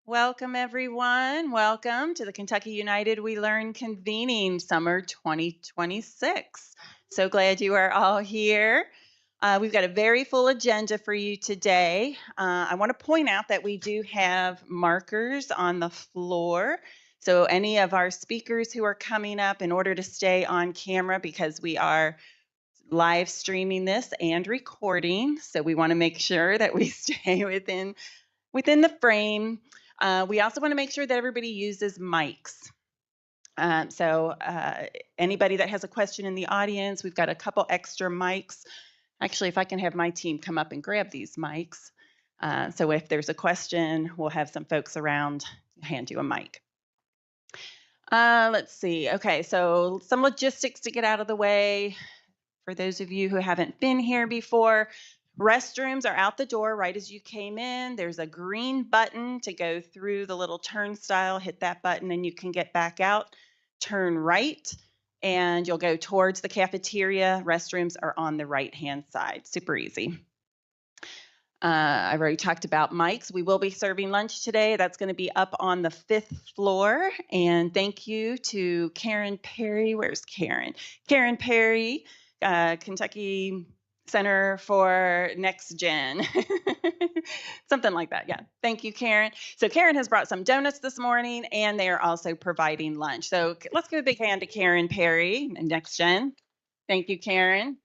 Welcome, everyone. Welcome to the Kentucky United We Learn Convening Summer 2026. So glad you are all here. We've got a very full agenda for you today. I want to point out that we do have markers on the floor. So any of our speakers who are coming up, in order to stay on camera, because we are live streaming this and recording, so we want to make sure that we stay within the frame. We also want to make sure that everybody uses mics. So anybody that has a question in the audience, we've got a couple extra mics. Actually, if I can have my team come up and grab these mics. So if there's a question, we'll have some folks around hand you a mic. Let's see. Okay, so some logistics to get out of the way. For those of you who haven't been here before, restrooms are out the door right as you came in. There's a green button to go through the little turnstile. Hit that button and you can get back out. Turn right and you'll go towards the cafeteria. Restrooms are on the right-hand side. Super easy. I've already talked about mics. We will be serving lunch today. That's going to be up on the 5th floor. And thank you to Karen Perry. Where's Karen? Karen Perry, Kentucky Center for Next Gen. Something like that. Yeah. Thank you, Karen. So Karen has brought some donuts this morning, and they are also providing lunch. So let's give a big hand to Karen Perry and Next Gen. Thank you, Karen.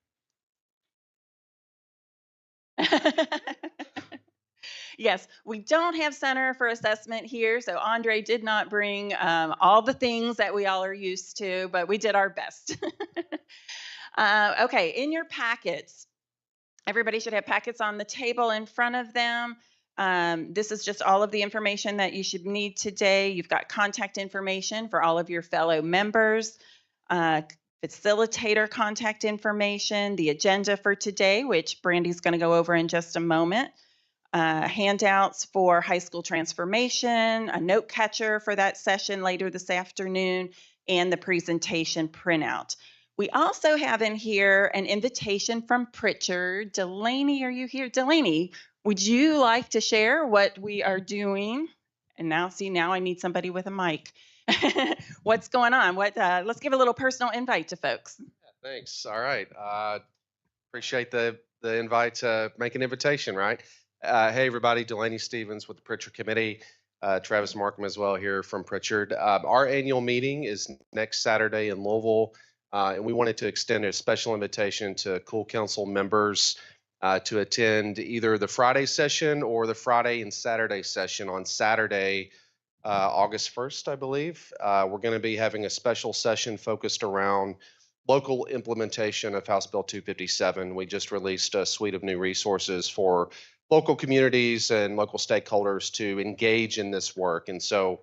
Yes, we don't have Center for Assessment here, so Andre did not bring all the things that we all are used to, but we did our best. Okay, in your packets, everybody should have packets on the table in front of them. This is just all of the information that you should need today. You've got contact information for all of your fellow members, facilitator contact information, the agenda for today, which Brandy's going to go over in just a moment. Handouts for high school transformation, a note catcher for that session later this afternoon, and the presentation printout. We also have in here an invitation from Pritchard. Delaney, are you here? Delaney, would you like to share what we are doing? And now I need somebody with a mic. What's going on? Let's give a little personal invite to folks. Yeah, thanks. All right. Appreciate the invite to make an invitation, right? Hey, everybody. Delaney Stevens with the Pritchard Committee. Travis Markham as well here from Pritchard. Our annual meeting is next Saturday in Louisville, and we wanted to extend a special invitation to KUWL Council members to attend either the Friday session or the Friday and Saturday session. On Saturday, August 1st, I believe, we're going to be having a special session focused around local implementation of House Bill 257. We just released a suite of new resources for local communities and local stakeholders to engage in this work. And so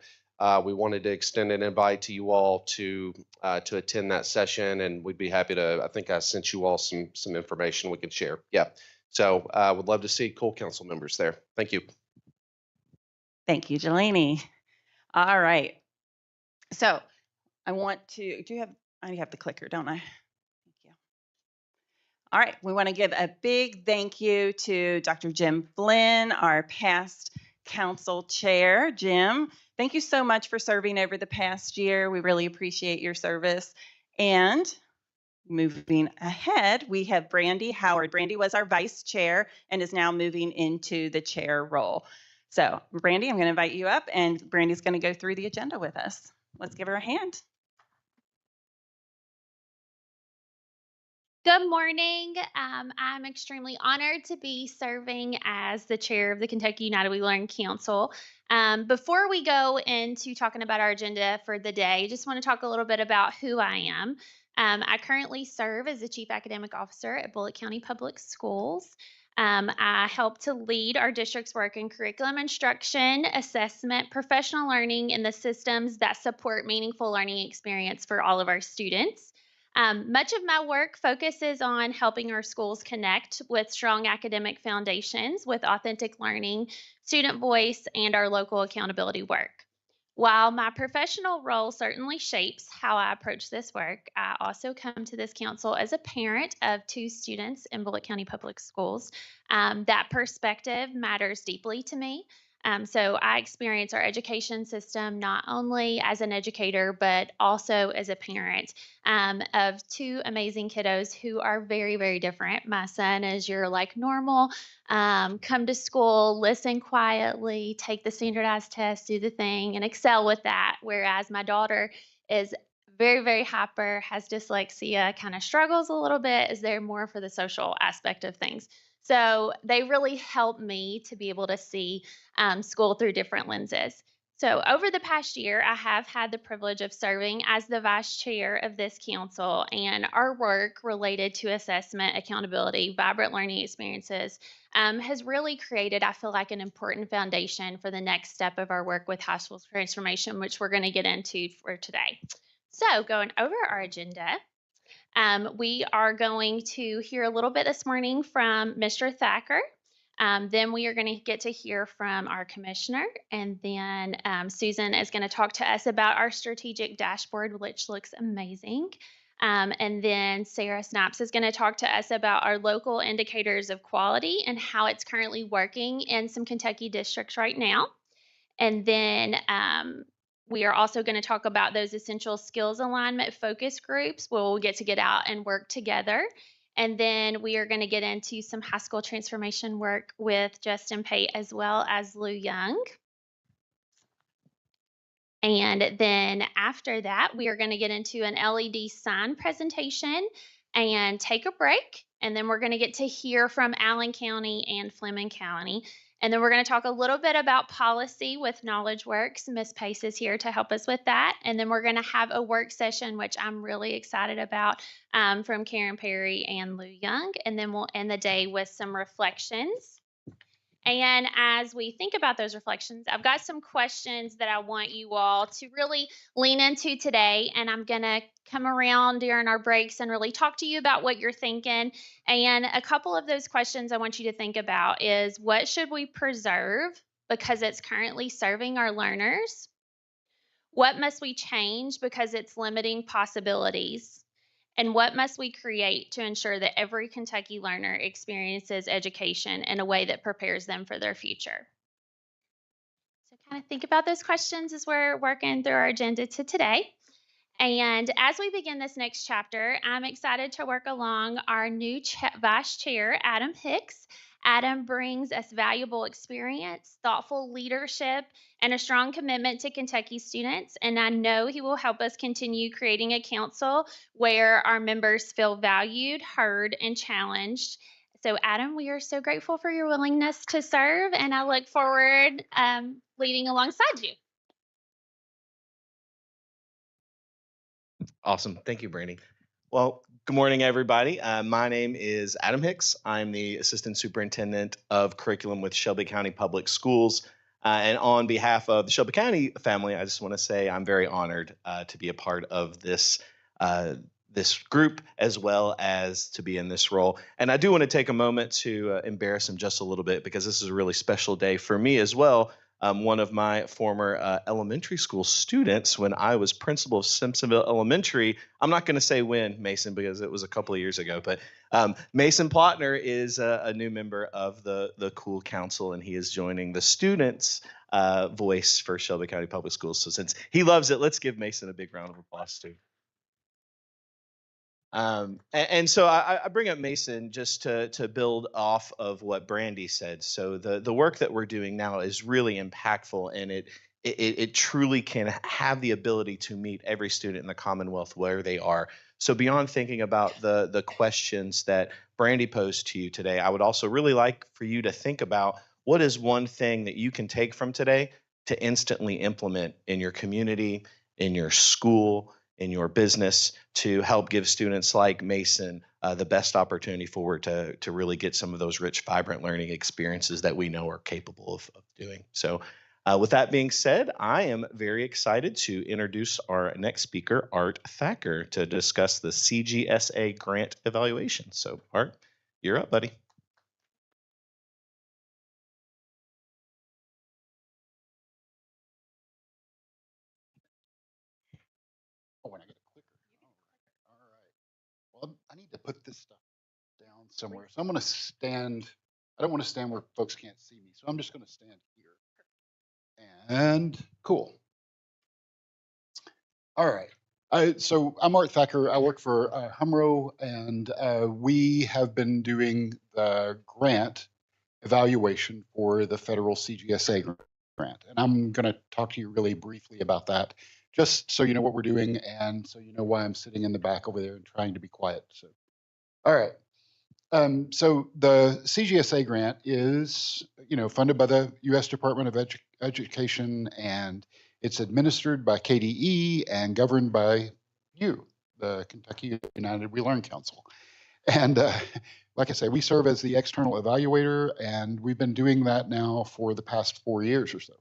we wanted to extend an invite to you all to attend that session, and we'd be happy to. I think I sent you all some information we could share. Yeah. So would love to see KUWL Council members there. Thank you. Thank you, Delaney. All right. So I have the clicker, don't I? Thank you. All right. We want to give a big thank you to Dr. Jim Flynn, our past council chair. Jim, thank you so much for serving over the past year. We really appreciate your service. And moving ahead, we have Brandy Howard. Brandy was our vice chair and is now moving into the chair role. So Brandy, I'm going to invite you up, and Brandy's going to go through the agenda with us. Let's give her a hand. Good morning. I'm extremely honored to be serving as the chair of the Kentucky United We Learn Council. Before we go into talking about our agenda for the day, I just want to talk a little bit about who I am. I currently serve as the Chief Academic Officer at Bullitt County Public Schools. I help to lead our district's work in curriculum instruction, assessment, professional learning, and the systems that support meaningful learning experience for all of our students. Much of my work focuses on helping our schools connect with strong academic foundations with authentic learning, student voice, and our local accountability work. While my professional role certainly shapes how I approach this work, I also come to this council as a parent of 2 students in Bullitt County Public Schools. That perspective matters deeply to me. So I experience our education system not only as an educator, but also as a parent of two amazing kiddos who are very, very different. My son is your like normal, come to school, listen quietly, take the standardized test, do the thing, and excel with that. Whereas my daughter is very, very hyper, has dyslexia, kind of struggles a little bit, is there more for the social aspect of things. So they really help me to be able to see school through different lenses. So, over the past year, I have had the privilege of serving as the vice chair of this council, and our work related to assessment, accountability, vibrant learning experiences has really created, I feel like, an important foundation for the next step of our work with high school transformation, which we're going to get into for today. So, going over our agenda, we are going to hear a little bit this morning from Mr. Thacker. Then we are going to get to hear from our commissioner, and then Susan is going to talk to us about our strategic dashboard, which looks amazing. And then Sarah Snaps is going to talk to us about our local indicators of quality and how it's currently working in some Kentucky districts right now. And then we are also going to talk about those essential skills alignment focus groups where we'll get to get out and work together. And then we are going to get into some high school transformation work with Justin Pate as well as Lou Young. And then after that, we are going to get into an LED sign presentation and take a break. And then we're going to get to hear from Allen County and Fleming County. And then we're going to talk a little bit about policy with Knowledge Works. Miss Pace is here to help us with that. And then we're going to have a work session, which I'm really excited about, from Karen Perry and Lou Young. And then we'll end the day with some reflections. And as we think about those reflections, I've got some questions that I want you all to really lean into today. And I'm going to come around during our breaks and really talk to you about what you're thinking. And a couple of those questions I want you to think about is what should we preserve because it's currently serving our learners? What must we change because it's limiting possibilities? And what must we create to ensure that every Kentucky learner experiences education in a way that prepares them for their future? So, kind of think about those questions as we're working through our agenda to today. And as we begin this next chapter, I'm excited to work along our new vice chair, Adam Hicks. Adam brings us valuable experience, thoughtful leadership, and a strong commitment to Kentucky students. And I know he will help us continue creating a council where our members feel valued, heard, and challenged. So, Adam, we are so grateful for your willingness to serve, and I look forward leading alongside you. Awesome. Thank you, Brandy. Well, good morning, everybody. My name is Adam Hicks. I'm the Assistant Superintendent of Curriculum with Shelby County Public Schools. And on behalf of the Shelby County family, I just want to say I'm very honored to be a part of this this group as well as to be in this role. And I do want to take a moment to embarrass him just a little bit because this is a really special day for me as well. One of my former elementary school students when I was principal of Simpsonville Elementary. I'm not going to say when, Mason, because it was a couple of years ago, but Mason Plotner is a new member of the KUWL Council, and he is joining the students' voice for Shelby County Public Schools. So since he loves it, let's give Mason a big round of applause, too. And so I bring up Mason just to build off of what Brandy said. So the work that we're doing now is really impactful, and it truly can have the ability to meet every student in the Commonwealth where they are. So beyond thinking about the questions that Brandy posed to you today, I would also really like for you to think about what is one thing that you can take from today to instantly implement in your community, in your school, in your business to help give students like Mason the best opportunity forward to really get some of those rich, vibrant learning experiences that we know are capable of doing. So with that being said, I am very excited to introduce our next speaker, Art Thacker, to discuss the CGSA grant evaluation. So Art, you're up, buddy. Oh, when I get a clicker. All right. Well, I need to put this stuff down somewhere. So I'm going to stand. I don't want to stand where folks can't see me. So I'm just going to stand here. And cool. All right. So I'm Art Thacker. I work for Humro, and we have been doing the grant evaluation for the federal CGSA grant. And I'm going to talk to you really briefly about that, just so you know what we're doing and so you know why I'm sitting in the back over there and trying to be quiet. So, all right. So the CGSA grant is, funded by the U.S. Department of Education, and it's administered by KDE and governed by you, the Kentucky United We Learn Council. And like I say, we serve as the external evaluator, and we've been doing that now for the past 4 years or so.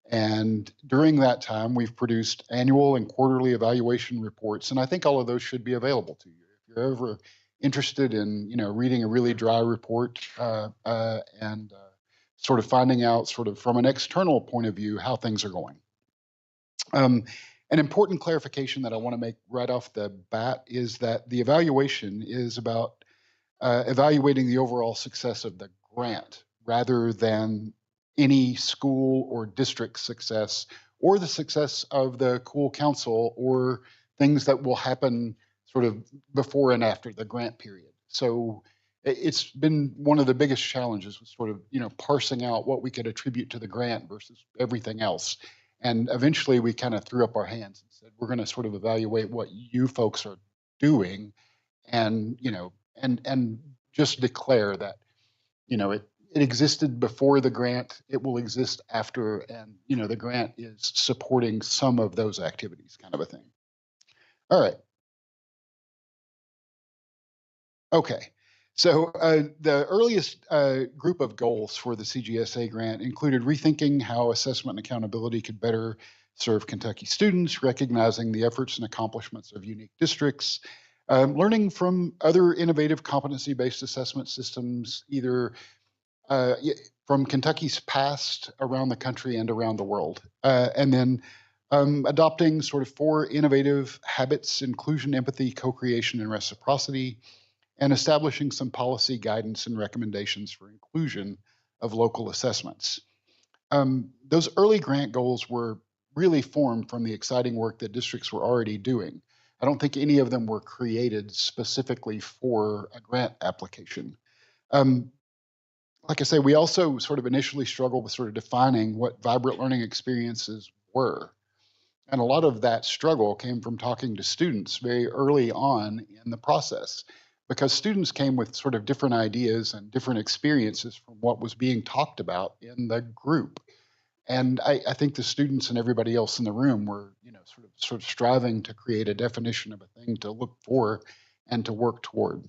And during that time, we've produced annual and quarterly evaluation reports, and I think all of those should be available to you. If you're ever interested in, reading a really dry report and sort of finding out, sort of from an external point of view, how things are going. An important clarification that I want to make right off the bat is that the evaluation is about evaluating the overall success of the grant rather than any school or district success or the success of the KUWL Council or things that will happen sort of before and after the grant period. So it's been one of the biggest challenges with sort of, parsing out what we could attribute to the grant versus everything else. And eventually we kind of threw up our hands and said, we're going to sort of evaluate what you folks are doing and, and just declare that, it existed before the grant, it will exist after, and, the grant is supporting some of those activities, kind of a thing. All right. Okay. So the earliest group of goals for the CGSA grant included rethinking how assessment and accountability could better serve Kentucky students, recognizing the efforts and accomplishments of unique districts, learning from other innovative competency-based assessment systems, either from Kentucky's past, around the country, and around the world. And then adopting sort of 4 innovative habits: inclusion, empathy, co-creation, and reciprocity, and establishing some policy guidance and recommendations for inclusion of local assessments. Those early grant goals were really formed from the exciting work that districts were already doing. I don't think any of them were created specifically for a grant application. Like I say, we also sort of initially struggled with sort of defining what vibrant learning experiences were. And a lot of that struggle came from talking to students very early on in the process, because students came with sort of different ideas and different experiences from what was being talked about in the group. And I think the students and everybody else in the room were, sort of striving to create a definition of a thing to look for and to work toward.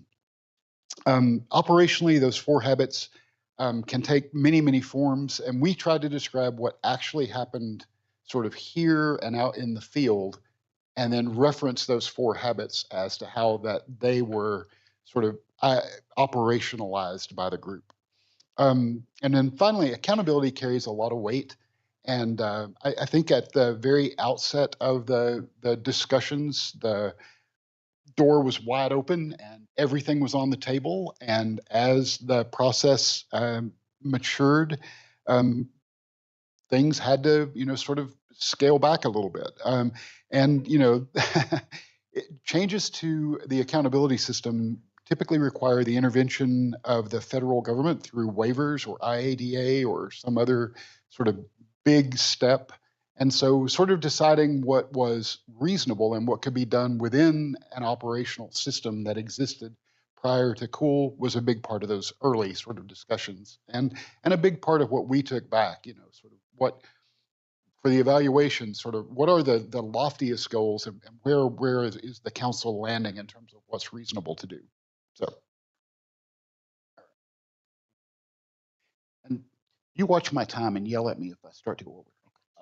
Operationally, those 4 habits can take many, many forms, and we tried to describe what actually happened sort of here and out in the field, and then reference those 4 habits as to how that they were sort of operationalized by the group. And then finally, accountability carries a lot of weight. And I think at the very outset of the discussions, the door was wide open and everything was on the table. And as the process matured, things had to, sort of scale back a little bit. Changes to the accountability system typically require the intervention of the federal government through waivers or IADA or some other sort of big step. And so sort of deciding what was reasonable and what could be done within an operational system that existed prior to KUWL was a big part of those early sort of discussions, and a big part of what we took back, sort of what, for the evaluation, sort of what are the loftiest goals, and where is the council landing in terms of what's reasonable to do. So, and you watch my time and yell at me if I start to go over.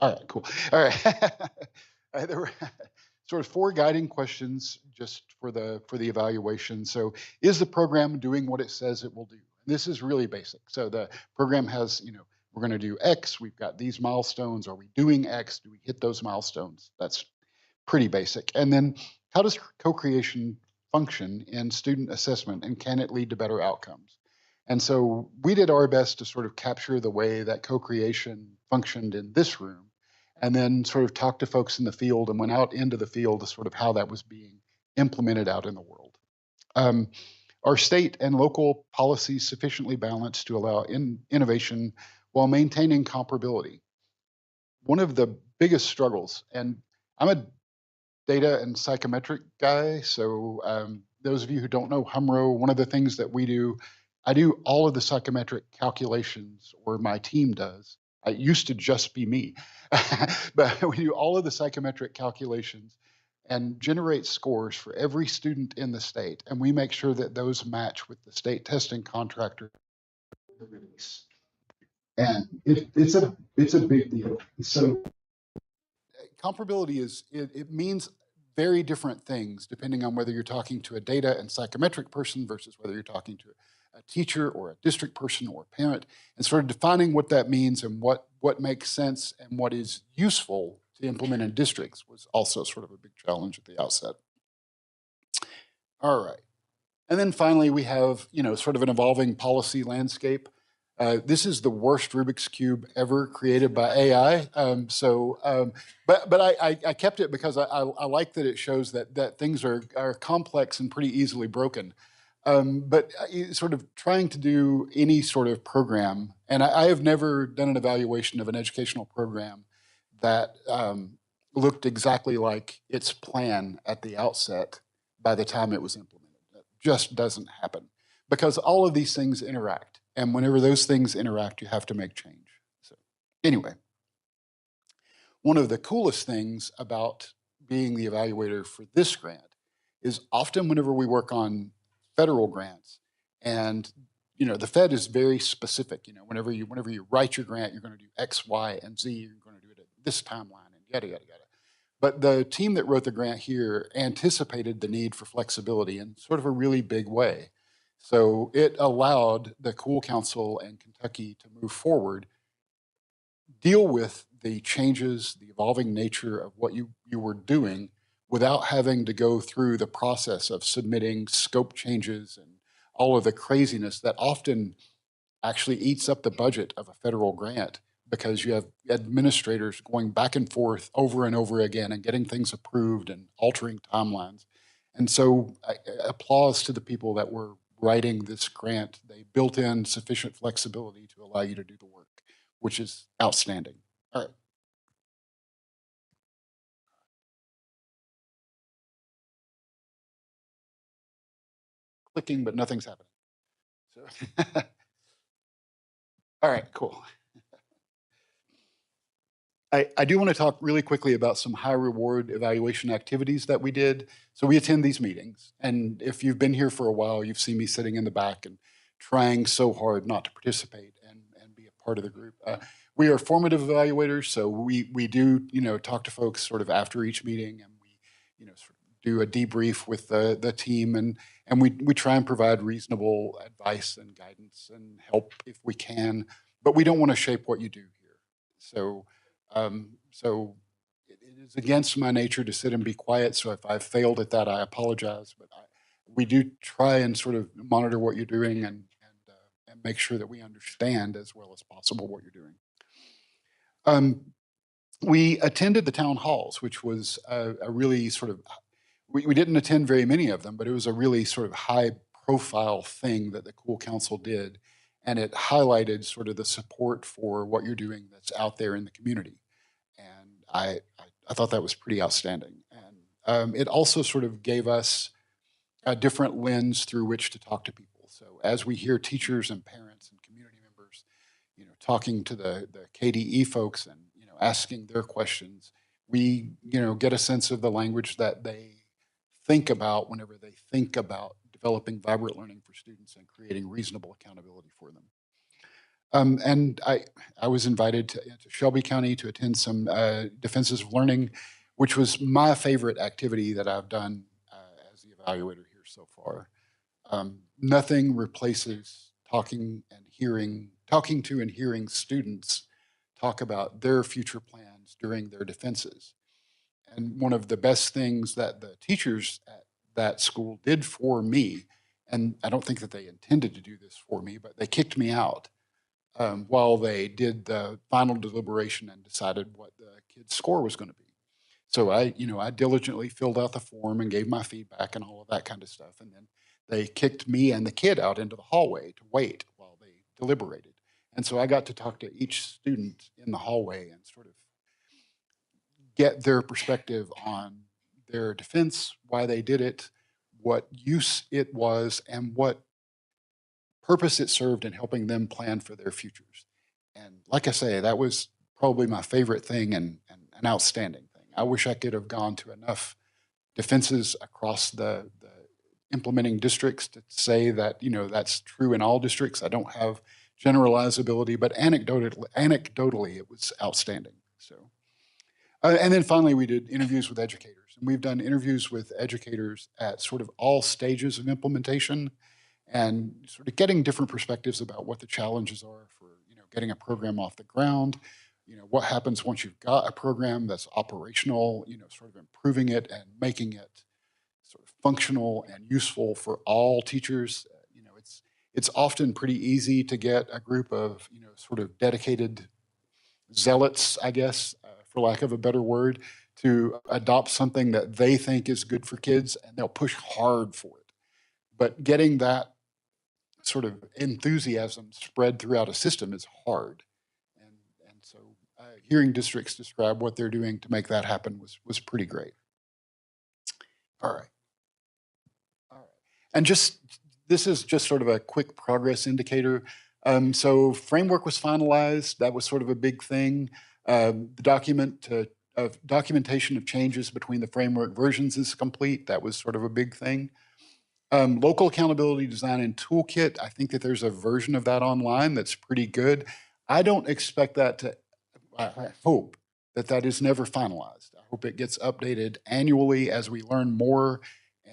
All right, cool. All right. There were sort of 4 guiding questions just for the evaluation. So, is the program doing what it says it will do? And this is really basic. So the program has, we're going to do X. We've got these milestones. Are we doing X? Do we hit those milestones? That's pretty basic. And then, how does co-creation function in student assessment, and can it lead to better outcomes? And so we did our best to sort of capture the way that co-creation functioned in this room, and then sort of talked to folks in the field and went out into the field to sort of how that was being implemented out in the world. Are state and local policies sufficiently balanced to allow innovation while maintaining comparability? One of the biggest struggles, and I'm a data and psychometric guy, so those of you who don't know HUMRO, one of the things that we do, I do all of the psychometric calculations, or my team does. It used to just be me, but we do all of the psychometric calculations and generate scores for every student in the state, and we make sure that those match with the state testing contractor release. And it's a big deal. So comparability it means very different things depending on whether you're talking to a data and psychometric person versus whether you're talking to a teacher or a district person or a parent, and sort of defining what that means and what makes sense and what is useful to implement in districts was also sort of a big challenge at the outset. All right. And then finally, we have, sort of an evolving policy landscape. This is the worst Rubik's Cube ever created by AI. But I kept it because I like that it shows that things are complex and pretty easily broken. But sort of trying to do any sort of program, and I have never done an evaluation of an educational program that looked exactly like its plan at the outset by the time it was implemented. That just doesn't happen because all of these things interact. And whenever those things interact, you have to make change. So anyway, one of the coolest things about being the evaluator for this grant is often whenever we work on federal grants, and the Fed is very specific. Whenever you write your grant, you're going to do X, Y, and Z. You're going to do it at this timeline, and yada yada yada. But the team that wrote the grant here anticipated the need for flexibility in sort of a really big way. So it allowed the KUWL Council and Kentucky to move forward, deal with the changes, the evolving nature of what you were doing without having to go through the process of submitting scope changes and all of the craziness that often actually eats up the budget of a federal grant, because you have administrators going back and forth over and over again and getting things approved and altering timelines. And so applause to the people that were writing this grant. They built in sufficient flexibility to allow you to do the work, which is outstanding. All right. Clicking, but nothing's happening. So all right, cool. I do want to talk really quickly about some high reward evaluation activities that we did. So we attend these meetings, and if you've been here for a while, you've seen me sitting in the back and trying so hard not to participate and be a part of the group. We are formative evaluators, so we do talk to folks sort of after each meeting, and we sort of do a debrief with the team, and we try and provide reasonable advice and guidance and help if we can, but we don't want to shape what you do here. So it is against my nature to sit and be quiet. So if I've failed at that, I apologize. But we do try and sort of monitor what you're doing and make sure that we understand as well as possible what you're doing. We attended the town halls, which was a really sort of, we didn't attend very many of them, but it was a really sort of high profile thing that the KUWL Council did. And it highlighted sort of the support for what you're doing that's out there in the community. And I thought that was pretty outstanding. And it also sort of gave us a different lens through which to talk to people. So as we hear teachers and parents and community members, talking to the KDE folks and, asking their questions, we, get a sense of the language that they think about whenever they think about developing vibrant learning for students and creating reasonable accountability for them. And I was invited to Shelby County to attend some Defenses of Learning, which was my favorite activity that I've done as the evaluator here so far. Nothing replaces talking to and hearing students talk about their future plans during their defenses. And one of the best things that the teachers at that school did for me, and I don't think that they intended to do this for me, but they kicked me out while they did the final deliberation and decided what the kid's score was going to be. So I diligently filled out the form and gave my feedback and all of that kind of stuff. And then they kicked me and the kid out into the hallway to wait while they deliberated. And so I got to talk to each student in the hallway and sort of get their perspective on their defense, why they did it, what use it was, and what purpose it served in helping them plan for their futures. And like I say, that was probably my favorite thing and an outstanding thing. I wish I could have gone to enough defenses across the implementing districts to say that, that's true in all districts. I don't have generalizability, but anecdotally, it was outstanding. So, and then finally, we did interviews with educators. And we've done interviews with educators at sort of all stages of implementation and sort of getting different perspectives about what the challenges are for, getting a program off the ground. What happens once you've got a program that's operational, sort of improving it and making it sort of functional and useful for all teachers. It's often pretty easy to get a group of, sort of dedicated zealots, I guess, for lack of a better word, to adopt something that they think is good for kids, and they'll push hard for it. But getting that sort of enthusiasm spread throughout a system is hard. And so hearing districts describe what they're doing to make that happen was pretty great. All right. And this is just sort of a quick progress indicator. So framework was finalized. That was sort of a big thing. The documentation of changes between the framework versions is complete. That was sort of a big thing. Local accountability design and toolkit. I think that there's a version of that online that's pretty good. I don't expect that to, I hope that is never finalized. I hope it gets updated annually as we learn more.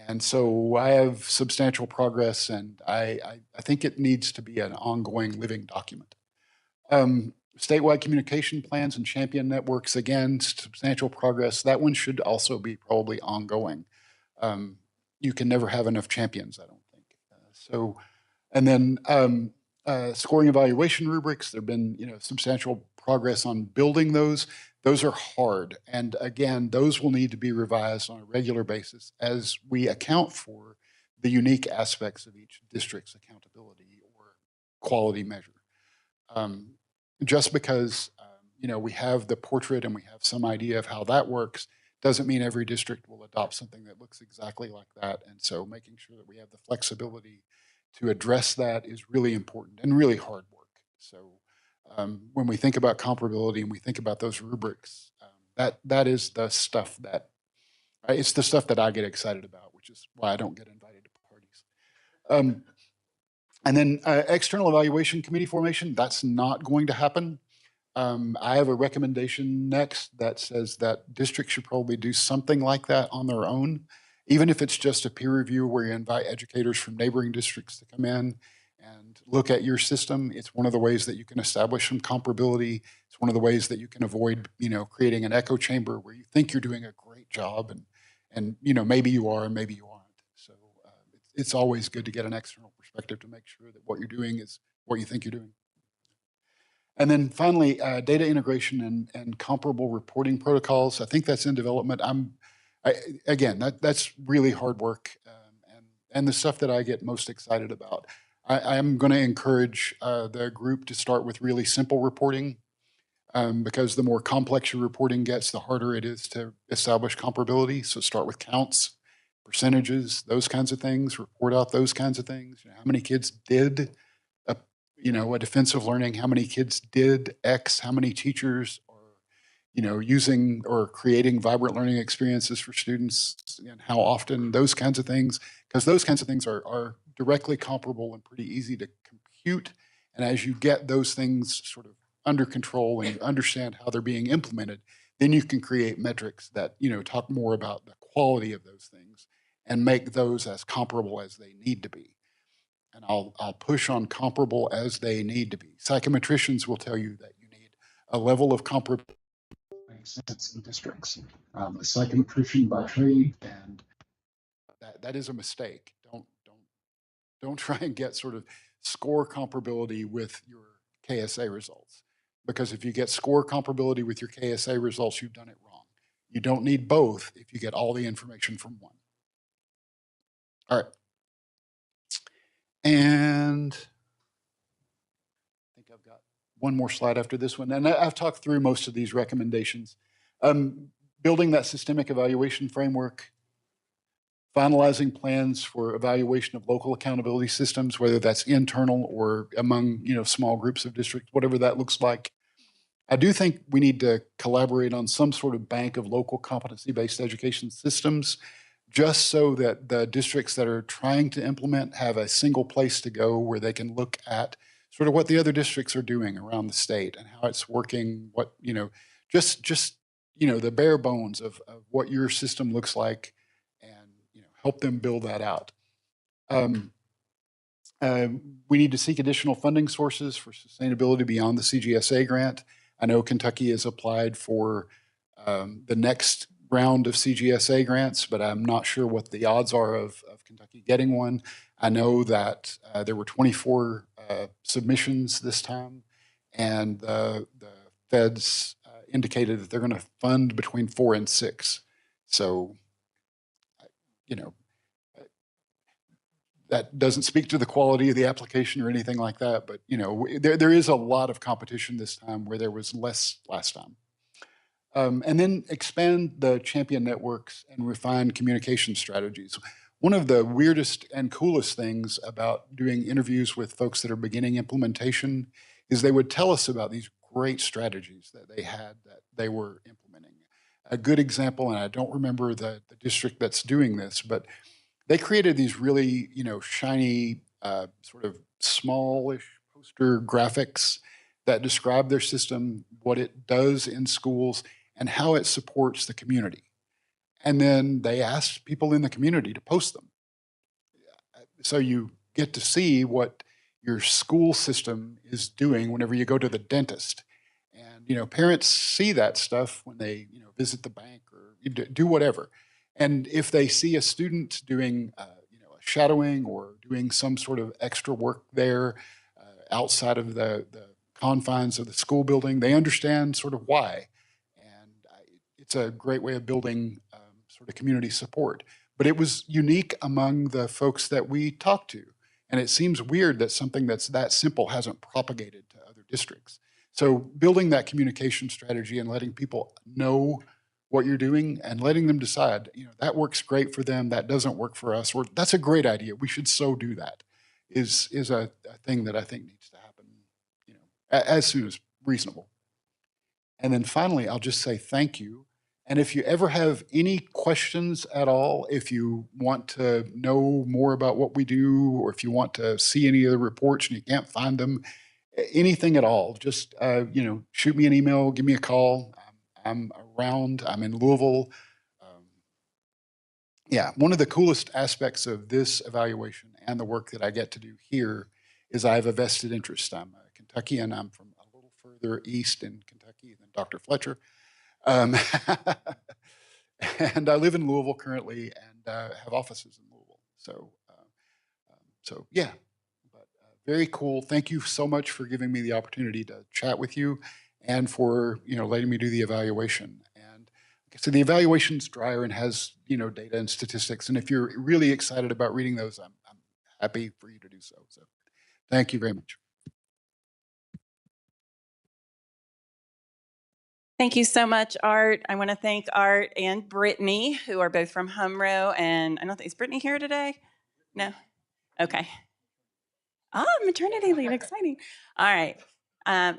And so I have substantial progress, and I think it needs to be an ongoing living document. Statewide communication plans and champion networks, again, substantial progress. That one should also be probably ongoing. You can never have enough champions, I don't think. And then scoring evaluation rubrics, there've been substantial progress on building those. Those are hard. And again, those will need to be revised on a regular basis as we account for the unique aspects of each district's accountability or quality measure. Just because we have the portrait and we have some idea of how that works doesn't mean every district will adopt something that looks exactly like that. And so making sure that we have the flexibility to address that is really important and really hard work. So when we think about comparability and we think about those rubrics, that is the stuff that it's the stuff that I get excited about, which is why I don't get invited to parties. And then external evaluation committee formation, that's not going to happen. I have a recommendation next that says that districts should probably do something like that on their own, even if it's just a peer review where you invite educators from neighboring districts to come in and look at your system. It's one of the ways that you can establish some comparability. It's one of the ways that you can avoid, creating an echo chamber where you think you're doing a great job and maybe you are and maybe you aren't. So it's always good to get an external perspective to make sure that what you're doing is what you think you're doing. And then finally, data integration and comparable reporting protocols. I think that's in development. Again, that's really hard work and the stuff that I get most excited about. I'm going to encourage the group to start with really simple reporting because the more complex your reporting gets, the harder it is to establish comparability. So start with counts, percentages, those kinds of things, report out those kinds of things. How many kids did a defensive learning, how many kids did X, how many teachers are, using or creating vibrant learning experiences for students, and how often, those kinds of things, because those kinds of things are directly comparable and pretty easy to compute. And as you get those things sort of under control and you understand how they're being implemented, then you can create metrics that, talk more about the quality of those things and make those as comparable as they need to be. And I'll push on comparable as they need to be. Psychometricians will tell you that you need a level of comparability that makes sense in districts. A psychometrician by trade, and that is a mistake. Don't Don't try and get sort of score comparability with your KSA results. Because if you get score comparability with your KSA results, you've done it wrong. You don't need both if you get all the information from one. All right. And I think I've got one more slide after this one. And I've talked through most of these recommendations. Building that systemic evaluation framework, finalizing plans for evaluation of local accountability systems, whether that's internal or among small groups of districts, whatever that looks like. I do think we need to collaborate on some sort of bank of local competency-based education systems, just so that the districts that are trying to implement have a single place to go where they can look at sort of what the other districts are doing around the state and how it's working, what, just the bare bones of what your system looks like, and help them build that out. We need to seek additional funding sources for sustainability beyond the CGSA grant. I know Kentucky has applied for the next round of CGSA grants, but I'm not sure what the odds are of Kentucky getting one. I know that there were 24 submissions this time, and the feds indicated that they're going to fund between 4 and 6. So, that doesn't speak to the quality of the application or anything like that, but there is a lot of competition this time where there was less last time. And then expand the champion networks and refine communication strategies. One of the weirdest and coolest things about doing interviews with folks that are beginning implementation is they would tell us about these great strategies that they had that they were implementing. A good example, and I don't remember the district that's doing this, but they created these really, shiny, sort of smallish poster graphics that describe their system, what it does in schools, and how it supports the community. And then they asked people in the community to post them. So you get to see what your school system is doing whenever you go to the dentist. And, parents see that stuff when they, visit the bank or do whatever. And if they see a student doing, a shadowing or doing some sort of extra work there outside of the confines of the school building, they understand sort of why. And it's a great way of building sort of community support. But it was unique among the folks that we talked to. And it seems weird that something that's that simple hasn't propagated to other districts. So building that communication strategy and letting people know what you're doing and letting them decide, that works great for them, that doesn't work for us, or that's a great idea, we should so do that, is a thing that I think needs to happen, as soon as reasonable. And then finally, I'll just say thank you. And if you ever have any questions at all, if you want to know more about what we do, or if you want to see any of the reports and you can't find them, anything at all, just shoot me an email, give me a call. I'm around. I'm in Louisville. Yeah, one of the coolest aspects of this evaluation and the work that I get to do here is I have a vested interest. I'm a Kentuckian. I'm from a little further east in Kentucky than Dr. Fletcher. And I live in Louisville currently and have offices in Louisville. So yeah, but very cool. Thank you so much for giving me the opportunity to chat with you and for letting me do the evaluation. And so the evaluation's drier and has data and statistics. And if you're really excited about reading those, I'm happy for you to do so. So thank you very much. Thank you so much, Art. I want to thank Art and Brittany, who are both from Humro. And I don't think, is Brittany here today? No? Okay. Maternity leave, exciting. All right.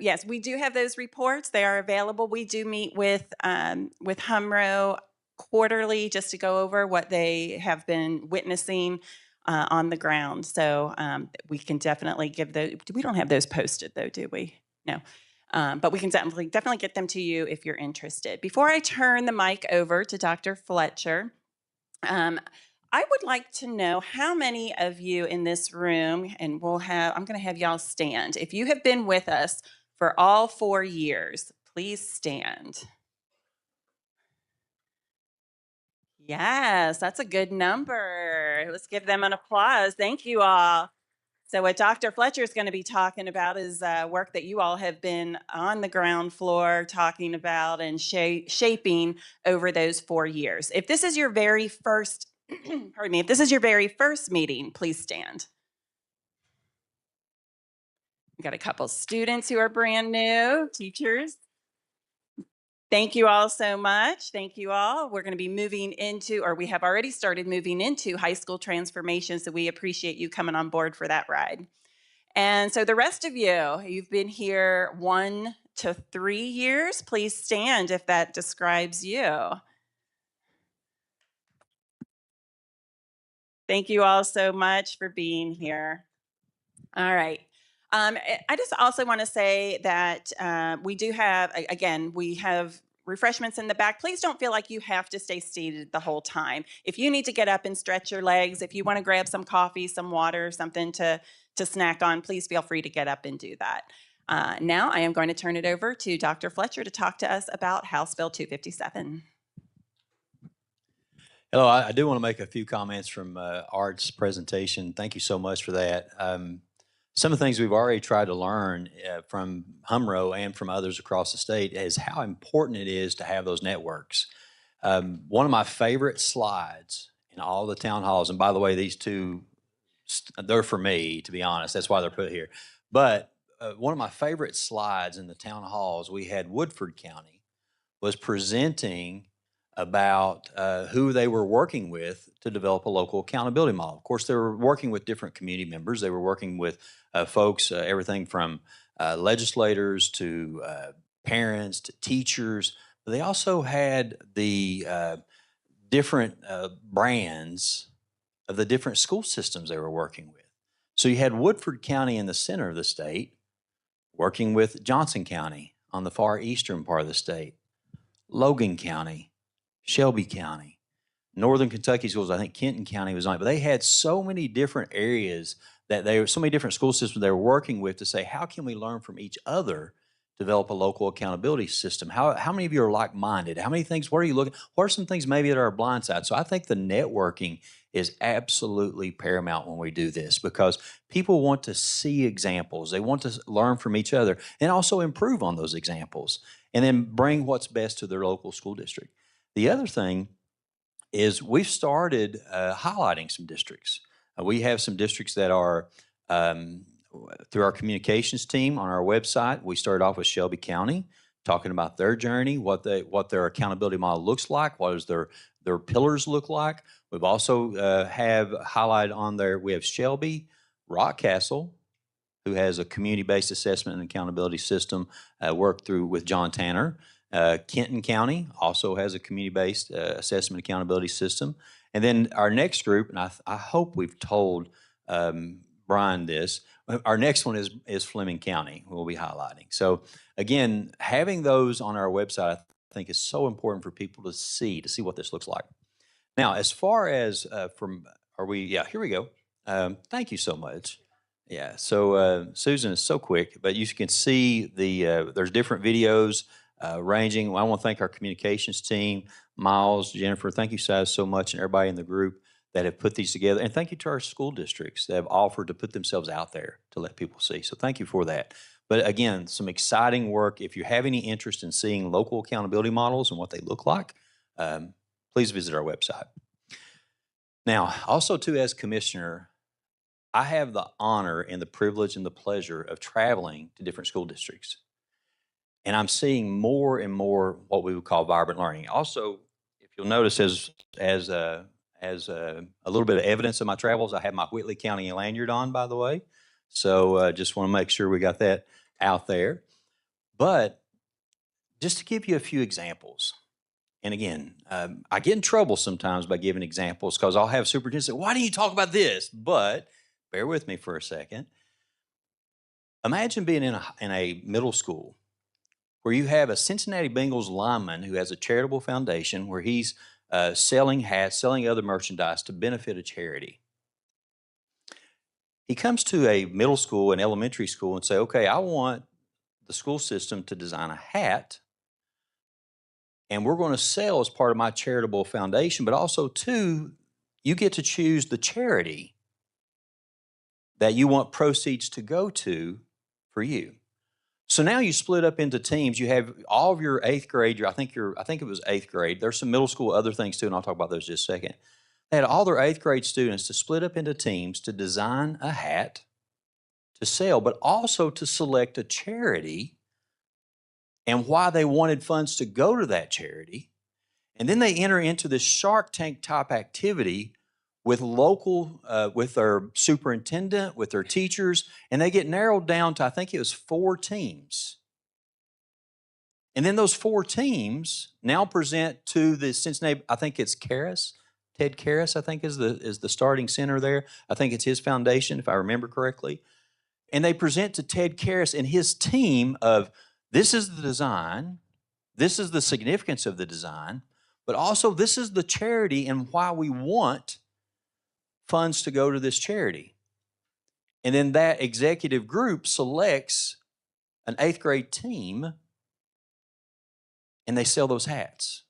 Yes, we do have those reports. They are available. We do meet with Humro quarterly just to go over what they have been witnessing on the ground. So we can definitely give those. We don't have those posted though, do we? No. But we can definitely get them to you if you're interested. Before I turn the mic over to Dr. Fletcher, I would like to know how many of you in this room, and I'm going to have y'all stand. If you have been with us for all 4 years, please stand. Yes, that's a good number. Let's give them an applause. Thank you all. So, what Dr. Fletcher is going to be talking about is work that you all have been on the ground floor talking about and shaping over those 4 years. If this is your very first, pardon me, if this is your very first meeting, please stand. We've got a couple students who are brand new, teachers. Thank you all so much. Thank you all. We're going to be moving into, or we have already started moving into high school transformation. So we appreciate you coming on board for that ride. And so the rest of you, you've been here 1 to 3 years. Please stand if that describes you. Thank you all so much for being here. All right. I just also want to say that we do have, again, we have refreshments in the back. Please don't feel like you have to stay seated the whole time. If you need to get up and stretch your legs, if you want to grab some coffee, some water, something to snack on, please feel free to get up and do that. Now I am going to turn it over to Dr. Fletcher to talk to us about House Bill 257. Hello, I do want to make a few comments from Art's presentation. Thank you so much for that. Some of the things we've already tried to learn from HUMRO and from others across the state is how important it is to have those networks. One of my favorite slides in all the town halls, and by the way, these two, they're for me, to be honest. That's why they're put here. But one of my favorite slides in the town halls, we had Woodford County was presenting about who they were working with to develop a local accountability model. Of course, they were working with different community members. They were working with folks, everything from legislators to parents to teachers. But they also had the different brands of the different school systems they were working with. So you had Woodford County in the center of the state working with Johnson County on the far eastern part of the state, Logan County, Shelby County, Northern Kentucky schools. I think Kenton County was on it, but they had so many different areas that they were, so many different school systems they were working with to say, how can we learn from each other, develop a local accountability system? How many of you are like-minded? How many things, what are you looking, what are some things maybe that are a blind side? So I think the networking is absolutely paramount when we do this because people want to see examples. They want to learn from each other and also improve on those examples and then bring what's best to their local school district. The other thing is we've started highlighting some districts. We have some districts that are, through our communications team on our website, we started off with Shelby County, talking about their journey, what their accountability model looks like, what does their pillars look like. We've also have highlighted on there, we have Shelby, Rockcastle, who has a community-based assessment and accountability system, worked through with John Tanner. Kenton County also has a community-based assessment accountability system. And then our next group, and I hope we've told Brian this, our next one is Fleming County we'll be highlighting. So again, having those on our website I think is so important for people to see what this looks like. Now, as far as yeah, here we go. Thank you so much. Yeah, so Susan is so quick, but you can see there's different videos ranging. I want to thank our communications team, Miles, Jennifer. Thank you guys so much, and everybody in the group that have put these together. And thank you to our school districts that have offered to put themselves out there to let people see. So thank you for that. But again, some exciting work. If you have any interest in seeing local accountability models and what they look like, please visit our website. Now, also too, as commissioner, I have the honor and the privilege and the pleasure of traveling to different school districts. And I'm seeing more and more what we would call vibrant learning. Also, if you'll notice, as a little bit of evidence of my travels, I have my Whitley County lanyard on, by the way. So just want to make sure we got that out there. But just to give you a few examples, and again, I get in trouble sometimes by giving examples because I'll have superintendents say, why do you talk about this? But bear with me for a second. Imagine being in a middle school where you have a Cincinnati Bengals lineman who has a charitable foundation where he's selling hats, selling other merchandise to benefit a charity. He comes to a middle school and elementary school and say, okay, I want the school system to design a hat And we're going to sell as part of my charitable foundation, but also, too, you get to choose the charity that you want proceeds to go to for you. So now you split up into teams. You have all of your eighth grade. I think it was eighth grade. There's some middle school other things too, and I'll talk about those in just a second. They had all their eighth grade students to split up into teams to design a hat to sell, but also to select a charity and why they wanted funds to go to that charity. And then they enter into this Shark Tank type activity with with their superintendent, with their teachers, and they get narrowed down to, I think it was 4 teams. And then those 4 teams now present to the Cincinnati, I think it's Karras, Ted Karras, I think is the starting center there. I think it's his foundation, if I remember correctly. And they present to Ted Karras and his team of, this is the design, this is the significance of the design, but also this is the charity and why we want funds to go to this charity. And then that executive group selects an 8th grade team and they sell those hats.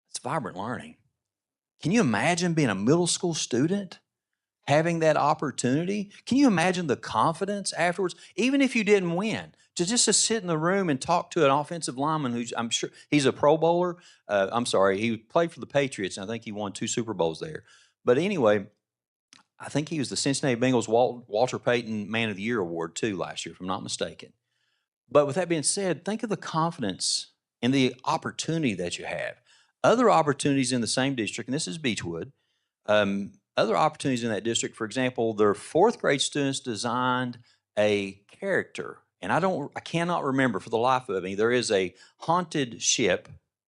It's vibrant learning. Can you imagine being a middle school student, having that opportunity? Can you imagine the confidence afterwards? Even if you didn't win, to sit in the room and talk to an offensive lineman who's, I'm sure, he's a Pro Bowler. He played for the Patriots, and I think he won 2 Super Bowls there. But anyway, I think he was the Cincinnati Bengals Walter Payton Man of the Year award too last year, if I'm not mistaken. But with that being said, think of the confidence and the opportunity that you have. Other opportunities in the same district, and this is Beechwood, other opportunities in that district, for example, their 4th grade students designed a character. And I cannot remember for the life of me. There is a haunted ship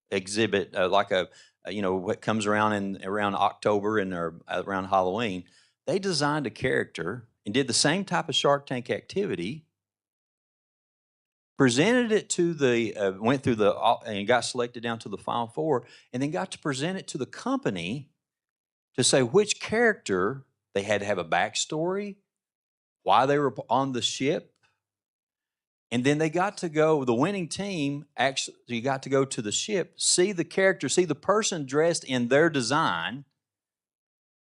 exhibit, what comes around around October and around Halloween. They designed a character and did the same type of Shark Tank activity, presented it to went through and got selected down to the Final 4, and then got to present it to the company to say which character they had to have a backstory, why they were on the ship. And then they got to go, the winning team actually got to go to the ship, see the character, see the person dressed in their design,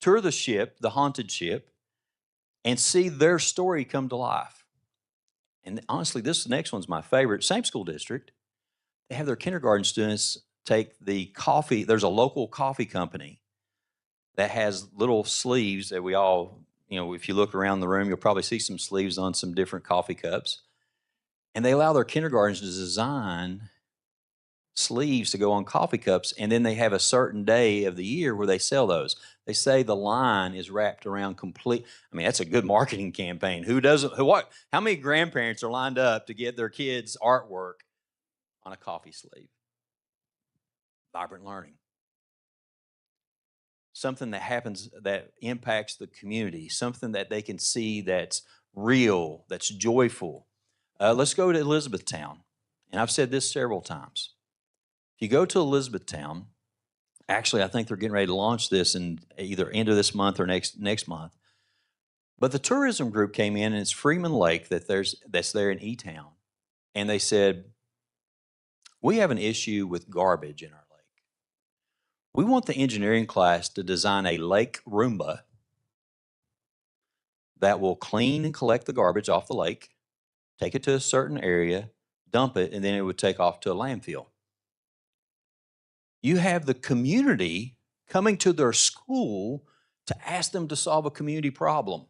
tour the ship, the haunted ship, and see their story come to life. And honestly, this next one's my favorite. Same school district. They have their kindergarten students take the coffee. There's a local coffee company that has little sleeves that we all, if you look around the room, you'll probably see some sleeves on some different coffee cups. And they allow their kindergartners to design sleeves to go on coffee cups, and then they have a certain day of the year where they sell those. They say the line is wrapped around complete. I mean, that's a good marketing campaign. How many grandparents are lined up to get their kids' artwork on a coffee sleeve? Vibrant learning. Something that happens that impacts the community, something that they can see that's real, that's joyful. Let's go to Elizabethtown. And I've said this several times. If you go to Elizabethtown, actually, I think they're getting ready to launch this in either end of this month or next month. But the tourism group came in, and it's Freeman Lake that's there in E-Town. And they said, we have an issue with garbage in our lake. We want the engineering class to design a lake Roomba that will clean and collect the garbage off the lake, take it to a certain area, dump it, and then it would take off to a landfill. You have the community coming to their school to ask them to solve a community problem.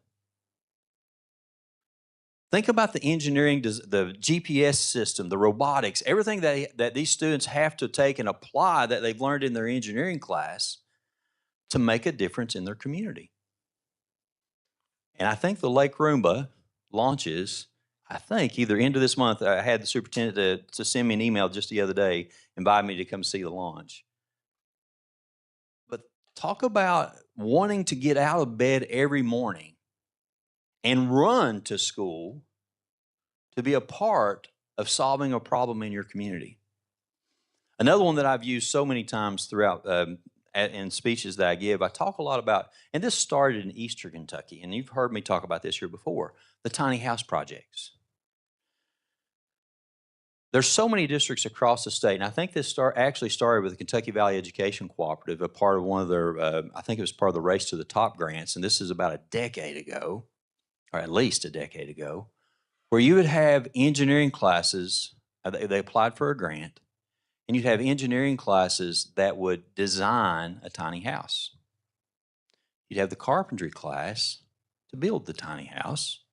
Think about the engineering, the GPS system, the robotics, everything that these students have to take and apply that they've learned in their engineering class to make a difference in their community. And I think the Lake Roomba launches, I think, either end of this month. I had the superintendent to send me an email just the other day, invite me to come see the launch. But talk about wanting to get out of bed every morning and run to school to be a part of solving a problem in your community. Another one that I've used so many times throughout in speeches that I give, I talk a lot about, and this started in Eastern Kentucky, and you've heard me talk about this here before, the tiny house projects. There's so many districts across the state, and I think this actually started with the Kentucky Valley Education Cooperative, a part of one of their, I think it was part of the Race to the Top grants, and this is about a decade ago, or at least a decade ago, where you would have engineering classes, they applied for a grant, and you'd have engineering classes that would design a tiny house. You'd have the carpentry class to build the tiny house,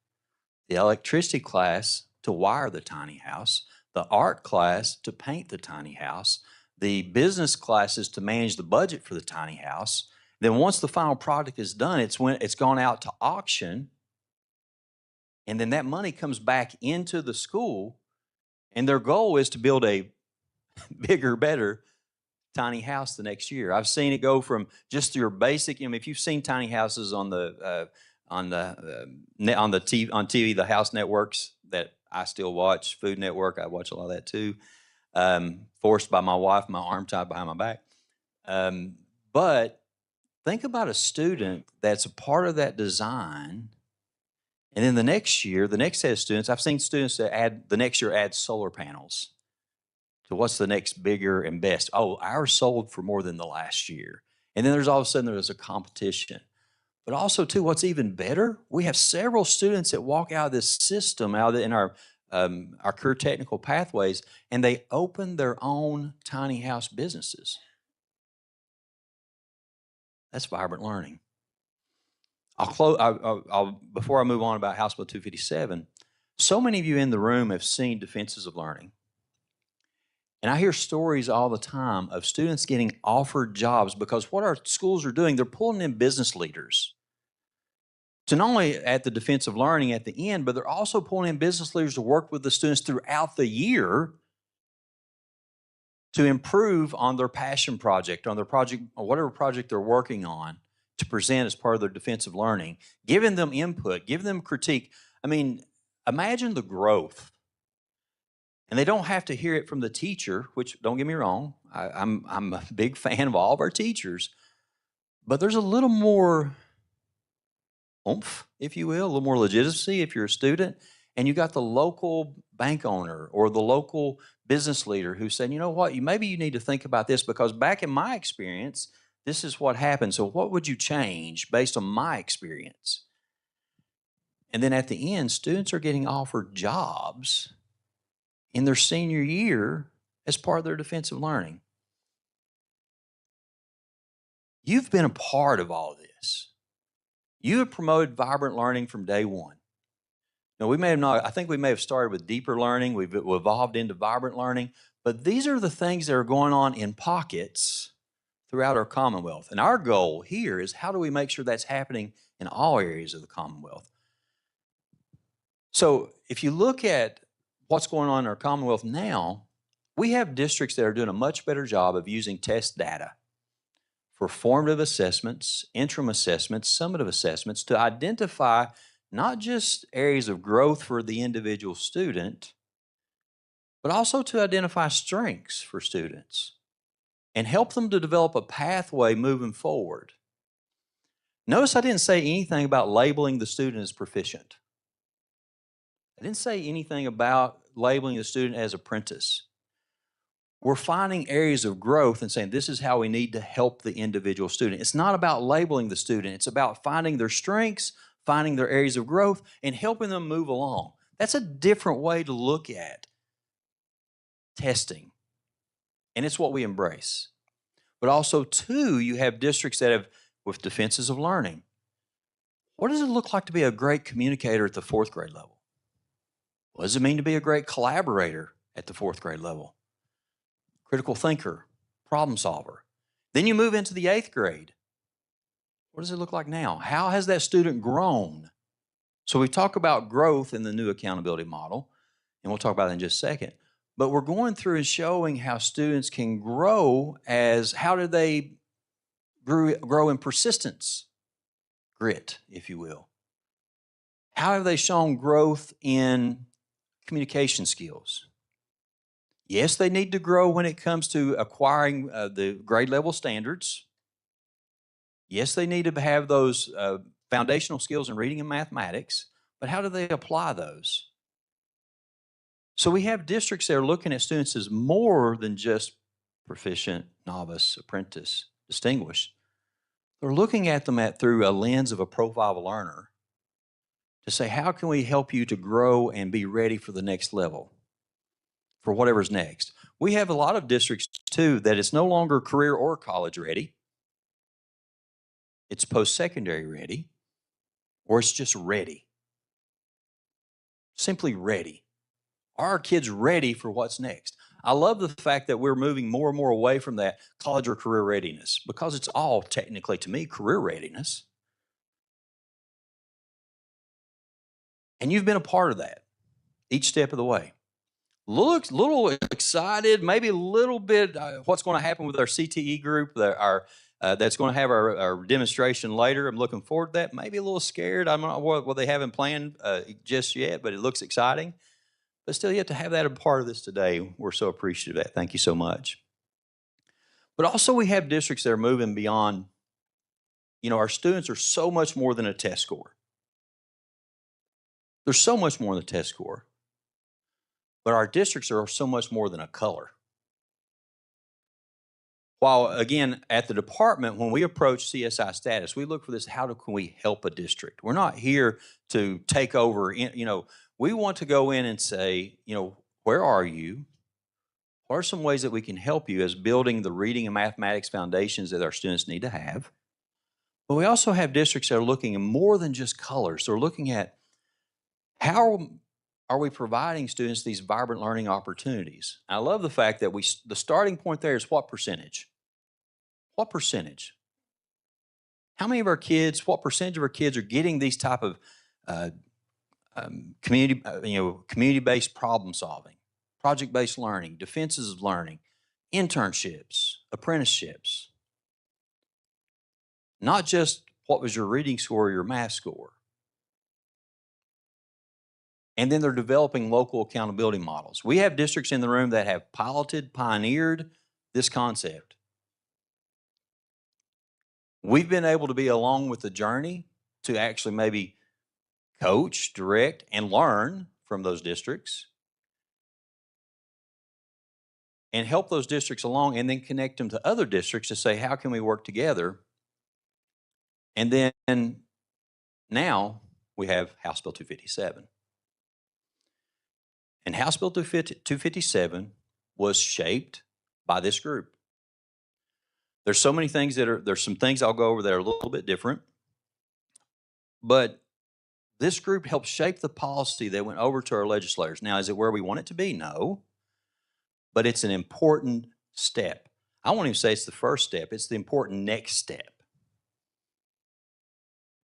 the electricity class to wire the tiny house, the art class to paint the tiny house, the business classes to manage the budget for the tiny house. Then once the final product is done, it's gone out to auction, and then that money comes back into the school, and their goal is to build a bigger, better tiny house the next year. I've seen it go from just your basic. If you've seen tiny houses on TV, the house networks that I still watch, Food Network, I watch a lot of that too. Forced by my wife, my arm tied behind my back. But think about a student that's a part of that design. And then the next year, the next set of students, I've seen students that the next year add solar panels. So what's the next bigger and best? Oh, ours sold for more than the last year. And then all of a sudden there's a competition. But also too, what's even better, we have several students that walk out of this system, in our career technical pathways, and they open their own tiny house businesses. That's vibrant learning. Before I move on about House Bill 257, so many of you in the room have seen Defenses of Learning. And I hear stories all the time of students getting offered jobs because what our schools are doing, they're pulling in business leaders to not only at the Defense of Learning at the end, but they're also pulling in business leaders to work with the students throughout the year to improve on their passion project, on their project, or whatever project they're working on, to present as part of their Defense of Learning, giving them input, giving them critique. I mean, imagine the growth. And they don't have to hear it from the teacher, which, don't get me wrong, I'm a big fan of all of our teachers. But there's a little more oomph, if you will, a little more legitimacy if you're a student. And you got the local bank owner or the local business leader who's saying, you know what, maybe you need to think about this because back in my experience, this is what happened. So what would you change based on my experience? And then at the end, students are getting offered jobs in their senior year as part of their Defensive Learning. You've been a part of all of this. You have promoted vibrant learning from day one. Now, I think we may have started with deeper learning. We've evolved into vibrant learning. But these are the things that are going on in pockets throughout our Commonwealth. And our goal here is how do we make sure that's happening in all areas of the Commonwealth? So if you look at what's going on in our Commonwealth now, we have districts that are doing a much better job of using test data for formative assessments, interim assessments, summative assessments to identify not just areas of growth for the individual student, but also to identify strengths for students and help them to develop a pathway moving forward. Notice I didn't say anything about labeling the student as proficient. I didn't say anything about labeling the student as apprentice. We're finding areas of growth and saying this is how we need to help the individual student. It's not about labeling the student. It's about finding their strengths, finding their areas of growth, and helping them move along. That's a different way to look at testing, and it's what we embrace. But also, too, you have districts that have, with Defenses of Learning, what does it look like to be a great communicator at the fourth grade level? What does it mean to be a great collaborator at the fourth grade level? Critical thinker, problem solver. Then you move into the eighth grade. What does it look like now? How has that student grown? So we talk about growth in the new accountability model, and we'll talk about that in just a second. But we're going through and showing how students can grow as, how do they grow in persistence, grit, if you will. How have they shown growth in communication skills? Yes, they need to grow when it comes to acquiring the grade level standards. Yes, they need to have those foundational skills in reading and mathematics, but how do they apply those? So we have districts that are looking at students as more than just proficient, novice, apprentice, distinguished. They're looking at them through a lens of a profile of a learner to say, how can we help you to grow and be ready for the next level, for whatever's next? We have a lot of districts, too, that it's no longer career or college ready. It's post-secondary ready, or it's just ready. Simply ready. Are our kids ready for what's next? I love the fact that we're moving more and more away from that college or career readiness, because it's all technically, to me, career readiness. And you've been a part of that each step of the way. Little excited, maybe a little bit what's going to happen with our CTE group, that's going to have our demonstration later. I'm looking forward to that. Maybe a little scared. I'm not what they haven't planned just yet, but it looks exciting. But still, you have to have that a part of this today. We're so appreciative of that. Thank you so much. But also we have districts that are moving beyond, our students are so much more than a test score. There's so much more than a test score. But our districts are so much more than a color. While, again, at the department, when we approach CSI status, we look for this, can we help a district? We're not here to take over, we want to go in and say, where are you? What are some ways that we can help you as building the reading and mathematics foundations that our students need to have? But we also have districts that are looking at more than just colors. They're looking at how are we providing students these vibrant learning opportunities? I love the fact that the starting point there is what percentage? What percentage? How many of our kids, what percentage of our kids are getting these type of community-based problem solving, project-based learning, defenses of learning, internships, apprenticeships? Not just what was your reading score or your math score. And then they're developing local accountability models. We have districts in the room that have pioneered this concept. We've been able to be along with the journey to actually maybe coach, direct, and learn from those districts and help those districts along, and then connect them to other districts to say, how can we work together? And then now we have House Bill 257. And House Bill 257 was shaped by this group. There's so many things there's some things I'll go over that are a little bit different. But this group helped shape the policy that went over to our legislators. Now, is it where we want it to be? No. But it's an important step. I won't even say it's the first step. It's the important next step.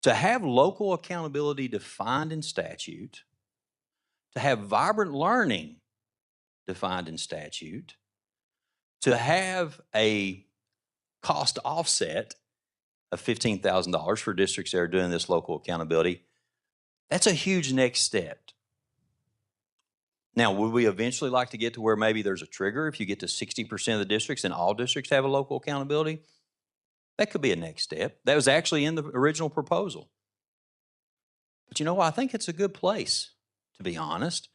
To have local accountability defined in statute, to have vibrant learning defined in statute, to have a cost offset of $15,000 for districts that are doing this local accountability, that's a huge next step. Now, would we eventually like to get to where maybe there's a trigger if you get to 60% of the districts and all districts have a local accountability? That could be a next step. That was actually in the original proposal. But I think it's a good place, to be honest.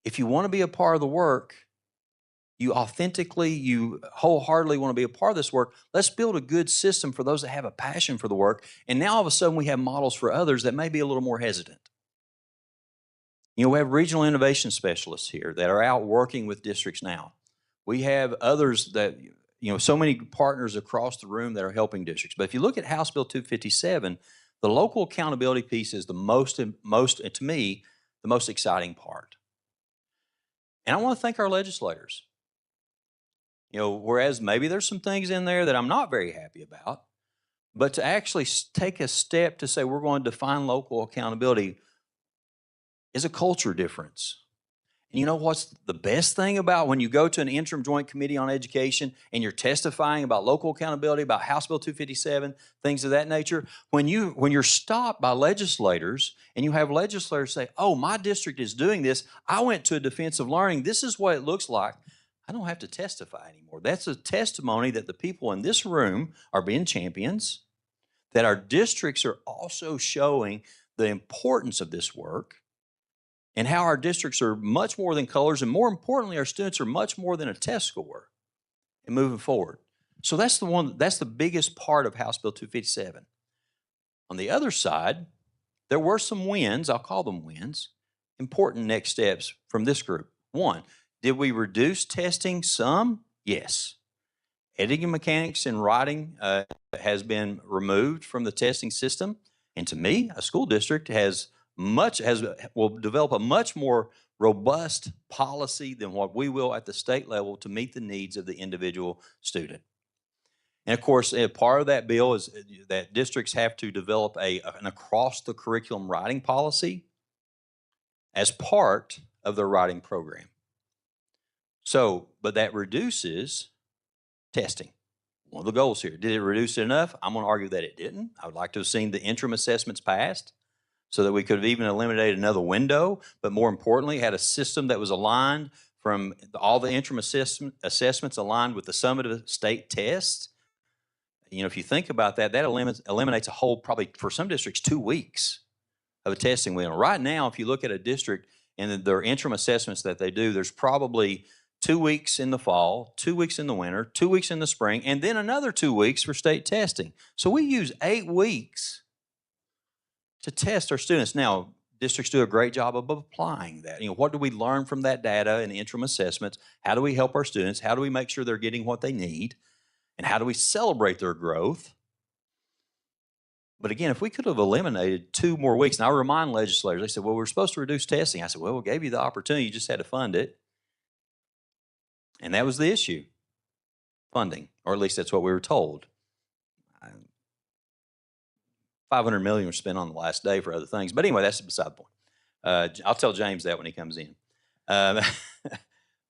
If you want to be a part of the work, you wholeheartedly want to be a part of this work, let's build a good system for those that have a passion for the work. And now all of a sudden we have models for others that may be a little more hesitant. We have regional innovation specialists here that are out working with districts now. We have others that, so many partners across the room that are helping districts. But if you look at House Bill 257, the local accountability piece is to me, the most exciting part. And I want to thank our legislators. Whereas maybe there's some things in there that I'm not very happy about, but to actually take a step to say we're going to define local accountability is a culture difference. And you know what's the best thing about when you go to an interim joint committee on education and you're testifying about local accountability, about House Bill 257, things of that nature? When you're stopped by legislators and you have legislators say, oh, my district is doing this, I went to a defense of learning, this is what it looks like, I don't have to testify anymore. That's a testimony that the people in this room are being champions, that our districts are also showing the importance of this work, and how our districts are much more than colors, and more importantly, our students are much more than a test score and moving forward. So that's the biggest part of House Bill 257. On the other side, there were some wins, I'll call them wins, important next steps from this group. One, did we reduce testing some? Yes. Editing mechanics and writing has been removed from the testing system. And to me, a school district will develop a much more robust policy than what we will at the state level to meet the needs of the individual student. And of course, part of that bill is that districts have to develop an across the curriculum writing policy as part of their writing program. So, but that reduces testing. One of the goals here. Did it reduce it enough? I'm going to argue that it didn't. I would like to have seen the interim assessments passed so that we could have even eliminated another window, but more importantly, had a system that was aligned from all the interim assessments aligned with the summative state tests. You know, if you think about that, that eliminates a whole, probably for some districts, 2 weeks of a testing window. Right now, if you look at a district and their interim assessments that they do, there's probably 2 weeks in the fall, 2 weeks in the winter, 2 weeks in the spring, and then another 2 weeks for state testing. So we use 8 weeks to test our students. Now, districts do a great job of applying that. You know, what do we learn from that data and interim assessments? How do we help our students? How do we make sure they're getting what they need? And how do we celebrate their growth? But again, if we could have eliminated 2 more weeks, and I remind legislators, they said, well, we're supposed to reduce testing. I said, well, we gave you the opportunity, you just had to fund it. And that was the issue, funding, or at least that's what we were told. $500 million was spent on the last day for other things. But anyway, that's beside the point. I'll tell James that when he comes in. But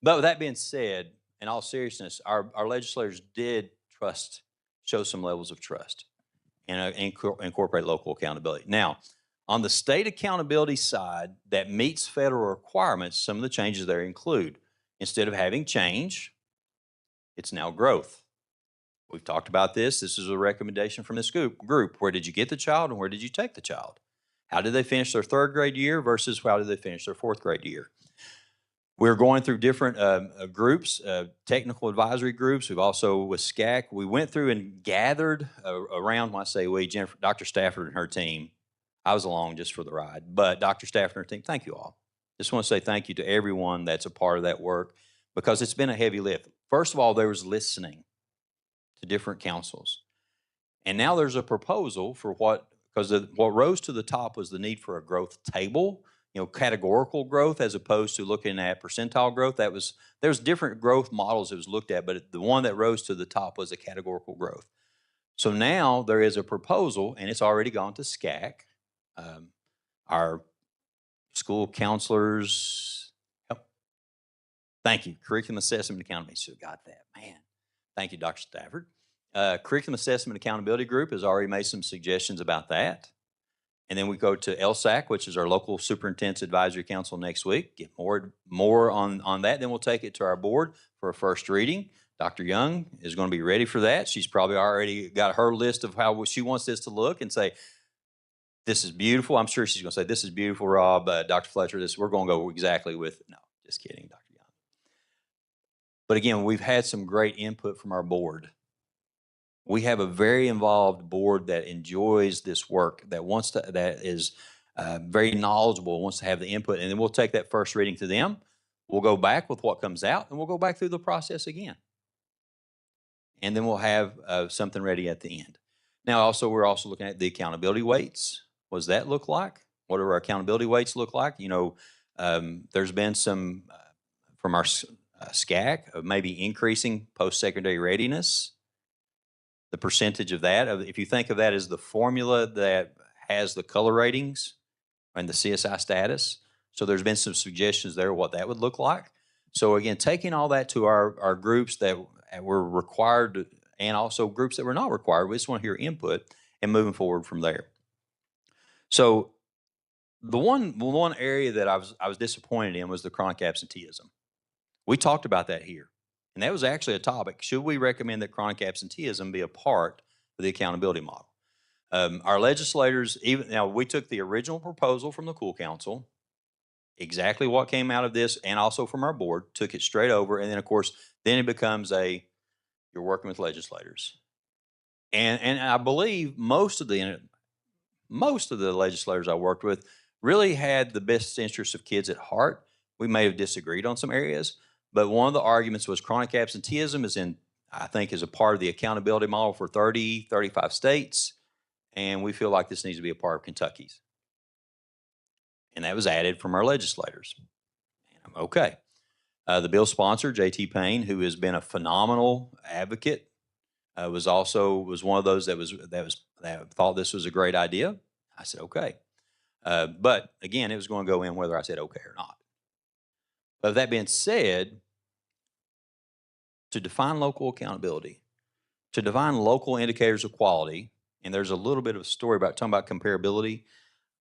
with that being said, in all seriousness, our legislators did show some levels of trust and incorporate local accountability. Now, on the state accountability side that meets federal requirements, some of the changes there include, instead of having change, it's now growth. We've talked about this. This is a recommendation from this group. Where did you get the child and where did you take the child? How did they finish their 3rd grade year versus how did they finish their 4th grade year? We're going through different groups, technical advisory groups. We've also, with SCAC, we went through and gathered around, when I say we, Dr. Stafford and her team. I was along just for the ride, but Dr. Stafford and her team, thank you all. Just want to say thank you to everyone that's a part of that work because it's been a heavy lift. First of all, there was listening to different councils. And now there's a proposal for what rose to the top was the need for a growth table, you know, categorical growth as opposed to looking at percentile growth. There's different growth models that was looked at, but the one that rose to the top was a categorical growth. So now there is a proposal, and it's already gone to SCAC. Our school counselors, thank you, Curriculum Assessment Accountability. Should have got that, man. Thank you, Dr. Stafford. Curriculum Assessment Accountability Group has already made some suggestions about that. And then we go to LSAC, which is our local superintendent's advisory council next week. Get more on that. Then we'll take it to our board for a first reading. Dr. Young is going to be ready for that. She's probably already got her list of how she wants this to look and say, this is beautiful. I'm sure she's going to say, this is beautiful, Rob. Dr. Fletcher, we're going to go exactly with, no, just kidding, Dr. Young. But again, we've had some great input from our board. We have a very involved board that enjoys this work, that is very knowledgeable, wants to have the input, and then we'll take that first reading to them. We'll go back with what comes out, and we'll go back through the process again. And then we'll have something ready at the end. Now, we're also looking at the accountability weights. What does that look like? What do our accountability weights look like? You know, there's been some from our SCAC of maybe increasing post-secondary readiness. The percentage of that, if you think of that as the formula that has the color ratings and the CSI status. So there's been some suggestions there what that would look like. So again, taking all that to our groups that were required to, and also groups that were not required, we just want to hear input and moving forward from there. So the one area that I was disappointed in was the chronic absenteeism. We talked about that here. And that was actually a topic. Should we recommend that chronic absenteeism be a part of the accountability model? Our legislators, now we took the original proposal from the KUWL Council exactly what came out of this and also from our board, took it straight over. And then, of course, then it becomes you're working with legislators. And I believe most of the legislators I worked with really had the best interests of kids at heart. We may have disagreed on some areas, but one of the arguments was chronic absenteeism I think is a part of the accountability model for 30, 35 states. And we feel like this needs to be a part of Kentucky's. And that was added from our legislators. Okay. The bill sponsor, J.T. Payne, who has been a phenomenal advocate, was one of those that thought this was a great idea. I said, okay. But again, it was going to go in whether I said okay or not. But that being said, to define local accountability, to define local indicators of quality, and there's a little bit of a story about talking about comparability.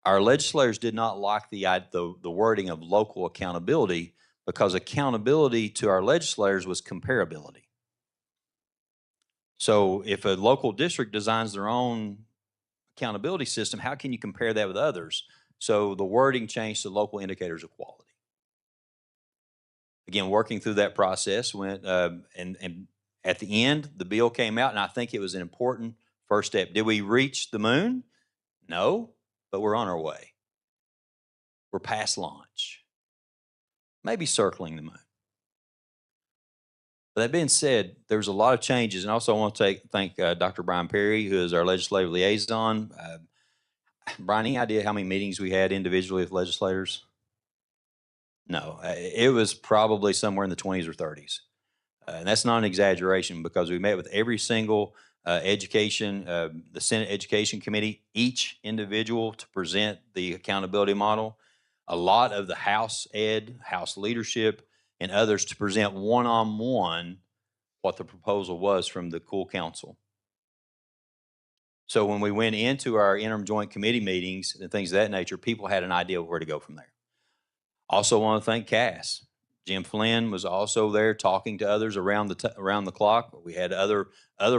Our legislators did not like the wording of local accountability because accountability to our legislators was comparability. So if a local district designs their own accountability system, how can you compare that with others? So the wording changed to local indicators of quality. Again, working through that process went, and at the end, the bill came out, and I think it was an important first step. Did we reach the moon? No, but we're on our way. We're past launch, maybe circling the moon. But that being said, there's a lot of changes, and also I want to thank Dr. Brian Perry, who is our legislative liaison. Brian, any idea how many meetings we had individually with legislators? No, it was probably somewhere in the 20s or 30s. And that's not an exaggeration because we met with every single the Senate Education Committee, each individual to present the accountability model. A lot of the House leadership, and others to present one-on-one what the proposal was from the KUWL Council. So when we went into our interim joint committee meetings and things of that nature, people had an idea of where to go from there. Also want to thank Cass. Jim Flynn was also there talking to others around the clock. We had other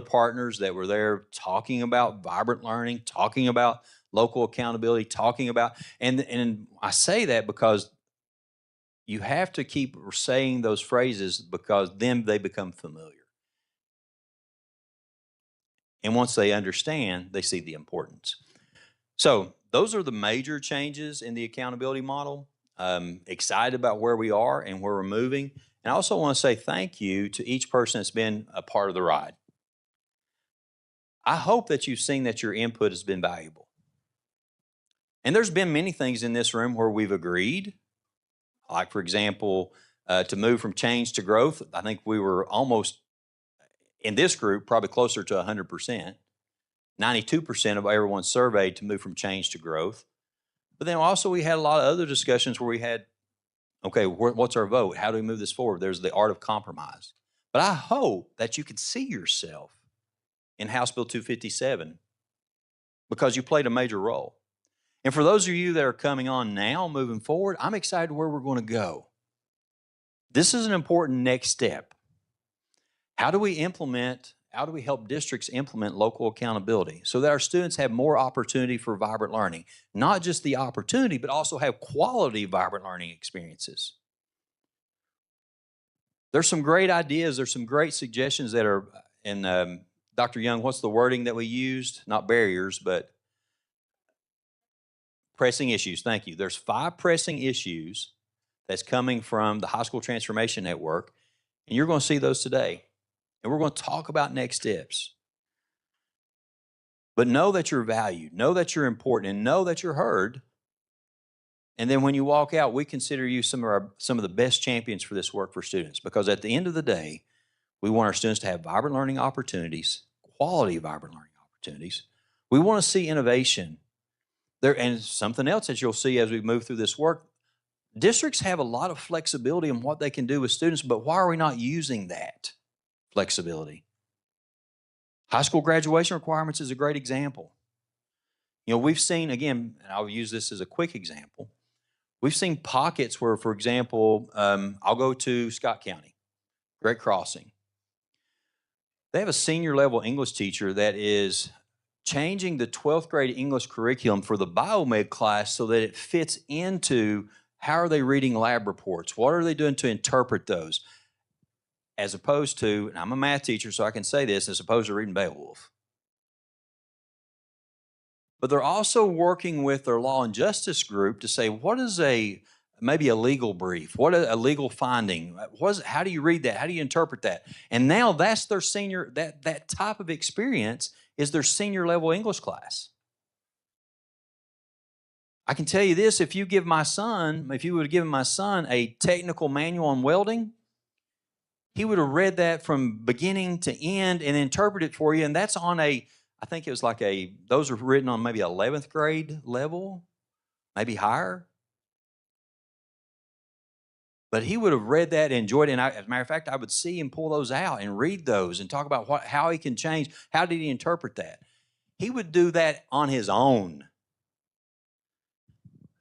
partners that were there talking about vibrant learning, talking about local accountability, talking about, and I say that because you have to keep saying those phrases because then they become familiar. And once they understand, they see the importance. So those are the major changes in the accountability model. Excited about where we are and where we're moving. And I also want to say thank you to each person that's been a part of the ride. I hope that you've seen that your input has been valuable. And there's been many things in this room where we've agreed. Like, for example, to move from change to growth, I think we were almost, in this group, probably closer to 100%. 92% of everyone surveyed to move from change to growth. But then also we had a lot of other discussions where we had, okay, what's our vote? How do we move this forward? There's the art of compromise. But I hope that you can see yourself in House Bill 257 because you played a major role. And for those of you that are coming on now, moving forward, I'm excited where we're going to go. This is an important next step. How do we help districts implement local accountability so that our students have more opportunity for vibrant learning? Not just the opportunity, but also have quality vibrant learning experiences. There's some great ideas. There's some great suggestions that are, and Dr. Young, what's the wording that we used? Not barriers, but pressing issues. Thank you. There's 5 pressing issues that's coming from the High School Transformation Network, and you're going to see those today. And we're going to talk about next steps. But know that you're valued, know that you're important, and know that you're heard. And then when you walk out, we consider you some of the best champions for this work for students. Because at the end of the day, we want our students to have vibrant learning opportunities, quality vibrant learning opportunities. We want to see innovation. And something else that you'll see as we move through this work, districts have a lot of flexibility in what they can do with students, but why are we not using that flexibility? High school graduation requirements is a great example. You know, we've seen, again, and I'll use this as a quick example, we've seen pockets where, for example, I'll go to Scott County, Great Crossing. They have a senior level English teacher that is changing the 12th grade English curriculum for the biomed class so that it fits into How are they reading lab reports? What are they doing to interpret those? As opposed to, and I'm a math teacher, so I can say this, as opposed to reading Beowulf. But they're also working with their law and justice group to say, what is maybe a legal brief? What a legal finding? How do you read that? How do you interpret that? And now that's their senior, that type of experience is their senior level English class. I can tell you this, if you would have given my son a technical manual on welding, he would have read that from beginning to end and interpreted it for you. And that's on I think it was those are written on maybe 11th grade level, maybe higher. But he would have read that and enjoyed it. And as a matter of fact, I would see him pull those out and read those and talk about how he can change. How did he interpret that? He would do that on his own.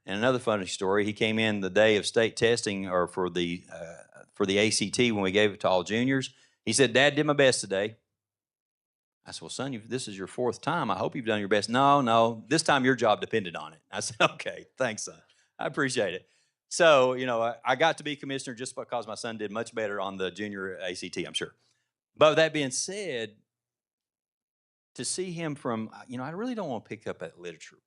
And another funny story, he came in the day of state testing or for the ACT when we gave it to all juniors. He said, Dad, did my best today. I said, well, son, this is your 4th time. I hope you've done your best. No, this time your job depended on it. I said, okay, thanks, son. I appreciate it. So, I got to be commissioner just because my son did much better on the junior ACT, I'm sure. But with that being said, to see him from, I really don't want to pick up that literature book.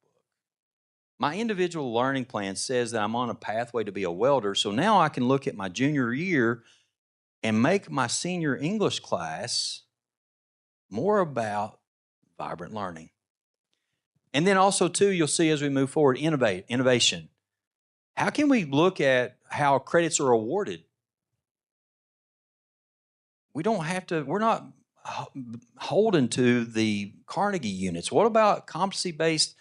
My individual learning plan says that I'm on a pathway to be a welder. So now I can look at my junior year and make my senior English class more about vibrant learning. And then also, too, you'll see as we move forward, innovation. How can we look at how credits are awarded? We're not holden to the Carnegie units. What about competency-based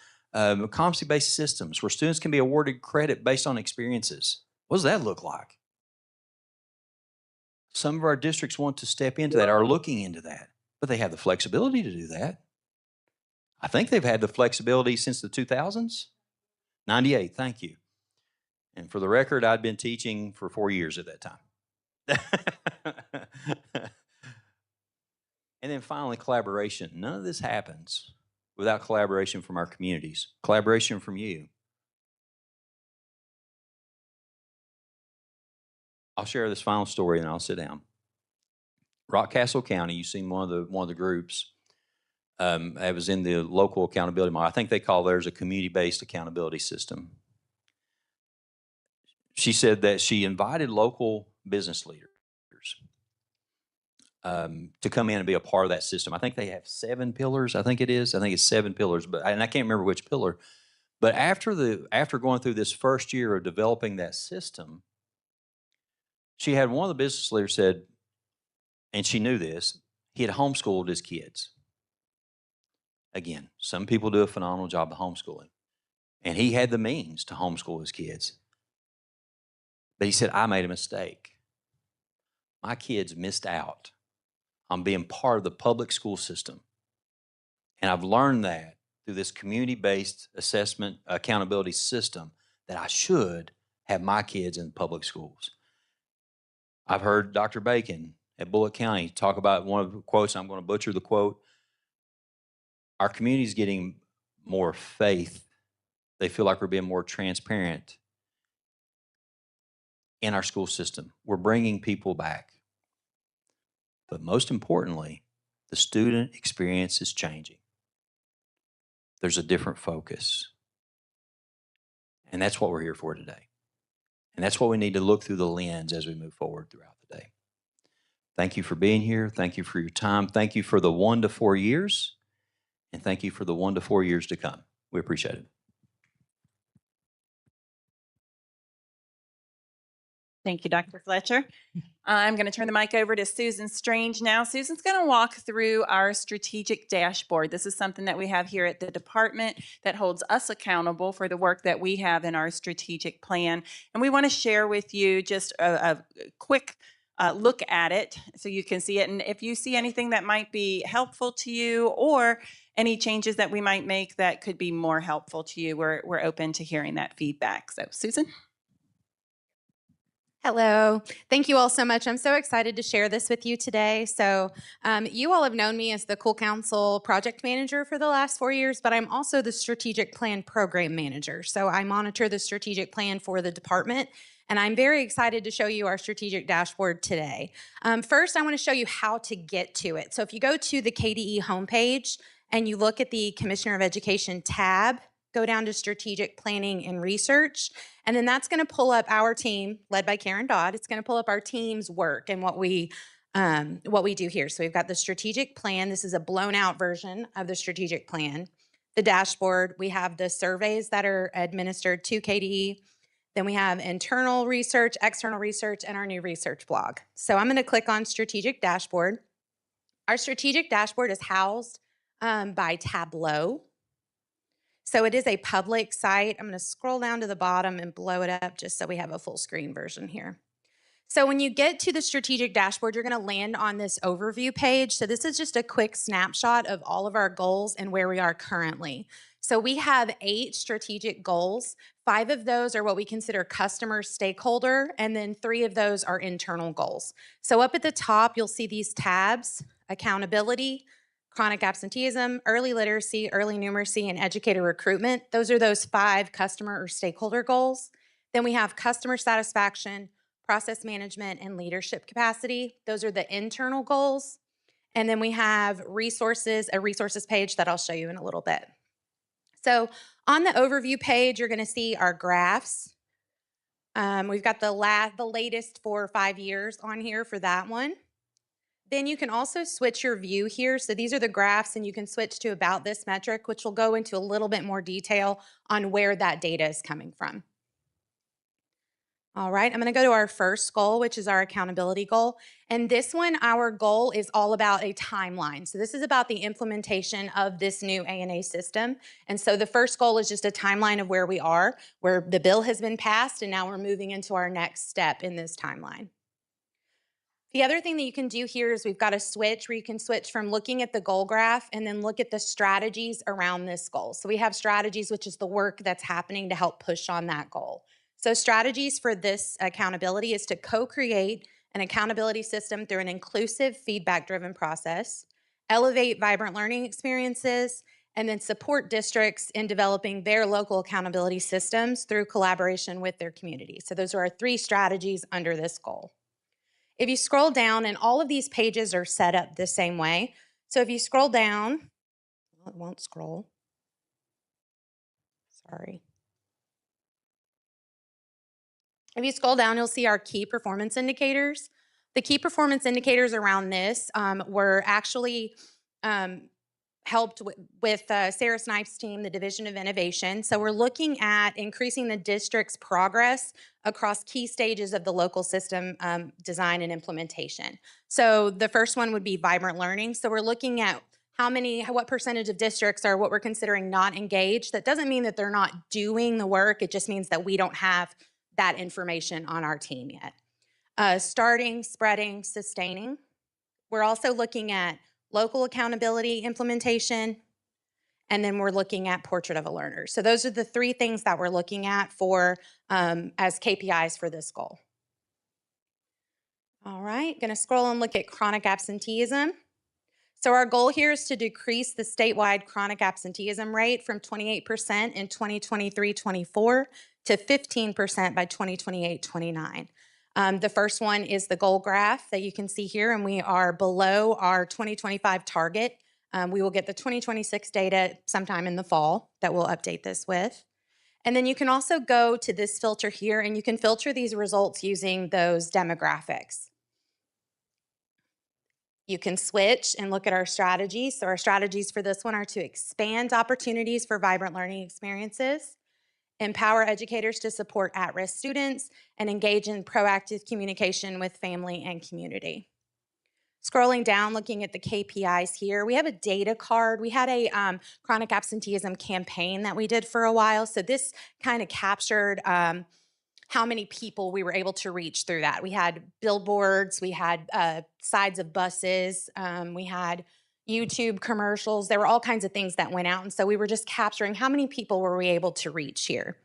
systems where students can be awarded credit based on experiences? What does that look like? Some of our districts want to step into that, are looking into that, but they have the flexibility to do that. I think they've had the flexibility since the 2000s. 98, thank you. And for the record, I'd been teaching for 4 years at that time. And then finally, collaboration. None of this happens without collaboration from our communities, collaboration from you. I'll share this final story and I'll sit down. Rockcastle County, you've seen one of the groups. It was in the local accountability model. I think they call theirs a community-based accountability system. She said that she invited local business leaders to come in and be a part of that system. I think they have 7 pillars. I think it's 7 pillars, and I can't remember which pillar. But after going through this first year of developing that system, she had one of the business leaders said, and she knew this, he had homeschooled his kids. Again, some people do a phenomenal job of homeschooling. And he had the means to homeschool his kids. But he said, I made a mistake. My kids missed out on being part of the public school system. And I've learned that through this community-based assessment accountability system that I should have my kids in public schools. I've heard Dr. Bacon at Bullitt County talk about one of the quotes, I'm going to butcher the quote. Our community is getting more faith. They feel like we're being more transparent in our school system. We're bringing people back. But most importantly, the student experience is changing. There's a different focus. And that's what we're here for today. And that's what we need to look through the lens as we move forward throughout the day. Thank you for being here. Thank you for your time. Thank you for the 1 to 4 years. And thank you for the 1 to 4 years to come. We appreciate it. Thank you, Dr. Fletcher. I'm going to turn the mic over to Susan Strange now. Susan's going to walk through our strategic dashboard. This is something that we have here at the department that holds us accountable for the work that we have in our strategic plan. And we want to share with you just a quick look at it so you can see it. And if you see anything that might be helpful to you or any changes that we might make that could be more helpful to you, we're open to hearing that feedback. So, Susan? Hello. Thank you all so much. I'm so excited to share this with you today. You all have known me as the KUWL Council project manager for the last 4 years, but I'm also the strategic plan program manager. So, I monitor the strategic plan for the department, and I'm very excited to show you our strategic dashboard today. First, I want to show you how to get to it. So, if you go to the KDE homepage and you look at the Commissioner of Education tab, go down to strategic planning and research. And then that's going to pull up our team led by Karen Dodd. It's going to pull up our team's work and what we do here. So we've got the strategic plan. This is a blown out version of the strategic plan. The dashboard, we have the surveys that are administered to KDE. Then we have internal research, external research, and our new research blog. So I'm going to click on strategic dashboard. Our strategic dashboard is housed by Tableau. So it is a public site. I'm going to scroll down to the bottom and blow it up just so we have a full screen version here. So when you get to the strategic dashboard, you're going to land on this overview page. So this is just a quick snapshot of all of our goals and where we are currently. So we have 8 strategic goals. 5 of those are what we consider customer stakeholder, and then 3 of those are internal goals. So up at the top, you'll see these tabs: accountability, chronic absenteeism, early literacy, early numeracy, and educator recruitment. Those are those 5 customer or stakeholder goals. Then we have customer satisfaction, process management, and leadership capacity. Those are the internal goals. And then we have resources, a resources page that I'll show you in a little bit. So on the overview page, you're going to see our graphs. We've got the latest 4 or 5 years on here for that one. Then you can also switch your view here. So these are the graphs, and you can switch to about this metric, which will go into a little bit more detail on where that data is coming from. All right, I'm going to go to our first goal, which is our accountability goal. And this one, our goal is all about a timeline. So this is about the implementation of this new ANA system. And so the first goal is just a timeline of where we are, where the bill has been passed, and now we're moving into our next step in this timeline. The other thing that you can do here is we've got a switch where you can switch from looking at the goal graph and then look at the strategies around this goal. So we have strategies, which is the work that's happening to help push on that goal. So strategies for this accountability is to co-create an accountability system through an inclusive, feedback-driven process, elevate vibrant learning experiences, and then support districts in developing their local accountability systems through collaboration with their community. So those are our 3 strategies under this goal. If you scroll down, and all of these pages are set up the same way. So if you scroll down, well, it won't scroll. Sorry. If you scroll down, you'll see our key performance indicators. The key performance indicators around this were actually helped with Sarah Snipes' team, the Division of Innovation. So we're looking at increasing the district's progress across key stages of the local system design and implementation. So the first one would be vibrant learning. So we're looking at what percentage of districts are what we're considering not engaged. That doesn't mean that they're not doing the work. It just means that we don't have that information on our team yet. Starting, spreading, sustaining. We're also looking at local accountability implementation, and then we're looking at portrait of a learner. So those are the 3 things that we're looking at for as KPIs for this goal. All right, going to scroll and look at chronic absenteeism. So our goal here is to decrease the statewide chronic absenteeism rate from 28% in 2023-24 to 15% by 2028-29. The first one is the goal graph that you can see here, and we are below our 2025 target. We will get the 2026 data sometime in the fall that we'll update this with. And then you can also go to this filter here, and you can filter these results using those demographics. You can switch and look at our strategies. So our strategies for this one are to expand opportunities for vibrant learning experiences, empower educators to support at-risk students, and engage in proactive communication with family and community. Scrolling down, looking at the KPIs here, we have a data card. We had a chronic absenteeism campaign that we did for a while. So this kind of captured how many people we were able to reach through that. We had billboards, we had sides of buses, we had YouTube commercials. There were all kinds of things that went out. And so we were just capturing how many people were we able to reach here.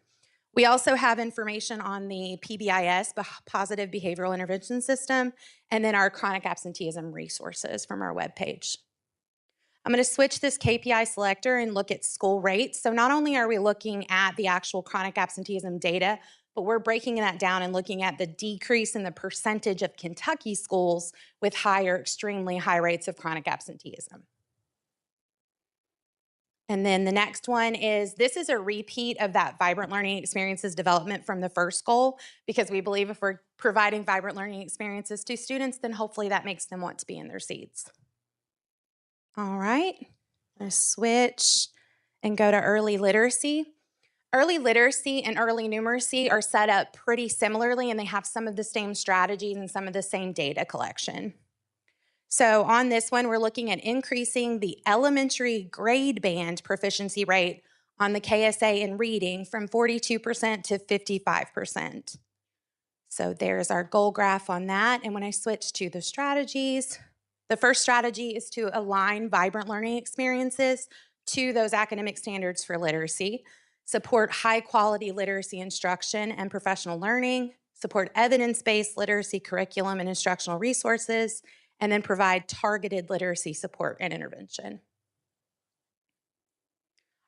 We also have information on the PBIS, Positive Behavioral Intervention System, and then our chronic absenteeism resources from our webpage. I'm going to switch this KPI selector and look at school rates. So not only are we looking at the actual chronic absenteeism data, but we're breaking that down and looking at the decrease in the percentage of Kentucky schools with higher, extremely high rates of chronic absenteeism. And then the next one is, this is a repeat of that vibrant learning experiences development from the first goal, because we believe if we're providing vibrant learning experiences to students, then hopefully that makes them want to be in their seats. All right, I'm gonna switch and go to early literacy. Early literacy and early numeracy are set up pretty similarly, and they have some of the same strategies and some of the same data collection. So on this one, we're looking at increasing the elementary grade band proficiency rate on the KSA in reading from 42% to 55%. So there's our goal graph on that. And when I switch to the strategies, the first strategy is to align vibrant learning experiences to those academic standards for literacy, support high quality literacy instruction and professional learning, support evidence-based literacy curriculum and instructional resources, and then provide targeted literacy support and intervention.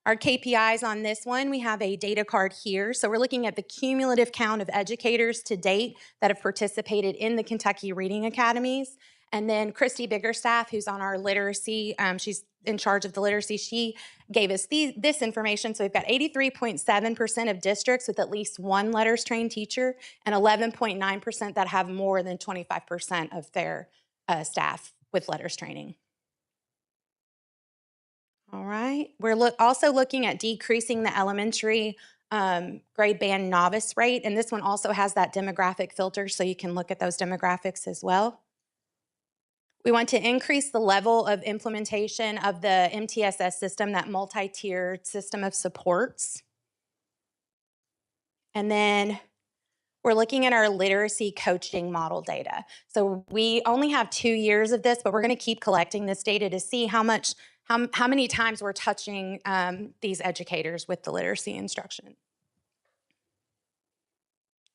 Our KPIs on this one, we have a data card here. So we're looking at the cumulative count of educators to date that have participated in the Kentucky Reading Academies. And then Christy Biggerstaff, who's on our literacy, she's in charge of the literacy, she gave us this information. So we've got 83.7% of districts with at least one LETRS trained teacher and 11.9% that have more than 25% of their staff with LETRS training. All right, we're also looking at decreasing the elementary grade band novice rate, and this one also has that demographic filter, so you can look at those demographics as well. We want to increase the level of implementation of the MTSS system, that multi-tiered system of supports. And then we're looking at our literacy coaching model data. So we only have 2 years of this, but we're going to keep collecting this data to see how many times we're touching these educators with the literacy instruction.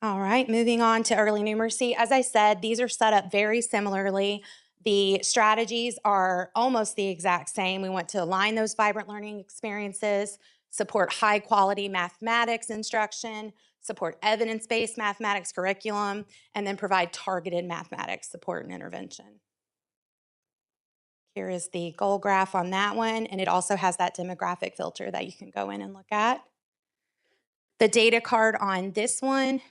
All right, moving on to early numeracy. As I said, these are set up very similarly. The strategies are almost the exact same. We want to align those vibrant learning experiences, support high quality mathematics instruction, support evidence-based mathematics curriculum, and then provide targeted mathematics support and intervention. Here is the goal graph on that one, and it also has that demographic filter that you can go in and look at. The data card on this one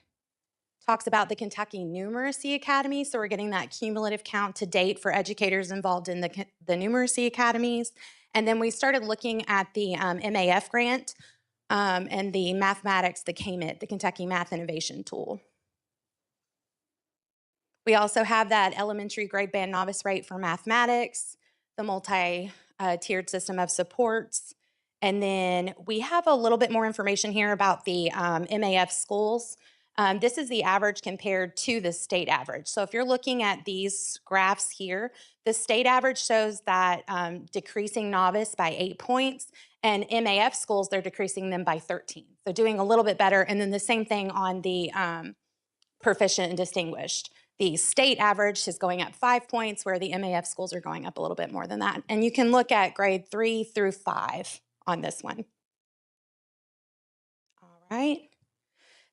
talks about the Kentucky Numeracy Academy, so we're getting that cumulative count to date for educators involved in the Numeracy Academies. And then we started looking at the MAF grant and the mathematics, the KMIT, the Kentucky Math Innovation Tool. We also have that elementary grade band novice rate for mathematics, the multi-tiered system of supports, and then we have a little bit more information here about the MAF schools. This is the average compared to the state average. So if you're looking at these graphs here, the state average shows that decreasing novice by 8 points, and MAF schools, they're decreasing them by 13. So doing a little bit better. And then the same thing on the proficient and distinguished. The state average is going up 5 points, where the MAF schools are going up a little bit more than that. And you can look at grade 3 through 5 on this one. All right.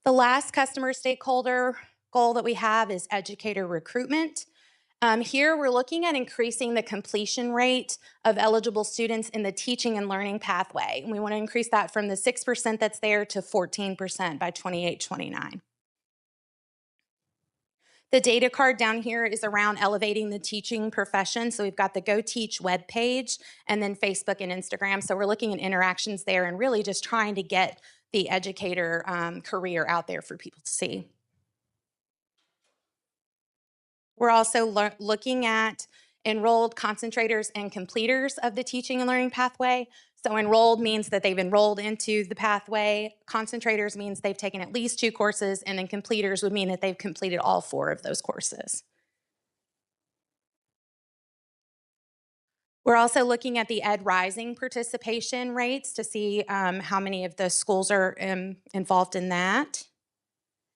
The last customer stakeholder goal that we have is educator recruitment. Here we're looking at increasing the completion rate of eligible students in the teaching and learning pathway. And we want to increase that from the 6% that's there to 14% by 28-29. The data card down here is around elevating the teaching profession. So we've got the Go Teach webpage and then Facebook and Instagram. So we're looking at interactions there and really just trying to get the educator career out there for people to see. We're also looking at enrolled concentrators and completers of the teaching and learning pathway. So enrolled means that they've enrolled into the pathway. Concentrators means they've taken at least 2 courses, and then completers would mean that they've completed all 4 of those courses. We're also looking at the Ed Rising participation rates to see how many of the schools are involved in that.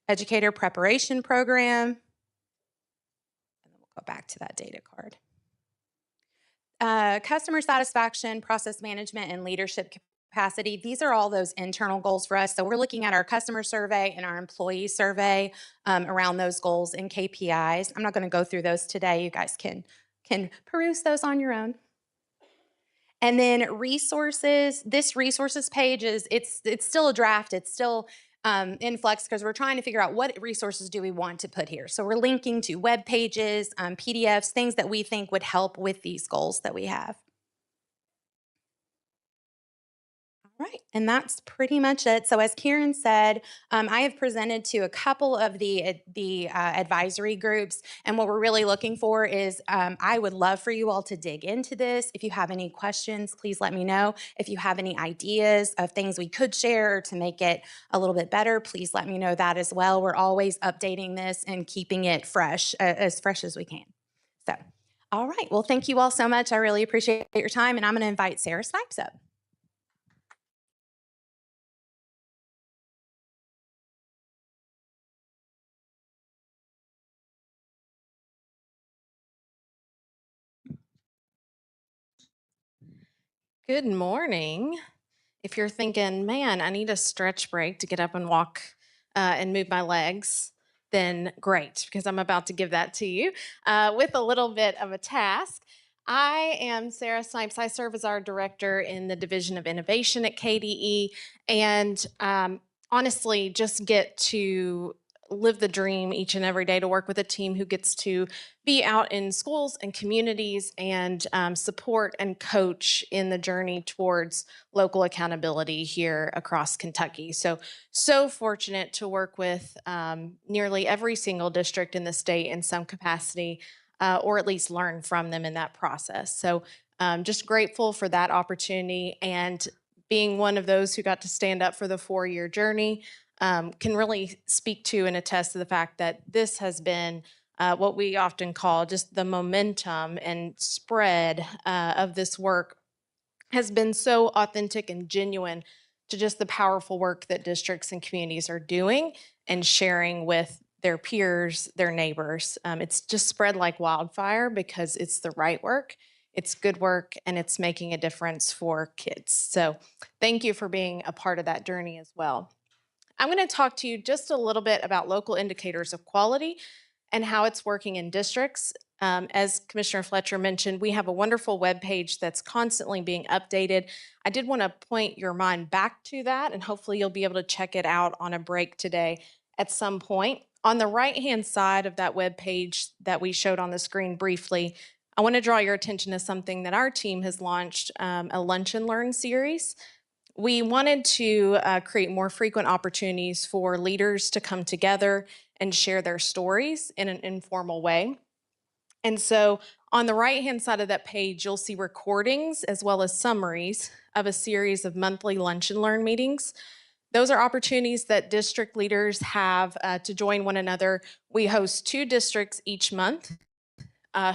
Educator preparation program. And then we'll go back to that data card. Customer satisfaction, process management, and leadership capacity. These are all those internal goals for us. So we're looking at our customer survey and our employee survey around those goals and KPIs. I'm not going to go through those today. You guys can peruse those on your own. And then resources. This resources page it's still a draft. It's still in flux because we're trying to figure out what resources do we want to put here. So we're linking to web pages, PDFs, things that we think would help with these goals that we have. All right, and that's pretty much it. So as Kieran said, I have presented to a couple of the advisory groups, and what we're really looking for is I would love for you all to dig into this. If you have any questions, please let me know. If you have any ideas of things we could share to make it a little bit better, please let me know that as well. We're always updating this and keeping it fresh, as fresh as we can. So, all right, well, thank you all so much. I really appreciate your time, and I'm going to invite Sarah Snipes up. Good morning. If you're thinking, man, I need a stretch break to get up and walk and move my legs, then great, because I'm about to give that to you with a little bit of a task. I am Sarah Snipes. I serve as our director in the Division of Innovation at KDE, and honestly, just get to live the dream each and every day to work with a team who gets to be out in schools and communities and support and coach in the journey towards local accountability here across Kentucky. So fortunate to work with nearly every single district in the state in some capacity, or at least learn from them in that process. So just grateful for that opportunity, and being one of those who got to stand up for the 4-year journey, can really speak to and attest to the fact that this has been what we often call just the momentum and spread of this work has been so authentic and genuine to just the powerful work that districts and communities are doing and sharing with their peers, their neighbors. It's just spread like wildfire because it's the right work, it's good work, and it's making a difference for kids. So thank you for being a part of that journey as well. I'm going to talk to you just a little bit about local indicators of quality and how it's working in districts. As Commissioner Fletcher mentioned, we have a wonderful webpage that's constantly being updated. I did want to point your mind back to that, and hopefully you'll be able to check it out on a break today at some point. On the right-hand side of that webpage that we showed on the screen briefly, I want to draw your attention to something that our team has launched, a Lunch and Learn series. We wanted to create more frequent opportunities for leaders to come together and share their stories in an informal way. And so on the right-hand side of that page, you'll see recordings as well as summaries of a series of monthly Lunch and Learn meetings. Those are opportunities that district leaders have to join one another. We host 2 districts each month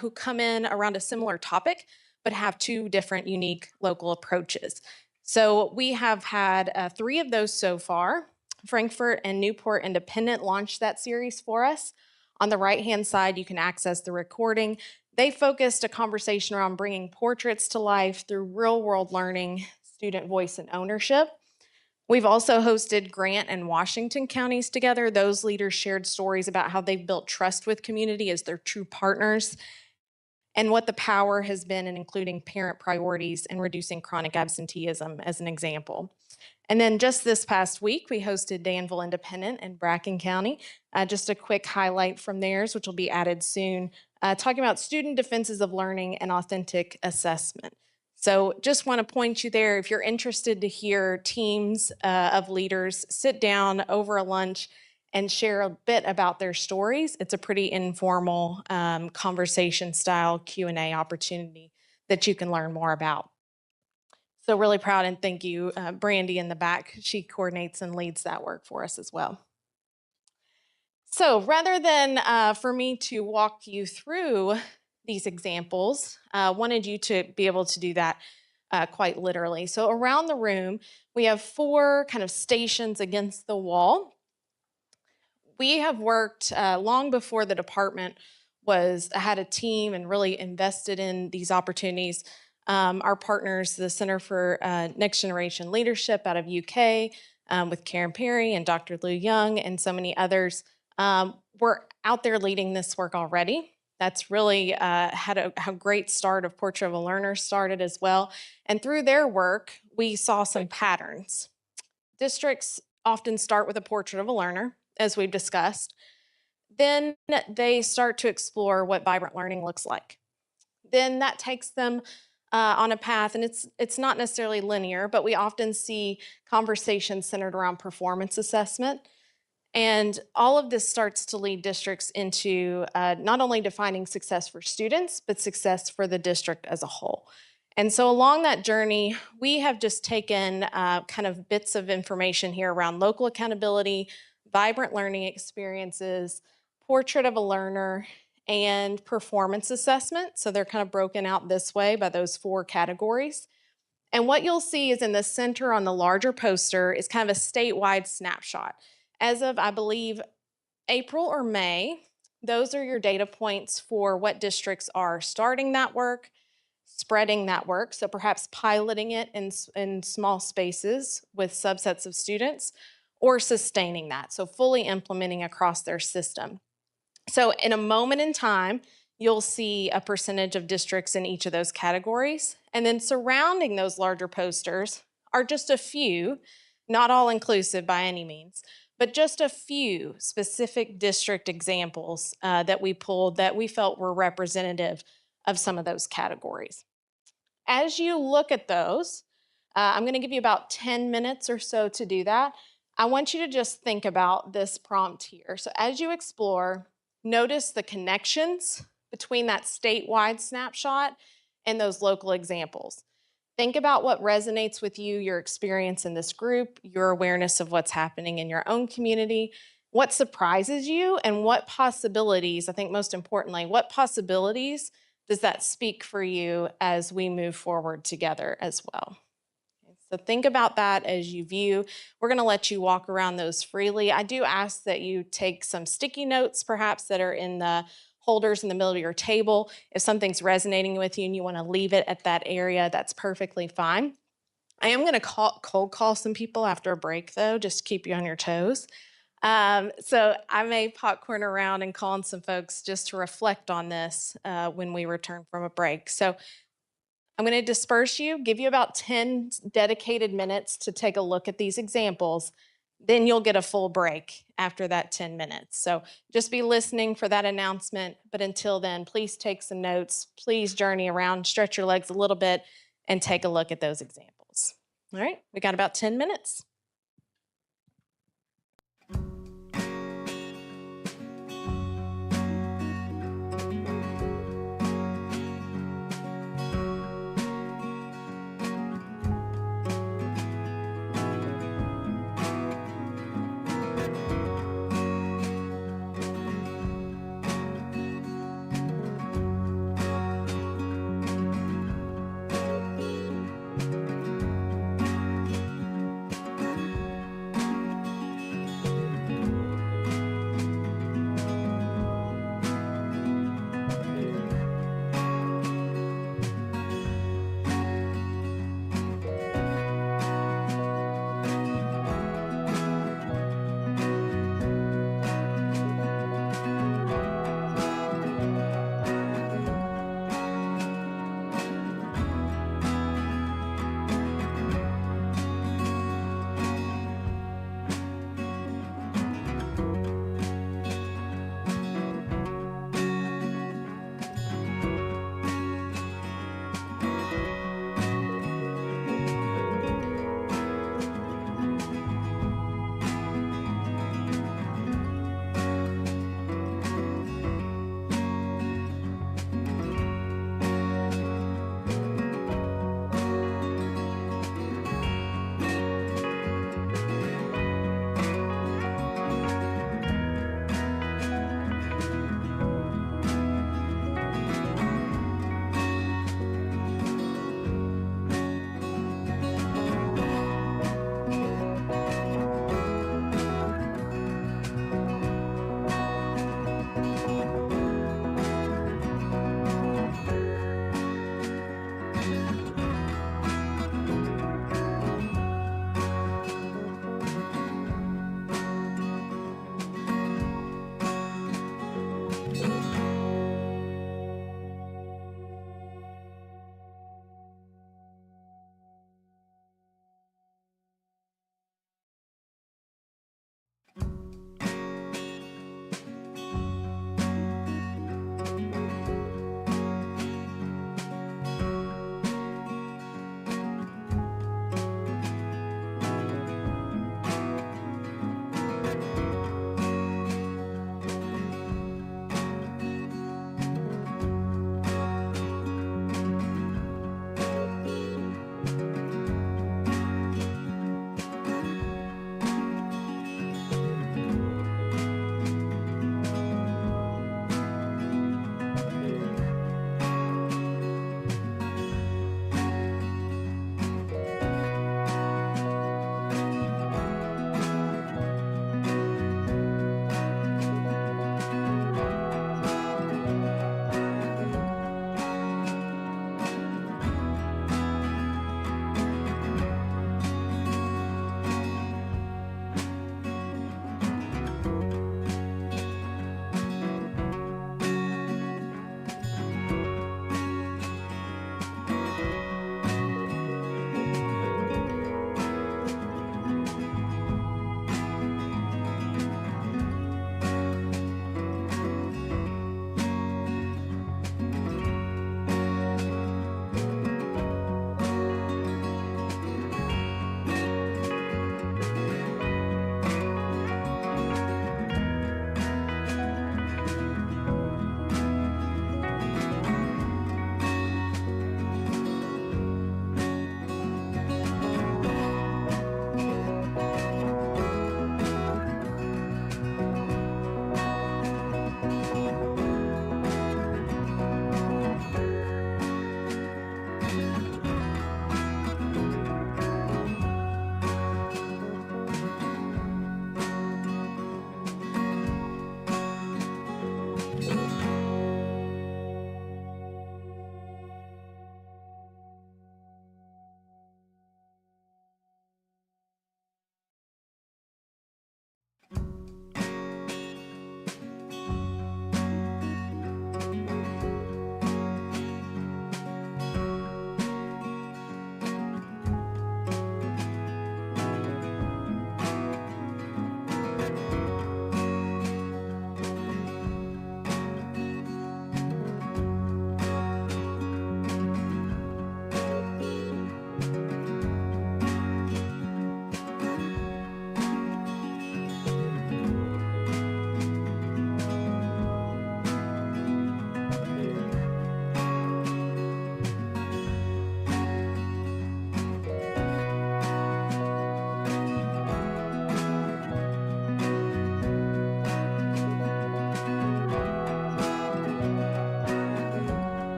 who come in around a similar topic, but have 2 different unique local approaches. So we have had 3 of those so far. Frankfort and Newport Independent launched that series for us. On the right-hand side, you can access the recording. They focused a conversation around bringing portraits to life through real-world learning, student voice, and ownership. We've also hosted Grant and Washington counties together. Those leaders shared stories about how they've built trust with community as their true partners, and what the power has been in including parent priorities and reducing chronic absenteeism as an example. And then just this past week, we hosted Danville Independent in Bracken County. Just a quick highlight from theirs, which will be added soon, talking about student defenses of learning and authentic assessment. So just want to point you there. If you're interested to hear teams of leaders sit down over a lunch and share a bit about their stories, it's a pretty informal conversation style Q&A opportunity that you can learn more about. So really proud, and thank you, Brandy in the back. She coordinates and leads that work for us as well. So rather than for me to walk you through these examples. Wanted you to be able to do that quite literally. So around the room, we have 4 kind of stations against the wall. We have worked long before the department had a team and really invested in these opportunities. Our partners, the Center for Next Generation Leadership out of UK, with Karen Perry and Dr. Lou Young and so many others, were out there leading this work already. That's really had a great start of Portrait of a Learner started as well. And through their work, we saw some patterns. Districts often start with a Portrait of a Learner, as we've discussed. Then they start to explore what vibrant learning looks like. Then that takes them on a path, and it's not necessarily linear, but we often see conversations centered around performance assessment. And all of this starts to lead districts into not only defining success for students, but success for the district as a whole. And so along that journey, we have just taken kind of bits of information here around local accountability, vibrant learning experiences, Portrait of a Learner, and performance assessment. So they're kind of broken out this way by those 4 categories. And what you'll see is in the center on the larger poster is kind of a statewide snapshot. As of, I believe, April or May, those are your data points for what districts are starting that work, spreading that work, so perhaps piloting it in small spaces with subsets of students, or sustaining that, so fully implementing across their system. So in a moment in time, you'll see a percentage of districts in each of those categories, and then surrounding those larger posters are just a few, not all inclusive by any means, but just a few specific district examples that we pulled that we felt were representative of some of those categories. As you look at those, I'm going to give you about 10 minutes or so to do that. I want you to just think about this prompt here. So as you explore, notice the connections between that statewide snapshot and those local examples. Think about what resonates with you, your experience in this group, your awareness of what's happening in your own community, what surprises you, and what possibilities, I think most importantly, what possibilities does that speak for you as we move forward together as well? So think about that as you view. We're going to let you walk around those freely. I do ask that you take some sticky notes, perhaps, that are in the holders in the middle of your table. If something's resonating with you and you want to leave it at that area, that's perfectly fine. I am going to cold call some people after a break, though, just to keep you on your toes. So I may popcorn around and call on some folks just to reflect on this when we return from a break. So I'm going to disperse you, give you about 10 dedicated minutes to take a look at these examples. Then you'll get a full break after that 10 minutes. So just be listening for that announcement. But until then, please take some notes. Please journey around, stretch your legs a little bit, and take a look at those examples. All right, we got about 10 minutes.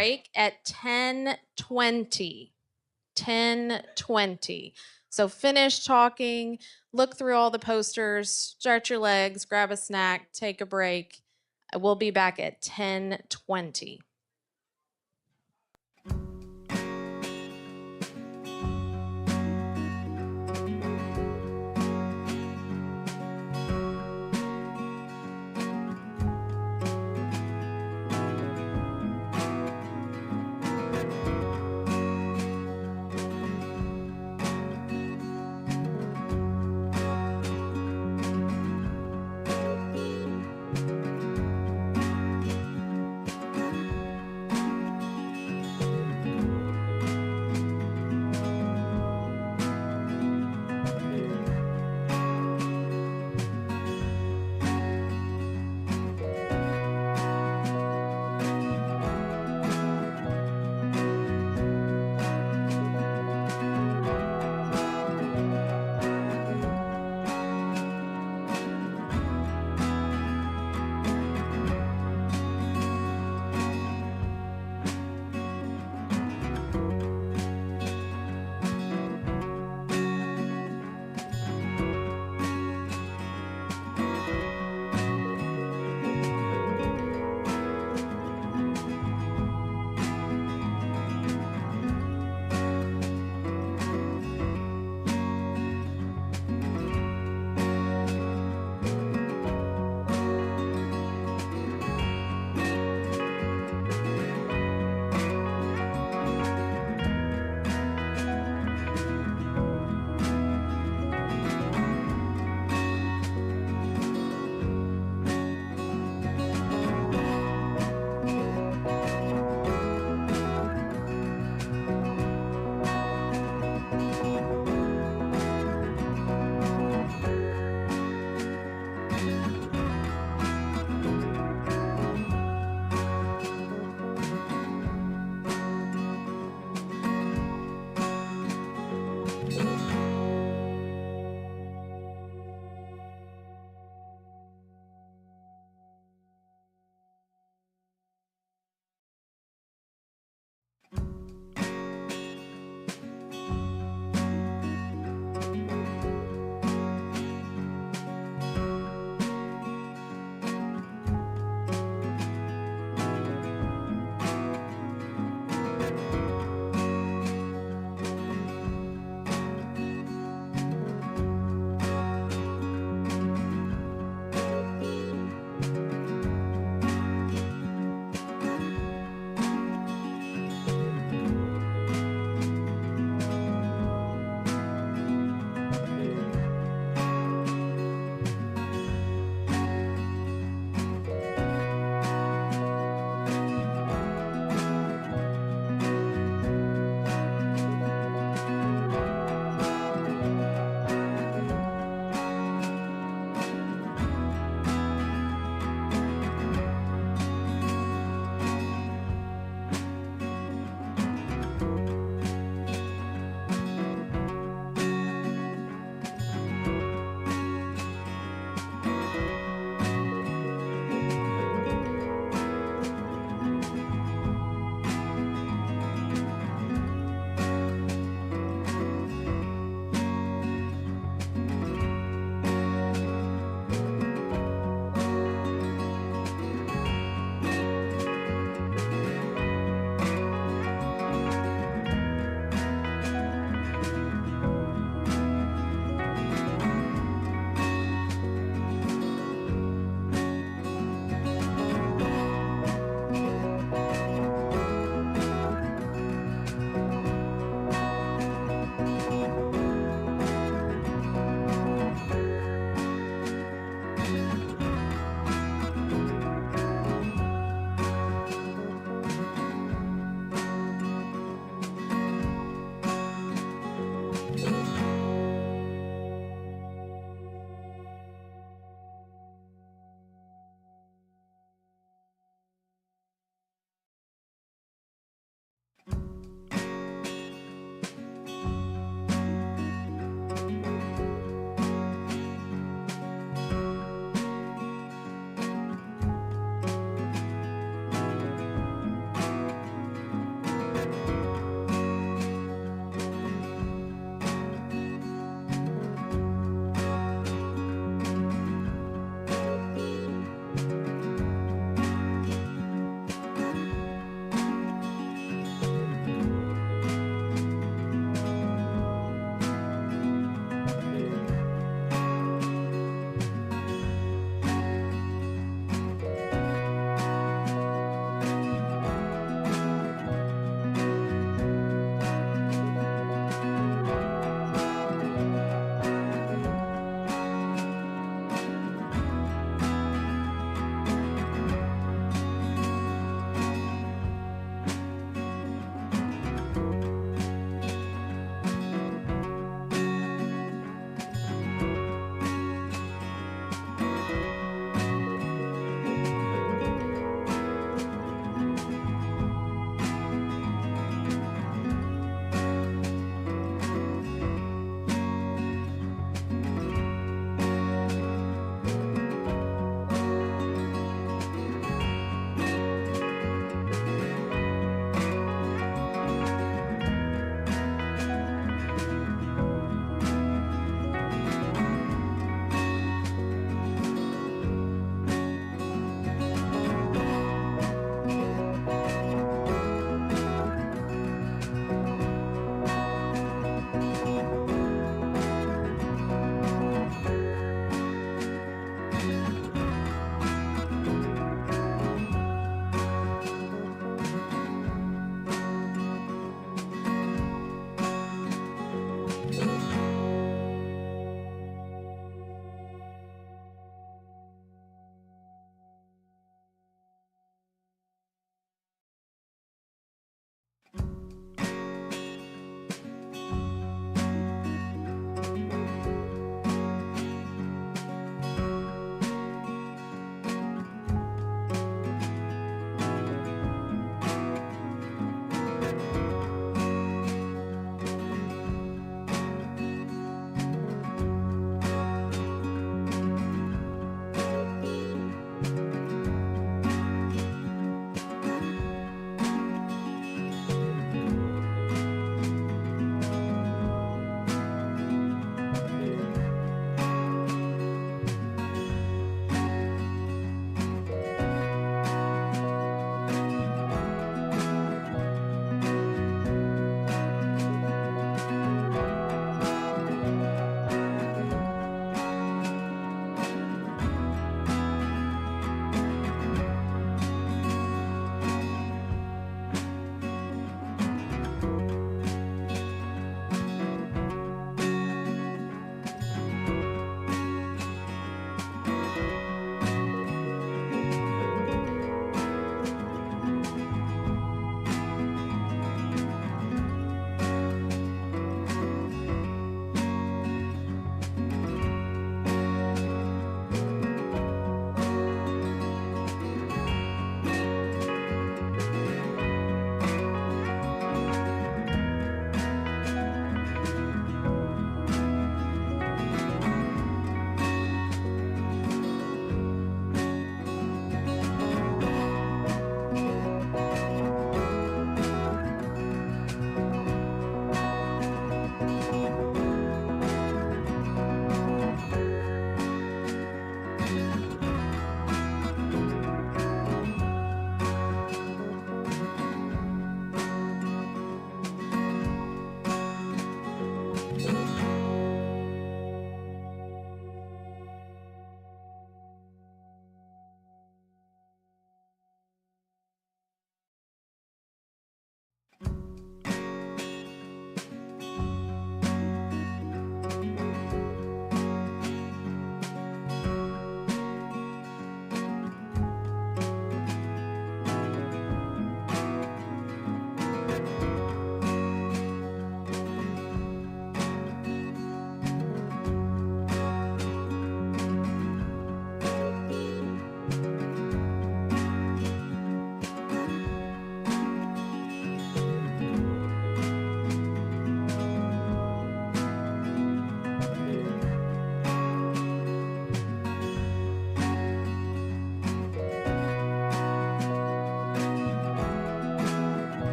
Break at 10:20. 10:20. So finish talking, look through all the posters, stretch your legs, grab a snack, take a break. We'll be back at 10:20.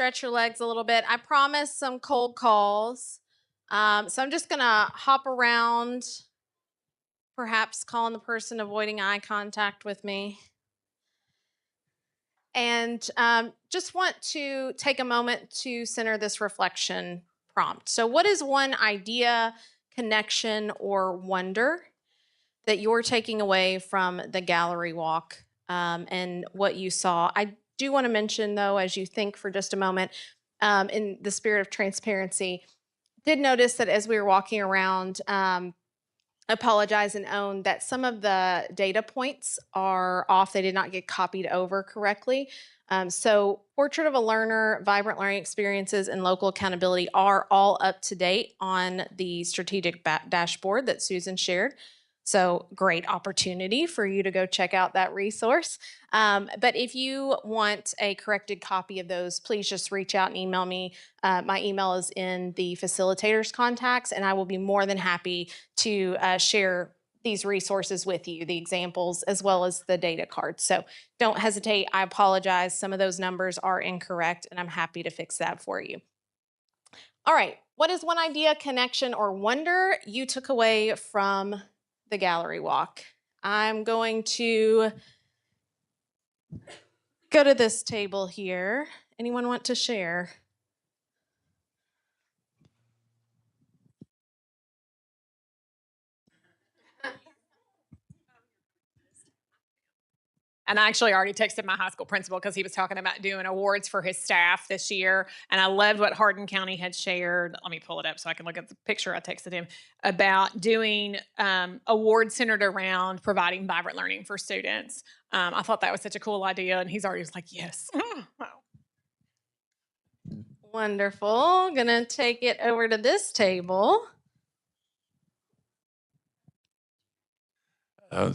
stretch your legs a little bit. I promised some cold calls. So I'm just going to hop around, perhaps calling the person avoiding eye contact with me. And just want to take a moment to center this reflection prompt. So, what is one idea, connection, or wonder that you're taking away from the gallery walk and what you saw? I do want to mention, though, as you think for just a moment, in the spirit of transparency, did notice that as we were walking around, apologize and own that some of the data points are off. They did not get copied over correctly. So Portrait of a Learner, Vibrant Learning Experiences, and Local Accountability are all up to date on the strategic dashboard that Susan shared. So great opportunity for you to go check out that resource. But if you want a corrected copy of those, please just reach out and email me. My email is in the facilitator's contacts, and I will be more than happy to share these resources with you, the examples, as well as the data cards. So don't hesitate. I apologize. Some of those numbers are incorrect, and I'm happy to fix that for you. All right. What is one idea, connection, or wonder you took away from the gallery walk? I'm going to go to this table here. Anyone want to share? And I actually already texted my high school principal because he was talking about doing awards for his staff this year. And I loved what Hardin County had shared. Let me pull it up so I can look at the picture I texted him about doing awards centered around providing vibrant learning for students. I thought that was such a cool idea. And he's already like, yes. Wonderful. Gonna take it over to this table.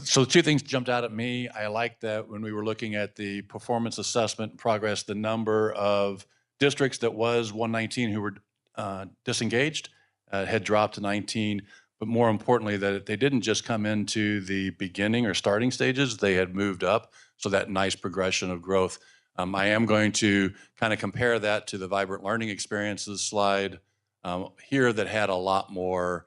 So two things jumped out at me. I liked that when we were looking at the performance assessment progress, the number of districts that was 119 who were disengaged had dropped to 19. But more importantly, that they didn't just come into the beginning or starting stages, they had moved up. So that nice progression of growth. I am going to kind of compare that to the Vibrant Learning Experiences slide here that had a lot more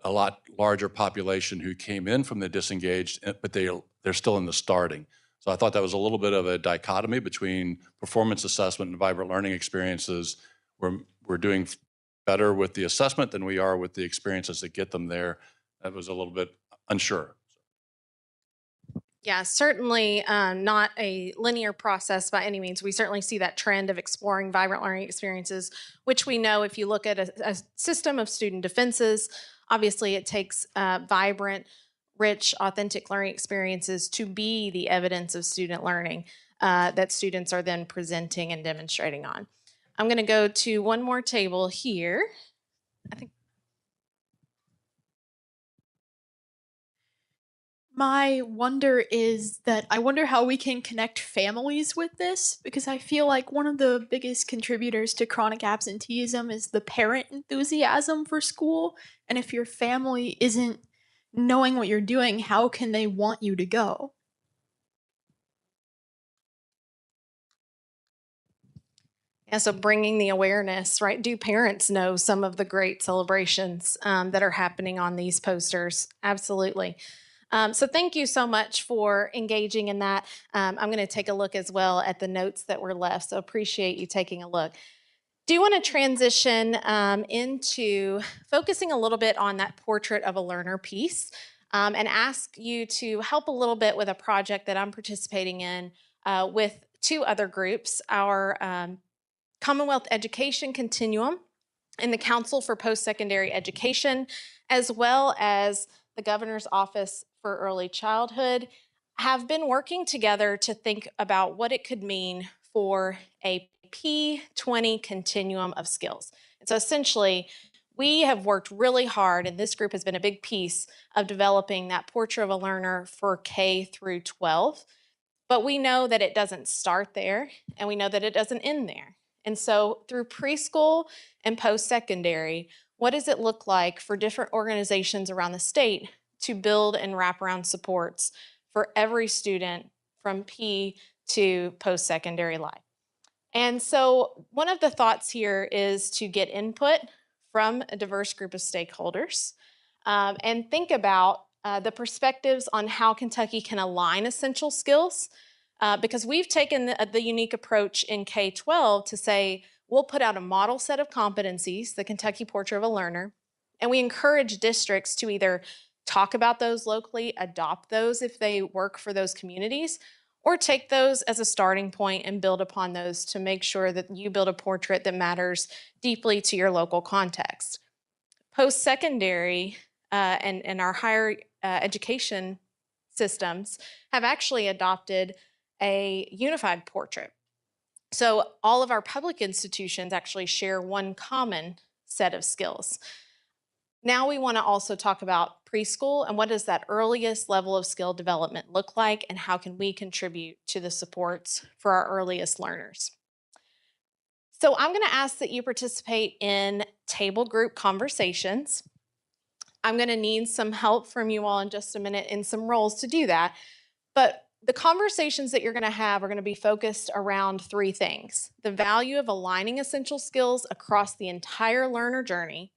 a lot larger population who came in from the disengaged, but they're still in the starting. So I thought that was a little bit of a dichotomy between performance assessment and vibrant learning experiences. We're doing better with the assessment than we are with the experiences that get them there. That was a little bit unsure. Yeah, certainly not a linear process by any means. We certainly see that trend of exploring vibrant learning experiences, which we know if you look at a system of student defenses, obviously it takes vibrant, rich, authentic learning experiences to be the evidence of student learning that students are then presenting and demonstrating on. I'm going to go to one more table here. I think my wonder is that I wonder how we can connect families with this, because I feel like one of the biggest contributors to chronic absenteeism is the parent enthusiasm for school. And if your family isn't knowing what you're doing, how can they want you to go? Yeah, so bringing the awareness, right? Do parents know some of the great celebrations that are happening on these posters? Absolutely. So thank you so much for engaging in that. I'm going to take a look as well at the notes that were left, so appreciate you taking a look. Do you want to transition into focusing a little bit on that portrait of a learner piece and ask you to help a little bit with a project that I'm participating in with two other groups, our Commonwealth Education Continuum and the Council for Post-Secondary Education, as well as the Governor's Office for Early Childhood, have been working together to think about what it could mean for a P20 continuum of skills. And so essentially, we have worked really hard, and this group has been a big piece of developing that portrait of a learner for K through 12. But we know that it doesn't start there, and we know that it doesn't end there. And so through preschool and post-secondary, what does it look like for different organizations around the state to build and wrap around supports for every student from P to post-secondary life? And so one of the thoughts here is to get input from a diverse group of stakeholders and think about the perspectives on how Kentucky can align essential skills. Because we've taken the unique approach in K-12 to say, we'll put out a model set of competencies, the Kentucky Portrait of a Learner, and we encourage districts to either talk about those locally, adopt those if they work for those communities, or take those as a starting point and build upon those to make sure that you build a portrait that matters deeply to your local context. Post-secondary and our higher education systems have actually adopted a unified portrait. So all of our public institutions actually share one common set of skills. Now we want to also talk about preschool and what does that earliest level of skill development look like and how can we contribute to the supports for our earliest learners. So I'm going to ask that you participate in table group conversations. I'm going to need some help from you all in just a minute in some roles to do that. But the conversations that you're going to have are going to be focused around three things: the value of aligning essential skills across the entire learner journey,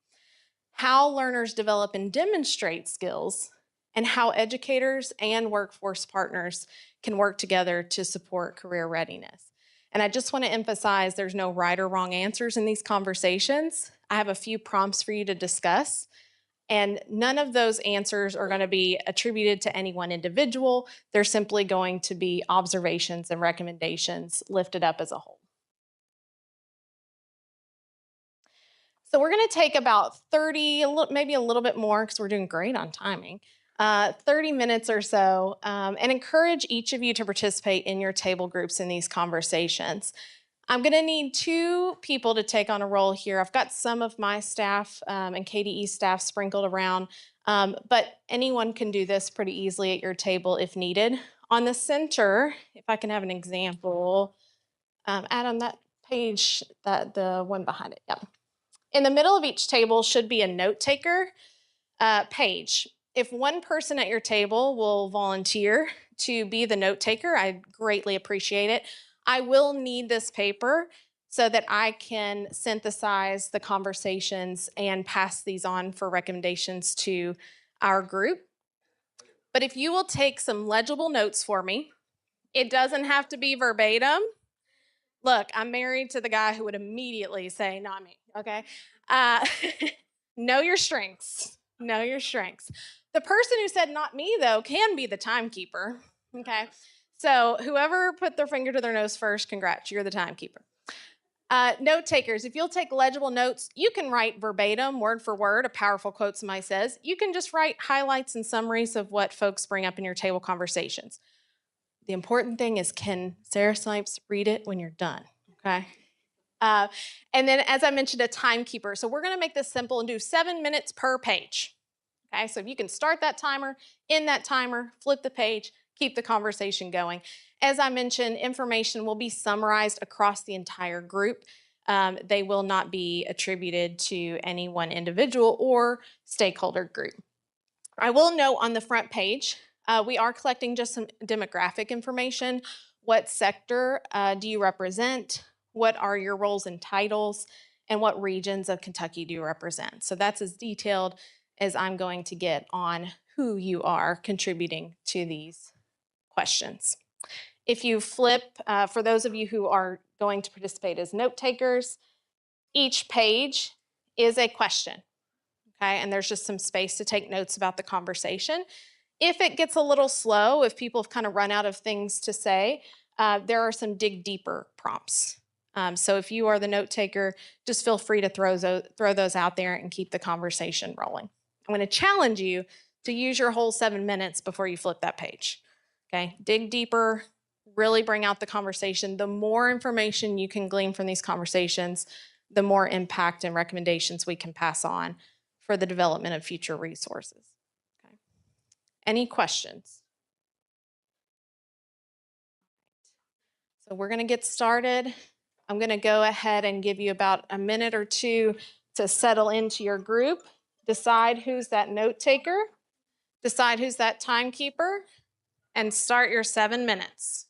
how learners develop and demonstrate skills, and how educators and workforce partners can work together to support career readiness. And I just want to emphasize there's no right or wrong answers in these conversations. I have a few prompts for you to discuss, and none of those answers are going to be attributed to any one individual. They're simply going to be observations and recommendations lifted up as a whole. So we're going to take about 30, maybe a little bit more because we're doing great on timing, 30 minutes or so, and encourage each of you to participate in your table groups in these conversations. I'm going to need 2 people to take on a role here. I've got some of my staff and KDE staff sprinkled around, but anyone can do this pretty easily at your table if needed. On the center, if I can have an example, Adam, that page, the one behind it, yeah. In the middle of each table should be a note taker page. If one person at your table will volunteer to be the note taker, I greatly appreciate it. I will need this paper so that I can synthesize the conversations and pass these on for recommendations to our group. But if you will take some legible notes for me, it doesn't have to be verbatim. Look, I'm married to the guy who would immediately say, not me, okay? Know your strengths. Know your strengths. The person who said not me, though, can be the timekeeper, okay? So whoever put their finger to their nose first, congrats, you're the timekeeper. Note takers, if you'll take legible notes, you can write verbatim, word for word, a powerful quote somebody says. You can just write highlights and summaries of what folks bring up in your table conversations. The important thing is, can Sarah Snipes read it when you're done, okay? And then, as I mentioned, a timekeeper. So we're going to make this simple and do 7 minutes per page, okay? So if you can start that timer, end that timer, flip the page, keep the conversation going. As I mentioned, information will be summarized across the entire group. They will not be attributed to any one individual or stakeholder group. I will note on the front page, we are collecting just some demographic information. What sector do you represent? What are your roles and titles? And what regions of Kentucky do you represent? So that's as detailed as I'm going to get on who you are contributing to these questions. If you flip, for those of you who are going to participate as note takers, each page is a question, okay? And there's just some space to take notes about the conversation. If it gets a little slow, if people have kind of run out of things to say, there are some dig deeper prompts. So if you are the note taker, just feel free to throw those out there and keep the conversation rolling. I'm going to challenge you to use your whole 7 minutes before you flip that page. Okay, dig deeper, really bring out the conversation. The more information you can glean from these conversations, the more impact and recommendations we can pass on for the development of future resources. Okay. Any questions? So we're going to get started. I'm going to go ahead and give you about a minute or two to settle into your group. Decide who's that note taker. Decide who's that timekeeper. And start your 7 minutes.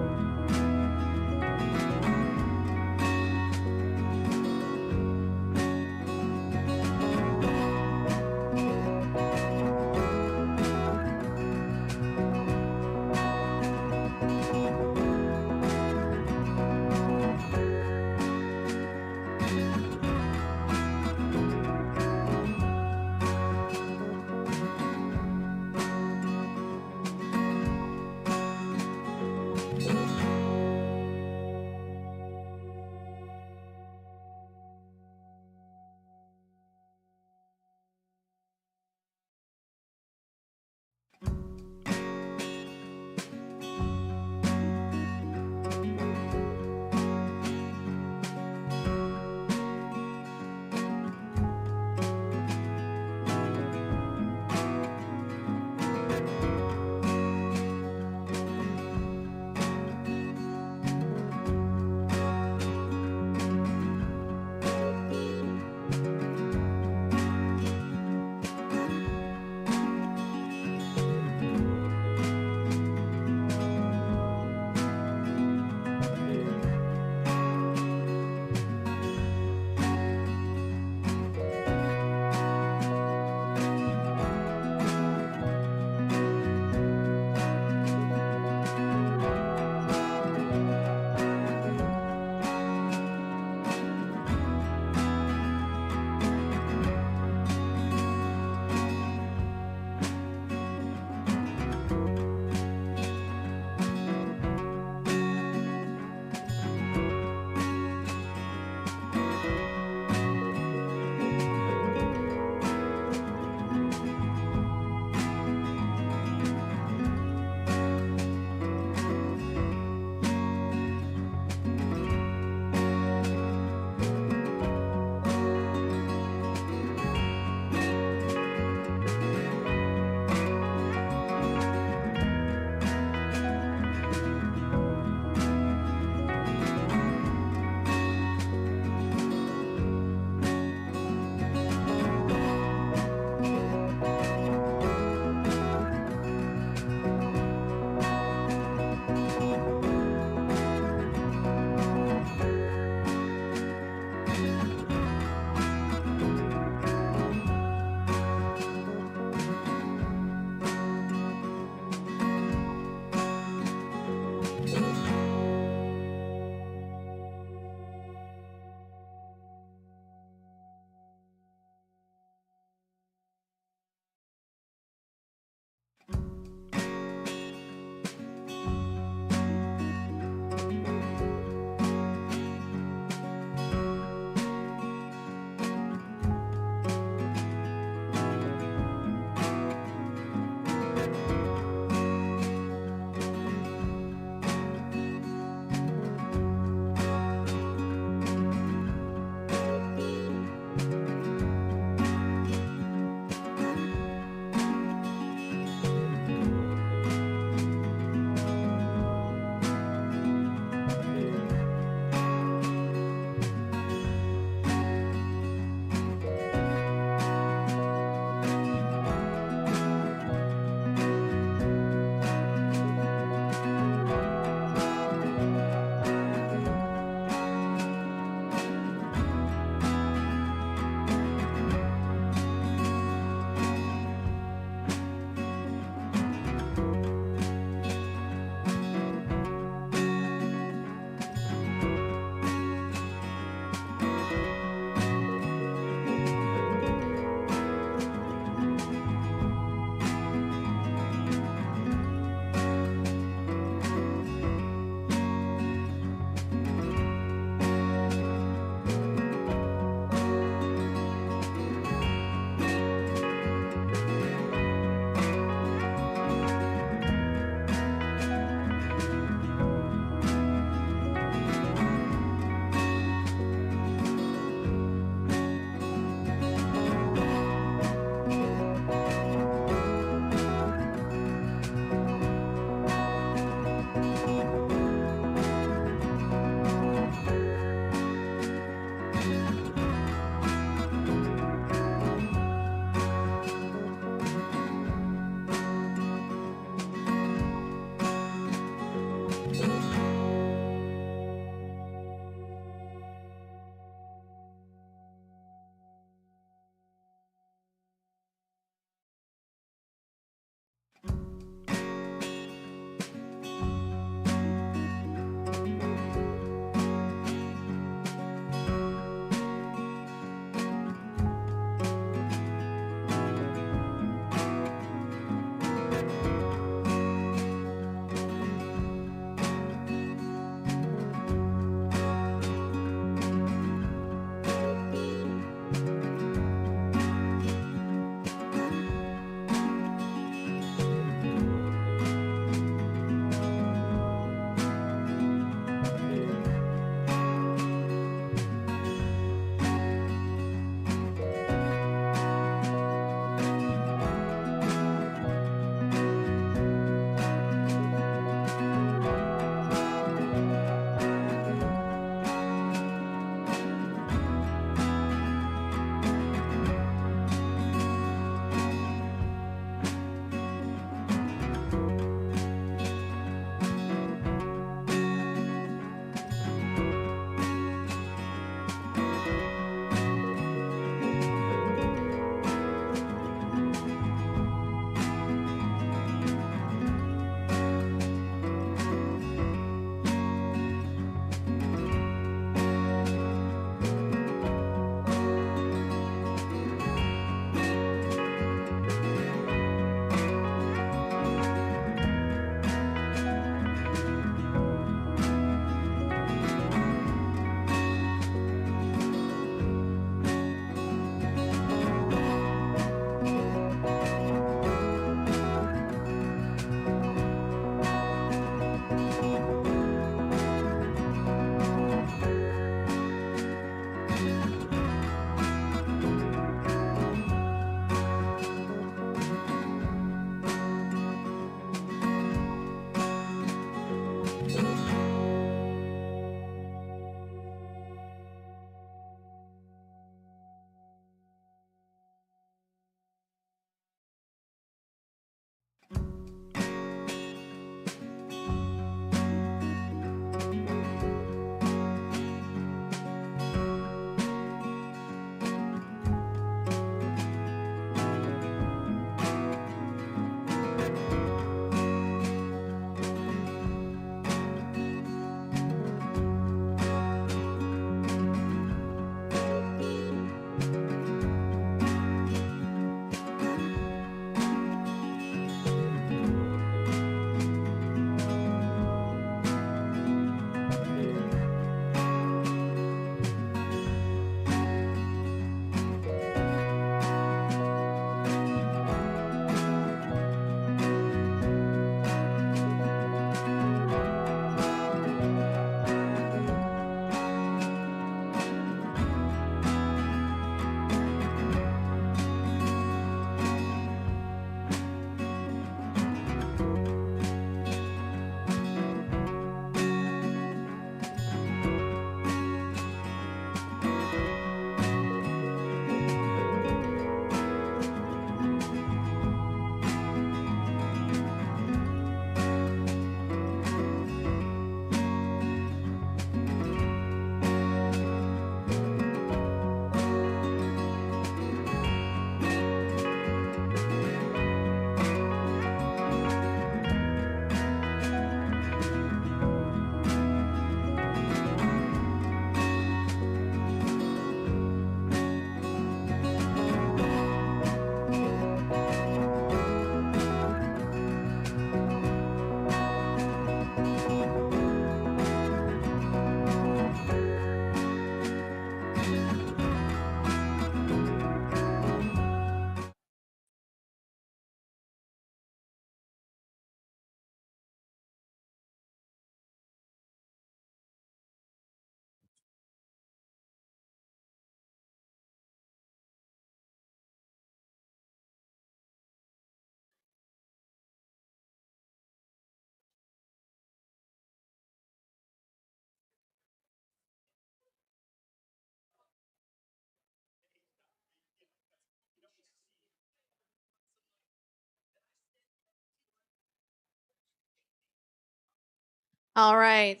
All right.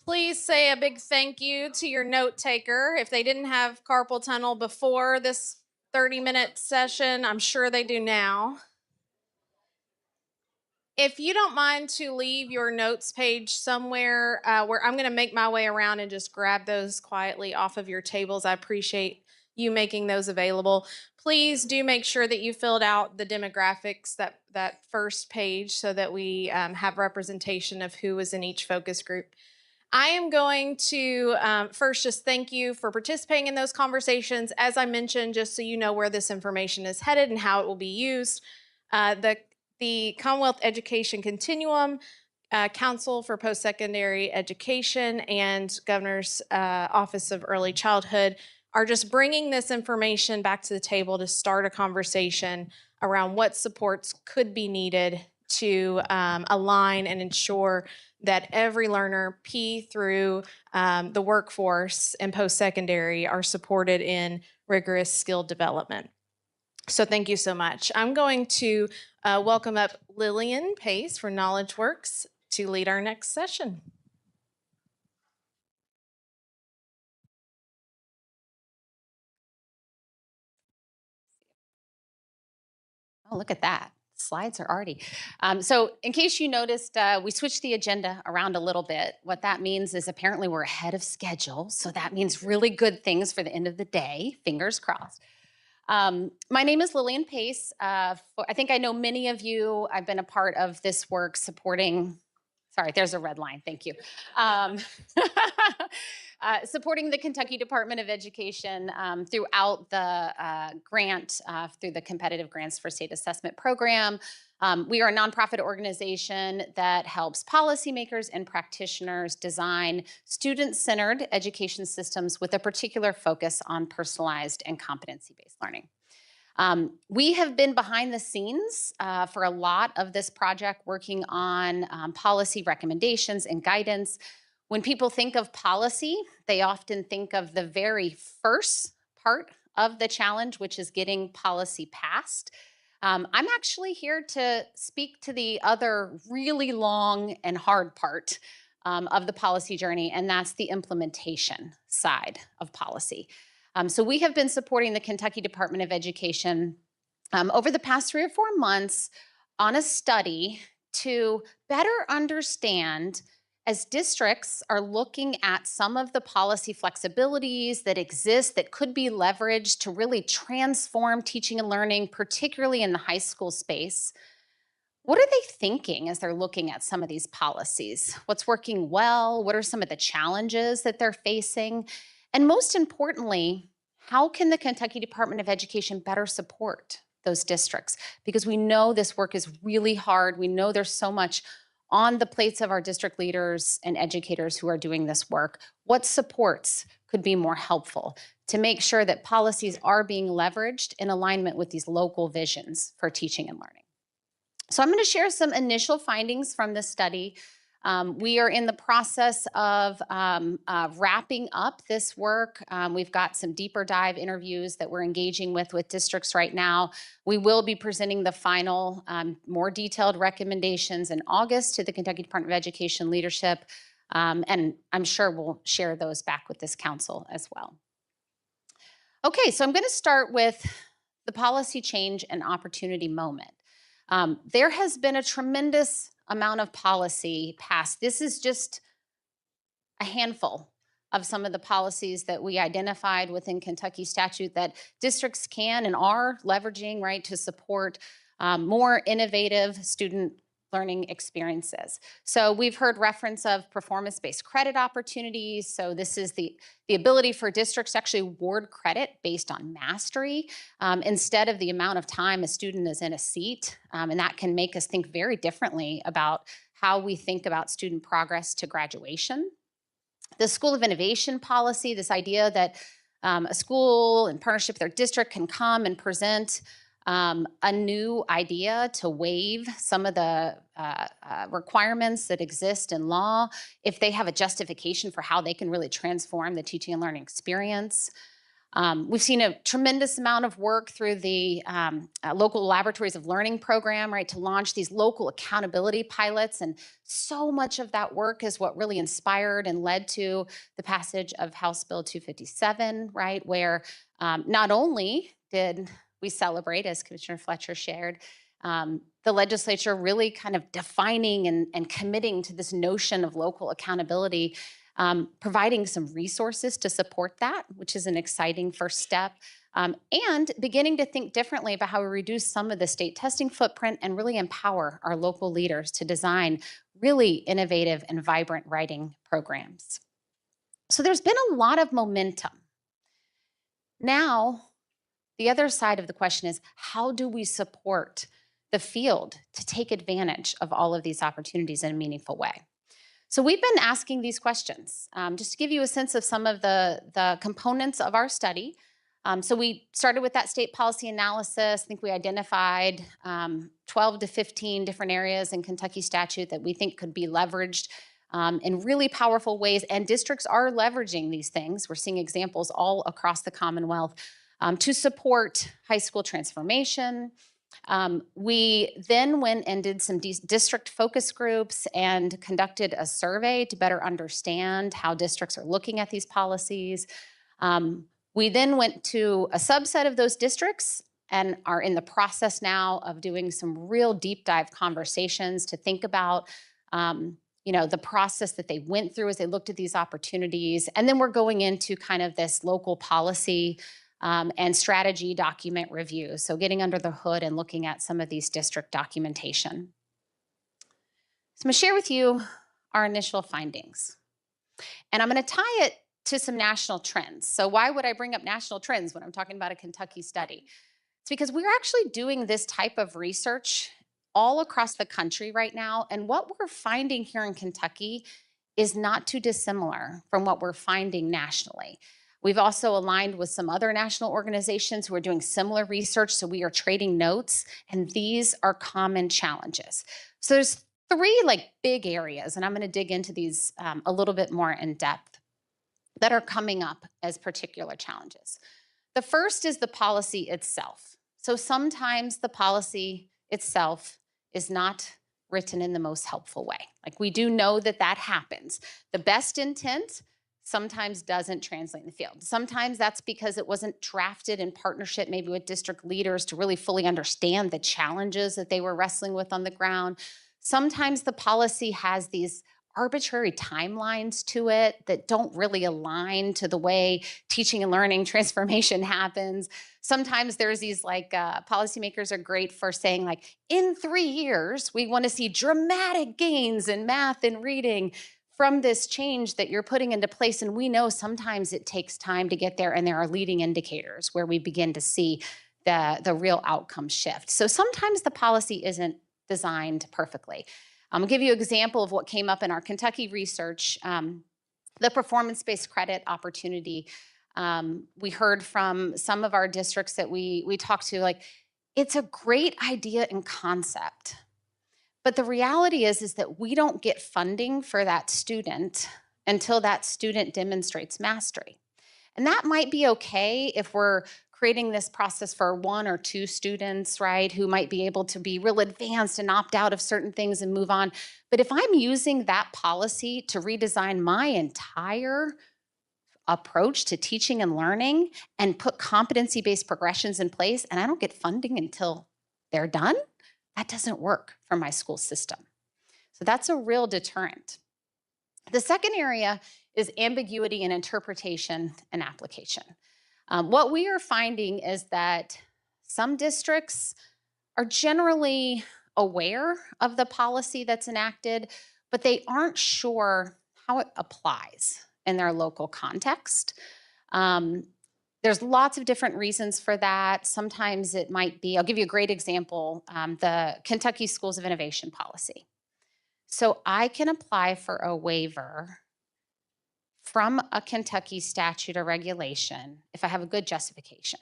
Please say a big thank you to your note taker. If they didn't have carpal tunnel before this 30-minute session, I'm sure they do now. If you don't mind to leave your notes page somewhere where I'm going to make my way around and just grab those quietly off of your tables, I appreciate you making those available. Please do make sure that you filled out the demographics, that first page, so that we have representation of who was in each focus group. I am going to first just thank you for participating in those conversations. As I mentioned, just so you know where this information is headed and how it will be used, the Commonwealth Education Continuum, Council for Post-Secondary Education, and Governor's Office of Early Childhood are just bringing this information back to the table to start a conversation around what supports could be needed to align and ensure that every learner, P through the workforce and post-secondary, are supported in rigorous skill development. So thank you so much. I'm going to welcome up Lillian Pace from Knowledge Works to lead our next session. Oh, look at that. Slides are already. So in case you noticed, we switched the agenda around a little bit. What that means is apparently we're ahead of schedule. So that means really good things for the end of the day. Fingers crossed. My name is Lillian Pace. I think I know many of you. I've been a part of this work supporting, sorry, there's a red line, thank you. Supporting the Kentucky Department of Education throughout the grant, through the Competitive Grants for State Assessment Program. We are a nonprofit organization that helps policymakers and practitioners design student-centered education systems with a particular focus on personalized and competency-based learning. We have been behind the scenes for a lot of this project, working on policy recommendations and guidance. When people think of policy, they often think of the very first part of the challenge, which is getting policy passed. I'm actually here to speak to the other really long and hard part of the policy journey, and that's the implementation side of policy. So we have been supporting the Kentucky Department of Education over the past 3 or 4 months on a study to better understand, as districts are looking at some of the policy flexibilities that exist that could be leveraged to really transform teaching and learning, particularly in the high school space. What are they thinking as they're looking at some of these policies? What's working well? What are some of the challenges that they're facing? And most importantly, how can the Kentucky Department of Education better support those districts? Because we know this work is really hard. We know there's so much on the plates of our district leaders and educators who are doing this work. What supports could be more helpful to make sure that policies are being leveraged in alignment with these local visions for teaching and learning? So I'm going to share some initial findings from this study. We are in the process of wrapping up this work. We've got some deeper dive interviews that we're engaging with districts right now. We will be presenting the final, more detailed recommendations in August to the Kentucky Department of Education leadership. And I'm sure we'll share those back with this council as well. Okay, so I'm going to start with the policy change and opportunity moment. There has been a tremendous amount of policy passed. This is just a handful of some of the policies that we identified within Kentucky statute that districts can and are leveraging, right, to support more innovative student learning experiences. So we've heard reference of performance-based credit opportunities. So this is the ability for districts to actually award credit based on mastery instead of the amount of time a student is in a seat. And that can make us think very differently about how we think about student progress to graduation. The School of Innovation policy, this idea that a school in partnership with their district can come and present a new idea to waive some of the requirements that exist in law if they have a justification for how they can really transform the teaching and learning experience. We've seen a tremendous amount of work through the local laboratories of learning program, right, to launch these local accountability pilots. And so much of that work is what really inspired and led to the passage of House Bill 257, right, where not only did we celebrate, as Commissioner Fletcher shared, the legislature really kind of defining and committing to this notion of local accountability, providing some resources to support that, which is an exciting first step, and beginning to think differently about how we reduce some of the state testing footprint and really empower our local leaders to design really innovative and vibrant writing programs. So there's been a lot of momentum. Now, the other side of the question is, how do we support the field to take advantage of all of these opportunities in a meaningful way? So we've been asking these questions. Just to give you a sense of some of the components of our study. So we started with that state policy analysis. I think we identified 12 to 15 different areas in Kentucky statute that we think could be leveraged in really powerful ways. And districts are leveraging these things. We're seeing examples all across the Commonwealth to support high school transformation. We then went and did some district focus groups and conducted a survey to better understand how districts are looking at these policies. We then went to a subset of those districts and are in the process now of doing some real deep dive conversations to think about the process that they went through as they looked at these opportunities. And then we're going into kind of this local policy and strategy document review. So getting under the hood and looking at some of these district documentation. So I'm gonna share with you our initial findings. And I'm gonna tie it to some national trends. So why would I bring up national trends when I'm talking about a Kentucky study? It's because we're actually doing this type of research all across the country right now. And what we're finding here in Kentucky is not too dissimilar from what we're finding nationally. We've also aligned with some other national organizations who are doing similar research, so we are trading notes, and these are common challenges. So there's three big areas, and I'm gonna dig into these a little bit more in depth, that are coming up as particular challenges. The first is the policy itself. So sometimes the policy itself is not written in the most helpful way. We do know that that happens. The best intent sometimes doesn't translate in the field. Sometimes that's because it wasn't drafted in partnership maybe with district leaders to really fully understand the challenges that they were wrestling with on the ground. Sometimes the policy has these arbitrary timelines to it that don't really align to the way teaching and learning transformation happens. Sometimes there's these policymakers are great for saying in 3 years, we want to see dramatic gains in math and reading from this change that you're putting into place. And we know sometimes it takes time to get there, and there are leading indicators where we begin to see the real outcome shift. So sometimes the policy isn't designed perfectly. I'm gonna give you an example of what came up in our Kentucky research, the performance-based credit opportunity. We heard from some of our districts that we talked to, it's a great idea in concept. But the reality is that we don't get funding for that student until that student demonstrates mastery. And that might be okay if we're creating this process for 1 or 2 students, right, who might be able to be real advanced and opt out of certain things and move on. But if I'm using that policy to redesign my entire approach to teaching and learning and put competency-based progressions in place, and I don't get funding until they're done, that doesn't work for my school system. So that's a real deterrent. The second area is ambiguity in interpretation and application. What we are finding is that some districts are generally aware of the policy that's enacted, but they aren't sure how it applies in their local context. There's lots of different reasons for that. Sometimes it might be, I'll give you a great example, the Kentucky Schools of Innovation policy. So I can apply for a waiver from a Kentucky statute or regulation if I have a good justification.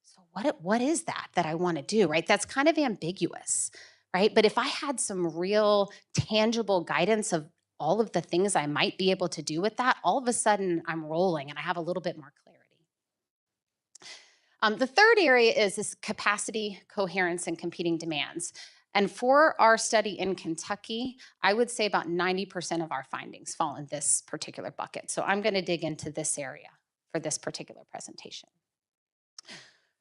So what is that I want to do, right? That's kind of ambiguous, right? But if I had some real tangible guidance of all of the things I might be able to do with that, all of a sudden I'm rolling and I have a little bit more clarity. The third area is this capacity, coherence, and competing demands. And for our study in Kentucky, I would say about 90% of our findings fall in this particular bucket. So I'm going to dig into this area for this particular presentation.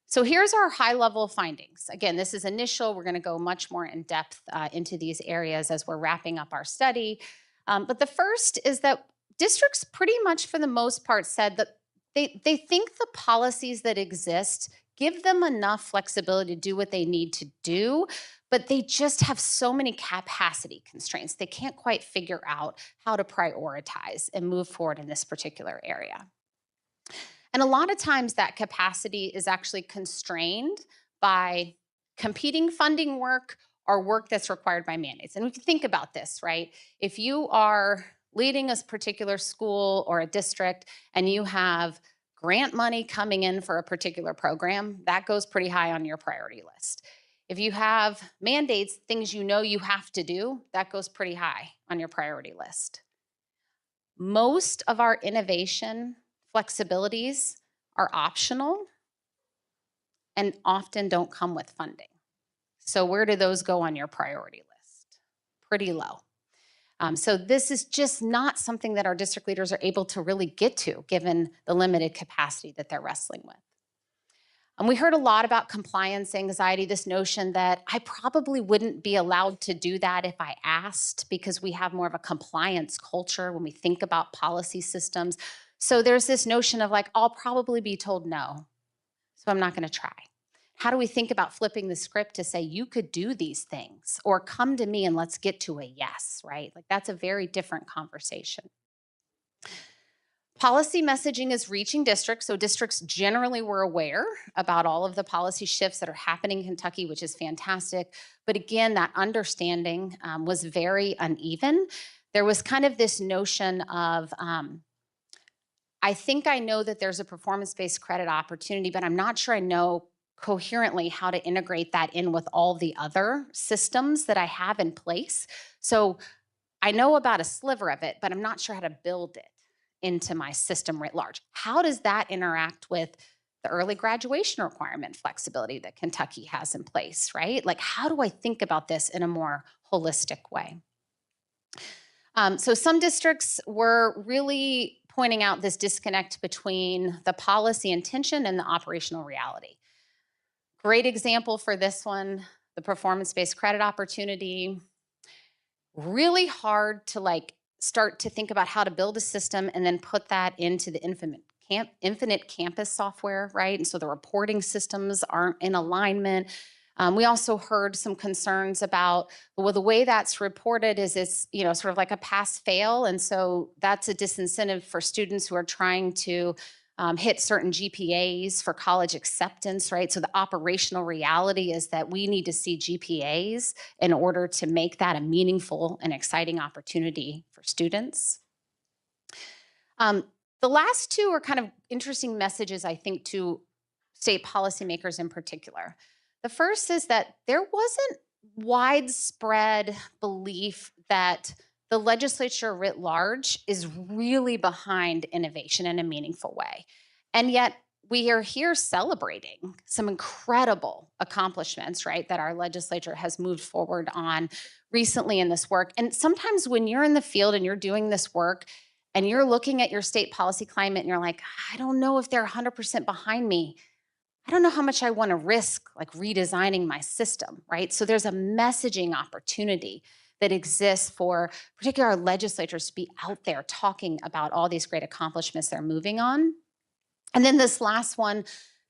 So here's our high-level findings. Again, this is initial. We're going to go much more in depth into these areas as we're wrapping up our study. But the first is that districts pretty much for the most part said that they think the policies that exist give them enough flexibility to do what they need to do, but they just have so many capacity constraints. They can't quite figure out how to prioritize and move forward in this particular area. And a lot of times that capacity is actually constrained by competing funding work or work that's required by mandates. And we can think about this, right? If you are leading a particular school or a district and you have grant money coming in for a particular program, that goes pretty high on your priority list. If you have mandates, things you know you have to do, that goes pretty high on your priority list. Most of our innovation flexibilities are optional and often don't come with funding. So where do those go on your priority list? Pretty low. So this is just not something that our district leaders are able to really get to, given the limited capacity that they're wrestling with. And we heard a lot about compliance anxiety, this notion that I probably wouldn't be allowed to do that if I asked, because we have more of a compliance culture when we think about policy systems. So there's this notion of like, I'll probably be told no, so I'm not going to try. How do we think about flipping the script to say you could do these things or come to me and let's get to a yes, right? Like that's a very different conversation. Policy messaging is reaching districts, so districts generally were aware about all of the policy shifts that are happening in Kentucky, which is fantastic. But again, that understanding was very uneven. There was kind of this notion of, I think I know that there's a performance-based credit opportunity, but I'm not sure I know coherently how to integrate that in with all the other systems that I have in place. So I know about a sliver of it, but I'm not sure how to build it into my system writ large. How does that interact with the early graduation requirement flexibility that Kentucky has in place, right? Like, how do I think about this in a more holistic way? So some districts were really pointing out this disconnect between the policy intention and the operational reality. Great example for this one, the performance-based credit opportunity. Really hard to like start to think about how to build a system and then put that into the infinite campus software, right? And so the reporting systems aren't in alignment. We also heard some concerns about, well, the way that's reported is it's, you know, sort of like a pass-fail. And so that's a disincentive for students who are trying to hit certain GPAs for college acceptance, right? So the operational reality is that we need to see GPAs in order to make that a meaningful and exciting opportunity for students. The last two are kind of interesting messages, I think, to state policymakers in particular. The first is that there wasn't widespread belief that the legislature writ large is really behind innovation in a meaningful way. And yet we are here celebrating some incredible accomplishments, right, that our legislature has moved forward on recently in this work. And sometimes when you're in the field and you're doing this work and you're looking at your state policy climate and you're like, I don't know if they're 100% behind me. I don't know how much I want to risk like redesigning my system, right? So there's a messaging opportunity that exists for particularly our legislators to be out there talking about all these great accomplishments they're moving on. And then this last one,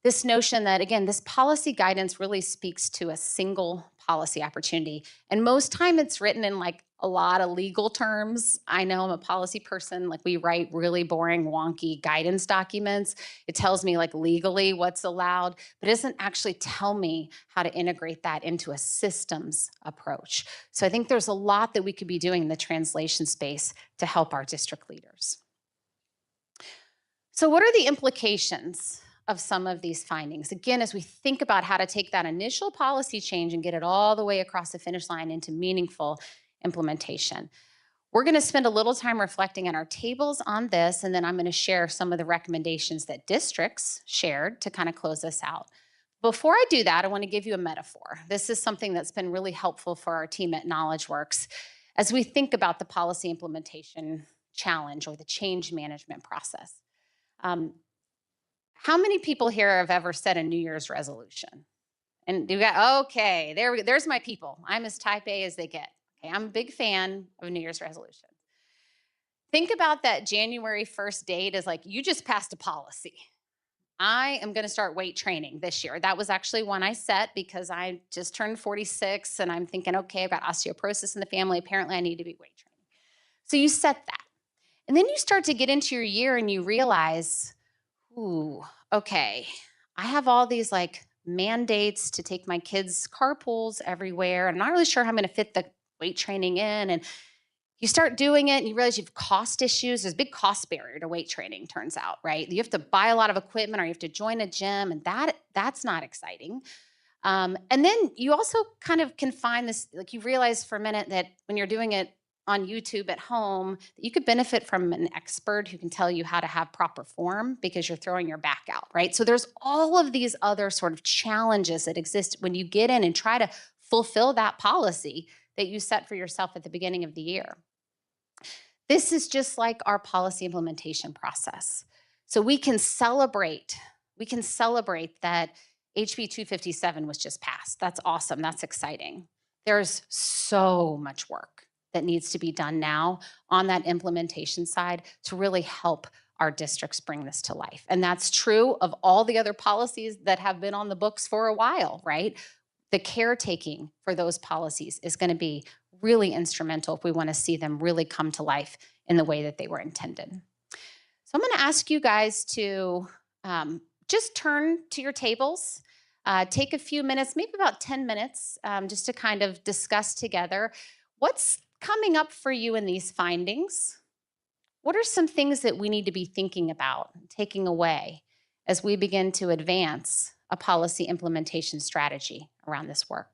this notion that, again, this policy guidance really speaks to a single policy opportunity. And most time it's written in like a lot of legal terms. I know I'm a policy person, like we write really boring, wonky guidance documents. It tells me like legally what's allowed, but it doesn't actually tell me how to integrate that into a systems approach. So I think there's a lot that we could be doing in the translation space to help our district leaders. So what are the implications of some of these findings? Again, as we think about how to take that initial policy change and get it all the way across the finish line into meaningful implementation. We're going to spend a little time reflecting on our tables on this, and then I'm going to share some of the recommendations that districts shared to kind of close us out. Before I do that, I want to give you a metaphor. This is something that's been really helpful for our team at KnowledgeWorks as we think about the policy implementation challenge or the change management process. How many people here have ever set a New Year's resolution? And you got, okay, there's my people. I'm as type A as they get. Okay, I'm a big fan of New Year's resolutions. Think about that January 1st date as like, you just passed a policy. I am going to start weight training this year. That was actually one I set because I just turned 46 and I'm thinking, okay, I've got osteoporosis in the family. Apparently I need to be weight training. So you set that. And then you start to get into your year and you realize, ooh, okay, I have all these like mandates to take my kids carpools everywhere. I'm not really sure how I'm going to fit the weight training in. And you start doing it and you realize you have cost issues. There's a big cost barrier to weight training, turns out, right? You have to buy a lot of equipment or you have to join a gym, and that's not exciting. And then you also kind of can find this, like you realize for a minute that when you're doing it on YouTube at home, that you could benefit from an expert who can tell you how to have proper form because you're throwing your back out, right? So there's all of these other sort of challenges that exist when you get in and try to fulfill that policy that you set for yourself at the beginning of the year. This is just like our policy implementation process. So we can celebrate that HB 257 was just passed. That's awesome. That's exciting. There's so much work that needs to be done now on that implementation side to really help our districts bring this to life. And that's true of all the other policies that have been on the books for a while, right? The caretaking for those policies is going to be really instrumental if we want to see them really come to life in the way that they were intended. So I'm going to ask you guys to just turn to your tables, take a few minutes, maybe about 10 minutes, just to kind of discuss together what's coming up for you in these findings. What are some things that we need to be thinking about, taking away as we begin to advance a policy implementation strategy around this work?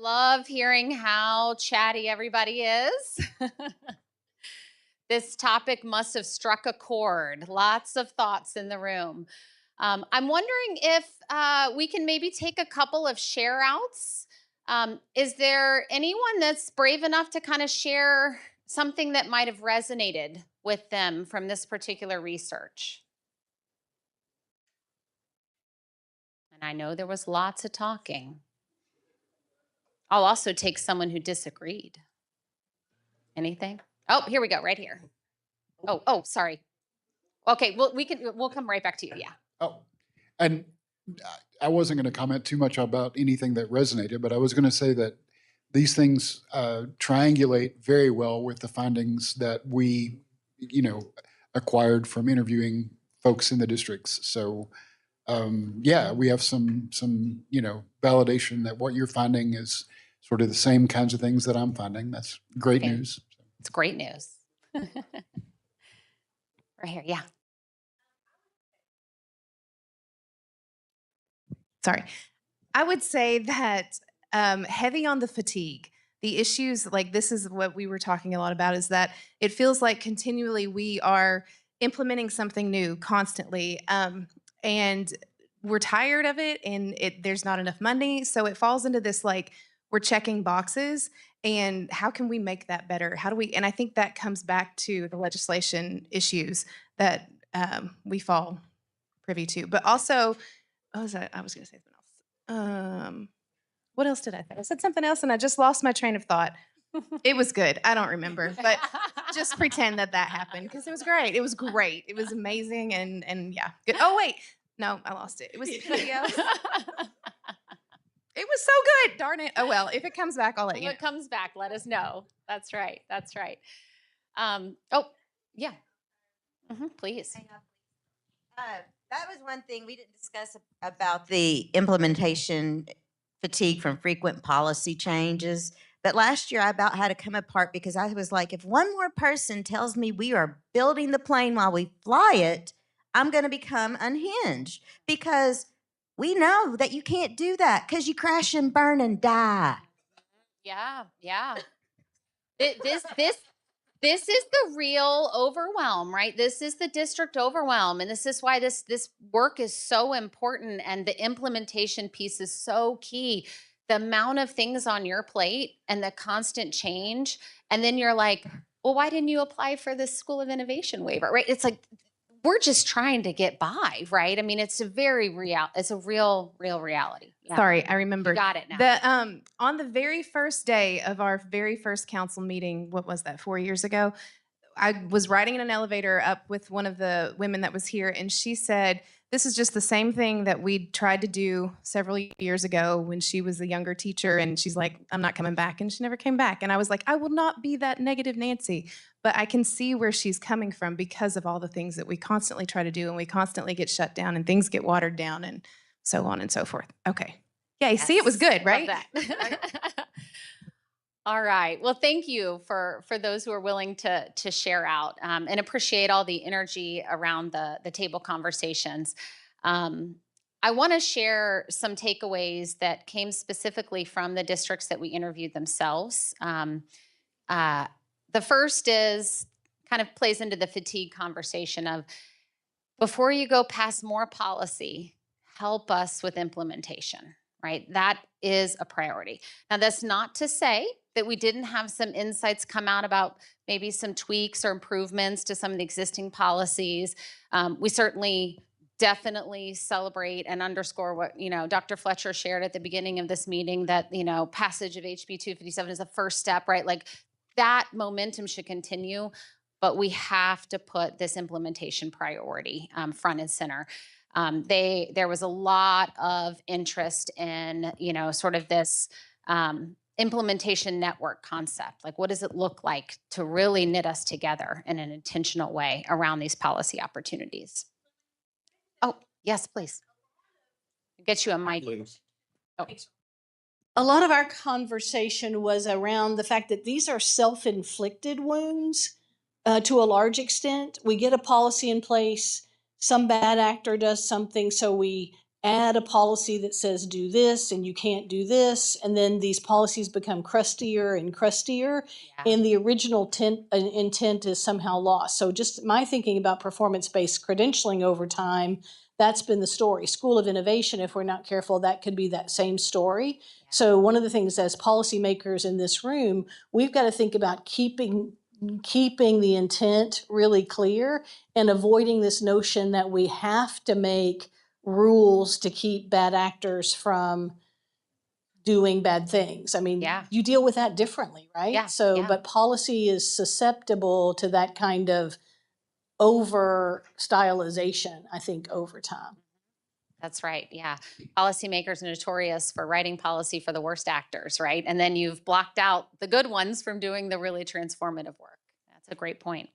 Love hearing how chatty everybody is. This topic must have struck a chord. Lots of thoughts in the room. I'm wondering if we can maybe take a couple of share outs. Is there anyone that's brave enough to kind of share something that might have resonated with them from this particular research? And I know there was lots of talking. I'll also take someone who disagreed. Anything? Oh, here we go, right here. Oh, sorry. Okay, well, we'll come right back to you. Yeah. Oh, and I wasn't going to comment too much about anything that resonated, but I was going to say that these things triangulate very well with the findings that we, acquired from interviewing folks in the districts. So, yeah, we have some, validation that what you're finding is sort of the same kinds of things that I'm finding. That's great Okay. news. It's great news. Right here, yeah. Sorry. I would say that heavy on the fatigue. The issues, like this is what we were talking a lot about, is that it feels like continually we are implementing something new constantly. And we're tired of it, and there's not enough money. So it falls into this like we're checking boxes, and how can we make that better? How do we? And I think that comes back to the legislation issues that we fall privy to. But also, I was going to say something else. What else did I say? I said something else, and I just lost my train of thought. It was good. I don't remember, but just pretend that happened because it was great. It was great. It was amazing, and yeah. Good. Oh wait, no, I lost it. It was PDFs. It was so good. Darn it. Oh well, if it comes back, I'll let you know. If it comes back, let us know. That's right. That's right. Oh, yeah. Please. That was one thing we didn't discuss about the implementation fatigue from frequent policy changes. But last year I about had to come apart because I was like, if one more person tells me we are building the plane while we fly it, I'm going to become unhinged because we know that you can't do that because you crash and burn and die. Yeah, yeah. This is the real overwhelm, right? This is the district overwhelm, and this is why this work is so important, and the implementation piece is so key. The amount of things on your plate and the constant change, and then you're like, well, why didn't you apply for this School of Innovation waiver, right? It's like we're just trying to get by, right? I mean, it's a real reality. Yeah. Sorry, I remember. You got it now. On the very first day of our very first council meeting, what was that, 4 years ago? I was riding in an elevator up with one of the women that was here, and she said, this is just the same thing that we tried to do several years ago when she was a younger teacher, and she's like, I'm not coming back, and she never came back. And I was like, I will not be that negative Nancy, but I can see where she's coming from because of all the things that we constantly try to do, and we constantly get shut down, and things get watered down, and so on and so forth. Okay. Yeah, you see, it was good, right? Love that. All right. Well, thank you for those who are willing to share out and appreciate all the energy around the table conversations. I want to share some takeaways that came specifically from the districts that we interviewed themselves. The first is kind of plays into the fatigue conversation of before you go past more policy, help us with implementation, right? That is a priority. Now, that's not to say that we didn't have some insights come out about maybe some tweaks or improvements to some of the existing policies. We certainly definitely celebrate and underscore what, Dr. Fletcher shared at the beginning of this meeting, that, passage of HB 257 is a first step, right? Like that momentum should continue, but we have to put this implementation priority front and center. There was a lot of interest in, sort of this implementation network concept. Like, what does it look like to really knit us together in an intentional way around these policy opportunities? Oh, yes, please. Get you a mic. Oh. A lot of our conversation was around the fact that these are self-inflicted wounds to a large extent. We get a policy in place, some bad actor does something, so we add a policy that says do this and you can't do this, and then these policies become crustier and crustier, and the original intent is somehow lost. So just my thinking about performance-based credentialing over time, that's been the story. School of Innovation, if we're not careful, that could be that same story. So one of the things as policymakers in this room, we've got to think about keeping the intent really clear and avoiding this notion that we have to make rules to keep bad actors from doing bad things. I mean, you deal with that differently, right? But policy is susceptible to that kind of over stylization, I think, over time. That's right. Yeah. Policymakers are notorious for writing policy for the worst actors, right? And then you've blocked out the good ones from doing the really transformative work. That's a great point.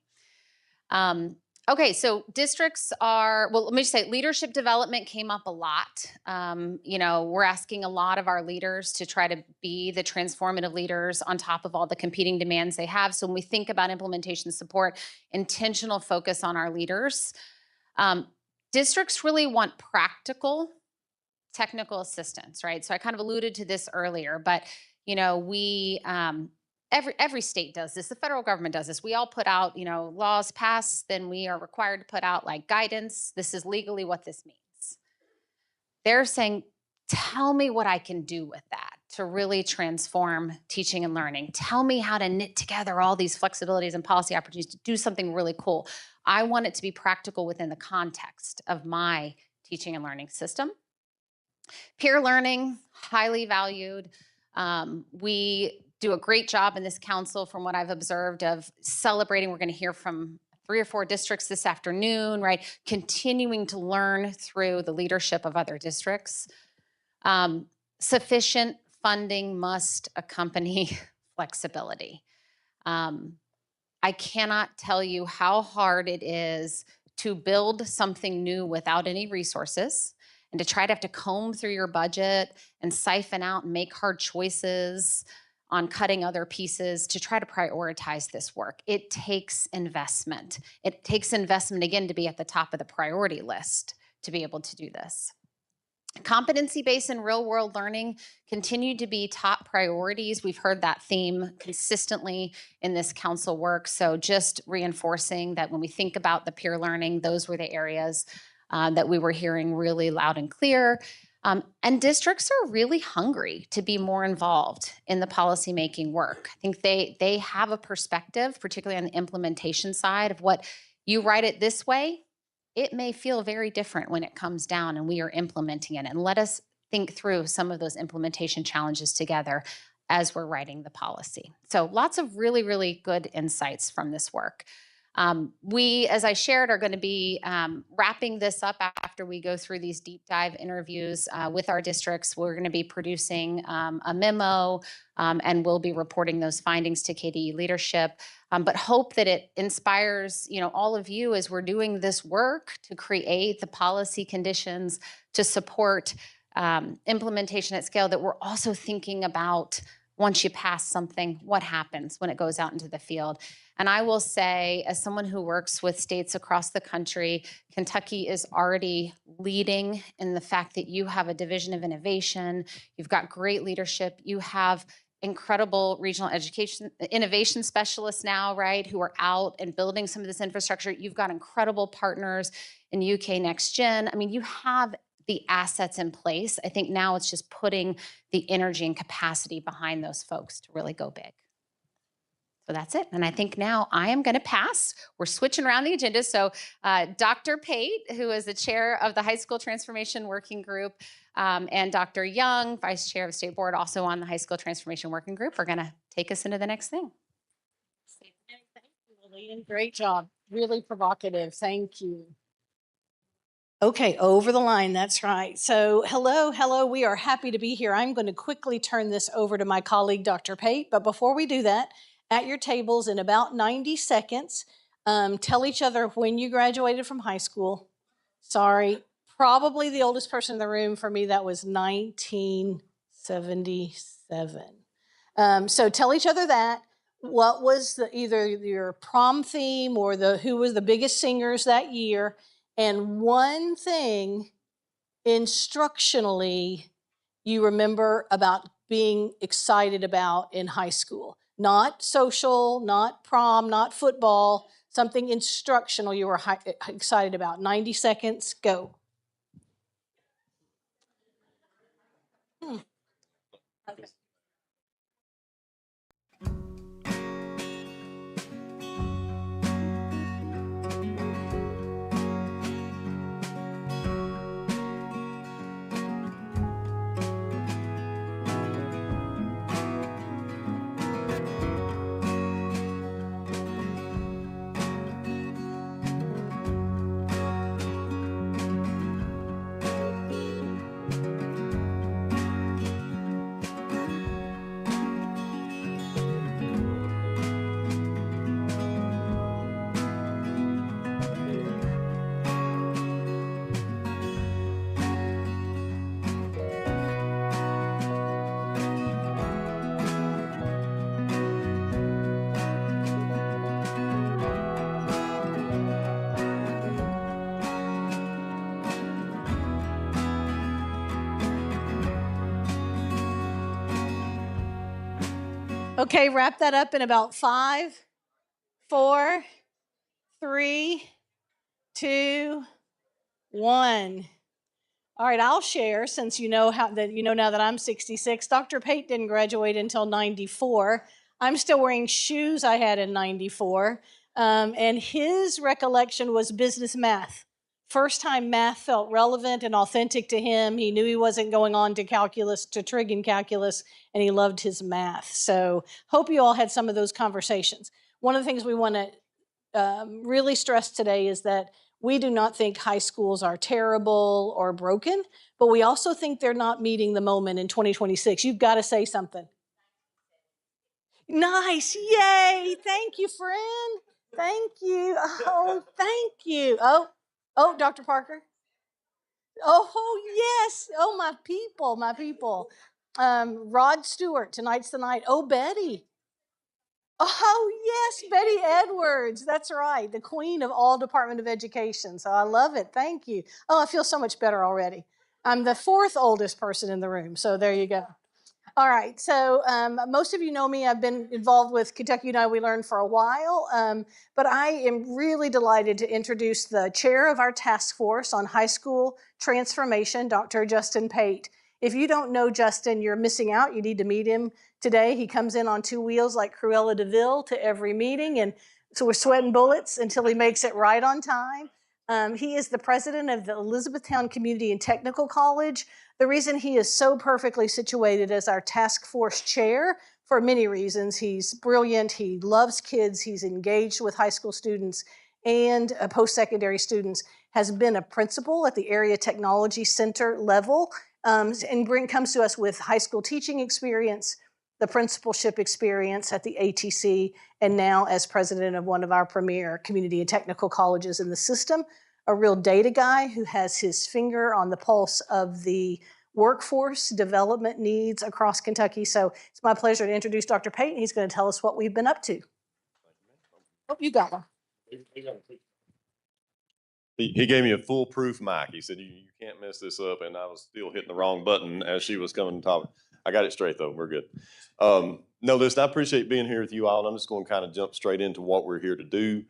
Okay, so districts are, well, let me just say leadership development came up a lot. We're asking a lot of our leaders to try to be the transformative leaders on top of all the competing demands they have. So when we think about implementation support, intentional focus on our leaders. Districts really want practical technical assistance, right? So I kind of alluded to this earlier, but we every state does this. The federal government does this. We all put out, laws passed, then we are required to put out like guidance. This is legally what this means. They're saying, tell me what I can do with that to really transform teaching and learning. Tell me how to knit together all these flexibilities and policy opportunities to do something really cool. I want it to be practical within the context of my teaching and learning system. Peer learning, highly valued. We do a great job in this council, from what I've observed, of celebrating. We're going to hear from 3 or 4 districts this afternoon, right? Continuing to learn through the leadership of other districts. Sufficient funding must accompany flexibility. I cannot tell you how hard it is to build something new without any resources, and to try to have to comb through your budget and siphon out and make hard choices on cutting other pieces to try to prioritize this work. It takes investment. It takes investment, again, to be at the top of the priority list to be able to do this. Competency-based and real-world learning continue to be top priorities. We've heard that theme consistently in this council work. So just reinforcing that when we think about the peer learning, those were the areas that we were hearing really loud and clear. And districts are really hungry to be more involved in the policymaking work. I think they have a perspective, particularly on the implementation side, of what you write it this way, it may feel very different when it comes down and we are implementing it. And let us think through some of those implementation challenges together as we're writing the policy. So lots of really, really good insights from this work. We, as I shared, are going to be wrapping this up after we go through these deep dive interviews with our districts. We're going to be producing a memo, and we'll be reporting those findings to KDE leadership. But hope that it inspires, all of you as we're doing this work to create the policy conditions to support implementation at scale, that we're also thinking about, once you pass something, what happens when it goes out into the field. And I will say, as someone who works with states across the country, Kentucky is already leading in the fact that you have a division of innovation, you've got great leadership, you have incredible regional education innovation specialists now, right, who are out and building some of this infrastructure. You've got incredible partners in UK Next Gen. I mean, you have the assets in place. I think now it's just putting the energy and capacity behind those folks to really go big. So that's it. And I think now I am going to pass. We're switching around the agenda. So Dr. Pate, who is the chair of the High School Transformation Working Group, and Dr. Young, vice chair of State Board, also on the High School Transformation Working Group, are going to take us into the next thing. Thank you, Lillian. Great job. Really provocative. Thank you. Okay, over the line, that's right. So hello, we are happy to be here. I'm going to quickly turn this over to my colleague, Dr. Pate, but before we do that, at your tables in about 90 seconds, tell each other when you graduated from high school. Sorry, probably the oldest person in the room for me, that was 1977. So tell each other that. What was either your prom theme or who was the biggest singers that year? And one thing instructionally you remember about being excited about in high school? Not social, not prom, not football, something instructional you were excited about. 90 seconds, go. Okay. Okay, wrap that up in about 5, 4, 3, 2, 1. All right, I'll share since you know now that I'm 66. Dr. Pate didn't graduate until 94. I'm still wearing shoes I had in 94. And his recollection was business math. First time math felt relevant and authentic to him. He knew he wasn't going on to calculus, to trig and calculus, and he loved his math. So hope you all had some of those conversations. One of the things we want to really stress today is that we do not think high schools are terrible or broken, but we also think they're not meeting the moment in 2026. You've got to say something. Nice. Yay. Thank you, friend. Thank you. Oh, thank you. Oh, Dr. Parker. Oh, yes. Oh, my people, my people. Rod Stewart, tonight's the night. Oh, Betty. Oh, yes, Betty Edwards. That's right. The queen of all Department of Education. So I love it. Thank you. Oh, I feel so much better already. I'm the 4th oldest person in the room. So there you go. All right. So most of you know me. I've been involved with Kentucky United We Learn for a while. But I am really delighted to introduce the chair of our task force on high school transformation, Dr. Justin Pate. If you don't know Justin, you're missing out. You need to meet him today. He comes in on 2 wheels like Cruella de Vil to every meeting. And so we're sweating bullets until he makes it right on time. He is the president of the Elizabethtown Community and Technical College. The reason he is so perfectly situated as our task force chair, for many reasons. He's brilliant, he loves kids, he's engaged with high school students and post-secondary students, has been a principal at the Area Technology Center level, and comes to us with high school teaching experience, the principalship experience at the ATC, and now as president of one of our premier community and technical colleges in the system. A real data guy who has his finger on the pulse of the workforce development needs across Kentucky. So it's my pleasure to introduce Dr. Payton. He's going to tell us what we've been up to. Oh, you got one. He gave me a foolproof mic. He said, you can't mess this up. And I was still hitting the wrong button as she was coming to talk. I got it straight, though. We're good. No, listen, I appreciate being here with you all. And I'm just going to kind of jump straight into what we're here to do.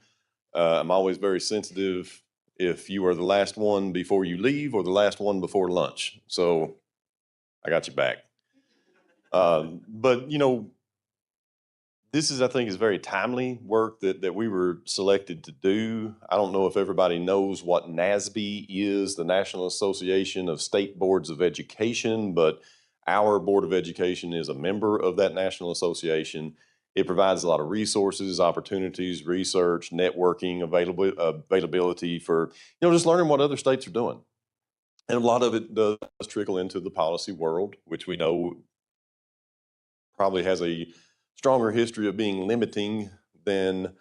I'm always very sensitive if you are the last one before you leave or the last one before lunch. So I got you back. But, this is, I think, is very timely work that we were selected to do. I don't know if everybody knows what NASB is, the National Association of State Boards of Education, but our Board of Education is a member of that national association. It provides a lot of resources, opportunities, research, networking, availability for, just learning what other states are doing. And a lot of it does trickle into the policy world, which we know probably has a stronger history of being limiting than,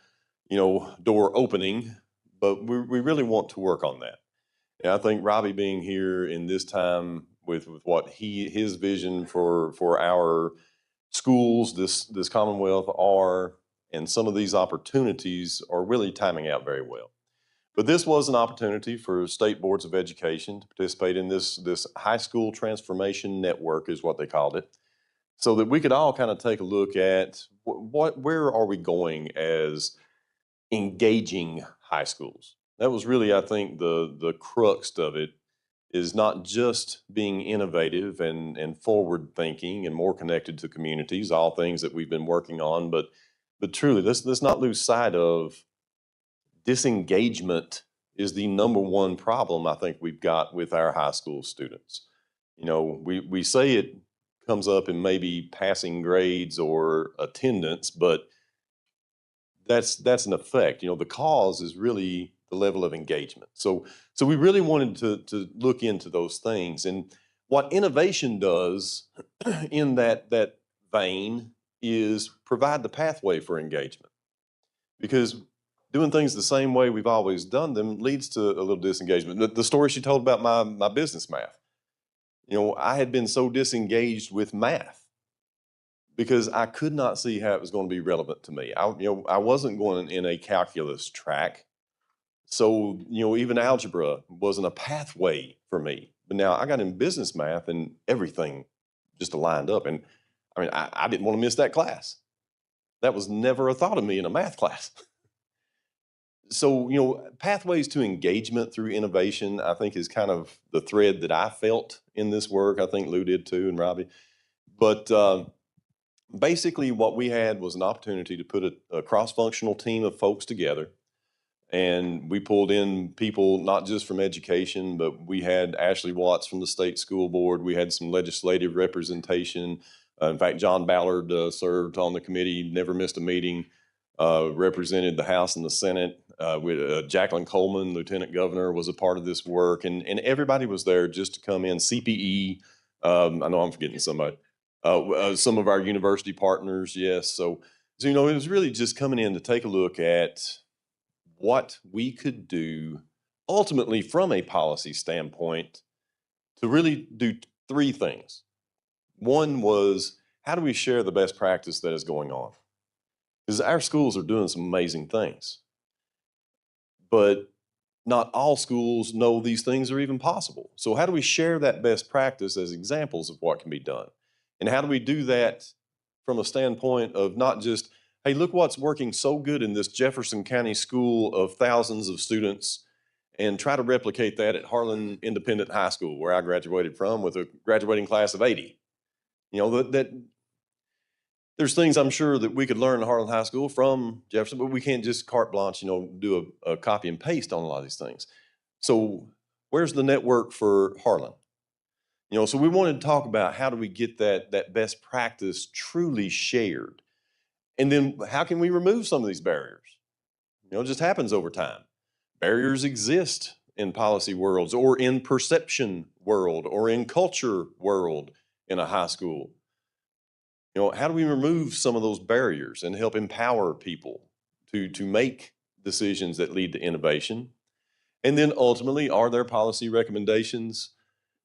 door opening, but we really want to work on that. And I think Robbie being here in this time with what his vision for our schools, this Commonwealth are, and some of these opportunities are really timing out very well. But this was an opportunity for state boards of education to participate in this high school transformation network, is what they called it, so that we could all kind of take a look at where are we going as engaging high schools. That was really, I think, the crux of it, is not just being innovative and forward thinking and more connected to communities, all things that we've been working on, but truly, let's not lose sight of disengagement is the number one problem I think we've got with our high school students. You know, we say it comes up in maybe passing grades or attendance, but that's an effect. You know, the cause is really the level of engagement. So we really wanted to look into those things. And what innovation does in that vein is provide the pathway for engagement. Because doing things the same way we've always done them leads to a little disengagement. The story she told about my business math. You know, I had been so disengaged with math because I could not see how it was going to be relevant to me. I wasn't going in a calculus track. So, you know, even algebra wasn't a pathway for me. But now I got in business math and everything just aligned up. And I mean, I didn't want to miss that class. That was never a thought of me in a math class. So, you know, pathways to engagement through innovation, I think, is kind of the thread that I felt in this work. I think Lou did too, and Robbie. But basically, what we had was an opportunity to put a cross-functional team of folks together. And we pulled in people not just from education, but we had Ashley Watts from the state school board. We had some legislative representation. In fact, John Ballard served on the committee, never missed a meeting, represented the House and the Senate. Jacqueline Coleman, Lieutenant Governor, was a part of this work. And everybody was there just to come in. CPE, I know I'm forgetting somebody. Some of our university partners, yes. So, you know, it was really just coming in to take a look at what we could do ultimately from a policy standpoint to really do three things. One was, how do we share the best practice that is going on? Because our schools are doing some amazing things. But not all schools know these things are even possible. So how do we share that best practice as examples of what can be done? And how do we do that from a standpoint of not just, hey, look what's working so good in this Jefferson County school of thousands of students, and try to replicate that at Harlan Independent High School, where I graduated from, with a graduating class of 80. You know, that there's things I'm sure that we could learn in Harlan High School from Jefferson, but we can't just carte blanche, you know, do a copy and paste on a lot of these things. So where's the network for Harlan? You know, so we wanted to talk about how do we get that best practice truly shared? And then how can we remove some of these barriers? You know, it just happens over time. Barriers exist in policy worlds, or in perception world, or in culture world in a high school. You know, how do we remove some of those barriers and help empower people to make decisions that lead to innovation? And then ultimately, are there policy recommendations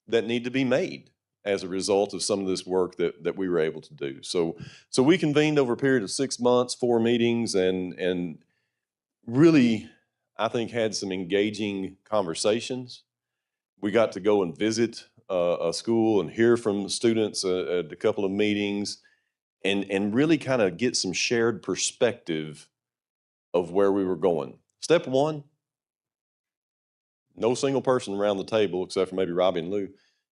that need to be made as a result of some of this work that we were able to do? So we convened over a period of 6 months, 4 meetings, and really, I think, had some engaging conversations. We got to go and visit a school and hear from students at a couple of meetings, and really kind of get some shared perspective of where we were going. Step one, no single person around the table, except for maybe Robbie and Lou,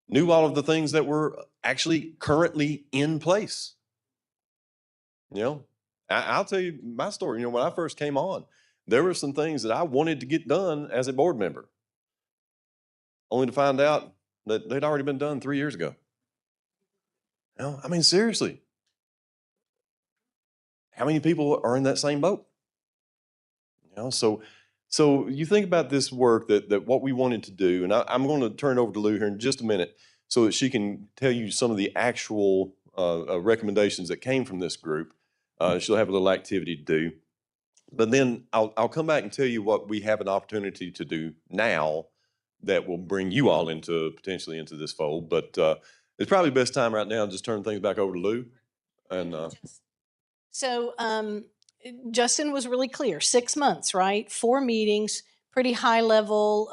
knew all of the things that were actually currently in place. You know, I'll tell you my story. You know, when I first came on, there were some things that I wanted to get done as a board member, only to find out that they'd already been done 3 years ago. You know, I mean, seriously, how many people are in that same boat? You know, so you think about this work that what we wanted to do, and I'm going to turn it over to Lou here in just a minute so that she can tell you some of the actual recommendations that came from this group. She'll have a little activity to do. But then I'll come back and tell you what we have an opportunity to do now that will bring you all potentially into this fold. But it's probably the best time right now to just turn things back over to Lou. And So Justin was really clear, 6 months, right? 4 meetings, pretty high level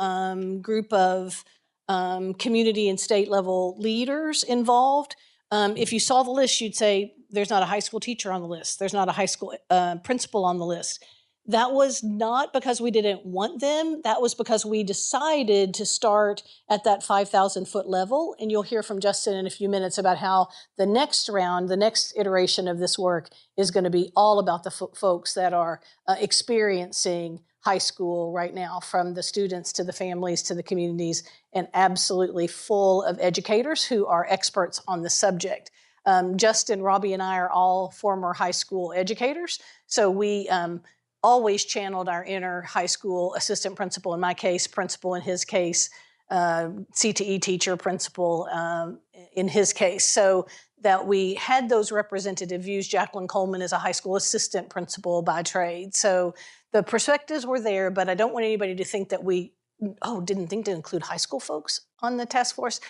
group of community and state level leaders involved. If you saw the list, you'd say there's not a high school teacher on the list. There's not a high school principal on the list. That was not because we didn't want them. That was because we decided to start at that 5,000-foot level. And you'll hear from Justin in a few minutes about how the next round, the next iteration of this work is going to be all about the folks that are experiencing high school right now, from the students to the families to the communities, and absolutely full of educators who are experts on the subject. Justin, Robbie, and I are all former high school educators, so we always channeled our inner high school assistant principal, in my case, principal in his case, CTE teacher, principal in his case, so that we had those representative views. Jacqueline Coleman is a high school assistant principal by trade. So the perspectives were there, but I don't want anybody to think that we, didn't think to include high school folks on the task force.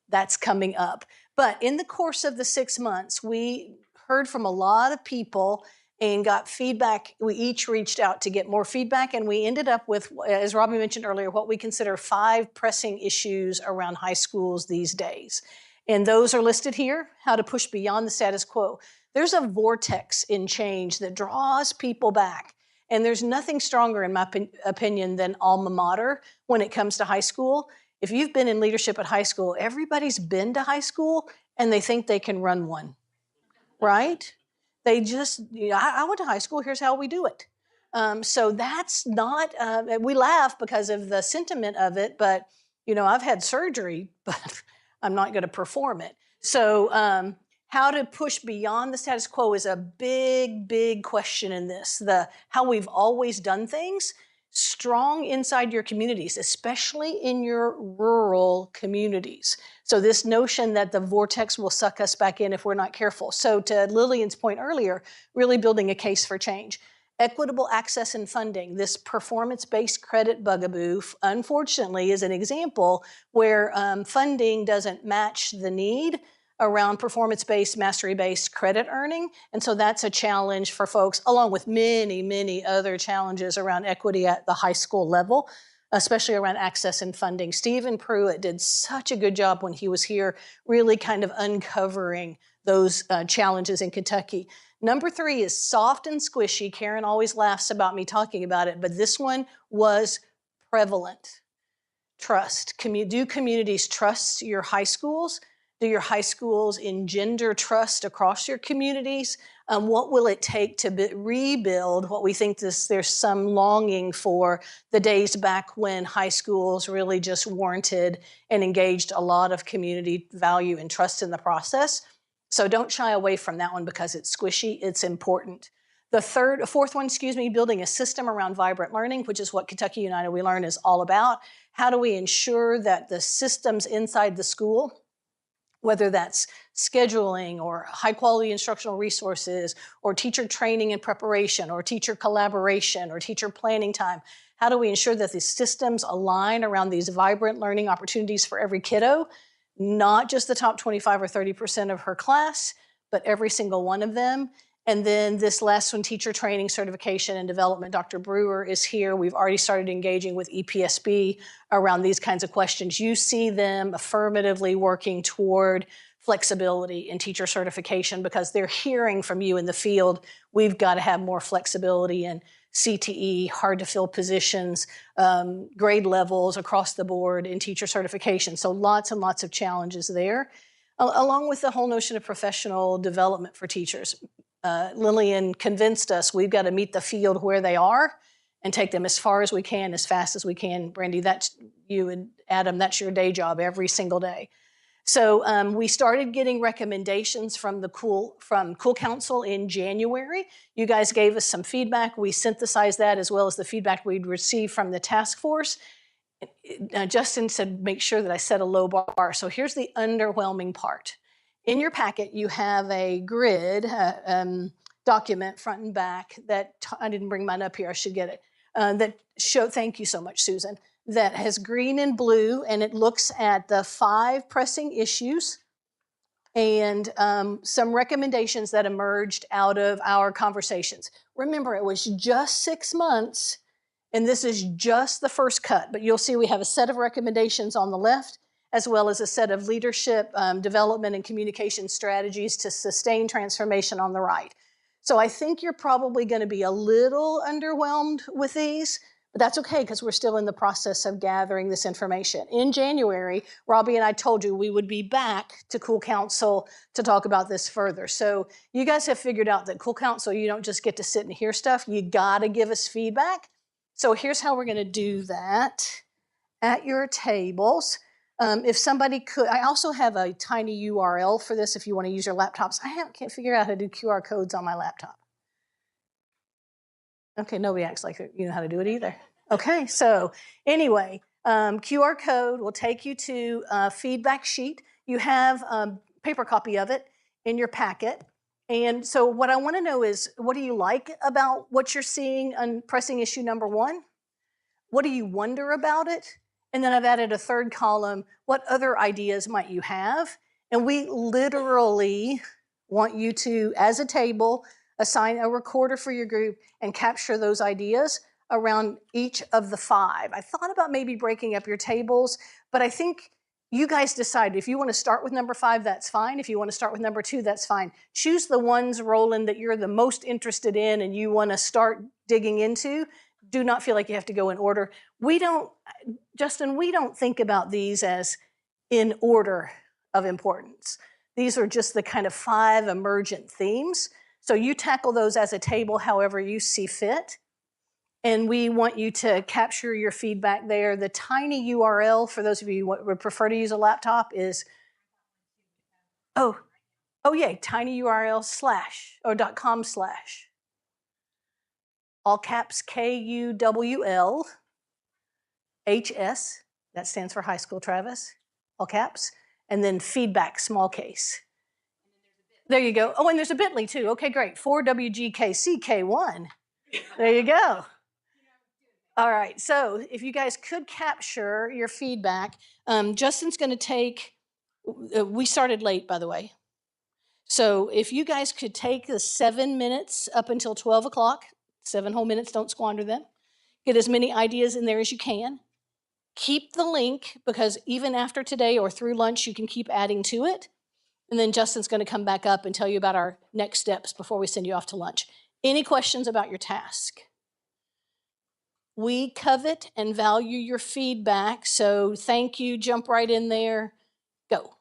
That's coming up. But in the course of the 6 months, we heard from a lot of people and got feedback. We each reached out to get more feedback, and we ended up with, as Robbie mentioned earlier, what we consider 5 pressing issues around high schools these days. And those are listed here: how to push beyond the status quo. There's a vortex in change that draws people back. And there's nothing stronger, in my opinion, than alma mater when it comes to high school. If you've been in leadership at high school, everybody's been to high school and they think they can run one, right? They just, I went to high school, here's how we do it. So that's not, we laugh because of the sentiment of it, but I've had surgery, but I'm not going to perform it. So how to push beyond the status quo is a big, big question in this. How we've always done things, strong inside your communities, especially in your rural communities. So this notion that the vortex will suck us back in if we're not careful. So to Lillian's point earlier, really building a case for change. Equitable access and funding. This performance-based credit bugaboo, unfortunately, is an example where funding doesn't match the need around performance-based, mastery-based credit earning. And so that's a challenge for folks, along with many, many other challenges around equity at the high school level, especially around access and funding. Stephen Pruitt did such a good job when he was here, really kind of uncovering those challenges in Kentucky. Number 3 is soft and squishy. Karen always laughs about me talking about it, but this one was prevalent. Trust. Do communities trust your high schools? Do your high schools engender trust across your communities? What will it take to rebuild what we think there's some longing for, the days back when high schools really just warranted and engaged a lot of community value and trust in the process? So don't shy away from that one because it's squishy, it's important. The fourth one, building a system around vibrant learning, which is what Kentucky United We Learn is all about. How do we ensure that the systems inside the school, whether that's scheduling or high quality instructional resources or teacher training and preparation or teacher collaboration or teacher planning time, how do we ensure that these systems align around these vibrant learning opportunities for every kiddo? Not just the top 25 or 30% of her class, but every single one of them. And then this last one, teacher training, certification, and development. Dr. Brewer is here. We've already started engaging with EPSB around these kinds of questions. You see them affirmatively working toward flexibility in teacher certification because they're hearing from you in the field, we've got to have more flexibility in CTE, hard to fill positions, grade levels across the board in teacher certification. So lots and lots of challenges there, along with the whole notion of professional development for teachers. Lillian convinced us we've got to meet the field where they are and take them as far as we can, as fast as we can. Brandy, that's you and Adam, that's your day job every single day. So we started getting recommendations from the KUWL Council in January. You guys gave us some feedback. We synthesized that as well as the feedback we'd received from the task force. Justin said, make sure that I set a low bar. So here's the underwhelming part. In your packet, you have a grid document front and back that, I didn't bring mine up here, I should get it, that show, thank you so much, Susan, that has green and blue, and it looks at the 5 pressing issues and some recommendations that emerged out of our conversations. Remember, it was just 6 months, And this is just the first cut, but you'll see we have a set of recommendations on the left, as well as a set of leadership development and communication strategies to sustain transformation on the right. So I think you're probably going to be a little underwhelmed with these, but that's okay because we're still in the process of gathering this information. In January, Robbie and I told you we would be back to KUWL Council to talk about this further. So you guys have figured out that KUWL Council, you don't just get to sit and hear stuff, you gotta give us feedback. So here's how we're gonna do that at your tables. If somebody could, I also have a tiny URL for this if you want to use your laptops. Can't figure out how to do QR codes on my laptop. Okay, nobody acts like you know how to do it either. Okay, so anyway, QR code will take you to a feedback sheet. You have a paper copy of it in your packet. And so what I want to know is, what do you like about what you're seeing on pressing issue number 1? What do you wonder about it? And then I've added a third column, what other ideas might you have? And we literally want you to, as a table, assign a recorder for your group and capture those ideas around each of the 5. I thought about maybe breaking up your tables, but I think you guys decide. If you want to start with number 5, that's fine. If you want to start with number 2, that's fine. Choose the ones, Roland, that you're the most interested in and you want to start digging into. Do not feel like you have to go in order. Justin, we don't think about these as in order of importance. These are just the kind of 5 emergent themes. So you tackle those as a table however you see fit. And we want you to capture your feedback there. The tiny URL, for those of you who would prefer to use a laptop, is, tiny URL /.com/ all caps KUWL HS, that stands for high school, Travis, all caps, and then feedback, small case. There you go. Oh, and there's a bit.ly too. Okay, great. 4WGKCK1. There you go. All right, so if you guys could capture your feedback, Justin's going to take, we started late, by the way. So if you guys could take the 7 minutes up until 12 o'clock, 7 whole minutes, don't squander them. Get as many ideas in there as you can. Keep the link, because even after today or through lunch, you can keep adding to it. And then Justin's going to come back up and tell you about our next steps before we send you off to lunch. Any questions about your task? We covet and value your feedback, so thank you. Jump right in there. Go.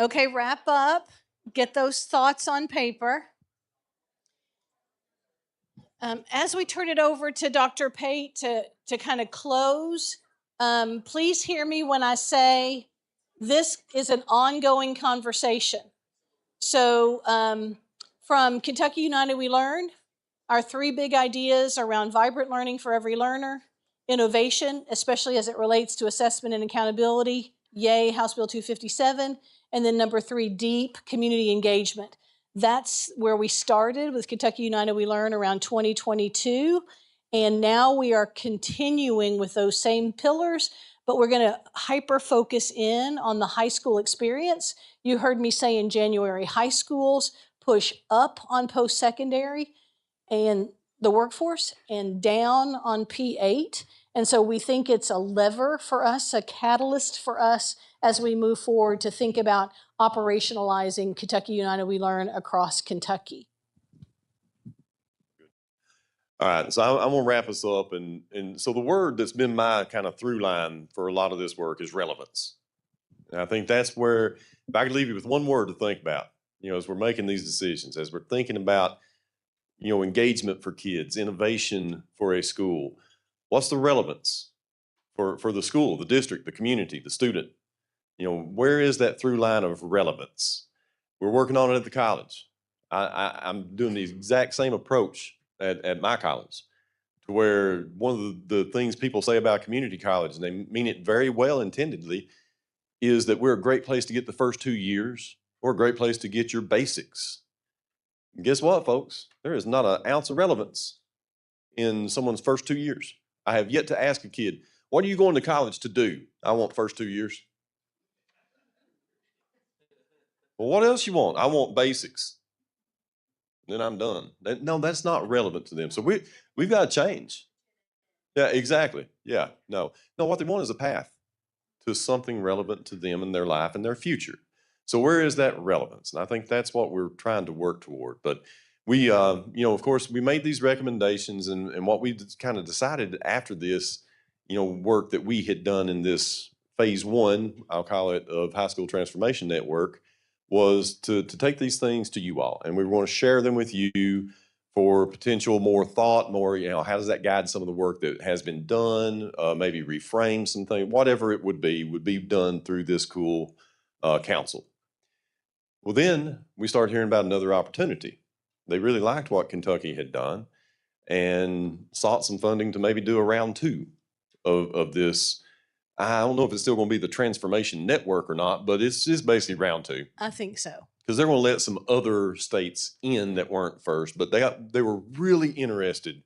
Okay, wrap up. Get those thoughts on paper. As we turn it over to Dr. Pate to kind of close, please hear me when I say this is an ongoing conversation. So from Kentucky United We Learn, our three big ideas around vibrant learning for every learner, innovation, especially as it relates to assessment and accountability, yay, House Bill 257, and then number 3, deep community engagement. That's where we started with Kentucky United We Learn around 2022, and now we are continuing with those same pillars, but we're going to hyper focus in on the high school experience. You heard me say in January, high schools push up on post-secondary and the workforce and down on P8. And so we think it's a lever for us, a catalyst for us as we move forward to think about operationalizing Kentucky United We Learn across Kentucky. All right, so I'm gonna wrap us up, and so the word that's been my kind of through line for a lot of this work is relevance. And I think that's where, if I could leave you with one word to think about, as we're making these decisions, as we're thinking about, engagement for kids, innovation for a school, what's the relevance for the school, the district, the community, the student? Where is that through line of relevance? We're working on it at the college. I'm doing the exact same approach at my college, to where one of the things people say about community college, and they mean it very well intendedly, is that we're a great place to get the first 2 years, or a great place to get your basics. And guess what, folks? There is not an ounce of relevance in someone's first 2 years. I have yet to ask a kid, what are you going to college to do? I want first 2 years. Well, what else you want? I want basics. Then I'm done. No, that's not relevant to them. So we've got to change. Yeah, exactly. Yeah, no. What they want is a path to something relevant to them and their life and their future. So where is that relevance? And I think that's what we're trying to work toward. But we, of course, we made these recommendations, and what we kind of decided after this, work that we had done in this phase 1, I'll call it, of High School Transformation Network, was to take these things to you all, and we want to share them with you for potential more thought, more, how does that guide some of the work that has been done, maybe reframe some things, whatever it would be done through this KUWL council. Well, then we started hearing about another opportunity. They really liked what Kentucky had done and sought some funding to maybe do a round 2 of this. I don't know if it's still going to be the Transformation Network or not, but it's just basically round 2. I think so. Because they're going to let some other states in that weren't first, but they were really interested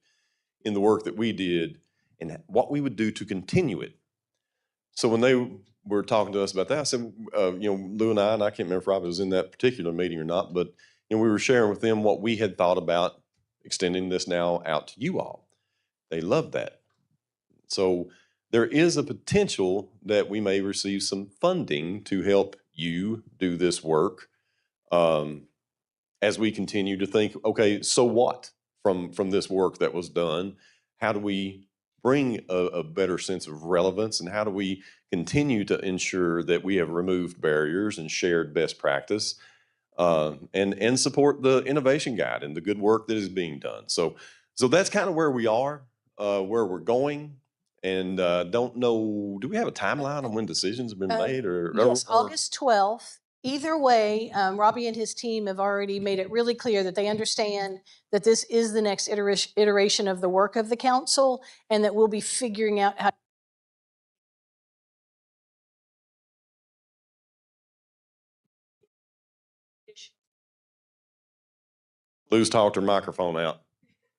in the work that we did and what we would do to continue it. So when they were talking to us about that, I said, Lou and I can't remember if Rob was in that particular meeting or not, but we were sharing with them what we had thought about extending this now out to you all. They loved that. So there is a potential that we may receive some funding to help you do this work. As we continue to think, okay, so what from this work that was done? How do we bring a better sense of relevance, and how do we continue to ensure that we have removed barriers and shared best practice, and support the innovation guide and the good work that is being done? So that's kind of where we are, where we're going, and don't know, do we have a timeline on when decisions have been made? Yes, August 12th. Either way, Robbie and his team have already made it really clear that they understand that this is the next iteration of the work of the council, and that we'll be figuring out how. Lou's talked her microphone out.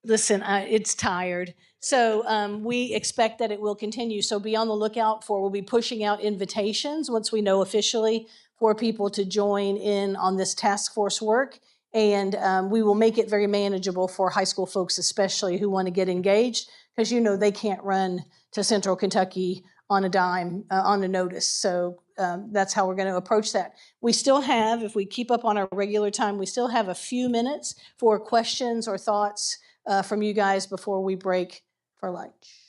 Listen, it's tired. So we expect that it will continue. So be on the lookout for, we'll be pushing out invitations once we know officially for people to join in on this task force work. And we will make it very manageable for high school folks, especially who want to get engaged, because they can't run to Central Kentucky on a dime, on a notice. So that's how we're going to approach that. We still have, if we keep up on our regular time, we still have a few minutes for questions or thoughts from you guys before we break for lunch.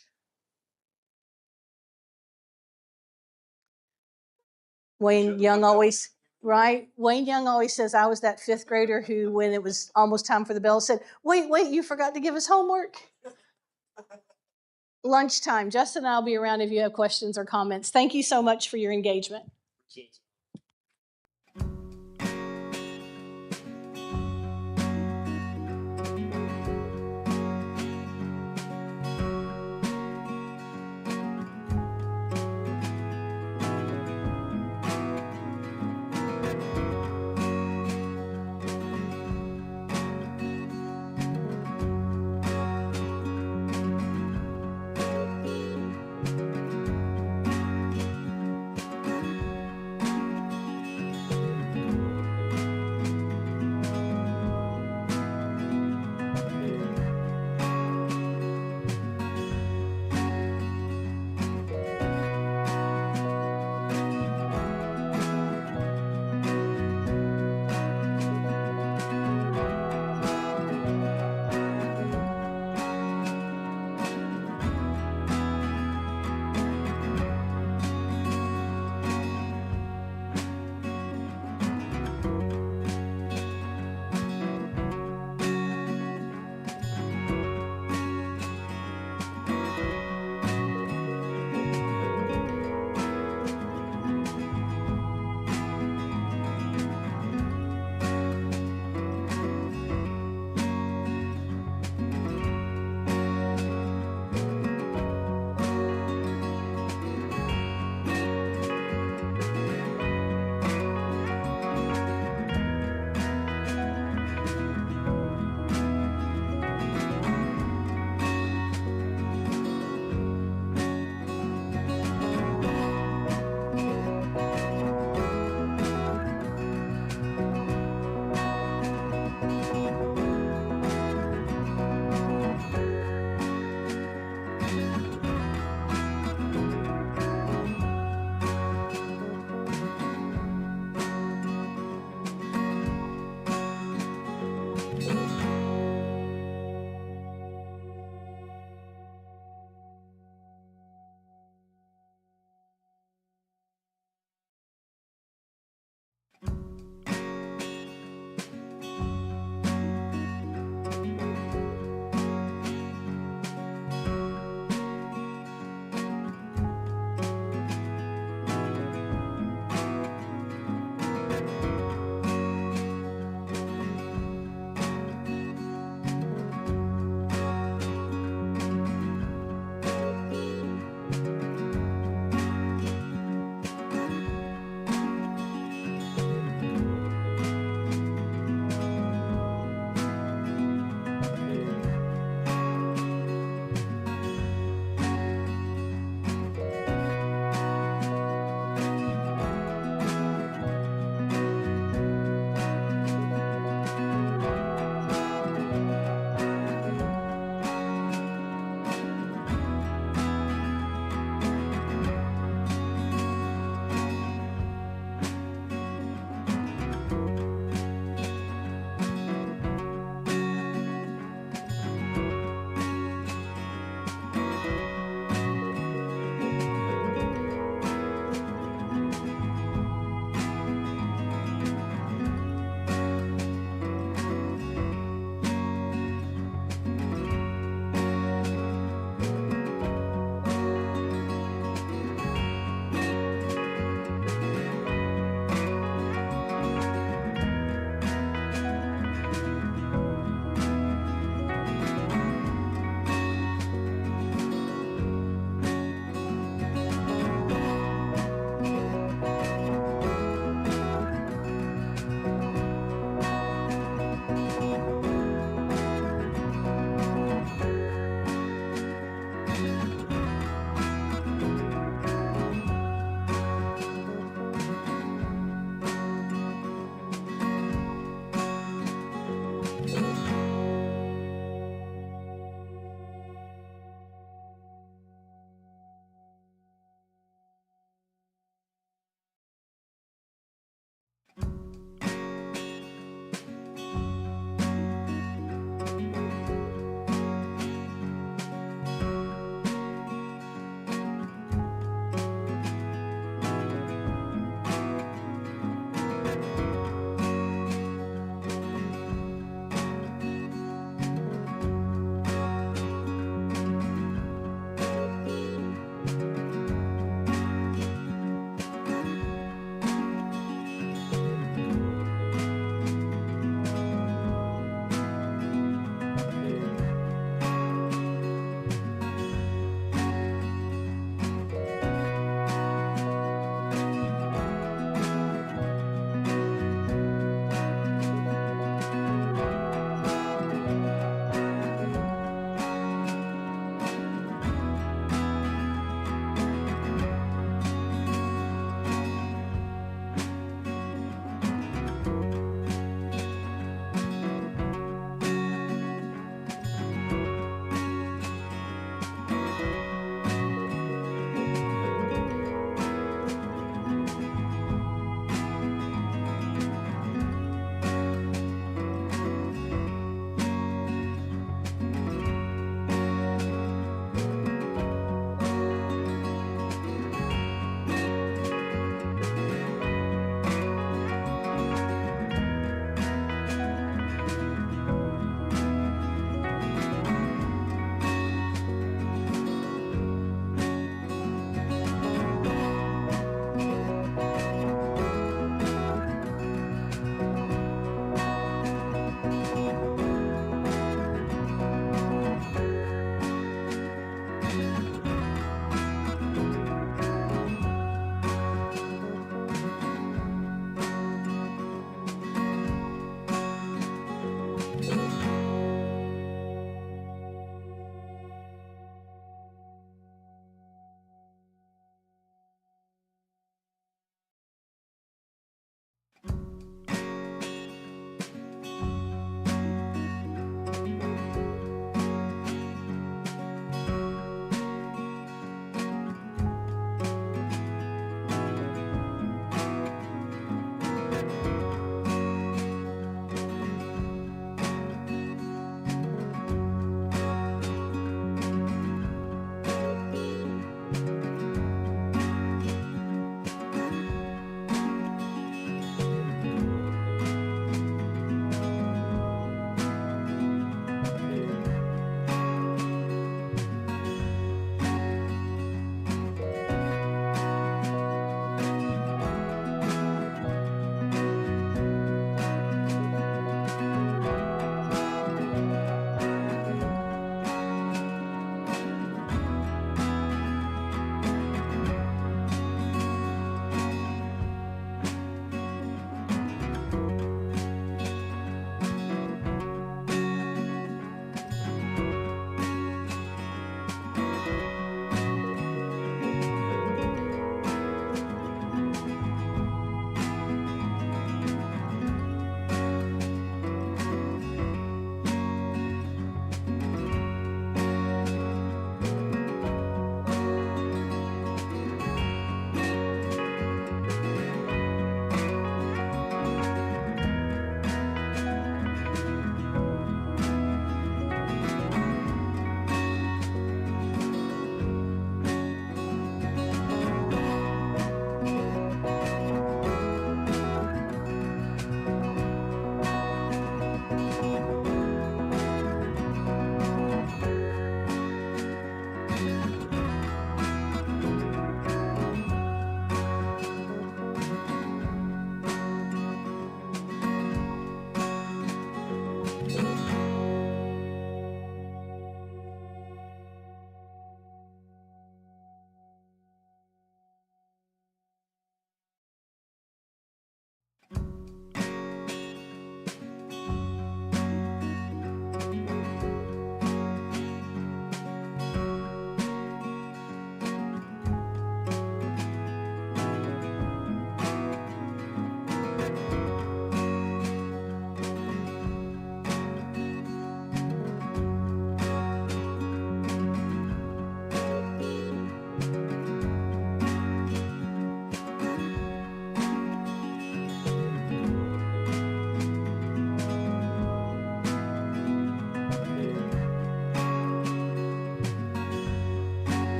Wayne Young always right? Wayne Young always says I was that fifth grader who, when it was almost time for the bell, said, wait, you forgot to give us homework. Lunchtime. Justin and I'll be around if you have questions or comments. Thank you so much for your engagement.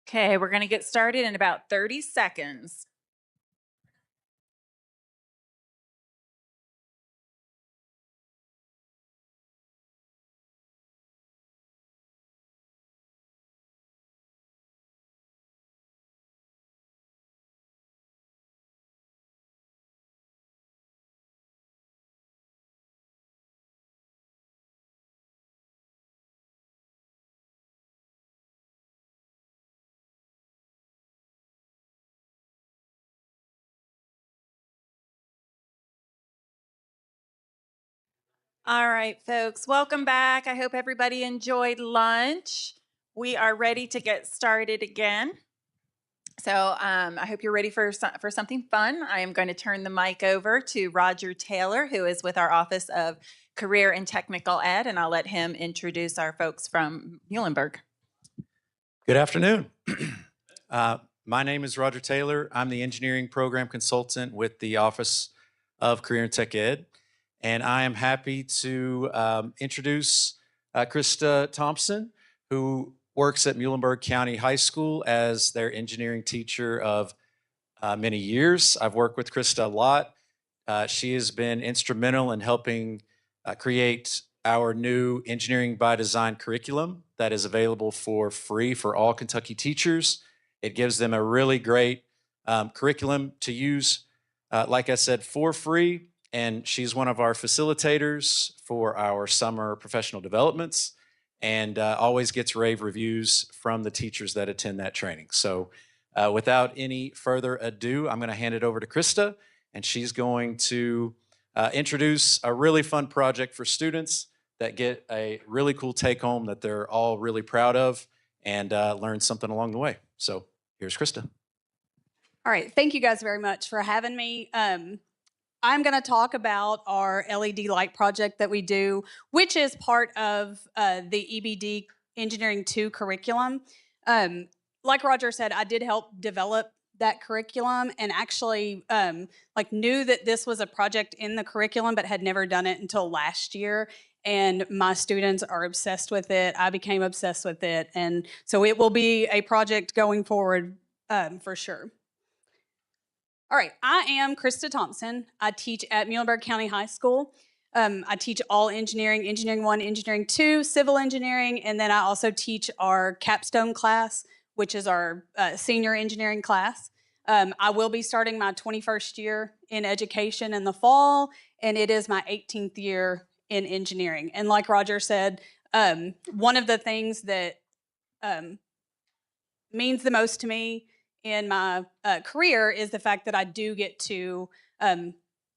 Okay, we're going to get started in about 30 seconds. All right, folks, welcome back. I hope everybody enjoyed lunch. We are ready to get started again. So I hope you're ready for something fun. I am going to turn the mic over to Roger Taylor, who is with our Office of Career and Technical Ed, and I'll let him introduce our folks from Muhlenberg. Good afternoon. My name is Roger Taylor. I'm the engineering program consultant with the Office of Career and Tech Ed. And I am happy to introduce Krista Thompson, who works at Muhlenberg County High School as their engineering teacher of many years. I've worked with Krista a lot. She has been instrumental in helping create our new Engineering by Design curriculum that is available for free for all Kentucky teachers. It gives them a really great curriculum to use, like I said, for free. And she's one of our facilitators for our summer professional developments and always gets rave reviews from the teachers that attend that training. So without any further ado, I'm going to hand it over to Krista, and she's going to introduce a really fun project for students that get a really cool take home that they're all really proud of and learn something along the way. So here's Krista. All right, thank you guys very much for having me. I'm going to talk about our LED light project that we do, which is part of the EBD Engineering 2 curriculum. Like Roger said, I did help develop that curriculum and actually knew that this was a project in the curriculum but had never done it until last year. And my students are obsessed with it. I became obsessed with it. And so it will be a project going forward for sure. All right, I am Krista Thompson. I teach at Muhlenberg County High School. I teach all engineering, Engineering 1, Engineering 2, Civil Engineering, and then I also teach our capstone class, which is our senior engineering class. I will be starting my 21st year in education in the fall, and it is my 18th year in engineering. And like Roger said, one of the things that means the most to me in my career is the fact that I do get to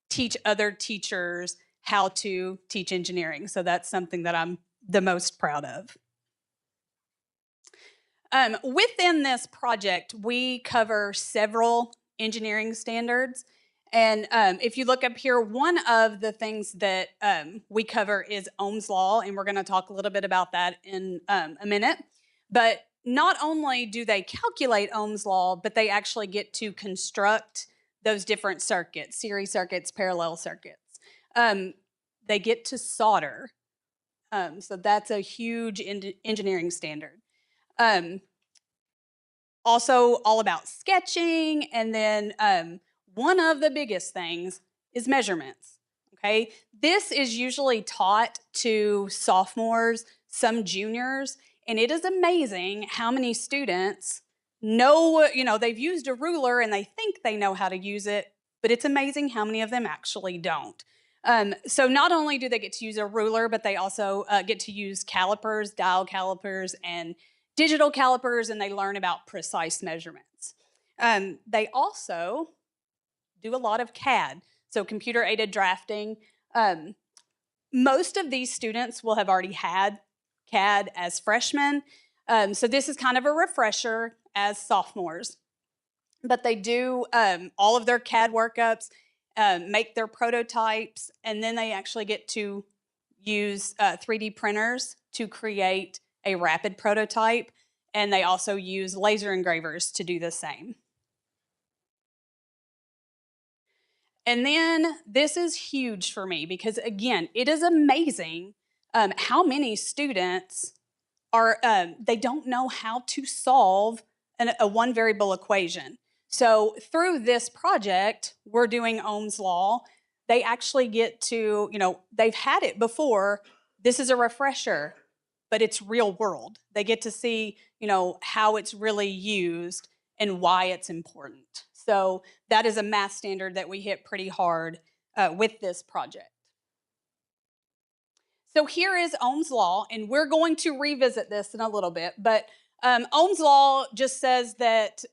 teach other teachers how to teach engineering. So that's something that I'm the most proud of. Within this project, we cover several engineering standards. And if you look up here, one of the things that we cover is Ohm's Law, and we're going to talk a little bit about that in a minute. But not only do they calculate Ohm's Law, but they actually get to construct those different circuits, series circuits, parallel circuits. They get to solder. So that's a huge engineering standard. Also all about sketching, and then one of the biggest things is measurements, okay? This is usually taught to sophomores, some juniors, and it is amazing how many students know, they've used a ruler and they think they know how to use it, but it's amazing how many of them actually don't. So not only do they get to use a ruler, but they also get to use calipers, dial calipers, and digital calipers, and they learn about precise measurements. They also do a lot of CAD, so computer-aided drafting. Most of these students will have already had CAD as freshmen, so this is kind of a refresher as sophomores. But they do all of their CAD workups, make their prototypes, and then they actually get to use 3D printers to create a rapid prototype, and they also use laser engravers to do the same. And then this is huge for me because, again, it is amazing how many students are, they don't know how to solve a one variable equation. So through this project, we're doing Ohm's law. They actually get to, they've had it before. This is a refresher, but it's real world. They get to see, how it's really used and why it's important. So that is a math standard that we hit pretty hard with this project. So here is Ohm's law, and we're going to revisit this in a little bit, but Ohm's law just says that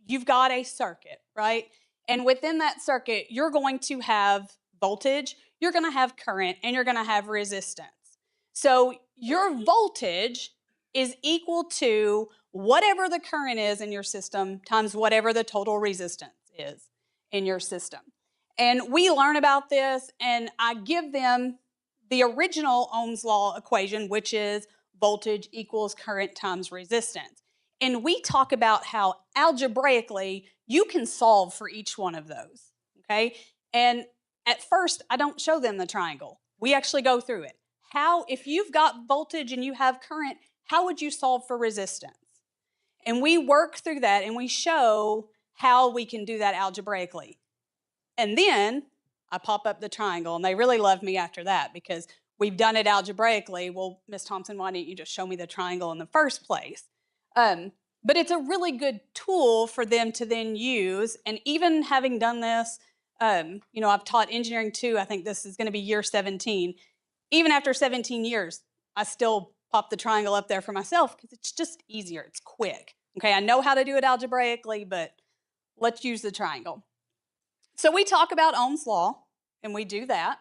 you've got a circuit, right? And within that circuit, you're going to have voltage, you're going to have current, and you're going to have resistance. So your voltage is equal to whatever the current is in your system times whatever the total resistance is in your system. And we learn about this, and I give them the original Ohm's law equation, which is voltage equals current times resistance. And we talk about how algebraically you can solve for each one of those, okay? And at first, I don't show them the triangle. We actually go through it. If you've got voltage and you have current, how would you solve for resistance? And we work through that and we show how we can do that algebraically. And then I pop up the triangle, and they really love me after that because we've done it algebraically. Well, Ms. Thompson, why didn't you just show me the triangle in the first place? But it's a really good tool for them to then use. And even having done this, I've taught engineering 2. I think this is going to be year 17. Even after 17 years, I still pop the triangle up there for myself because it's just easier. It's quick. Okay, I know how to do it algebraically, but let's use the triangle. So we talk about Ohm's law, and we do that.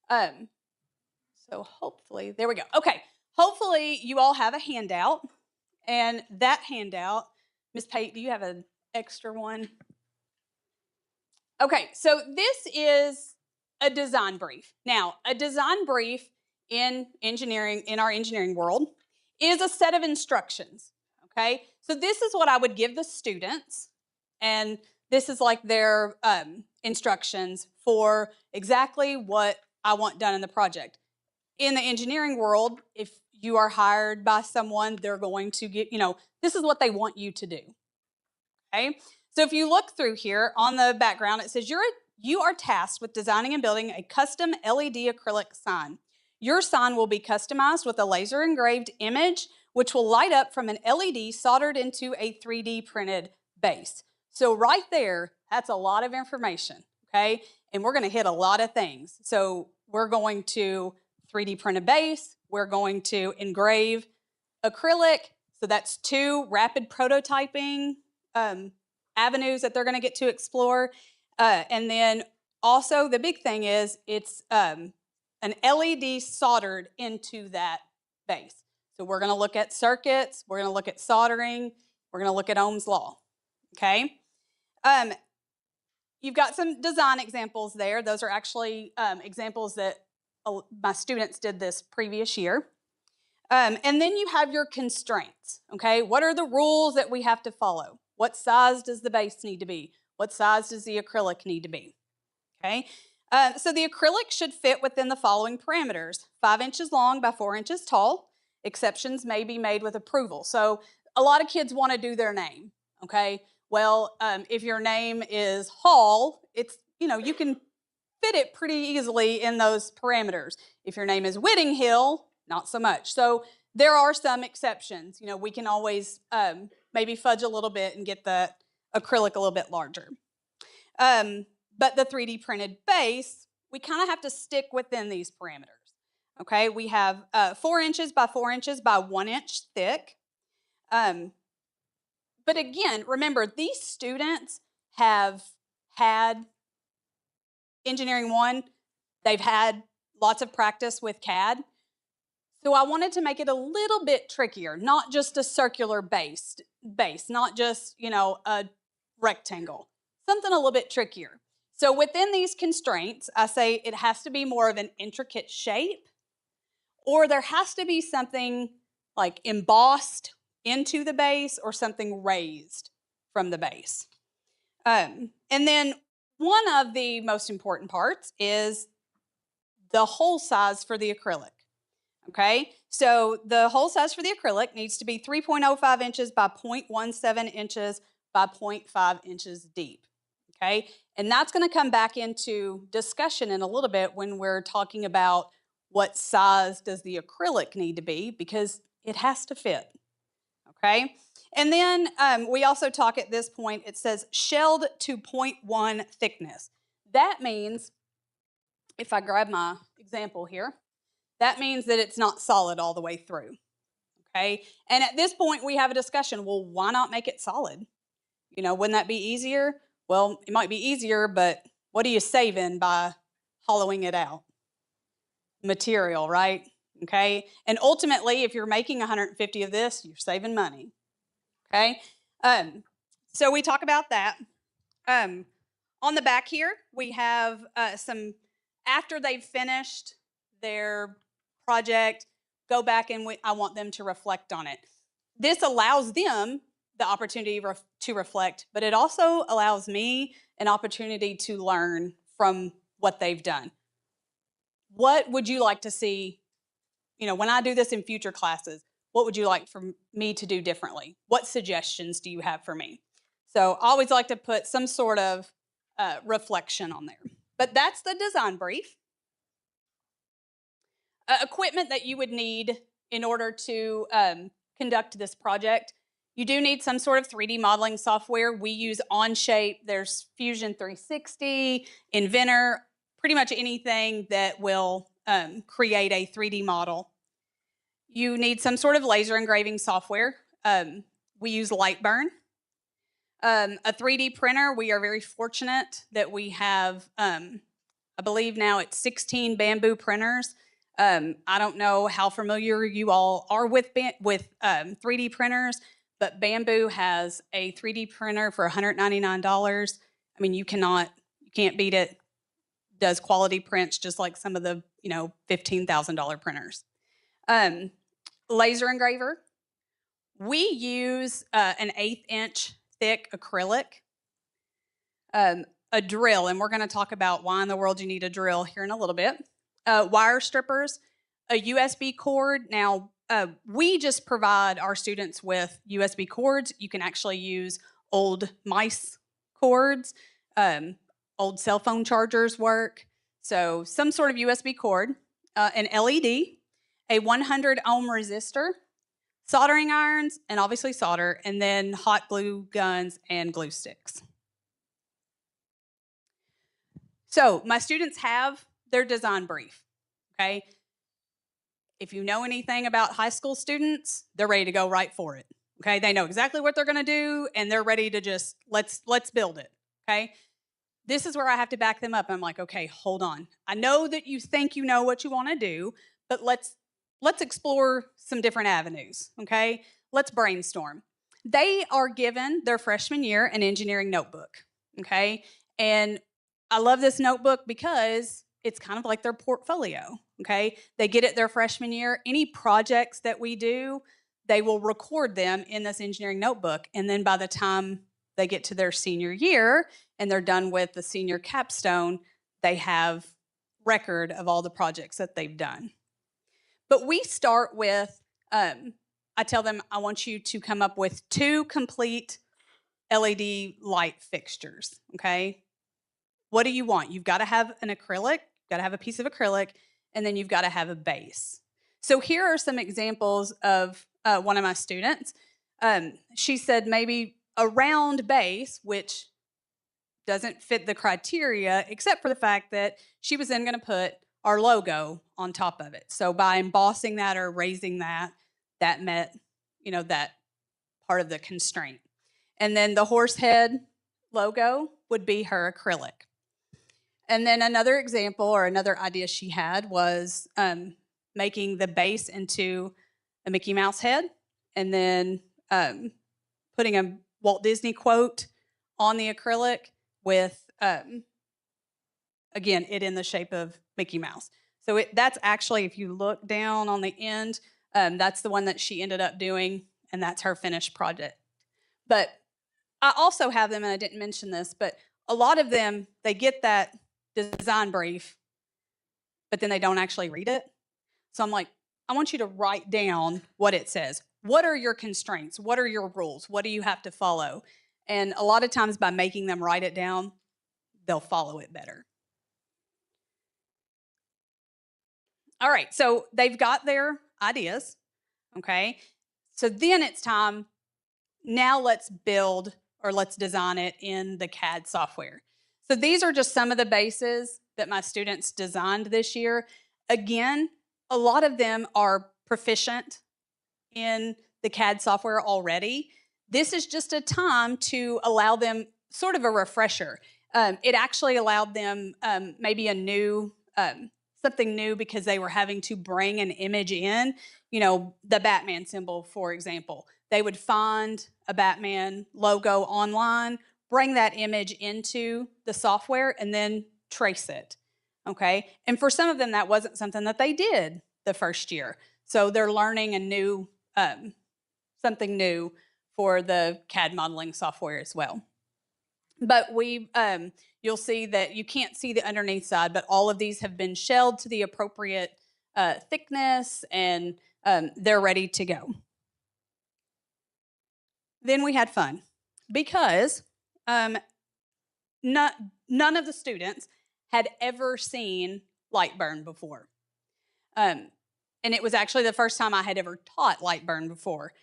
So hopefully, there we go. Okay, hopefully you all have a handout. And that handout, Ms. Pate, do you have an extra one? Okay, so this is a design brief. Now, a design brief in engineering, in our engineering world, is a set of instructions, okay? So this is what I would give the students, and this is like their instructions for exactly what I want done in the project. In the engineering world, if you are hired by someone, they're going to get, this is what they want you to do, okay? So if you look through here on the background, it says you are tasked with designing and building a custom LED acrylic sign. Your sign will be customized with a laser engraved image, which will light up from an LED soldered into a 3D printed base. So right there, that's a lot of information, okay? And we're gonna hit a lot of things. So we're going to 3D print a base, we're going to engrave acrylic, so that's 2 rapid prototyping avenues that they're gonna get to explore. And then also the big thing is it's an LED soldered into that base. So we're gonna look at circuits, we're gonna look at soldering, we're gonna look at Ohm's law, okay? You've got some design examples there. Those are actually examples that my students did this previous year. And then you have your constraints, okay? What are the rules that we have to follow? What size does the base need to be? What size does the acrylic need to be, okay? So the acrylic should fit within the following parameters: 5 inches long by 4 inches tall. Exceptions may be made with approval. So a lot of kids want to do their name, okay? Well, if your name is Hall, it's, you can fit it pretty easily in those parameters. If your name is Whittinghill, not so much. So there are some exceptions. We can always maybe fudge a little bit and get the acrylic a little bit larger. But the 3D printed base, we kind of have to stick within these parameters. Okay, we have 4 inches by 4 inches by 1 inch thick. But again, remember, these students have had Engineering 1, they've had lots of practice with CAD. So I wanted to make it a little bit trickier, not just a circular base, not just, a rectangle, something a little bit trickier. So within these constraints, I say it has to be more of an intricate shape, or there has to be something like embossed into the base or something raised from the base. And then one of the most important parts is the hole size for the acrylic. Okay, so the hole size for the acrylic needs to be 3.05 inches by 0.17 inches by 0.5 inches deep. Okay, and that's going to come back into discussion in a little bit when we're talking about what size does the acrylic need to be, because it has to fit. Okay, and then we also talk at this point, it says shelled to 0.1 thickness. That means, if I grab my example here, that means that it's not solid all the way through. Okay, and at this point we have a discussion, well, why not make it solid? You know, wouldn't that be easier? Well, it might be easier, but what are you saving by hollowing it out? Material, right? Okay, and ultimately, if you're making 150 of this, you're saving money. Okay, so we talk about that. On the back here, we have some, after they've finished their project, go back and I want them to reflect on it. This allows them the opportunity to reflect, but it also allows me an opportunity to learn from what they've done. What would you like to see, you know, when I do this in future classes, what would you like for me to do differently? What suggestions do you have for me? So I always like to put some sort of reflection on there. But that's the design brief. Equipment that you would need in order to conduct this project. You do need some sort of 3D modeling software. We use Onshape. There's Fusion 360, Inventor, pretty much anything that will create a 3D model. You need some sort of laser engraving software. We use Lightburn. A 3D printer, we are very fortunate that we have, I believe now it's 16 Bamboo printers. I don't know how familiar you all are with 3D printers, but Bamboo has a 3D printer for $199. I mean, you can't beat it. Does quality prints just like some of the, you know, $15,000 printers. Laser engraver. We use an 1/8 inch thick acrylic. A drill, and we're going to talk about why in the world you need a drill here in a little bit. Wire strippers, a USB cord. Now, we just provide our students with USB cords. You can actually use old mice cords. Old cell phone chargers work. So some sort of USB cord, an LED, a 100 ohm resistor, soldering irons, and obviously solder, and then hot glue guns and glue sticks. So my students have their design brief, okay? If you know anything about high school students, they're ready to go right for it, okay? They know exactly what they're gonna do, and they're ready to just, let's build it, okay? This is where I have to back them up. I'm like, okay, hold on. I know that you think you know what you wanna do, but let's explore some different avenues, okay? Let's brainstorm. They are given their freshman year an engineering notebook, okay? And I love this notebook because it's kind of like their portfolio, okay? They get it their freshman year. Any projects that we do, they will record them in this engineering notebook. And then by the time they get to their senior year and they're done with the senior capstone, they have record of all the projects that they've done. But we start with, I tell them, I want you to come up with 2 complete LED light fixtures, okay? What do you want? You've got to have an acrylic, you've got to have a piece of acrylic, and then you've got to have a base. So here are some examples of one of my students. She said maybe a round base, which doesn't fit the criteria, except for the fact that she was then going to put our logo on top of it. So by embossing that or raising that, that met, you know, that part of the constraint. And then the horse head logo would be her acrylic. And then another example or another idea she had was making the base into a Mickey Mouse head and then putting a Walt Disney quote on the acrylic with, again, it in the shape of Mickey Mouse. So that's actually, if you look down on the end, that's the one that she ended up doing, and that's her finished project. But I also have them, and I didn't mention this, but a lot of them, they get that design brief, but then they don't actually read it. So I'm like, I want you to write down what it says. What are your constraints? What are your rules? What do you have to follow? And a lot of times by making them write it down, they'll follow it better. All right, so they've got their ideas, okay? So then it's time, now let's build or let's design it in the CAD software. So these are just some of the bases that my students designed this year. Again, a lot of them are proficient in the CAD software already. This is just a time to allow them sort of a refresher. It actually allowed them maybe a new, something new because they were having to bring an image in, you know, the Batman symbol, for example. They would find a Batman logo online, bring that image into the software, and then trace it, okay? And for some of them, that wasn't something that they did the first year. So they're learning a new, something new for the CAD modeling software as well. But you'll see that you can't see the underneath side, but all of these have been shelled to the appropriate thickness, and they're ready to go. Then we had fun because none of the students had ever seen light burn before. And it was actually the first time I had ever taught light burn before.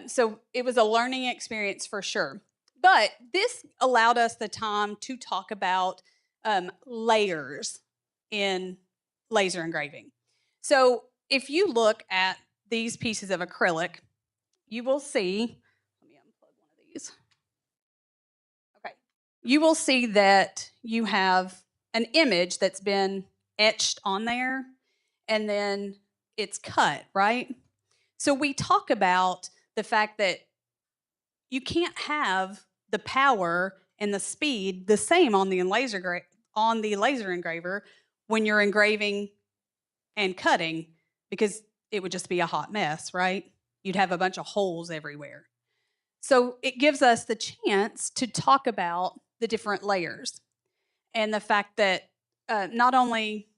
So it was a learning experience for sure. But this allowed us the time to talk about layers in laser engraving. So if you look at these pieces of acrylic, you will see, let me unplug one of these. Okay. You will see that you have an image that's been etched on there, and then it's cut, right? So we talk about the fact that you can't have the power and the speed the same on the laser engraver when you're engraving and cutting, because it would just be a hot mess, right? You'd have a bunch of holes everywhere. So it gives us the chance to talk about the different layers and the fact that not only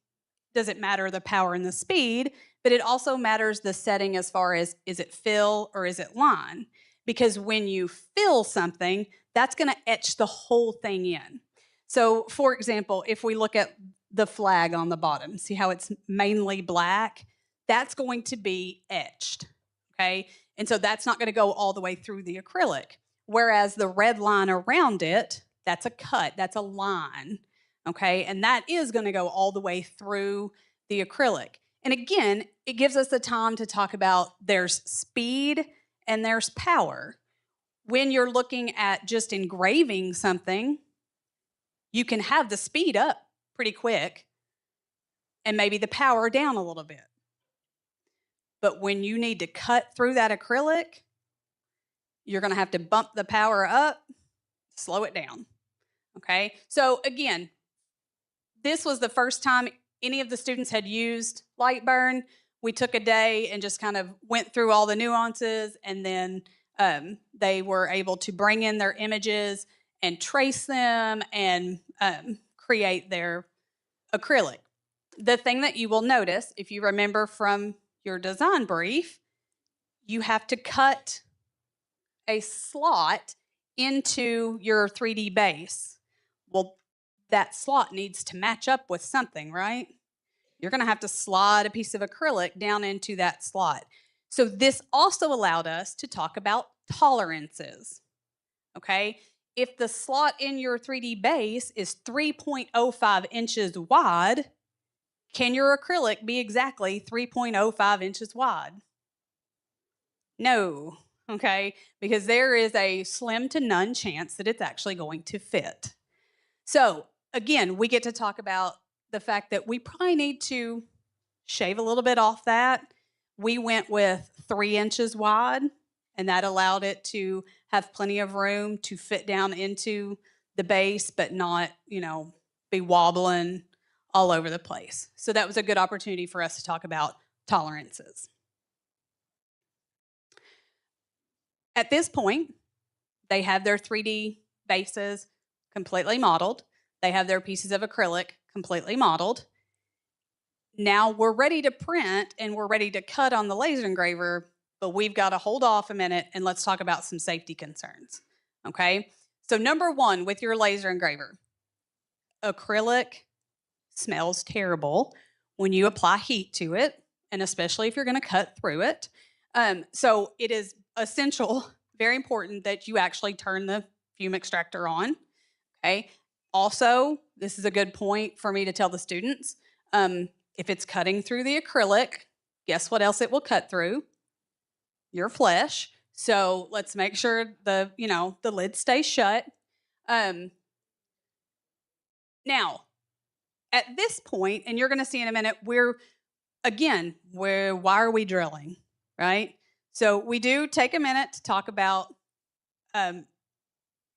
does it matter the power and the speed, but it also matters the setting as far as, is it fill or is it line? Because when you fill something, that's going to etch the whole thing in. So for example, if we look at the flag on the bottom, see how it's mainly black? That's going to be etched, okay? And so that's not going to go all the way through the acrylic. Whereas the red line around it, that's a cut, that's a line, okay? And that is going to go all the way through the acrylic. And again, it gives us the time to talk about there's speed and there's power. When you're looking at just engraving something, you can have the speed up pretty quick and maybe the power down a little bit. But when you need to cut through that acrylic, you're going to have to bump the power up, slow it down, okay? So again, this was the first time any of the students had used Lightburn. We took a day and just kind of went through all the nuances, and then they were able to bring in their images and trace them and create their acrylic. The thing that you will notice, if you remember from your design brief, you have to cut a slot into your 3D base. Well, that slot needs to match up with something, right? You're going to have to slide a piece of acrylic down into that slot. So this also allowed us to talk about tolerances, okay? If the slot in your 3D base is 3.05 inches wide, can your acrylic be exactly 3.05 inches wide? No, okay? Because there is a slim to none chance that it's actually going to fit. So again, we get to talk about the fact that we probably need to shave a little bit off that. We went with 3 inches wide, and that allowed it to have plenty of room to fit down into the base, but not, you know, be wobbling all over the place. So that was a good opportunity for us to talk about tolerances. At this point, they have their 3D bases completely modeled. They have their pieces of acrylic completely modeled. Now we're ready to print and we're ready to cut on the laser engraver, but we've got to hold off a minute and let's talk about some safety concerns. Okay? So number one with your laser engraver, acrylic smells terrible when you apply heat to it, and especially if you're going to cut through it. So it is essential, very important that you actually turn the fume extractor on. Okay. Also, this is a good point for me to tell the students. If it's cutting through the acrylic, guess what else it will cut through? Your flesh. So let's make sure the lid stays shut. Now, at this point, and you're going to see in a minute, why are we drilling, right? So we do take a minute to talk about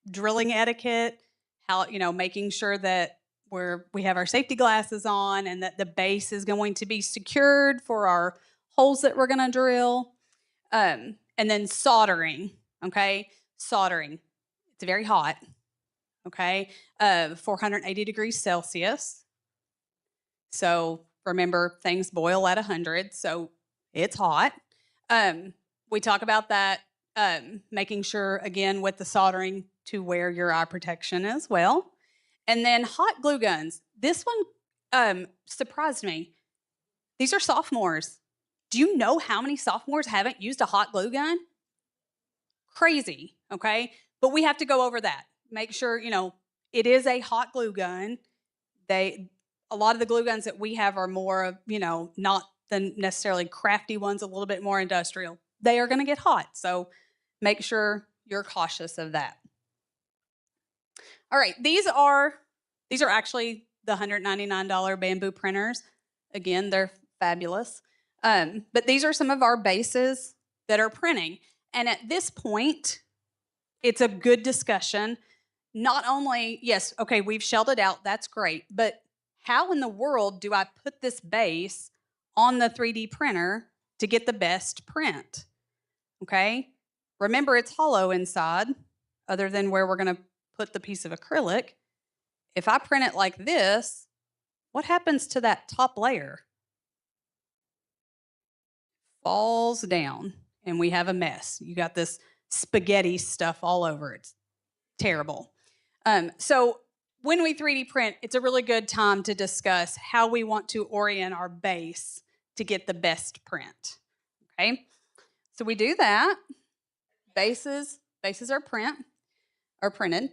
drilling etiquette, how, making sure that we have our safety glasses on and that the base is going to be secured for our holes that we're going to drill. And then soldering, okay? Soldering, it's very hot, okay? 480 degrees Celsius. So remember, things boil at 100, so it's hot. We talk about that, making sure, again, with the soldering to wear your eye protection as well. And then hot glue guns. This one surprised me. These are sophomores. Do you know how many sophomores haven't used a hot glue gun? Crazy, okay? But we have to go over that. Make sure, it is a hot glue gun. A lot of the glue guns that we have are more of, not the necessarily crafty ones, a little bit more industrial. They are going to get hot, so make sure you're cautious of that. All right, these are actually the $199 bamboo printers. Again, they're fabulous. But these are some of our bases that are printing. And at this point, it's a good discussion. Not only, yes, okay, we've shelled it out, that's great, but how in the world do I put this base on the 3D printer to get the best print? Okay? Remember, it's hollow inside, other than where we're going to put the piece of acrylic. If I print it like this, what happens to that top layer? Falls down, and we have a mess. You got this spaghetti stuff all over it. It's terrible. So when we 3D print, it's a really good time to discuss how we want to orient our base to get the best print. Okay, so we do that. Bases are printed.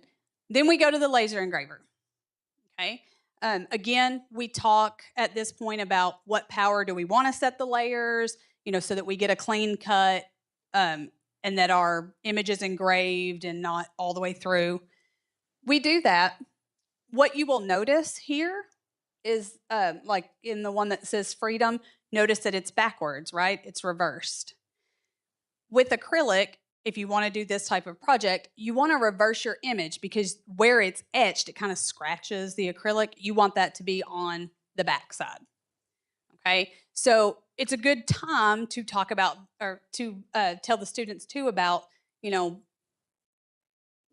Then we go to the laser engraver. Okay. Again, we talk at this point about what power do we want to set the layers, so that we get a clean cut and that our image is engraved and not all the way through. We do that. What you will notice here is, like in the one that says freedom, notice that it's backwards, right? It's reversed. With acrylic, if you want to do this type of project, you want to reverse your image because where it's etched, it kind of scratches the acrylic. You want that to be on the backside. Okay, so it's a good time to talk about, or to tell the students too about,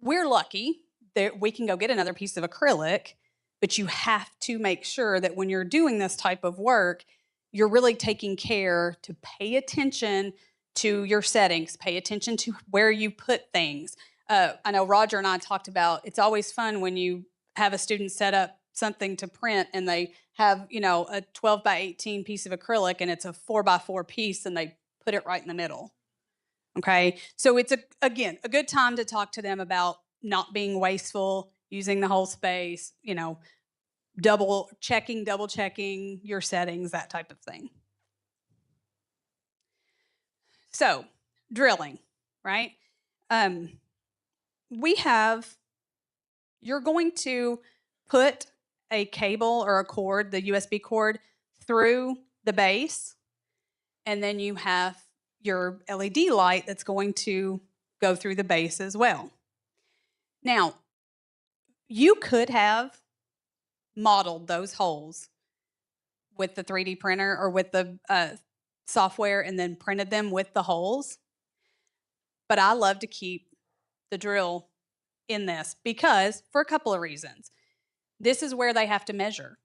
we're lucky that we can go get another piece of acrylic, but you have to make sure that when you're doing this type of work, you're really taking care to pay attention to your settings, pay attention to where you put things. I know Roger and I talked about, it's always fun when you have a student set up something to print and they have, a 12 by 18 piece of acrylic and it's a 4 by 4 piece and they put it right in the middle. Okay, so it's, again, a good time to talk to them about not being wasteful, using the whole space, double checking your settings, that type of thing. So, drilling, right? You're going to put a cable or a cord, the USB cord, through the base, and then you have your LED light that's going to go through the base as well. Now, you could have modeled those holes with the 3D printer or with the software and then printed them with the holes. But I love to keep the drill in this because, for a couple of reasons. This is where they have to measure,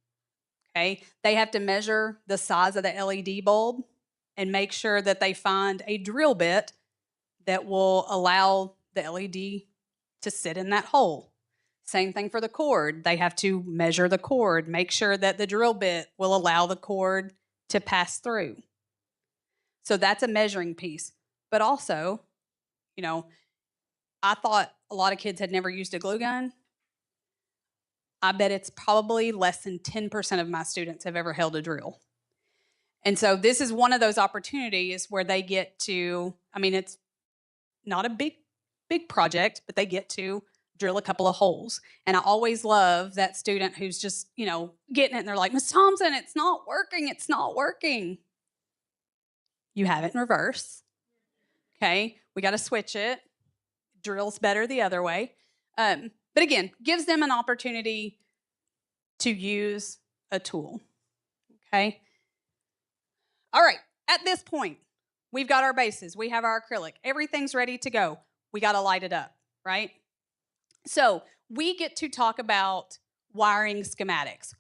Okay, they have to measure the size of the LED bulb and make sure that they find a drill bit that will allow the LED to sit in that hole. Same thing for the cord. They have to measure the cord, make sure that the drill bit will allow the cord to pass through. So that's a measuring piece. But also, you know, I thought a lot of kids had never used a glue gun. I bet it's probably less than 10% of my students have ever held a drill. And so this is one of those opportunities where they get to, I mean, it's not a big project, but they get to drill a couple of holes. And I always love that student who's just, you know, getting it and they're like, Miss Thompson, it's not working. It's not working. You have it in reverse. Okay. We got to switch it. Drills better the other way. But again, gives them an opportunity to use a tool. Okay. All right. At this point, we've got our bases. We have our acrylic. Everything's ready to go. We got to light it up, right? So we get to talk about wiring schematics.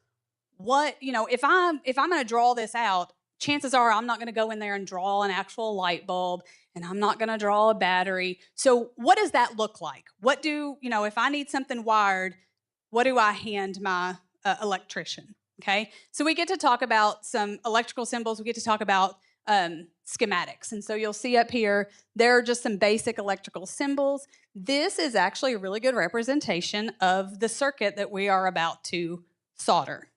What, you know, if I'm going to draw this out, chances are I'm not going to go in there and draw an actual light bulb, and I'm not going to draw a battery. So what does that look like? What do, you know, if I need something wired, what do I hand my electrician? Okay, so we get to talk about some electrical symbols. We get to talk about schematics. And so you'll see up here, there are just some basic electrical symbols. This is actually a really good representation of the circuit that we are about to solder.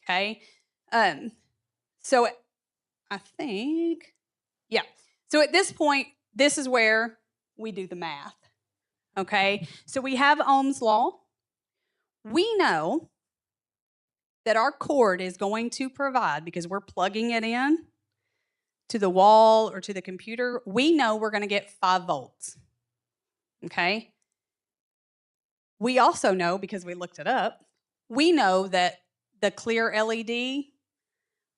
Okay, so I think, yeah. So at this point, this is where we do the math. Okay, so we have Ohm's law. We know that our cord is going to provide, because we're plugging it in to the wall or to the computer, we know we're going to get 5 volts. Okay? We also know, because we looked it up, we know that the clear LED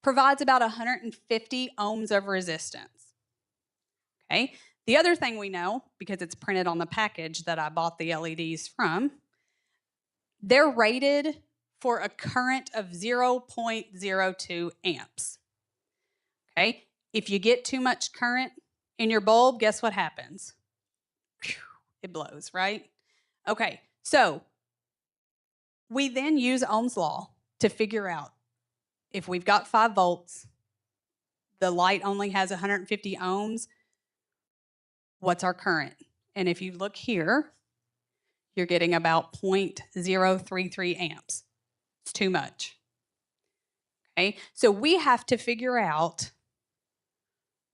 provides about 150 ohms of resistance. Okay? The other thing we know, because it's printed on the package that I bought the LEDs from, they're rated for a current of 0.02 amps. Okay? If you get too much current in your bulb, guess what happens? It blows, right? Okay, so we then use Ohm's law to figure out if we've got 5 volts, the light only has 150 ohms, what's our current? And if you look here, you're getting about 0.033 amps. It's too much. Okay, so we have to figure out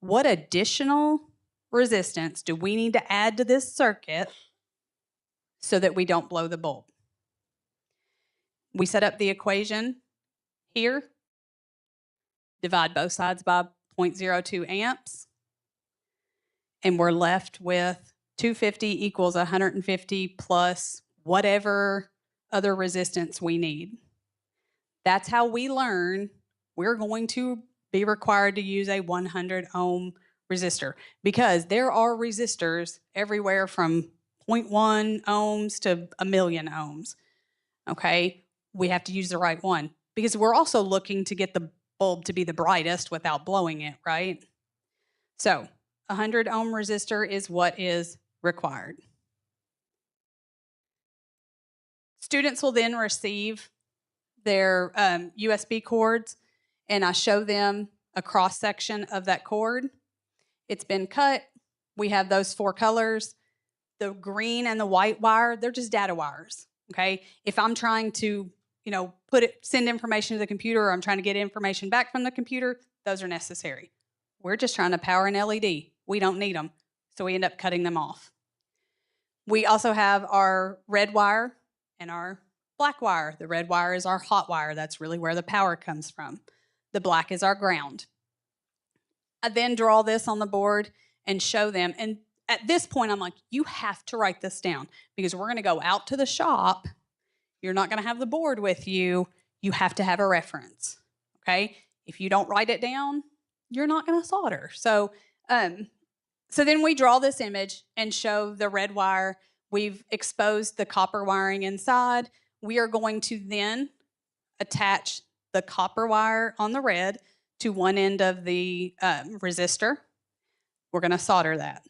what additional resistance do we need to add to this circuit so that we don't blow the bulb. We set up the equation here, divide both sides by 0.02 amps, and we're left with 250 equals 150 plus whatever other resistance we need. That's how we learn we're going to be required to use a 100 ohm resistor, because there are resistors everywhere from 0.1 ohms to 1,000,000 ohms. Okay, we have to use the right one, because we're also looking to get the bulb to be the brightest without blowing it, right? So 100 ohm resistor is what is required. Students will then receive their USB cords, and I show them a cross section of that cord. It's been cut. We have those 4 colors. The green and the white wire, they're just data wires. Okay, if I'm trying to, you know, send information to the computer, or I'm trying to get information back from the computer, those are necessary. We're just trying to power an LED. We don't need them, so we end up cutting them off. We also have our red wire and our black wire. The red wire is our hot wire. That's really where the power comes from. The black is our ground. I then draw this on the board and show them. And at this point, I'm like, you have to write this down, because we're going to go out to the shop. You're not going to have the board with you. You have to have a reference. Okay? If you don't write it down, you're not going to solder. So then we draw this image and show the red wire. We've exposed the copper wiring inside. We are going to then attach the copper wire on the red to one end of the resistor. We're going to solder that.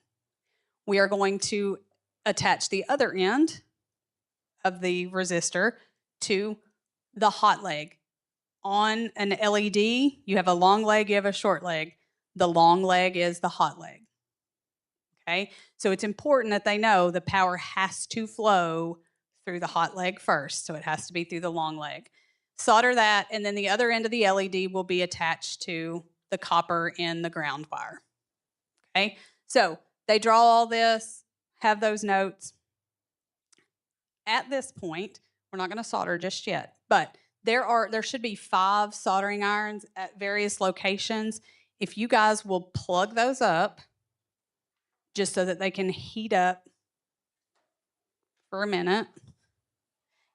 We are going to attach the other end of the resistor to the hot leg. On an LED, you have a long leg, you have a short leg. The long leg is the hot leg. Okay, so it's important that they know the power has to flow through the hot leg first, so it has to be through the long leg. Solder that, and then the other end of the LED will be attached to the copper in the ground wire. Okay, so they draw all this, have those notes. At this point, we're not going to solder just yet, but there should be 5 soldering irons at various locations. If you guys will plug those up, just so that they can heat up for a minute.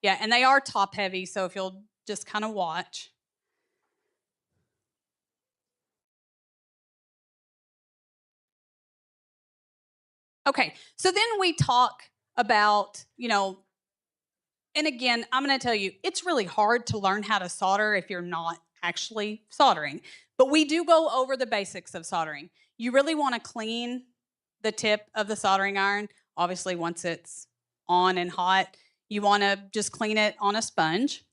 Yeah, and they are top heavy, so if you'll just kind of watch. Okay, so then we talk about, and again, I'm going to tell you, it's really hard to learn how to solder if you're not actually soldering. But we do go over the basics of soldering. You really want to clean the tip of the soldering iron. Obviously, once it's on and hot, you want to just clean it on a sponge.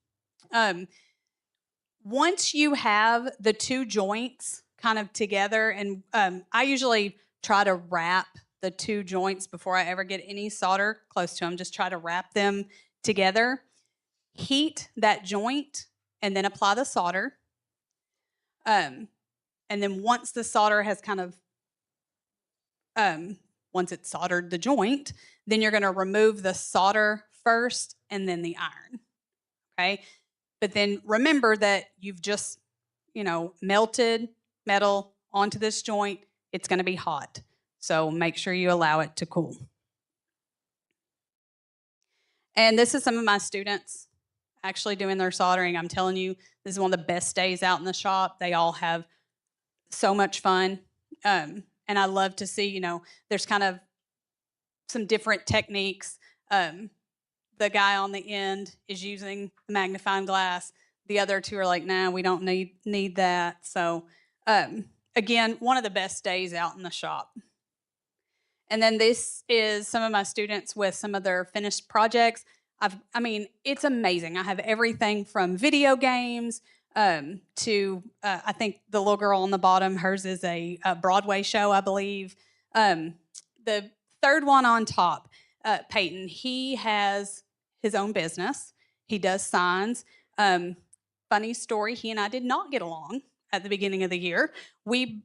Once you have the 2 joints kind of together, and I usually try to wrap the 2 joints before I ever get any solder close to them, just try to wrap them together. Heat that joint and then apply the solder. And then once the solder has kind of once it's soldered the joint, then you're going to remove the solder first and then the iron. Okay? But then remember that you've just, melted metal onto this joint. It's going to be hot. So make sure you allow it to cool. And this is some of my students actually doing their soldering. I'm telling you, this is one of the best days out in the shop. They all have so much fun. And I love to see, there's kind of some different techniques. The guy on the end is using the magnifying glass. The other 2 are like, nah, we don't need that. So again, one of the best days out in the shop. And then this is some of my students with some of their finished projects. It's amazing. I have everything from video games to, I think the little girl on the bottom, hers is a Broadway show, I believe. The third one on top, Peyton, he has his own business. He does signs. Funny story, he and I did not get along at the beginning of the year. We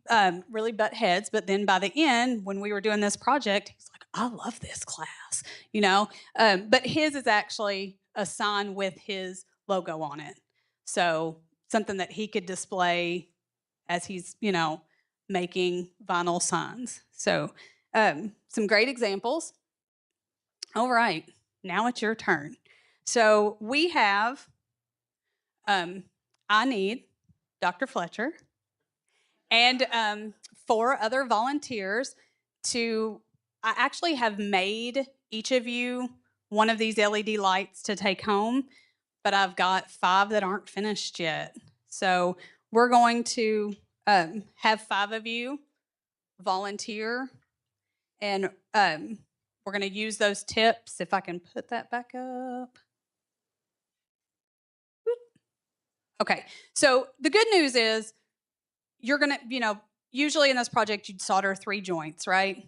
really butt heads, but then by the end, when we were doing this project, he's like, I love this class, But his is actually a sign with his logo on it. So something that he could display as he's, making vinyl signs. So some great examples. All right, now it's your turn. So we have, I need Dr. Fletcher and 4 other volunteers I actually have made each of you one of these LED lights to take home, but I've got 5 that aren't finished yet. So we're going to have 5 of you volunteer, and we're going to use those tips. If I can put that back up. Okay, so the good news is you're going to, usually in this project, you'd solder 3 joints, right?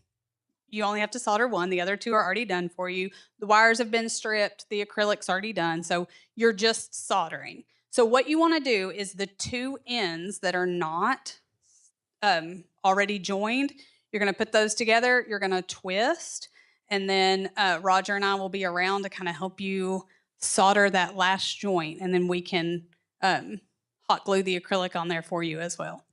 You only have to solder 1. The other 2 are already done for you. The wires have been stripped. The acrylic's already done. So you're just soldering. So what you want to do is the 2 ends that are not already joined, you're going to put those together. You're going to twist. And then Roger and I will be around to kind of help you solder that last joint. And then we can hot glue the acrylic on there for you as well.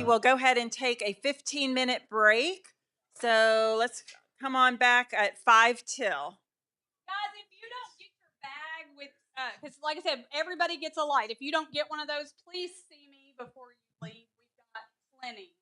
we will go ahead and take a 15-minute break. So let's come on back at 5 till. Guys, if you don't get your bag with, because like I said, everybody gets a light. If you don't get one of those, please see me before you leave. We've got plenty.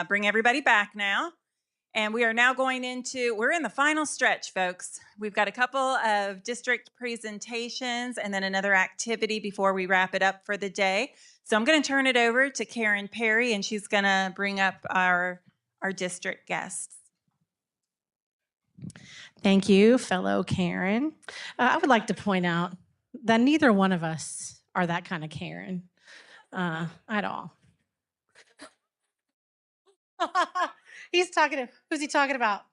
bring everybody back now. And we are now we're in the final stretch, folks. We've got a couple of district presentations and then another activity before we wrap it up for the day. So I'm going to turn it over to Karen Perry, and she's going to bring up our district guests. Thank you, fellow Karen. I would like to point out that neither one of us are that kind of Karen at all. Who's he talking about?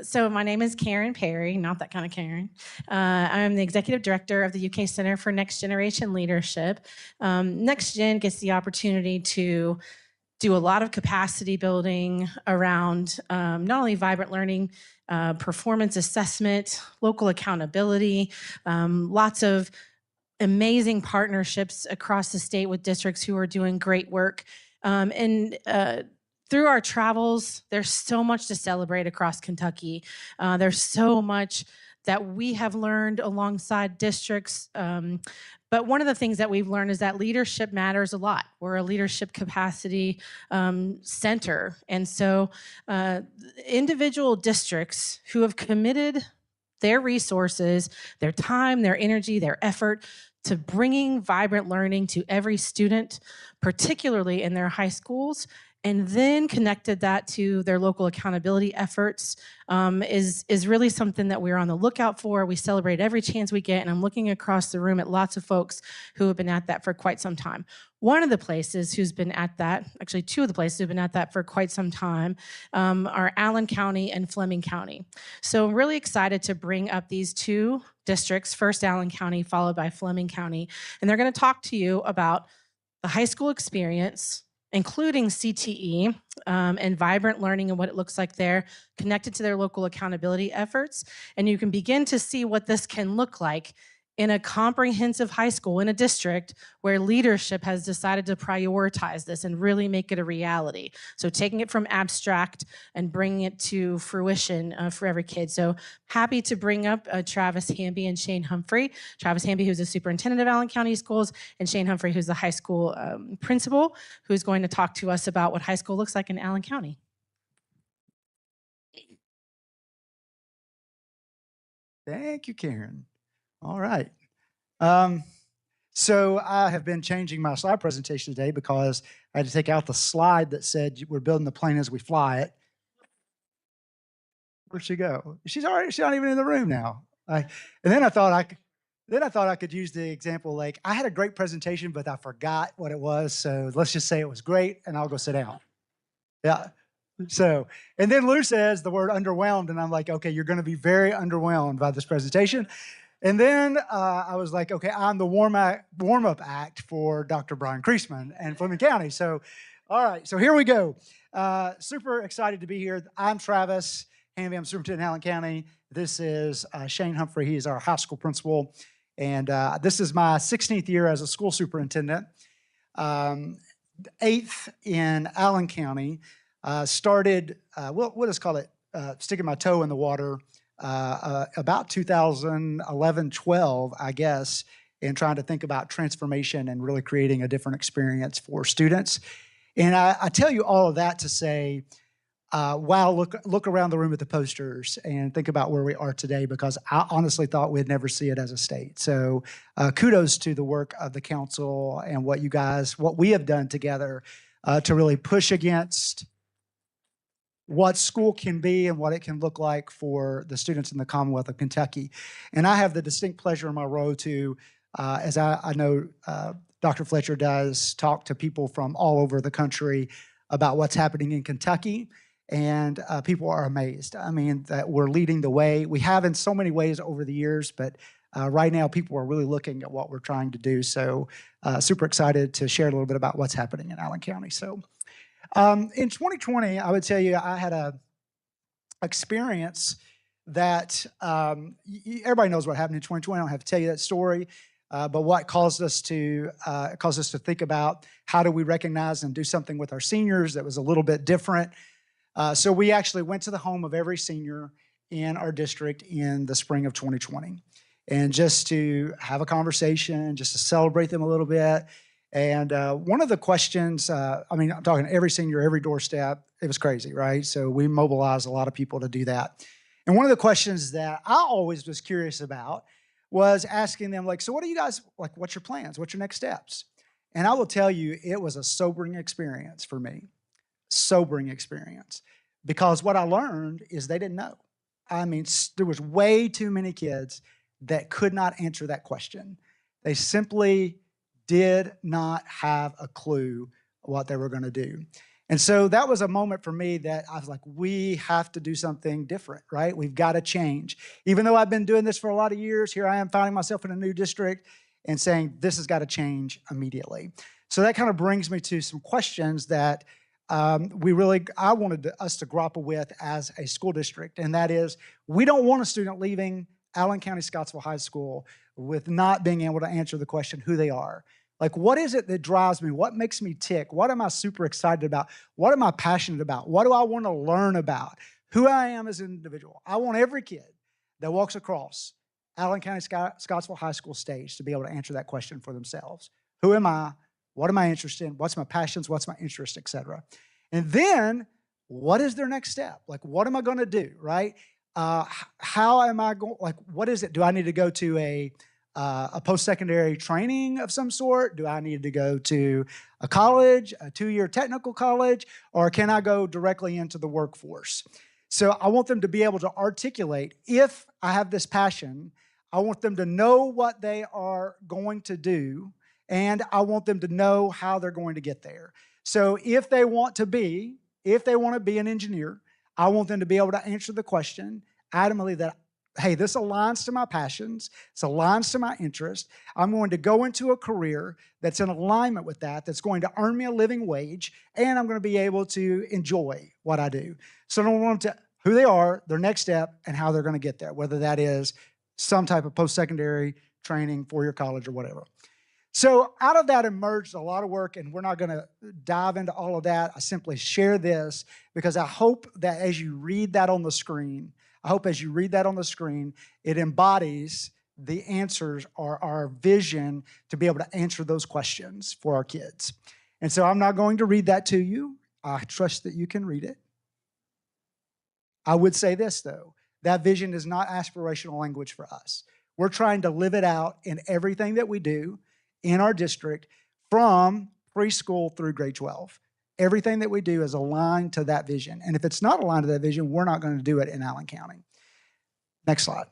So my name is Karen Perry, not that kind of Karen. I'm the executive director of the UK Center for Next Generation Leadership. Next Gen gets the opportunity to do a lot of capacity building around not only vibrant learning, performance assessment, local accountability, lots of amazing partnerships across the state with districts who are doing great work. Through our travels, there's so much to celebrate across Kentucky. There's so much that we have learned alongside districts. But one of the things that we've learned is that leadership matters a lot. We're a leadership capacity center. And so individual districts who have committed their resources, their time, their energy, their effort to bringing vibrant learning to every student, particularly in their high schools, and then connected that to their local accountability efforts is really something that we're on the lookout for. We celebrate every chance we get, and I'm looking across the room at lots of folks who have been at that for quite some time. One of the places who's been at that, actually two of the places who've been at that for quite some time are Allen County and Fleming County. So I'm really excited to bring up these two districts, first Allen County, followed by Fleming County, and they're gonna talk to you about the high school experience, including CTE and vibrant learning and what it looks like there, connected to their local accountability efforts. And you can begin to see what this can look like in a comprehensive high school in a district where leadership has decided to prioritize this and really make it a reality. So taking it from abstract and bringing it to fruition for every kid. So happy to bring up Travis Hamby and Shane Humphrey. Travis Hamby, who's the superintendent of Allen County Schools, and Shane Humphrey, who's the high school principal, who's going to talk to us about what high school looks like in Allen County. Thank you, Karen. All right. So I have been changing my slide presentation today because I had to take out the slide that said we're building the plane as we fly it. Where'd she go? She's not even in the room now. And then I thought I could use the example, like I had a great presentation, but I forgot what it was. So let's just say it was great and I'll go sit down. Yeah. So, and then Lou says the word underwhelmed, and I'm like, okay, you're going to be very underwhelmed by this presentation. And then I was like, okay, I'm the warm-up act for Dr. Brian Kreisman and Fleming County. So, all right, so here we go. Super excited to be here. I'm Travis Hamby. I'm superintendent in Allen County. This is Shane Humphrey. He is our high school principal. And this is my 16th year as a school superintendent. 8th in Allen County. Started, we'll just call it sticking my toe in the water about 2011-12, I guess, and trying to think about transformation and really creating a different experience for students. And I tell you all of that to say, wow, look around the room at the posters and think about where we are today, because I honestly thought we'd never see it as a state. So kudos to the work of the council and what we have done together to really push against what school can be and what it can look like for the students in the Commonwealth of Kentucky. And I have the distinct pleasure in my role to, as I know Dr. Fletcher does, talk to people from all over the country about what's happening in Kentucky. And people are amazed. I mean, that we're leading the way. We have in so many ways over the years, but right now people are really looking at what we're trying to do. So super excited to share a little bit about what's happening in Allen County. So in 2020, I would tell you I had a experience that everybody knows what happened in 2020. I don't have to tell you that story, but what caused us to think about how do we recognize and do something with our seniors that was a little bit different. So we actually went to the home of every senior in our district in the spring of 2020, and just to have a conversation, just to celebrate them a little bit, And one of the questions, I mean, I'm talking every senior, every doorstep, it was crazy, right? So we mobilized a lot of people to do that. And one of the questions that I always was curious about was asking them, like, so what do you guys, like, what's your plans? What's your next steps? And I will tell you, it was a sobering experience for me, sobering experience, because what I learned is they didn't know. I mean, there was way too many kids that could not answer that question. They simply did not have a clue what they were going to do. And so that was a moment for me that I was like, we have to do something different, right? We've got to change. Even though I've been doing this for a lot of years, here I am finding myself in a new district and saying, this has got to change immediately. So that kind of brings me to some questions that I wanted us to grapple with as a school district. And that is, we don't want a student leaving Allen County Scottsville High School with not being able to answer the question who they are. Like, what is it that drives me? What makes me tick? What am I super excited about? What am I passionate about? What do I want to learn about? Who I am as an individual. I want every kid that walks across Allen County Scottsville High School stage to be able to answer that question for themselves. Who am I? What am I interested in? What's my passions? What's my interest, et cetera? And then, what is their next step? Like, what am I going to do, right? How am I going, like, what is it? Do I need to go to a post-secondary training of some sort? Do I need to go to a college, a 2-year technical college, or can I go directly into the workforce? So I want them to be able to articulate, if I have this passion, I want them to know what they are going to do, and I want them to know how they're going to get there. So if they want to be an engineer, I want them to be able to answer the question adamantly that, hey, this aligns to my passions, this aligns to my interest. I'm going to go into a career that's in alignment with that, that's going to earn me a living wage, and I'm going to be able to enjoy what I do. So I don't want them to, who they are, their next step, and how they're going to get there, whether that is some type of post-secondary training, 4-year college, or whatever. So out of that emerged a lot of work, and we're not going to dive into all of that. I simply share this because I hope that as you read that on the screen, it embodies the answers or our vision to be able to answer those questions for our kids. And so I'm not going to read that to you. I trust that you can read it. I would say this, though. That vision is not aspirational language for us. We're trying to live it out in everything that we do in our district from preschool through grade 12. Everything that we do is aligned to that vision. And if it's not aligned to that vision, we're not going to do it in Allen County. Next slide.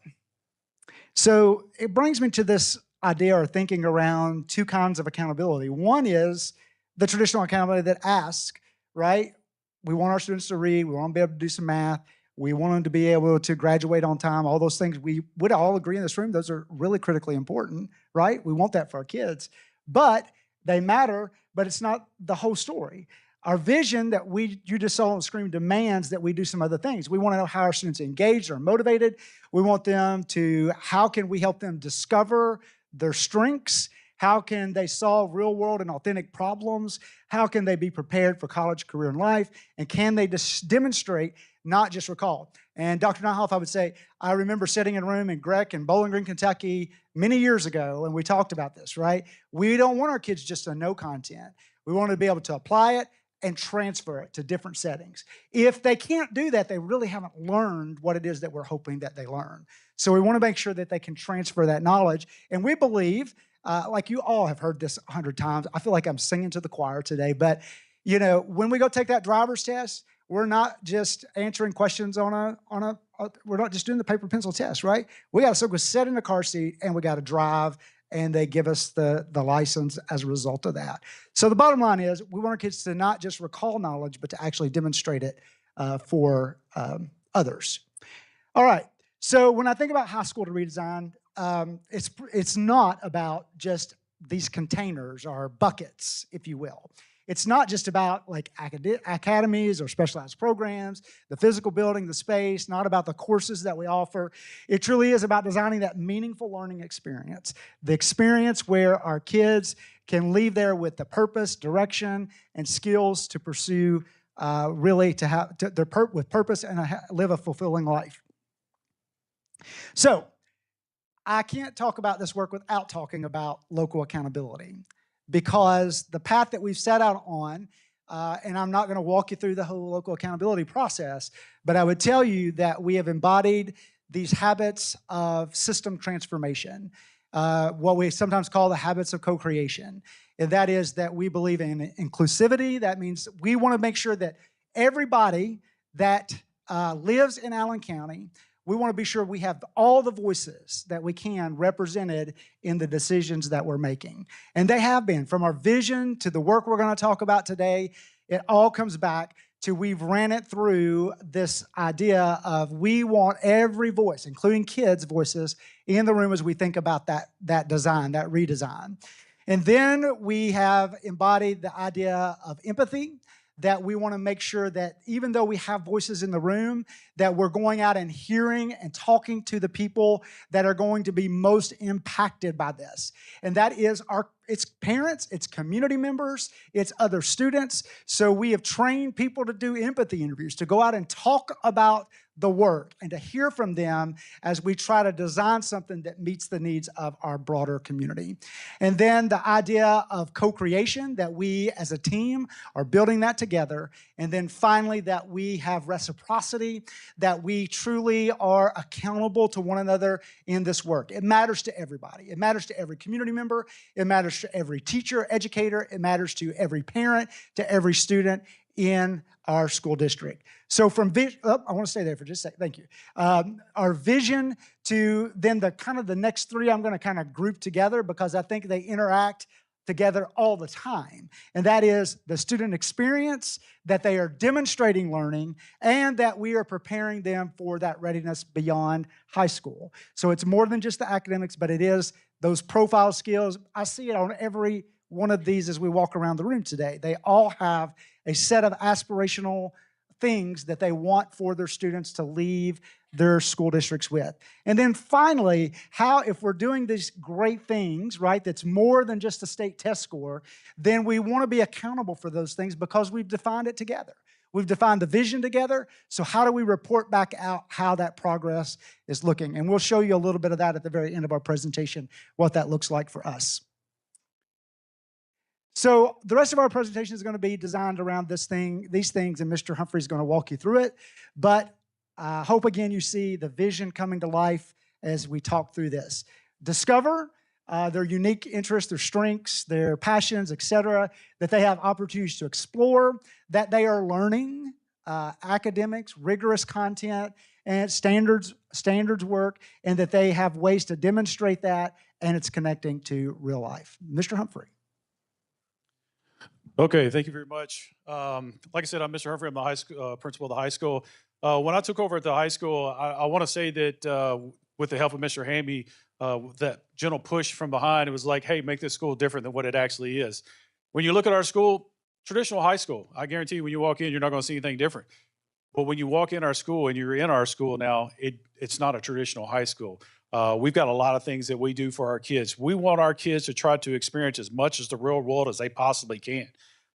So it brings me to this idea or thinking around two kinds of accountability. One is the traditional accountability that asks, right? We want our students to read. We want them to be able to do some math. We want them to be able to graduate on time. All those things, we would all agree in this room, those are really critically important, right? We want that for our kids. But they matter, but it's not the whole story. Our vision that you just saw on the screen demands that we do some other things. We want to know how our students are engaged or motivated. We want them to, how can we help them discover their strengths? How can they solve real world and authentic problems? How can they be prepared for college, career, and life? And can they just demonstrate, not just recall? And Dr. Nyhoff, I would say, I remember sitting in a room in Grec in Bowling Green, Kentucky many years ago, and we talked about this, right? We don't want our kids just to know content. We want to be able to apply it and transfer it to different settings. If they can't do that, they really haven't learned what it is that we're hoping that they learn. So we want to make sure that they can transfer that knowledge. And we believe, like you all have heard this 100 times, I feel like I'm singing to the choir today, but you know, when we go take that driver's test, we're not just answering questions we're not just doing the paper pencil test, right? We got to go sit in the car seat and we got to drive, and they give us the license as a result of that. So the bottom line is we want our kids to not just recall knowledge, but to actually demonstrate it for others. All right. So when I think about high school to redesign, it's not about just these containers or buckets, if you will. It's not just about like academies or specialized programs, the physical building, the space, not about the courses that we offer. It truly is about designing that meaningful learning experience, the experience where our kids can leave there with the purpose, direction, and skills to pursue with purpose and live a fulfilling life. So I can't talk about this work without talking about local accountability. because the path that we've set out on, and I'm not going to walk you through the whole local accountability process, but I would tell you that we have embodied these habits of system transformation, what we sometimes call the habits of co-creation. And that is that we believe in inclusivity. That means we want to make sure that everybody that lives in Allen County, we want to be sure we have all the voices that we can represented in the decisions that we're making. And they have been, from our vision to the work we're going to talk about today. It all comes back to we've ran it through this idea of we want every voice, including kids' voices, in the room as we think about that design, that redesign. And then we have embodied the idea of empathy, that we want to make sure that even though we have voices in the room, that we're going out and hearing and talking to the people that are going to be most impacted by this. And that is it's parents, it's community members, it's other students. So we have trained people to do empathy interviews, to go out and talk about the work and to hear from them as we try to design something that meets the needs of our broader community. And then the idea of co-creation, that we as a team are building that together. And then finally, that we have reciprocity, that we truly are accountable to one another in this work. It matters to everybody. It matters to every community member. It matters to every teacher, educator. It matters to every parent, to every student in our school district. So from vision, I want to stay there for just a second. Thank you. Our vision to then the next three I'm going to kind of group together because I think they interact together all the time. And that is the student experience, that they are demonstrating learning, and that we are preparing them for that readiness beyond high school. So it's more than just the academics, but it is those profile skills. I see it on every one of these as we walk around the room today. They all have a set of aspirational things that they want for their students to leave their school districts with. And then finally, how, if we're doing these great things, right, that's more than just a state test score, then we want to be accountable for those things because we've defined it together. We've defined the vision together. So how do we report back out how that progress is looking? And we'll show you a little bit of that at the very end of our presentation, what that looks like for us. So the rest of our presentation is going to be designed around these things, and Mr. Humphrey is going to walk you through it. But I hope, again, you see the vision coming to life as we talk through this. Discover their unique interests, their strengths, their passions, etc., that they have opportunities to explore, that they are learning academics, rigorous content, and standards work, and that they have ways to demonstrate that, and it's connecting to real life. Mr. Humphrey. Okay, thank you very much. Like I said, I'm Mr. Humphrey. I'm the high school principal of the high school. When I took over at the high school, I want to say that with the help of Mr. Hamby, that gentle push from behind, it was like, hey, make this school different than what it actually is. When you look at our school, traditional high school, I guarantee you when you walk in, you're not going to see anything different. But when you walk in our school and you're in our school now, it's not a traditional high school. We've got a lot of things that we do for our kids. We want our kids to try to experience as much as the real world as they possibly can.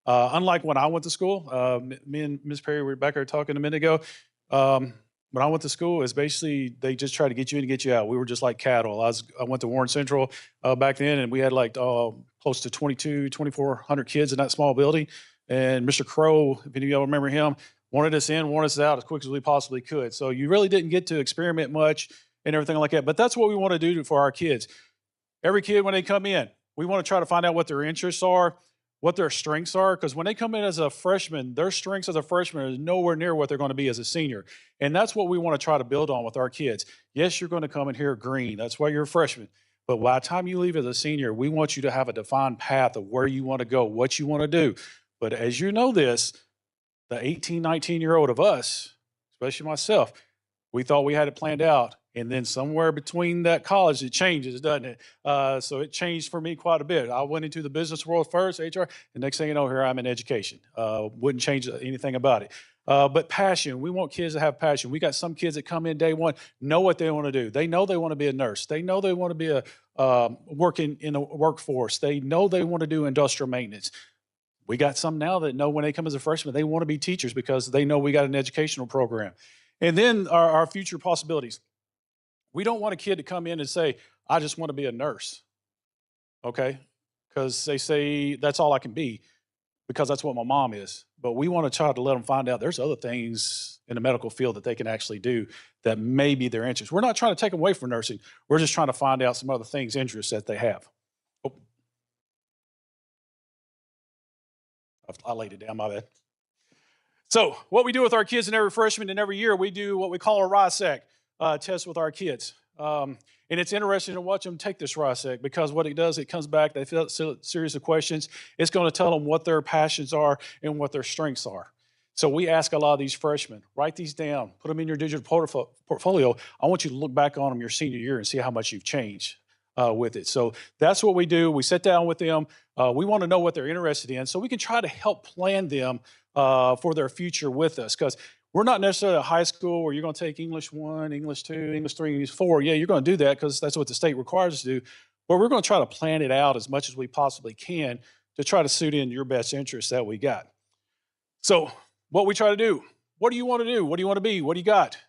Unlike when I went to school, me and Ms. Perry, Rebecca were talking a minute ago. When I went to school, it's basically they just try to get you in and get you out. We were just like cattle. I went to Warren Central back then, and we had like close to 2,400 kids in that small building. And Mr. Crow, if any of y'all remember him, wanted us in, wanted us out as quick as we possibly could. So you really didn't get to experiment much and everything like that. But that's what we want to do for our kids. Every kid, when they come in, we want to try to find out what their interests are, what their strengths are, because when they come in as a freshman, their strengths as a freshman is nowhere near what they're going to be as a senior. And that's what we want to try to build on with our kids. Yes, you're going to come in here green. That's why you're a freshman. But by the time you leave as a senior, we want you to have a defined path of where you want to go, what you want to do. But as you know this, the 18, 19-year-old of us, especially myself, we thought we had it planned out. And then somewhere between that college, it changes, doesn't it? So it changed for me quite a bit. I went into the business world first, HR. The next thing you know, here I'm in education. Wouldn't change anything about it. But passion, we want kids to have passion. We got some kids that come in day one, know what they want to do. They know they want to be a nurse. They know they want to be working in the workforce. They know they want to do industrial maintenance. We got some now that know when they come as a freshman, they want to be teachers because they know we got an educational program. And then our future possibilities. We don't want a kid to come in and say, I just want to be a nurse, okay? because they say that's all I can be because that's what my mom is. But we want to try to let them find out there's other things in the medical field that they can actually do that may be their interest. We're not trying to take them away from nursing. We're just trying to find out some other things, interests that they have. Oh. I laid it down, my bad. So what we do with our kids in every freshman and every year, we do what we call a RISAC test with our kids. And it's interesting to watch them take this RISAC because what it does, it comes back, they fill out a series of questions. It's going to tell them what their passions are and what their strengths are. So we ask a lot of these freshmen, write these down, put them in your digital portfolio. I want you to look back on them your senior year and see how much you've changed with it. So that's what we do. We sit down with them. We want to know what they're interested in so we can try to help plan them for their future with us, because we're not necessarily a high school where you're going to take English 1, English 2, English 3, English 4. Yeah, you're going to do that because that's what the state requires us to do. But we're going to try to plan it out as much as we possibly can to try to suit in your best interests that we got. So what we try to do, what do you want to do? What do you want to be? What do you got?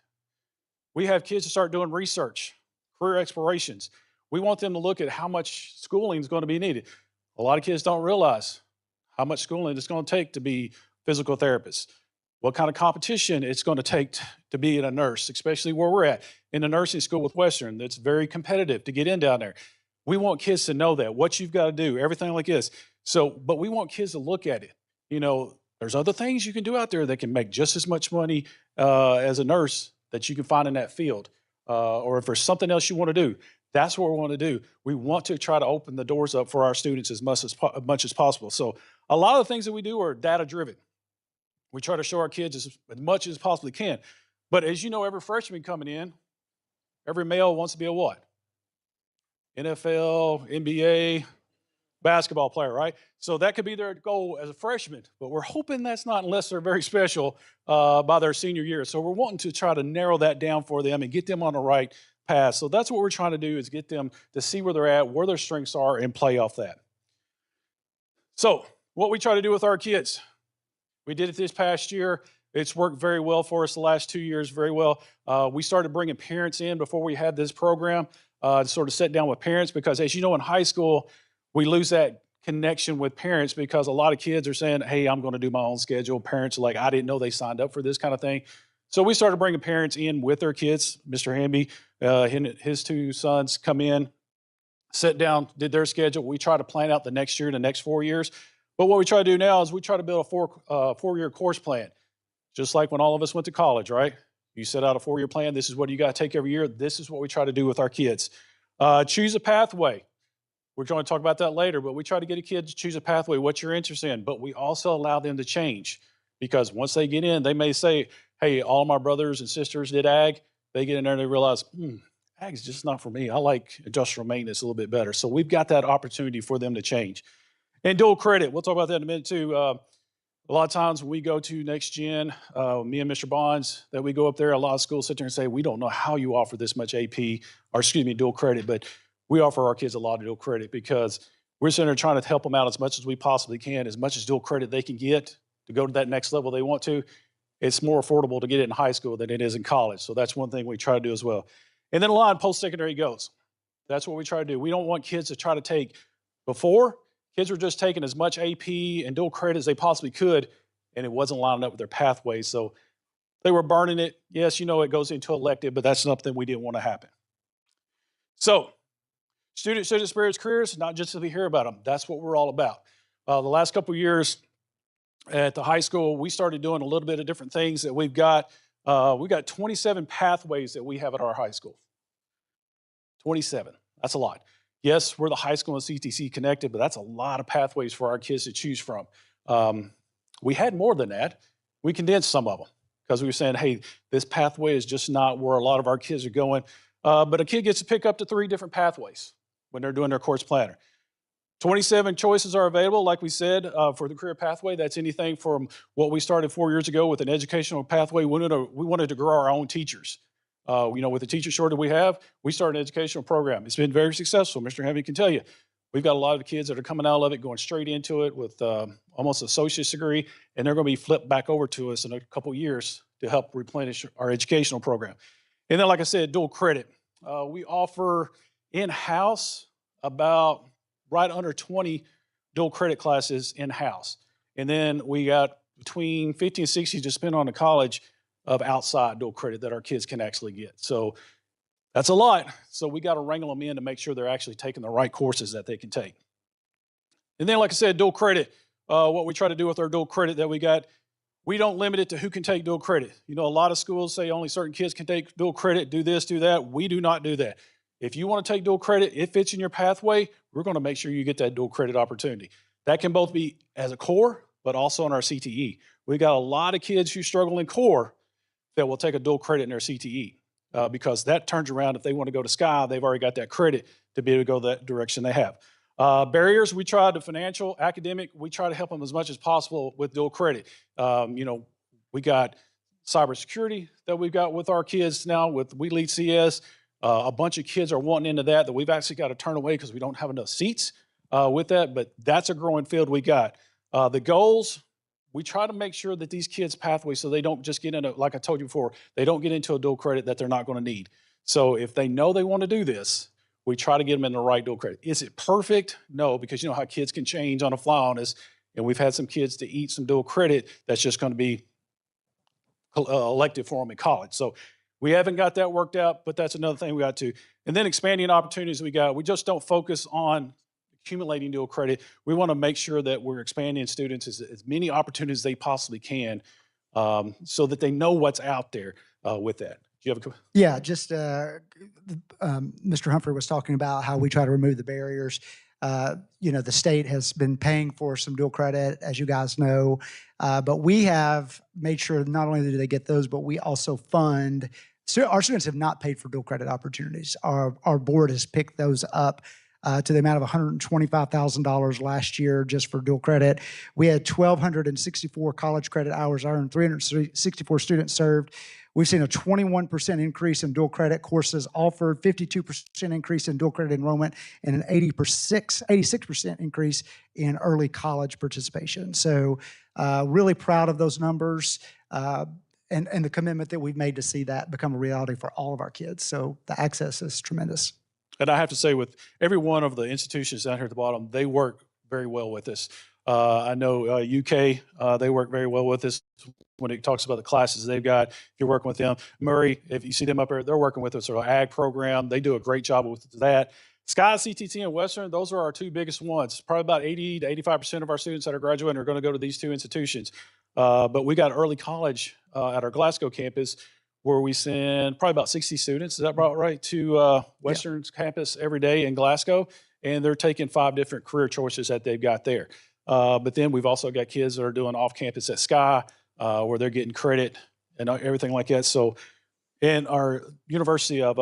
We have kids to start doing research, career explorations. We want them to look at how much schooling is going to be needed. A lot of kids don't realize how much schooling it's going to take to be physical therapists, what kind of competition it's going to take to be a nurse, especially where we're at in the nursing school with Western. That's very competitive to get in down there. We want kids to know that, what you've got to do, everything like this. So, but we want kids to look at it. You know, there's other things you can do out there that can make just as much money as a nurse that you can find in that field. Or if there's something else you want to do, that's what we want to do. We want to try to open the doors up for our students as much as possible. So a lot of the things that we do are data driven. We try to show our kids as much as possibly can. But as you know, every freshman coming in, every male wants to be a what? NFL, NBA, basketball player, right? So that could be their goal as a freshman. But we're hoping that's not unless they're very special by their senior year. So we're wanting to try to narrow that down for them and get them on the right path. So that's what we're trying to do, is get them to see where they're at, where their strengths are, and play off that. So what we try to do with our kids, we did it this past year. It's worked very well for us the last 2 years, very well. We started bringing parents in before we had this program to sort of sit down with parents, because as you know, in high school, we lose that connection with parents because a lot of kids are saying, hey, I'm going to do my own schedule. Parents are like, I didn't know they signed up for this kind of thing. So we started bringing parents in with their kids. Mr. Hamby, his 2 sons come in, sat down, did their schedule. We try to plan out the next year, the next 4 years. But what we try to do now is we try to build a 4-year course plan, just like when all of us went to college, right? You set out a 4-year plan. This is what you got to take every year. This is what we try to do with our kids. Choose a pathway. We're going to talk about that later, but we try to get a kid to choose a pathway, what you're interested in. But we also allow them to change, because once they get in, they may say, hey, all my brothers and sisters did ag. They get in there and they realize, ag's just not for me. I like industrial maintenance a little bit better. So we've got that opportunity for them to change. And dual credit, we'll talk about that in a minute too. A lot of times when we go to Next Gen, me and Mr. Bonds, that we go up there, a lot of schools sit there and say, we don't know how you offer this much AP, or excuse me, dual credit, but we offer our kids a lot of dual credit because we're sitting there trying to help them out as much as we possibly can, as much as dual credit they can get to go to that next level they want to. It's more affordable to get it in high school than it is in college. So that's one thing we try to do as well. And then a lot of post-secondary goes. That's what we try to do. We don't want kids to try to take before. Kids were just taking as much AP and dual credit as they possibly could, and it wasn't lining up with their pathways. So they were burning it. Yes, you know, it goes into elective, but that's something we didn't want to happen. So student spirits careers, not just to hear about them. That's what we're all about. The last couple of years at the high school, we started doing a little bit of different things that we've got. We've got 27 pathways that we have at our high school. 27. That's a lot. Yes, we're the high school and CTC connected, but that's a lot of pathways for our kids to choose from. We had more than that. We condensed some of them because we were saying, hey, this pathway is just not where a lot of our kids are going. But a kid gets to pick up to 3 different pathways when they're doing their course planner. 27 choices are available, like we said, for the career pathway. That's anything from what we started 4 years ago with an educational pathway. We wanted to grow our own teachers. You know, with the teacher shortage we have, we started an educational program. It's been very successful. Mr. Heavy can tell you. We've got a lot of kids that are coming out of it, going straight into it with almost an associate's degree, and they're going to be flipped back over to us in a couple of years to help replenish our educational program. And then, like I said, dual credit. We offer in-house about right under 20 dual credit classes in-house. And then we got between 50 and 60, just depending on the college, of outside dual credit that our kids can actually get. So that's a lot. So we got to wrangle them in to make sure they're actually taking the right courses that they can take. And then, like I said, dual credit, what we try to do with our dual credit that we got, we don't limit it to who can take dual credit. You know, a lot of schools say only certain kids can take dual credit, do this, do that. We do not do that. If you want to take dual credit, if it's in your pathway, we're going to make sure you get that dual credit opportunity. That can both be as a core, but also in our CTE. We got a lot of kids who struggle in core that will take a dual credit in their CTE because that turns around. If they want to go to SCI, they've already got that credit to be able to go that direction they have. Barriers, we try to financial, academic, we try to help them as much as possible with dual credit. You know, we got cybersecurity that we've got with our kids now with We Lead CS. A bunch of kids are wanting into that we've actually got to turn away because we don't have enough seats with that, but that's a growing field we got. The goals, we try to make sure that these kids' pathways, so they don't just get into, like I told you before, they don't get into a dual credit that they're not going to need. So if they know they want to do this, we try to get them in the right dual credit. Is it perfect? No, because you know how kids can change on a fly on us, and we've had some kids to eat some dual credit that's just going to be elective for them in college. So we haven't got that worked out, but that's another thing we got to. And then expanding opportunities we got. We just don't focus on accumulating dual credit. We want to make sure that we're expanding students as many opportunities as they possibly can so that they know what's out there with that. Do you have a Yeah, just Mr. Humphrey was talking about how we try to remove the barriers. You know, the state has been paying for some dual credit, as you guys know, but we have made sure not only do they get those, but we also fund. So our students have not paid for dual credit opportunities. Our board has picked those up to the amount of $125,000 last year just for dual credit. We had 1,264 college credit hours earned, 364 students served. We've seen a 21% increase in dual credit courses offered, 52% increase in dual credit enrollment, and an 86% increase in early college participation. So really proud of those numbers and the commitment that we've made to see that become a reality for all of our kids. So the access is tremendous. And I have to say, with every one of the institutions down here at the bottom, they work very well with us. I know UK, they work very well with us when it talks about the classes they've got. If you're working with them, Murray, if you see them up there, they're working with us. Our ag program, they do a great job with that. Sky, CTT, and Western, those are our two biggest ones. Probably about 80 to 85% of our students that are graduating are going to go to these two institutions. But we got early college at our Glasgow campus, where we send probably about 60 students, is that about right, to Western's campus every day in Glasgow, and they're taking 5 different career choices that they've got there. But then we've also got kids that are doing off-campus at Sky, where they're getting credit and everything like that. So, and our University of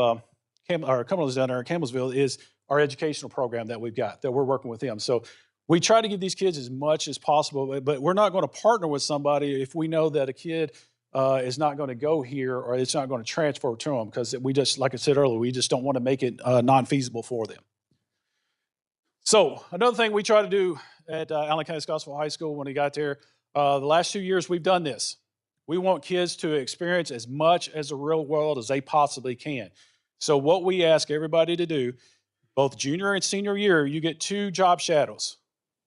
Cumberland's down there in Campbellsville is our educational program that we've got, that we're working with them. So we try to give these kids as much as possible, but we're not going to partner with somebody if we know that a kid is not going to go here or it's not going to transfer to them, because we just, like I said earlier, we just don't want to make it non-feasible for them. So another thing we try to do at Allen County Scottsville High School when we got there, the last 2 years we've done this. We want kids to experience as much as the real world as they possibly can. So what we ask everybody to do, both junior and senior year, you get 2 job shadows.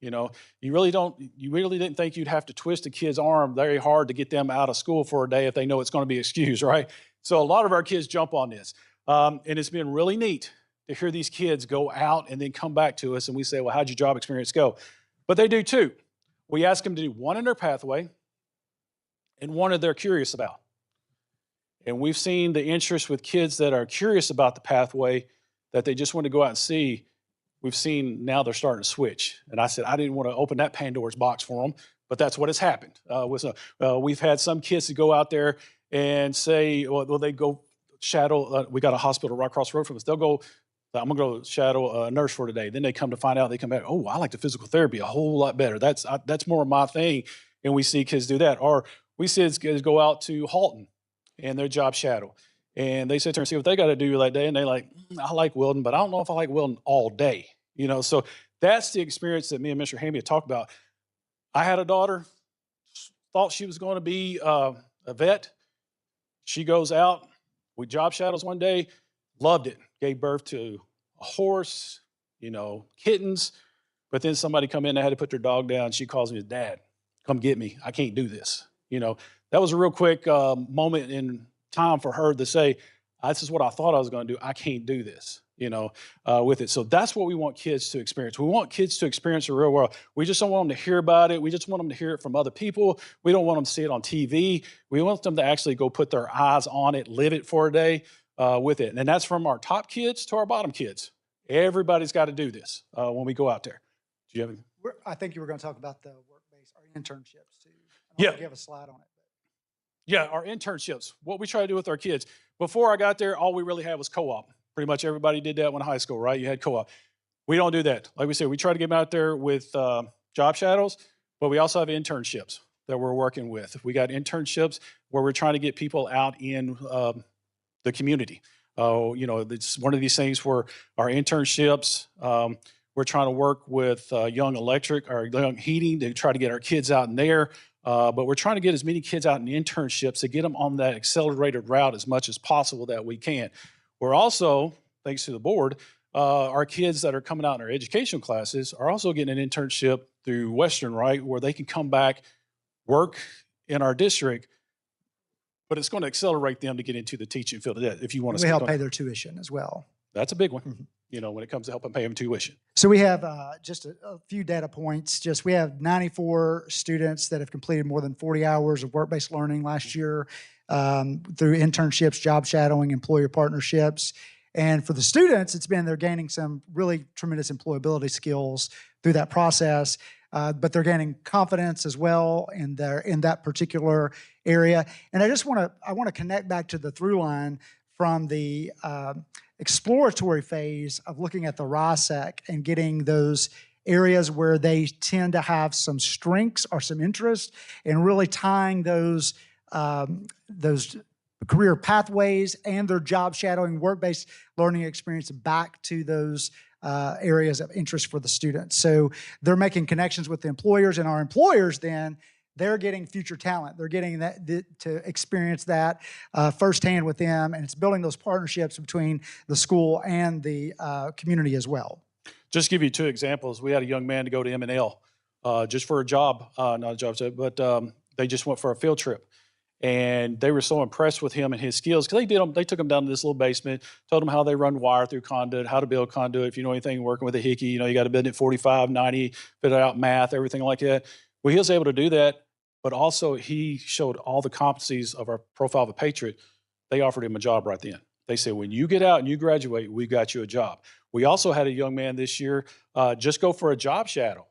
You know, you really didn't think you'd have to twist a kid's arm very hard to get them out of school for a day if they know it's going to be excused, right? So a lot of our kids jump on this. And it's been really neat to hear these kids go out and then come back to us and we say, well, how'd your job experience go? But they do too. We ask them to do one in their pathway and one that they're curious about. And we've seen the interest with kids that are curious about the pathway, that they just want to go out and see. We've seen now they're starting to switch. And I said, I didn't want to open that Pandora's box for them, but that's what has happened. We've had some kids that go out there and say, well, they go shadow, we got a hospital right across the road from us. They'll go, I'm going to go shadow a nurse for today. Then they come to find out, they come back, oh, I like the physical therapy a whole lot better. That's more of my thing. And we see kids do that. Or we see kids go out to Halton and their job shadow. And they sit there and see what they got to do that day. And they're like, I like welding, but I don't know if I like welding all day. You know, so that's the experience that me and Mr. Hamby had talked about. I had a daughter, thought she was going to be a vet. She goes out, we job shadows one day, loved it, gave birth to a horse, you know, kittens, But then somebody come in, they had to put their dog down. She calls me, Dad, come get me. I can't do this. That was a real quick moment in time for her to say, this is what I thought I was going to do. I can't do this, with it. So that's what we want kids to experience. We want kids to experience the real world. We just don't want them to hear about it. We just want them to hear it from other people. We don't want them to see it on TV. We want them to actually go put their eyes on it, live it for a day with it. And that's from our top kids to our bottom kids. Everybody's got to do this when we go out there. Do you have any? I think you were going to talk about the work-based or internships too. I don't Yeah. think you have a slide on it. Yeah, our internships. What we try to do with our kids. Before I got there, all we really had was co-op. Pretty much everybody did that when high school, right? You had co-op. We don't do that. Like we said, we try to get them out there with job shadows, but we also have internships that we're working with. We got internships where we're trying to get people out in the community. It's one of these things where our internships, we're trying to work with Young Electric or Young Heating to try to get our kids out in there. But we're trying to get as many kids out in internships to get them on that accelerated route as much as possible that we can. We're also, thanks to the board, our kids that are coming out in our education classes are also getting an internship through Western, right, where they can come back, work in our district, but it's going to accelerate them to get into the teaching field if you want to. We help pay their tuition as well. That's a big one, when it comes to helping pay them tuition. So we have just a few data points. We have 94 students that have completed more than 40 hours of work-based learning last year through internships, job shadowing, employer partnerships. And for the students, they're gaining some really tremendous employability skills through that process. But they're gaining confidence as well in that particular area. And I want to connect back to the through line from the exploratory phase of looking at the RISEC and getting those areas where they tend to have some strengths or some interest, and really tying those career pathways and their job shadowing, work-based learning experience back to those areas of interest for the students. So they're making connections with the employers, and our employers then, they're getting future talent. They're getting to experience that firsthand with them, and it's building those partnerships between the school and the community as well. Just to give you two examples. We had a young man to go to M&L just for a job, not a job, but they just went for a field trip. And they were so impressed with him and his skills because they took him down to this little basement, told him how they run wire through conduit, how to build conduit. If you know anything working with a hickey, you got to bend it 45, 90, fit it out math, everything like that. Well, he was able to do that, but also he showed all the competencies of our profile of a patriot. They offered him a job right then. They said, when you get out and you graduate, we got you a job. We also had a young man this year just go for a job shadow.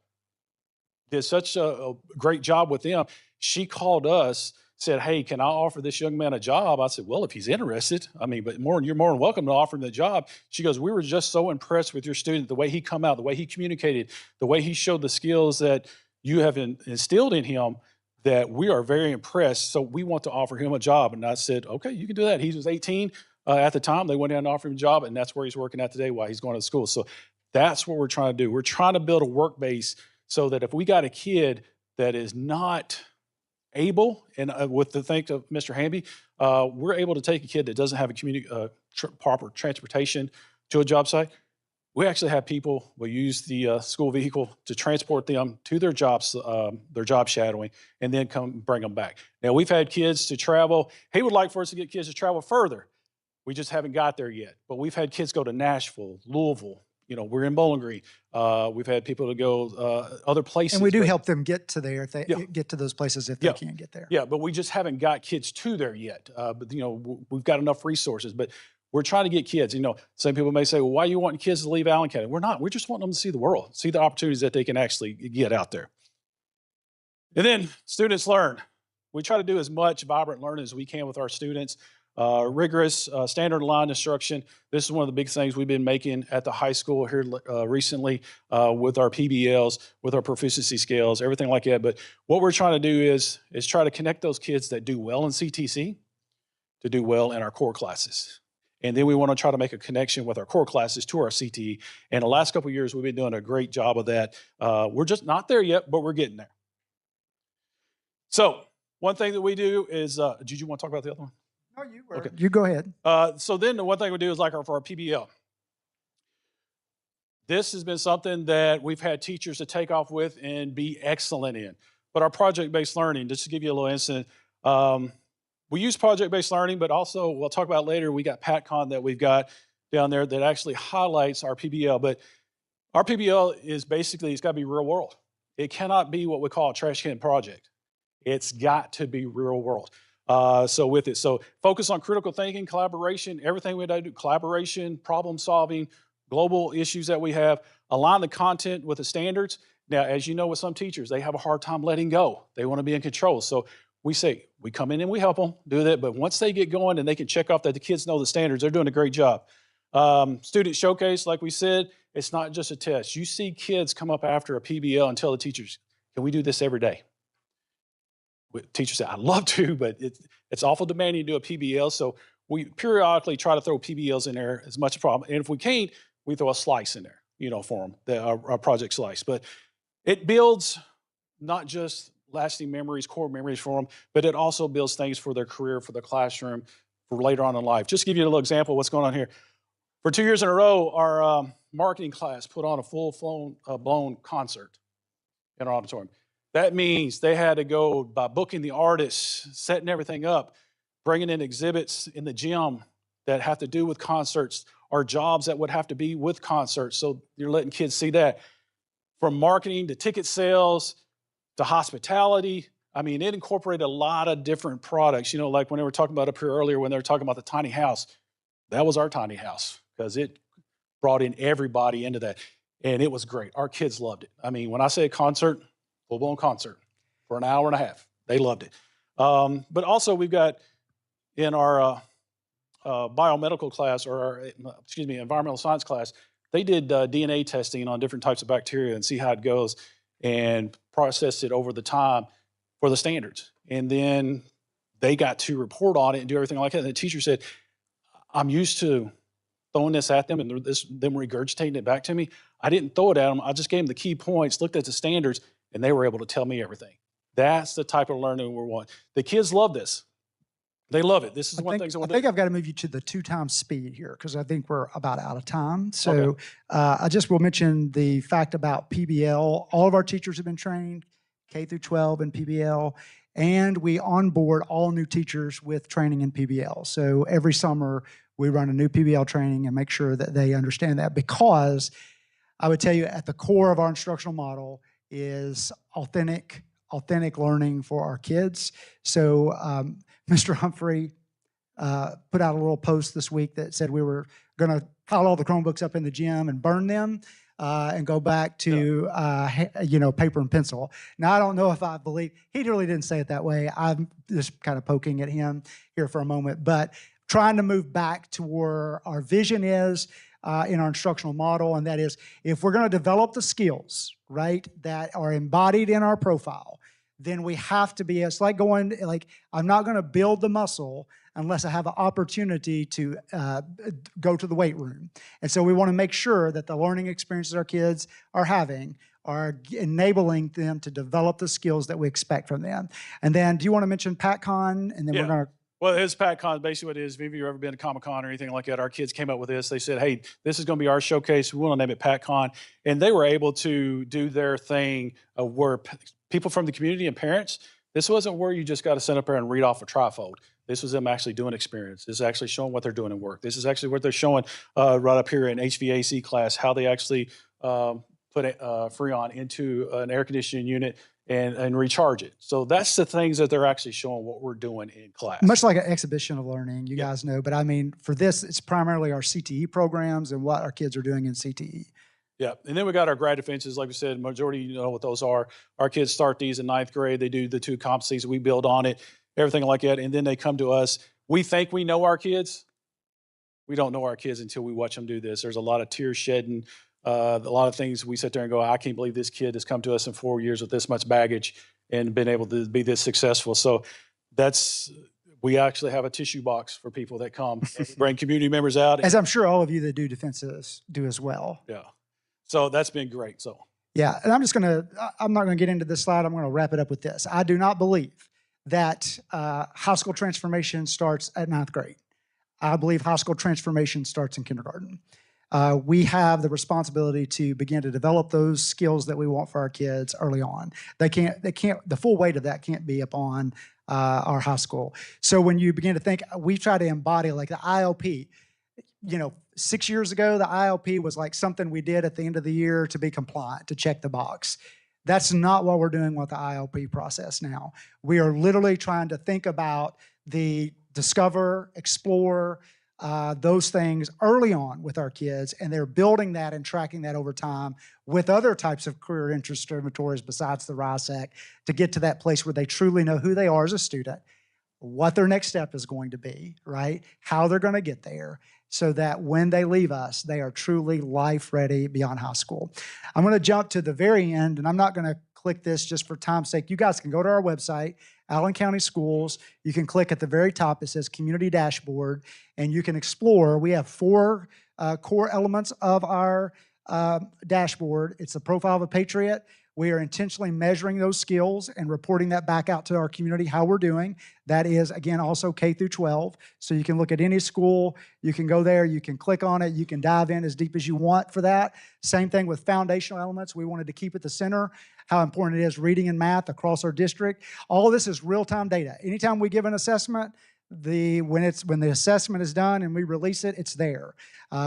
Did such a great job with them. She called us, said, hey, can I offer this young man a job? I said, well, if he's interested, but you're more than welcome to offer him the job. She goes, we were just so impressed with your student, the way he come out, the way he communicated, the way he showed the skills that you have instilled in him, that we are very impressed. So we want to offer him a job. And I said, okay, you can do that. He was 18 at the time. They went in and offered him a job, and that's where he's working at today while he's going to school. So that's what we're trying to do. We're trying to build a work base so that if we got a kid that is not able, and with the thanks of Mr. Hamby, we're able to take a kid that doesn't have a proper transportation to a job site. We actually have people, we use the school vehicle to transport them to their jobs, their job shadowing, and then come bring them back. Now, we've had kids to travel. He would like for us to get kids to travel further. We just haven't got there yet. But we've had kids go to Nashville, Louisville. We're in Bowling Green. We've had people to go other places. And we do help them get to there if they get to those places if they can't get there. Yeah, but we just haven't got kids to there yet. But we've got enough resources. But we're trying to get kids. Some people may say, well, why are you wanting kids to leave Allen County? We're not. We're just wanting them to see the world, see the opportunities that they can actually get out there. And then students learn. We try to do as much vibrant learning as we can with our students. Rigorous standard aligned instruction. This is one of the big things we've been making at the high school here recently with our PBLs, with our proficiency scales, everything like that. But what we're trying to do is try to connect those kids that do well in CTC to do well in our core classes. And then we want to try to make a connection with our core classes to our CTE. And the last couple of years, we've been doing a great job of that. We're just not there yet, but we're getting there. So one thing that we do is, did you want to talk about the other one? No, you were. Okay. You go ahead. So then the one thing we do is for our PBL. This has been something that we've had teachers to take off with and be excellent in. But our project-based learning, just to give you a little insight, we use project-based learning, but also we'll talk about later, we got PatCon that we've got down there that actually highlights our PBL. But our PBL is basically, it's got to be real world. It cannot be what we call a trash can project. It's got to be real world. So focus on critical thinking, collaboration, everything we do, collaboration, problem solving, global issues that we have, align the content with the standards. Now, as you know, with some teachers, they have a hard time letting go. They want to be in control. So we say, we come in and we help them do that. But once they get going and they can check off that the kids know the standards, they're doing a great job. Student showcase, like we said, it's not just a test. You see kids come up after a PBL and tell the teachers, can we do this every day? Teachers say, I'd love to, but it's awful demanding to do a PBL. So we periodically try to throw PBLs in there as much a problem. And if we can't, we throw a slice in there, for them, our project slice. But it builds not just lasting memories, core memories for them, but it also builds things for their career, for their classroom, for later on in life. Just to give you a little example of what's going on here. For 2 years in a row, our marketing class put on a full-blown concert in our auditorium. That means they had to go by booking the artists, setting everything up, bringing in exhibits in the gym that have to do with concerts, or jobs that would have to be with concerts. So you're letting kids see that. From marketing to ticket sales to hospitality. I mean, it incorporated a lot of different products. Like when they were talking about up here earlier, when they were talking about the tiny house, that was our tiny house because it brought in everybody into that. And it was great. Our kids loved it. I mean, when I say concert, full-blown concert for an hour and a half. They loved it. But also we've got in our biomedical class, or our, environmental science class, they did DNA testing on different types of bacteria and see how it goes and process it over the time for the standards. And then they got to report on it and do everything like that. And the teacher said, I'm used to throwing this at them and them regurgitating it back to me. I didn't throw it at them. I just gave them the key points, looked at the standards, and they were able to tell me everything. That's the type of learning we want. The kids love this. They love it. This is one thing. I think I've got to move you to the 2 times speed here because I think we're about out of time. So I just will mention the fact about PBL. All of our teachers have been trained, K through 12 in PBL, and we onboard all new teachers with training in PBL. So every summer we run a new PBL training and make sure that they understand that, because I would tell you at the core of our instructional model is authentic learning for our kids. So Mr. Humphrey put out a little post this week that said we were going to pile all the Chromebooks up in the gym and burn them and go back to paper and pencil. Now, I don't know if I believe, he really didn't say it that way. I'm just kind of poking at him here for a moment, but trying to move back to where our vision is in our instructional model, and that is, if we're going to develop the skills, right, that are embodied in our profile, then we have to be, it's like I'm not going to build the muscle unless I have an opportunity to go to the weight room. And so we want to make sure that the learning experiences our kids are having are enabling them to develop the skills that we expect from them. And then, do you want to mention PatCon? And then we're going to. Well, his PatCon, basically what it is, if you've ever been to Comic-Con or anything like that, our kids came up with this. They said, hey, this is going to be our showcase. We want to name it PatCon. And they were able to do their thing of where people from the community and parents, this wasn't where you just got to sit up there and read off a trifold. This was them actually doing experience. This is actually showing what they're doing in work. This is actually what they're showing right up here in HVAC class, how they actually put Freon into an air conditioning unit and recharge it. So that's the things that they're actually showing what we're doing in class. Much like an exhibition of learning, you guys know. But I mean, for this, it's primarily our CTE programs and what our kids are doing in CTE. Yeah, and then we got our grad defenses. Like we said, majority you know what those are. Our kids start these in 9th grade. They do the 2 competencies. We build on it, everything like that. And then they come to us. We think we know our kids. We don't know our kids until we watch them do this. There's a lot of tears shedding. A lot of things we sit there and go, I can't believe this kid has come to us in 4 years with this much baggage and been able to be this successful. So we actually have a tissue box for people that come, bring community members out. As I'm sure all of you that do defenses do as well. Yeah. So that's been great. So. Yeah. And I'm not going to get into this slide. I'm going to wrap it up with this. I do not believe that high school transformation starts at 9th grade. I believe high school transformation starts in kindergarten. we have the responsibility to begin to develop those skills that we want for our kids early on. The full weight of that can't be upon our high school. So when you begin to think, we try to embody like the IOP. 6 years ago, the IOP was like something we did at the end of the year to be compliant, to check the box. That's not what we're doing with the IOP process now. We are literally trying to think about the discover, explore, those things early on with our kids, and they're building that and tracking that over time with other types of career interest inventories besides the RISAC to get to that place where they truly know who they are as a student, what their next step is going to be, right? How they're going to get there, so that when they leave us, they are truly life ready beyond high school. I'm going to jump to the very end, and I'm not going to click this just for time's sake. You guys can go to our website, Allen County Schools. You can click at the very top. It says Community Dashboard, and you can explore. We have 4 core elements of our dashboard. It's the profile of a patriot. We are intentionally measuring those skills and reporting that back out to our community, how we're doing. That is, again, also K through 12. So you can look at any school, you can go there, you can click on it, you can dive in as deep as you want for that. Same thing with foundational elements. We wanted to keep at the center how important it is reading and math across our district. All of this is real-time data. Anytime we give an assessment, when the assessment is done and we release it, it's there.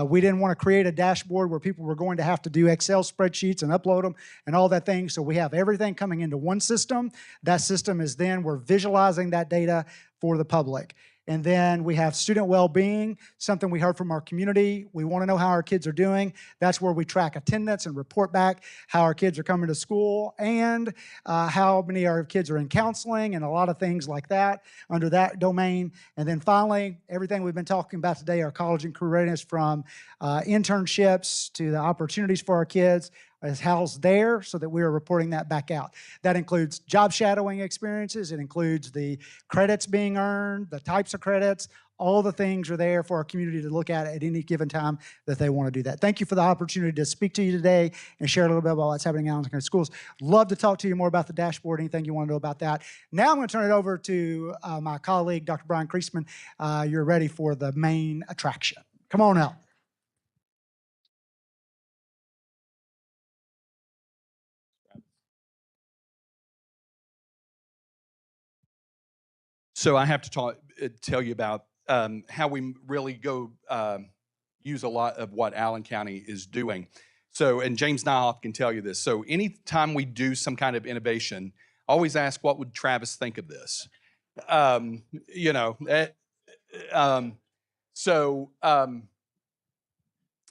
We didn't want to create a dashboard where people were going to have to do Excel spreadsheets and upload them and all that thing. So we have everything coming into one system. That system is then we're visualizing that data for the public. And then we have student well-being, something we heard from our community. We want to know how our kids are doing. That's where we track attendance and report back how our kids are coming to school and how many of our kids are in counseling and a lot of things like that under that domain. And then finally, everything we've been talking about today, our college and career readiness, from internships to the opportunities for our kids, is housed there so that we are reporting that back out. That includes job shadowing experiences. It includes the credits being earned, the types of credits. All the things are there for our community to look at any given time that they want to do that. Thank you for the opportunity to speak to you today and share a little bit about what's happening in Allen County Schools. Love to talk to you more about the dashboard, anything you want to know about that. Now I'm going to turn it over to my colleague, Dr. Brian Kreisman. You're ready for the main attraction. Come on out. So I have to tell you about how we really go use a lot of what Allen County is doing. So, and James Nyhoff can tell you this. So anytime we do some kind of innovation, always ask, what would Travis think of this?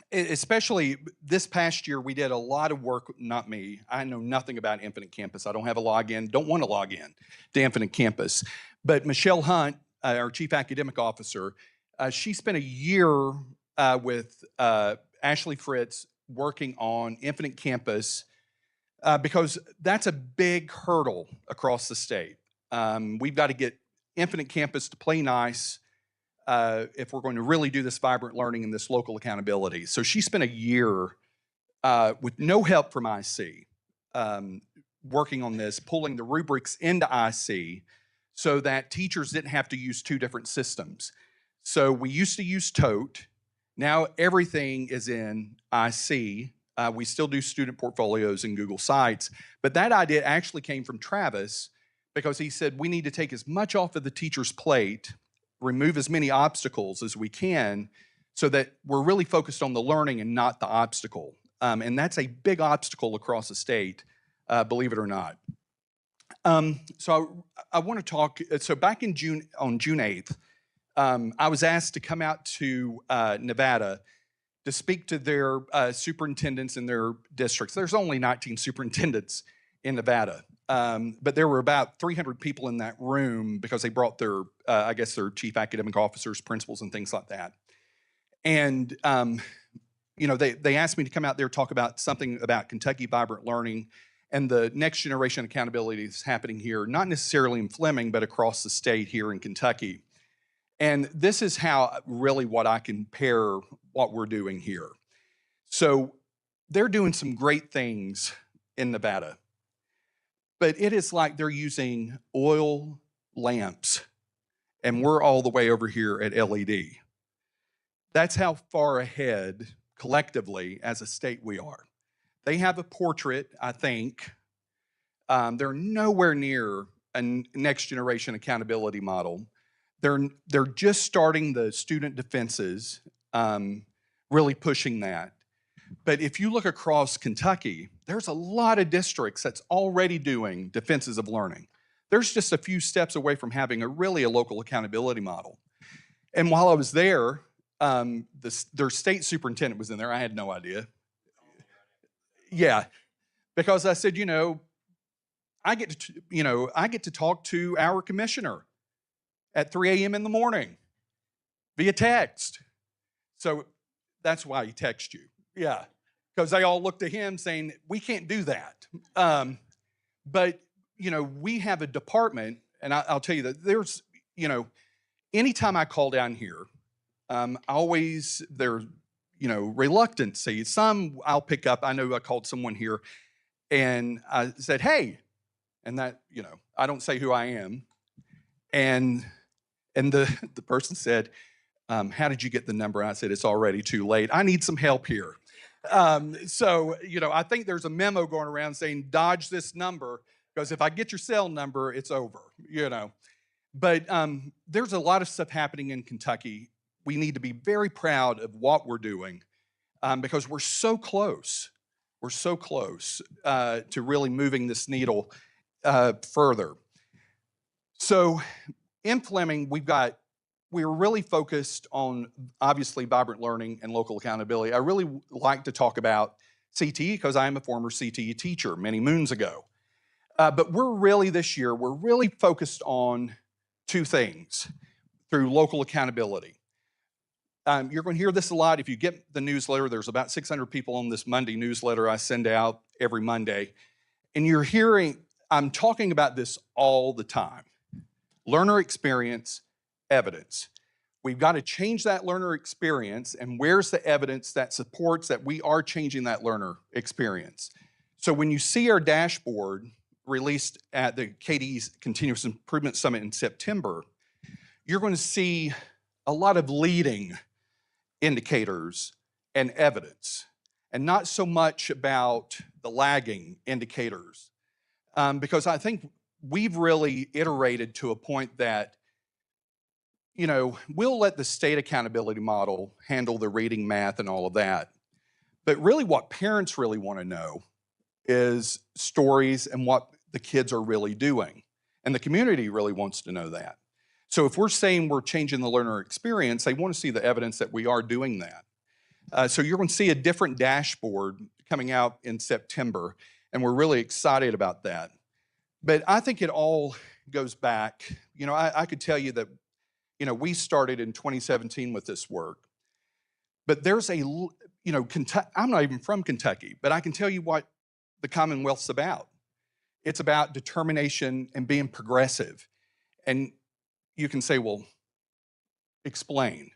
Especially this past year, we did a lot of work, not me. I know nothing about Infinite Campus. I don't have a login, don't want to log in to Infinite Campus. But Michelle Hunt, our Chief Academic Officer, she spent a year with Ashley Fritz working on Infinite Campus because that's a big hurdle across the state. We've got to get Infinite Campus to play nice if we're going to really do this vibrant learning and this local accountability. So she spent a year with no help from IC working on this, pulling the rubrics into IC so that teachers didn't have to use 2 different systems. So we used to use TOTE. Now everything is in IC. We still do student portfolios in Google Sites, but that idea actually came from Travis because he said we need to take as much off of the teacher's plate, remove as many obstacles as we can so that we're really focused on the learning and not the obstacle. And that's a big obstacle across the state, believe it or not. So I want to talk, so back in June, on June 8th, I was asked to come out to Nevada to speak to their superintendents in their districts. There's only 19 superintendents in Nevada. But there were about 300 people in that room because they brought their, I guess, their chief academic officers, principals, and things like that. And, they asked me to come out there, talk about something about Kentucky Vibrant Learning and the next generation accountability that's happening here, not necessarily in Fleming, but across the state here in Kentucky. And this is how really what I compare what we're doing here. So they're doing some great things in Nevada. But it is like they're using oil lamps, and we're all the way over here at LED. That's how far ahead collectively as a state we are. They have a portrait, I think. They're nowhere near a next generation accountability model. They're just starting the student defenses, really pushing that. But if you look across Kentucky, there's a lot of districts that's already doing defenses of learning. There's just a few steps away from having a local accountability model. And while I was there, their state superintendent was in there. I had no idea. Yeah, because I said, I get to talk to our commissioner at 3 a.m. in the morning via text. So that's why he texts you. Yeah, because they all look to him saying, we can't do that. But, we have a department, and I'll tell you that there's, anytime I call down here, there's, reluctancy. Some I'll pick up. I know I called someone here and I said, hey, and that, I don't say who I am. And the person said, how did you get the number? And I said, it's already too late. I need some help here. So, I think there's a memo going around saying, dodge this number, because if I get your cell number, it's over, But there's a lot of stuff happening in Kentucky. We need to be very proud of what we're doing because we're so close. We're so close to really moving this needle further. So in Fleming, we're really focused on, obviously, vibrant learning and local accountability. I really like to talk about CTE because I am a former CTE teacher many moons ago. But this year, we're really focused on two things through local accountability. You're going to hear this a lot. If you get the newsletter, there's about 600 people on this Monday newsletter I send out every Monday. And I'm talking about this all the time. Learner experience, evidence. We've got to change that learner experience, and where's the evidence that supports that we are changing that learner experience? So when you see our dashboard released at the KDE's Continuous Improvement Summit in September, you're going to see a lot of leading indicators and evidence, and not so much about the lagging indicators. Because I think we've really iterated to a point that we'll let the state accountability model handle the reading, math, and all of that. But really what parents really want to know is stories and what the kids are really doing. And the community really wants to know that. So if we're saying we're changing the learner experience, they want to see the evidence that we are doing that. So you're going to see a different dashboard coming out in September, and we're really excited about that. But I think it all goes back. I could tell you that we started in 2017 with this work, but there's Kentucky, I'm not even from Kentucky, but I can tell you what the Commonwealth's about. It's about determination and being progressive. And you can say, well, explain.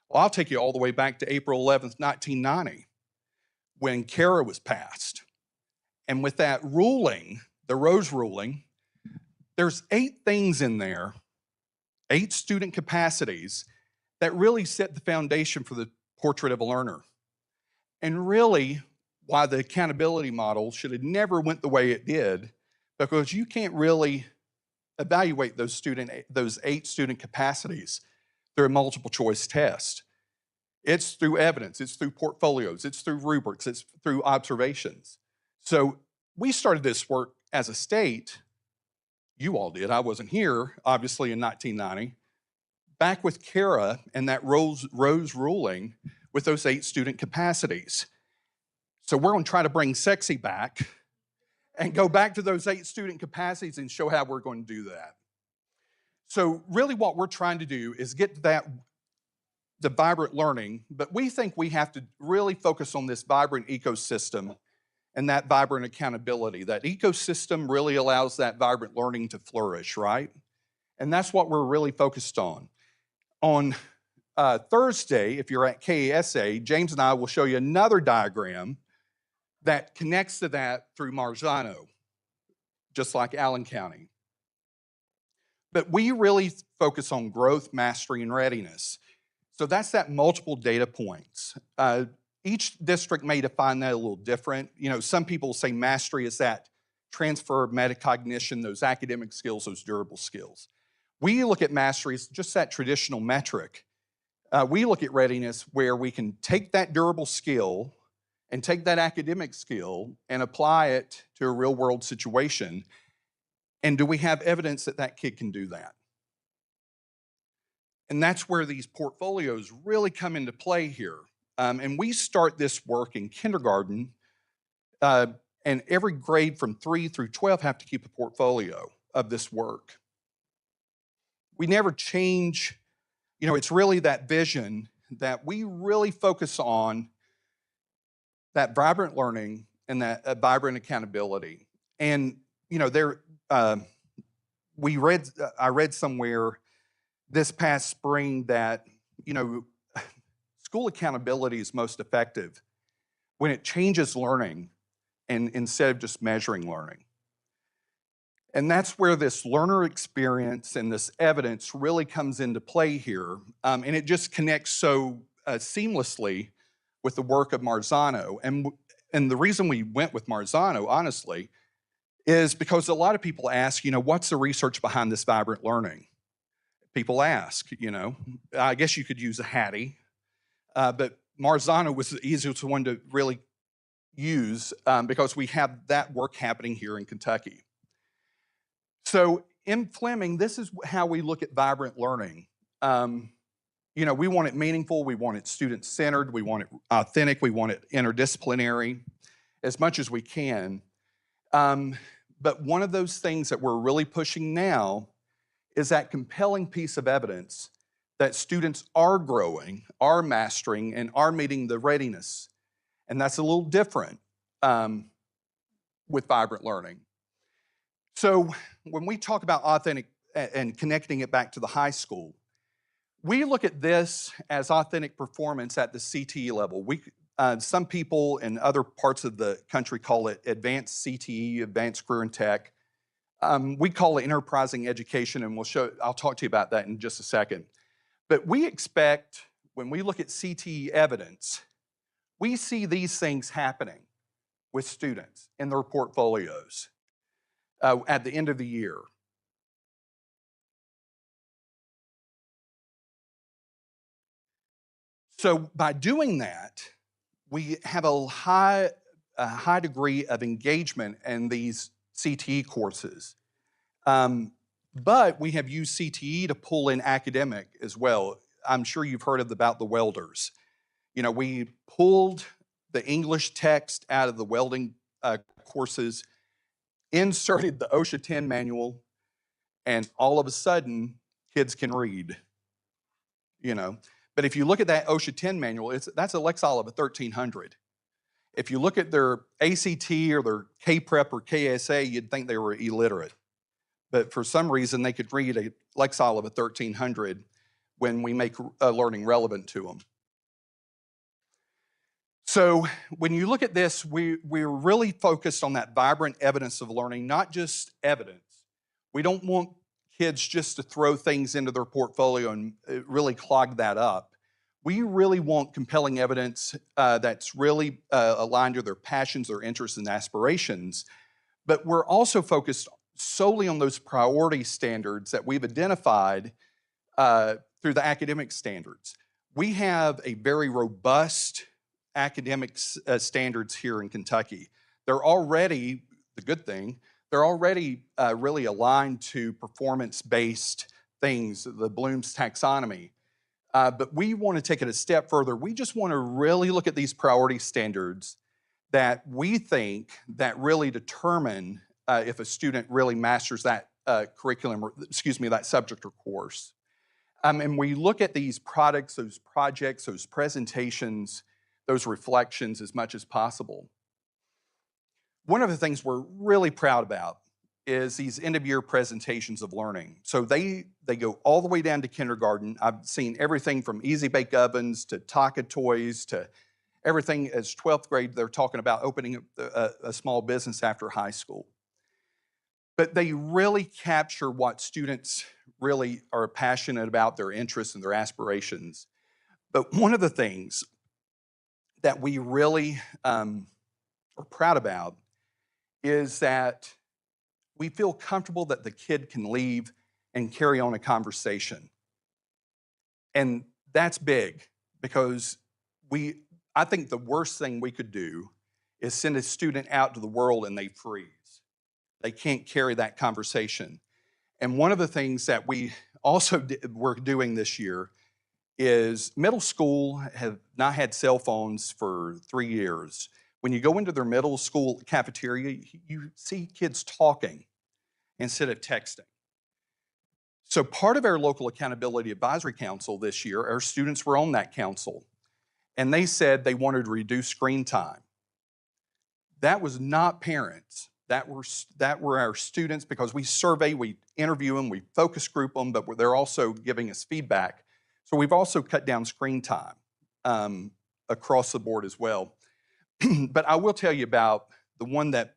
Well, I'll take you all the way back to April 11th, 1990, when KARA was passed. And with that ruling, the Rose ruling, there's 8 things in there, 8 student capacities that really set the foundation for the portrait of a learner. And really, why the accountability model should have never went the way it did, because you can't really evaluate those 8 student capacities through a multiple choice test. It's through evidence, it's through portfolios, it's through rubrics, it's through observations. So we started this work as a state. You all did. I wasn't here, obviously, in 1990. Back with KARA and that Rose ruling with those 8 student capacities. So we're going to try to bring sexy back and go back to those 8 student capacities and show how we're going to do that. So really what we're trying to do is get to the vibrant learning, but we think we have to really focus on this vibrant ecosystem and that vibrant accountability. That ecosystem really allows that vibrant learning to flourish, right? And that's what we're really focused on. On Thursday, if you're at KASA, James and I will show you another diagram that connects to that through Marzano, just like Allen County. But we really focus on growth, mastery, and readiness. So that's that multiple data points. each district may define that a little different. You know, some people say mastery is that transfer of metacognition, those academic skills, those durable skills. We look at mastery as just that traditional metric. We look at readiness where we can take that durable skill and take that academic skill and apply it to a real world situation. And do we have evidence that that kid can do that? And that's where these portfolios really come into play here. And we start this work in kindergarten, and every grade from 3 through 12 have to keep a portfolio of this work. We never change, you know, it's really that vision that we really focus on that vibrant learning and that vibrant accountability. And, you know, I read somewhere this past spring that, you know, school accountability is most effective when it changes learning and instead of just measuring learning. And that's where this learner experience and this evidence really comes into play here. And it just connects so seamlessly with the work of Marzano. And the reason we went with Marzano, honestly, is because a lot of people ask, you know, what's the research behind this vibrant learning? People ask, you know, I guess you could use a Hattie, but Marzano was the easiest one to really use because we have that work happening here in Kentucky. So in Fleming, this is how we look at vibrant learning. You know, we want it meaningful, we want it student-centered, we want it authentic, we want it interdisciplinary as much as we can. But one of those things that we're really pushing now is that compelling piece of evidence that students are growing, are mastering, and are meeting the readiness. And that's a little different with vibrant learning. So when we talk about authentic and connecting it back to the high school, we look at this as authentic performance at the CTE level. Some people in other parts of the country call it advanced CTE, advanced career and tech. We call it enterprising education, and I'll talk to you about that in just a second. But we expect, when we look at CTE evidence, we see these things happening with students in their portfolios at the end of the year. So by doing that, we have a high degree of engagement in these CTE courses. But we have used CTE to pull in academic as well. I'm sure you've heard about the welders. You know, we pulled the English text out of the welding courses, inserted the OSHA 10 manual, and all of a sudden, kids can read, you know. But if you look at that OSHA 10 manual, that's a Lexile of a 1300. If you look at their ACT or their K-Prep or KSA, you'd think they were illiterate. But for some reason, they could read a Lexile of a 1300 when we make learning relevant to them. So when you look at this, we're really focused on that vibrant evidence of learning, not just evidence. We don't want kids just to throw things into their portfolio and really clog that up. We really want compelling evidence that's really aligned to their passions, their interests, and aspirations. But we're also focused solely on those priority standards that we've identified through the academic standards. We have a very robust academic standards here in Kentucky. They're already, the good thing, they're already really aligned to performance-based things, the Bloom's taxonomy. But we want to take it a step further. We just want to really look at these priority standards that we think that really determine if a student really masters that curriculum, or that subject or course. And we look at these products, those projects, those presentations, those reflections as much as possible. One of the things we're really proud about is these end-of-year presentations of learning. So they go all the way down to kindergarten. I've seen everything from easy bake ovens to Taka toys to everything as 12th grade. They're talking about opening a small business after high school. But they really capture what students really are passionate about, their interests and their aspirations. But one of the things that we really are proud about is that we feel comfortable that the kid can leave and carry on a conversation. And that's big because I think the worst thing we could do is send a student out to the world and they freeze. They can't carry that conversation. And one of the things that we also we're doing this year is middle school have not had cell phones for 3 years. When you go into their middle school cafeteria, you see kids talking instead of texting. So part of our local accountability advisory council this year, our students were on that council, and they said they wanted to reduce screen time. That was not parents. That were our students, because we survey, we interview them, we focus group them, but they're also giving us feedback. So we've also cut down screen time across the board as well. But I will tell you about the one that,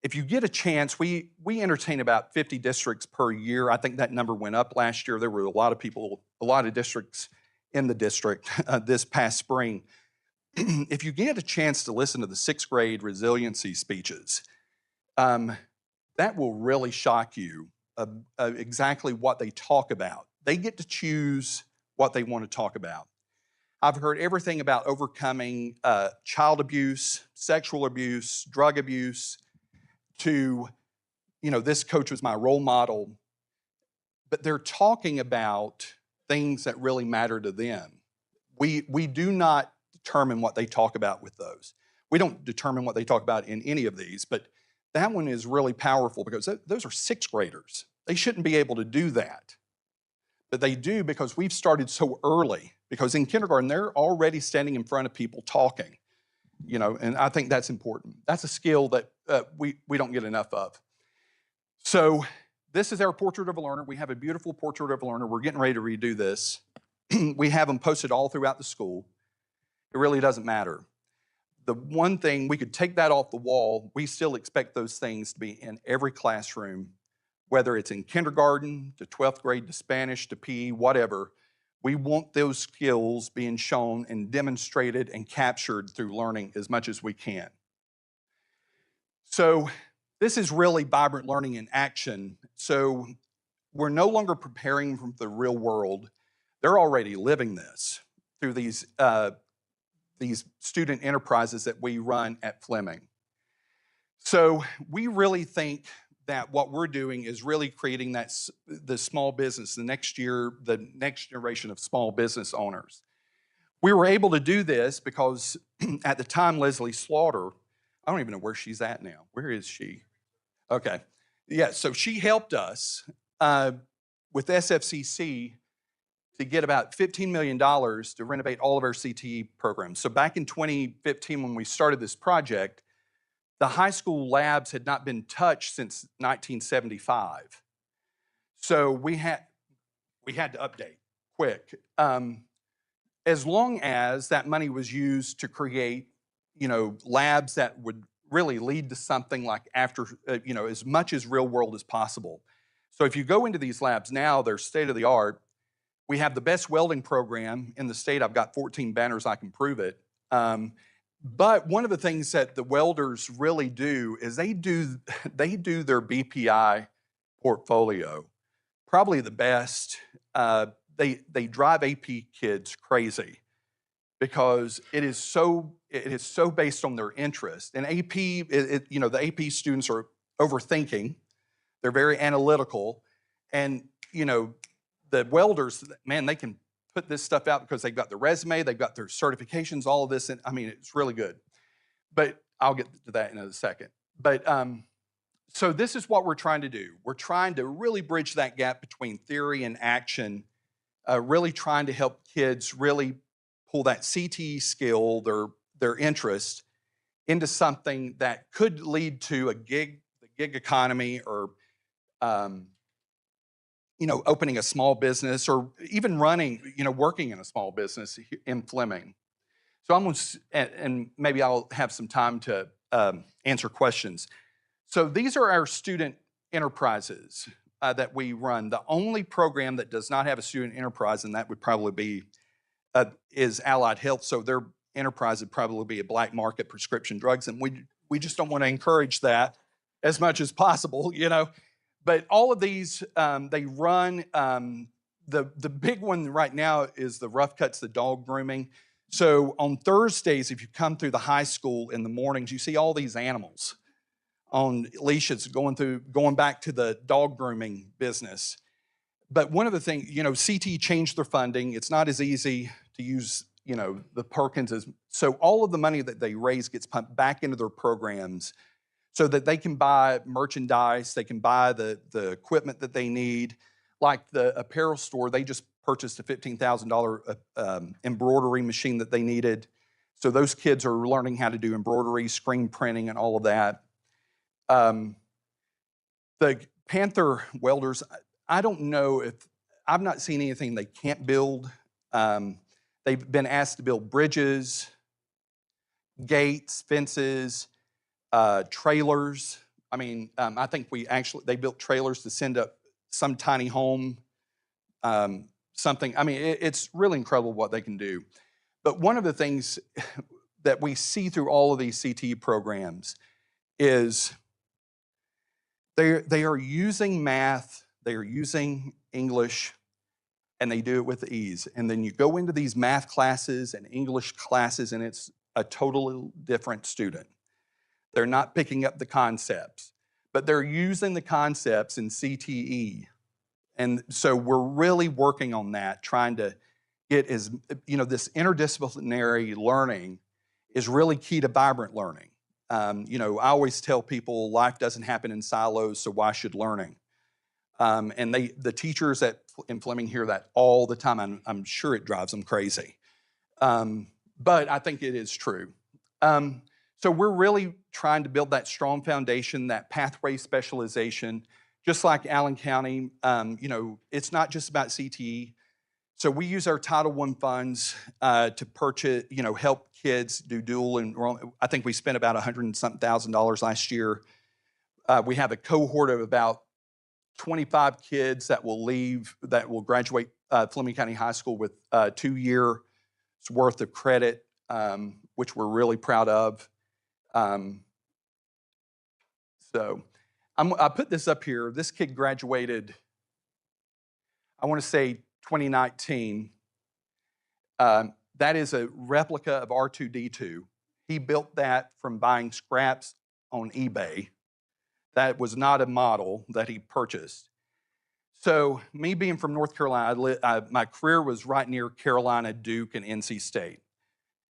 if you get a chance, we entertain about 50 districts per year. I think that number went up last year. There were a lot of people, a lot of districts in the district this past spring. If you get a chance to listen to the 6th grade resiliency speeches, that will really shock you exactly what they talk about. They get to choose what they want to talk about. I've heard everything about overcoming child abuse, sexual abuse, drug abuse, to, this coach was my role model. But they're talking about things that really matter to them. We do not determine what they talk about with those. We don't determine what they talk about in any of these, but that one is really powerful because those are 6th graders. They shouldn't be able to do that. But they do because we've started so early, because in kindergarten, they're already standing in front of people talking, and I think that's important. That's a skill that we don't get enough of. So this is our portrait of a learner. We have a beautiful portrait of a learner. We're getting ready to redo this. We have them posted all throughout the school. It really doesn't matter. The one thing, we could take that off the wall. We still expect those things to be in every classroom, whether it's in kindergarten, to 12th grade, to Spanish, to PE, whatever. We want those skills being shown and demonstrated and captured through learning as much as we can. So this is really vibrant learning in action. So we're no longer preparing from the real world. They're already living this through these student enterprises that we run at Fleming. So we really think that what we're doing is really creating the small business, the next generation of small business owners. We were able to do this because at the time, Leslie Slaughter, I don't even know where she's at now. Where is she? Okay. Yeah, so she helped us with SFCC to get about $15 million to renovate all of our CTE programs. So back in 2015, when we started this project, the high school labs had not been touched since 1975. So we had to update quick. As long as that money was used to create, labs that would really lead to something like as much as real world as possible. So if you go into these labs now, they're state of the art. We have the best welding program in the state. I've got 14 banners, I can prove it. But one of the things that the welders really do is they do their BPI portfolio probably the best. They drive AP kids crazy because it is so based on their interest. And AP, the AP students are overthinking. They're very analytical, and the welders, man, they can put this stuff out because they've got their resume, they've got their certifications, all of this, and I mean, it's really good. But I'll get to that in a second. But so this is what we're trying to do. We're trying to really bridge that gap between theory and action, really trying to help kids really pull that CTE skill, their interest, into something that could lead to the gig economy, or opening a small business, or even working in a small business in Fleming. So and maybe I'll have some time to answer questions. So these are our student enterprises that we run. The only program that does not have a student enterprise, and that would probably be, is Allied Health. So they're enterprise would probably be a black market prescription drugs, and we just don't want to encourage that as much as possible, you know. But all of these, they run. The big one right now is the Rough Cuts, the dog grooming. So on Thursdays, if you come through the high school in the mornings, you see all these animals on leashes going back to the dog grooming business. But one of the things, you know, CT changed their funding. It's not as easy to use, you know, the Perkins as, so all of the money that they raise gets pumped back into their programs so that they can buy merchandise, they can buy the equipment that they need. Like the apparel store, they just purchased a $15,000 embroidery machine that they needed. So those kids are learning how to do embroidery, screen printing, and all of that. The Panther welders, I don't know if, I've not seen anything they can't build. They've been asked to build bridges, gates, fences, trailers. I mean, I think they built trailers to send up some tiny home, something. I mean, it's really incredible what they can do. But one of the things that we see through all of these CTE programs is they are using math, they are using English, and they do it with ease. And then you go into these math classes and English classes, and it's a totally different student. They're not picking up the concepts, but they're using the concepts in CTE. And so we're really working on that, trying to get as, you know, this interdisciplinary learning is really key to vibrant learning. You know, I always tell people life doesn't happen in silos, so why should learning? And the teachers in Fleming hear that all the time. I'm sure it drives them crazy. But I think it is true. So we're really trying to build that strong foundation, that pathway specialization, just like Allen County. You know, it's not just about CTE. So we use our Title I funds to purchase, you know, help kids do dual enrollment. I think we spent about $100,000 last year. We have a cohort of about 25 kids that will graduate Fleming County High School with 2 years worth of credit, which we're really proud of. So I put this up here. This kid graduated, I want to say 2019. That is a replica of R2-D2. He built that from buying scraps on eBay. That was not a model that he purchased. So me being from North Carolina, my career was right near Carolina, Duke, and NC State.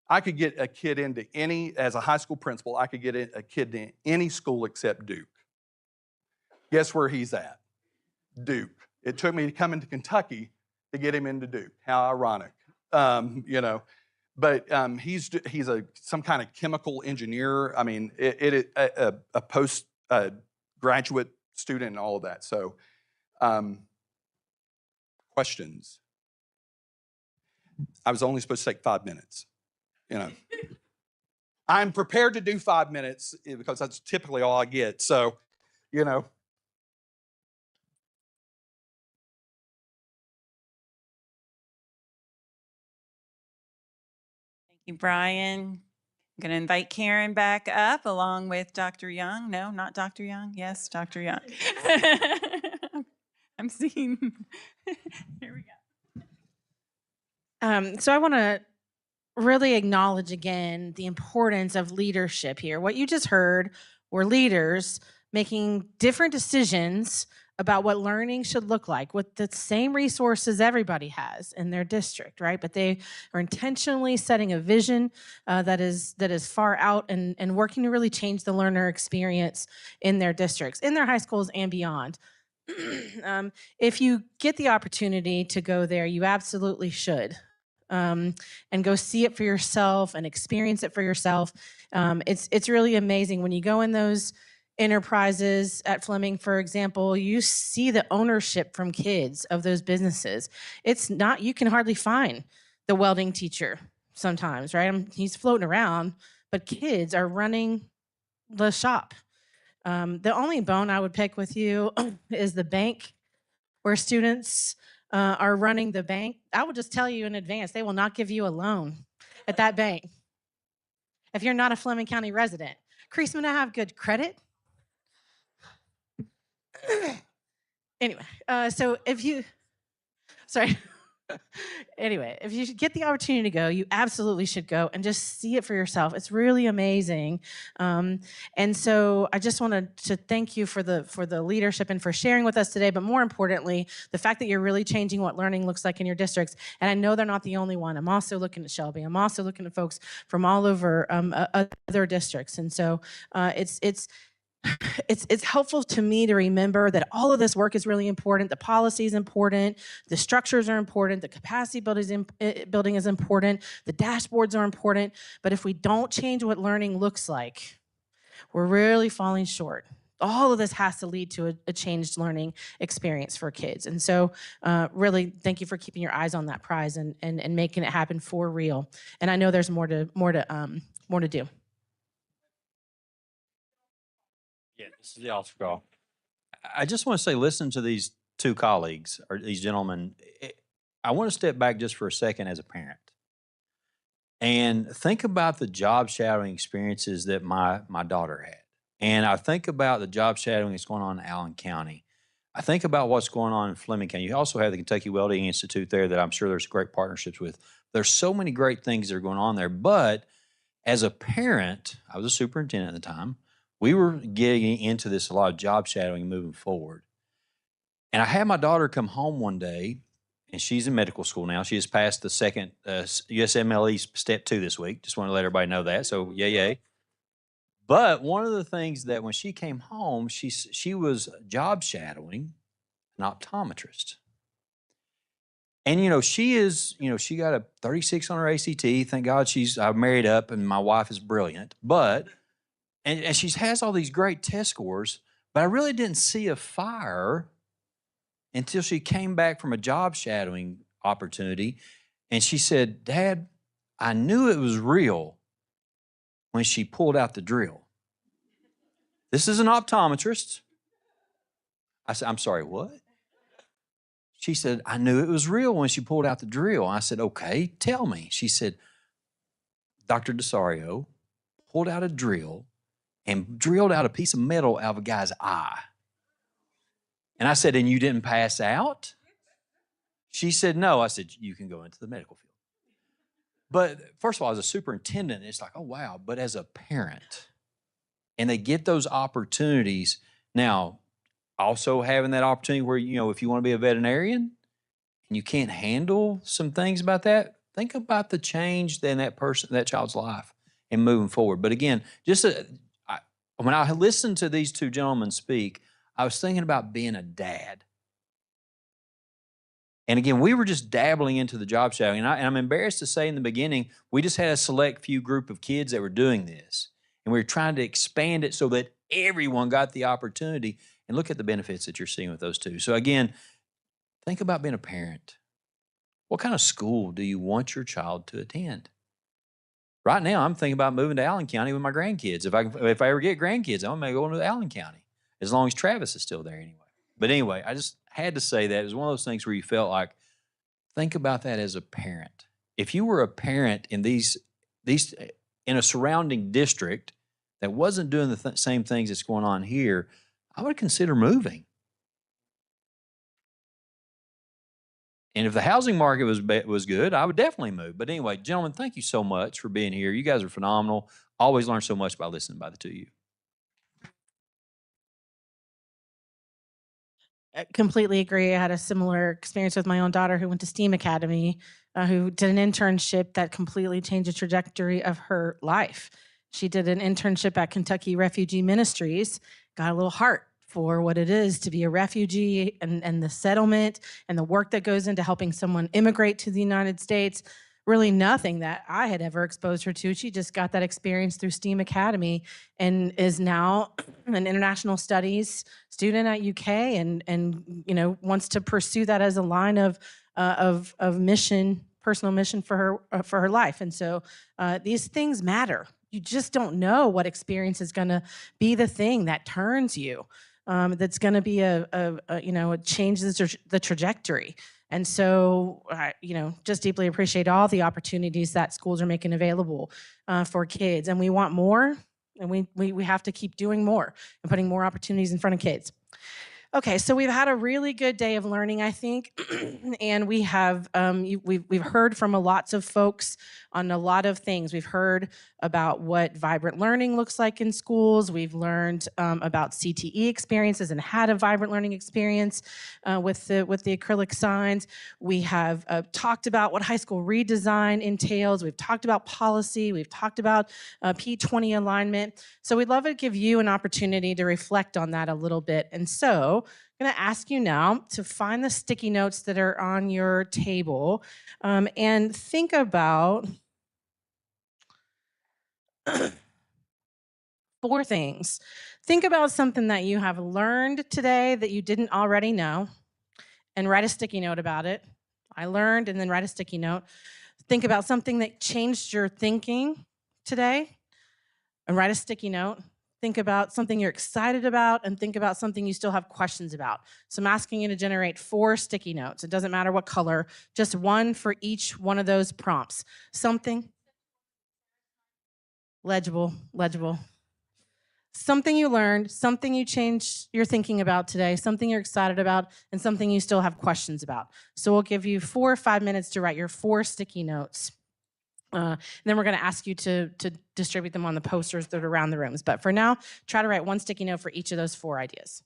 I could get a kid into as a high school principal, I could get a kid to any school except Duke. Guess where he's at? Duke. It took me to come into Kentucky to get him into Duke. How ironic, you know. But he's some kind of chemical engineer. I mean, a post graduate student and all of that. So, questions? I was only supposed to take 5 minutes. You know, I'm prepared to do 5 minutes because that's typically all I get. So, you know. Thank you, Brian. I'm going to invite Karen back up along with Dr. Young. No, not Dr. Young. Yes, Dr. Young. I'm seeing. Here we go. So I want to really acknowledge again the importance of leadership here. What you just heard were leaders making different decisions about what learning should look like with the same resources everybody has in their district, right? But they are intentionally setting a vision that is far out and working to really change the learner experience in their districts, in their high schools and beyond. If you get the opportunity to go there, you absolutely should. And go see it for yourself and experience it for yourself. It's really amazing when you go in those enterprises at Fleming, for example, you see the ownership from kids of those businesses. It's not, you can hardly find the welding teacher sometimes, right? He's floating around, but kids are running the shop. The only bone I would pick with you is the bank, where students are running the bank. I will just tell you in advance, they will not give you a loan at that bank. if you're not a Fleming County resident. Creasman, I have good credit. Anyway, so if you, sorry. Anyway, if you get the opportunity to go, you absolutely should go and just see it for yourself. It's really amazing. And so I just wanted to thank you for the leadership and for sharing with us today, but more importantly, the fact that you're really changing what learning looks like in your districts. And I know they're not the only one. I'm also looking at Shelby. I'm also looking at folks from all over other districts. And so it's helpful to me to remember that all of this work is really important. The policy is important. The structures are important. The capacity building is important. The dashboards are important. But if we don't change what learning looks like, we're really falling short. All of this has to lead to a changed learning experience for kids. And so really, thank you for keeping your eyes on that prize and making it happen for real. And I know there's more to do. Yeah, this is the altar call. I just want to say, listen to these two colleagues, or these gentlemen. I want to step back just for a second as a parent and think about the job shadowing experiences that my daughter had. And I think about the job shadowing that's going on in Allen County. I think about what's going on in Fleming County. You also have the Kentucky Welding Institute there that I'm sure there's great partnerships with. There's so many great things that are going on there. But as a parent, I was a superintendent at the time, we were getting into this a lot of job shadowing moving forward. And I had my daughter come home one day, and she's in medical school now. She has passed the second USMLE Step 2 this week. Just want to let everybody know that. So yay, yay. But one of the things that when she came home, she was job shadowing an optometrist. And, she got a 36 on her ACT. Thank God I'm married up and my wife is brilliant. But And she has all these great test scores, but I really didn't see a fire until she came back from a job shadowing opportunity. And she said, Dad, I knew it was real when she pulled out the drill. This is an optometrist. I said, I'm sorry, what? She said, I knew it was real when she pulled out the drill. I said, okay, tell me. She said, Dr. DeSario pulled out a drill and drilled out a piece of metal out of a guy's eye. And I said, and you didn't pass out? She said, no. I said, you can go into the medical field. But first of all, as a superintendent, it's like, oh, wow. But as a parent, and they get those opportunities. Now, also having that opportunity where, if you want to be a veterinarian and you can't handle some things about that, think about the change in that child's life and moving forward. But again, when I listened to these two gentlemen speak, I was thinking about being a dad. And again, we were just dabbling into the job shadowing. And I'm embarrassed to say in the beginning, we just had a select few group of kids that were doing this. And we were trying to expand it so that everyone got the opportunity. And look at the benefits that you're seeing with those two. So again, think about being a parent. What kind of school do you want your child to attend? Right now, I'm thinking about moving to Allen County with my grandkids. If I ever get grandkids, I'm going to go into Allen County, as long as Travis is still there anyway. But anyway, I just had to say that. It was one of those things where you felt like, think about that as a parent. If you were a parent in in a surrounding district that wasn't doing the same things that's going on here, I would consider moving. And if the housing market was good, I would definitely move. But anyway, gentlemen, thank you so much for being here. You guys are phenomenal. Always learn so much by listening by the two of you. I completely agree. I had a similar experience with my own daughter who went to STEAM Academy, who did an internship that completely changed the trajectory of her life. She did an internship at Kentucky Refugee Ministries, got a little heart for what it is to be a refugee and the settlement and the work that goes into helping someone immigrate to the United States. Really nothing that I had ever exposed her to. She just got that experience through STEAM Academy and is now an international studies student at UK and wants to pursue that as a line of mission, personal mission for her life. And so these things matter. You just don't know what experience is going to be the thing that turns you. That's going to be it changes the trajectory. And so, just deeply appreciate all the opportunities that schools are making available for kids. And we want more, and we have to keep doing more and putting more opportunities in front of kids. Okay, so we've had a really good day of learning, I think, and we have we've heard from lots of folks on a lot of things. We've heard about what vibrant learning looks like in schools. We've learned about CTE experiences and had a vibrant learning experience with the acrylic signs. We have talked about what high school redesign entails. We've talked about policy. We've talked about P20 alignment. So we'd love to give you an opportunity to reflect on that a little bit. And so I'm going to ask you now to find the sticky notes that are on your table and think about 4 things. Think about something that you have learned today that you didn't already know, and write a sticky note about it. I learned, and then write a sticky note. Think about something that changed your thinking today, and write a sticky note. Think about something you're excited about, and think about something you still have questions about. So I'm asking you to generate 4 sticky notes. It doesn't matter what color, just one for each one of those prompts. Something legible. Something you learned, something you changed your thinking about today, something you're excited about, and something you still have questions about. So we'll give you 4 or 5 minutes to write your 4 sticky notes. And then we're going to ask you to distribute them on the posters that are around the rooms. But for now, try to write 1 sticky note for each of those 4 ideas.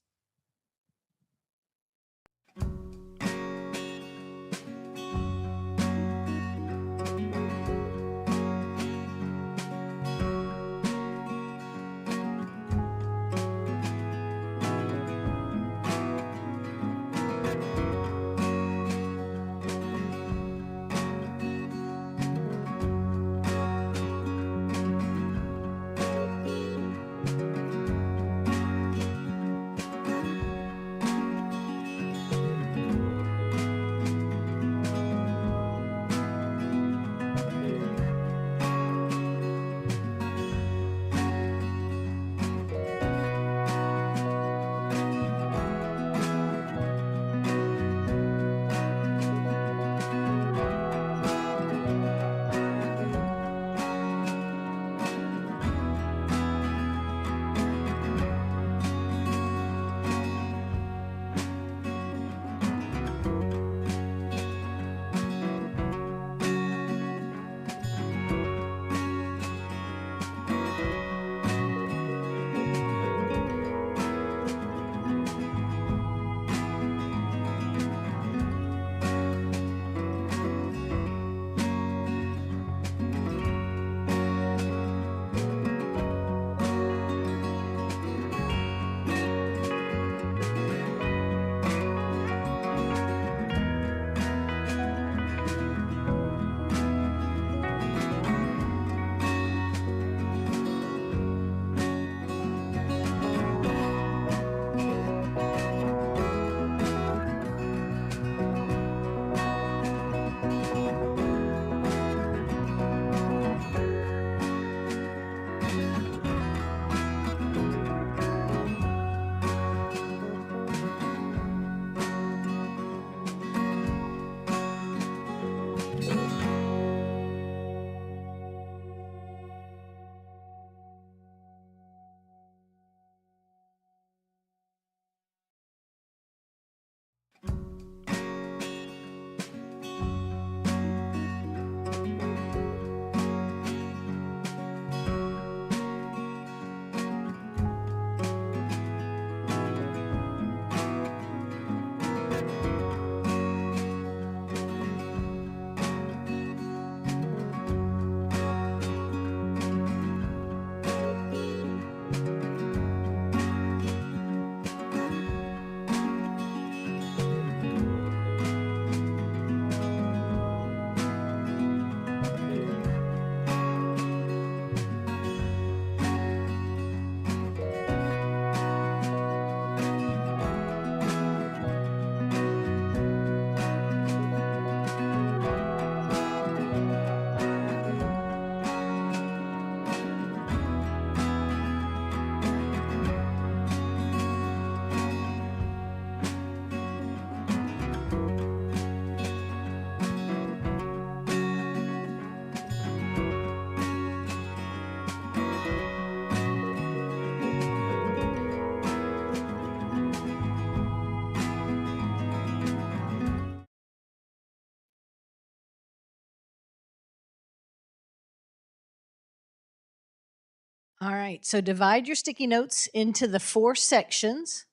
All right, so divide your sticky notes into the 4 sections.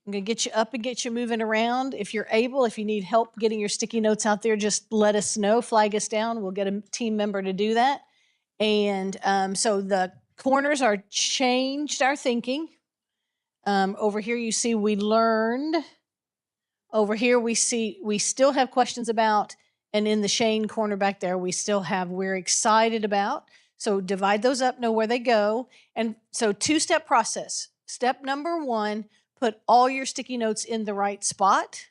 I'm going to get you up and get you moving around. If you're able, if you need help getting your sticky notes out there, just let us know, flag us down. We'll get a team member to do that. And so the corners are changed our thinking. Over here you see we learned. Over here we see we still have questions about, and in the Shane corner back there we still have we're excited about. So divide those up, know where they go. And so 2-step process. Step number 1, put all your sticky notes in the right spot.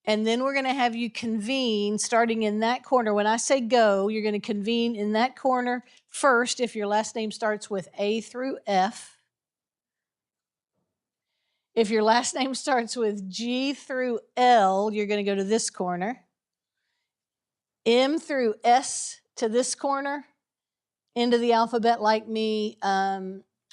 And then we're going to have you convene starting in that corner. When I say go, you're going to convene in that corner first if your last name starts with A through F. If your last name starts with G through L, you're going to go to this corner. M through S to this corner. Into the alphabet like me,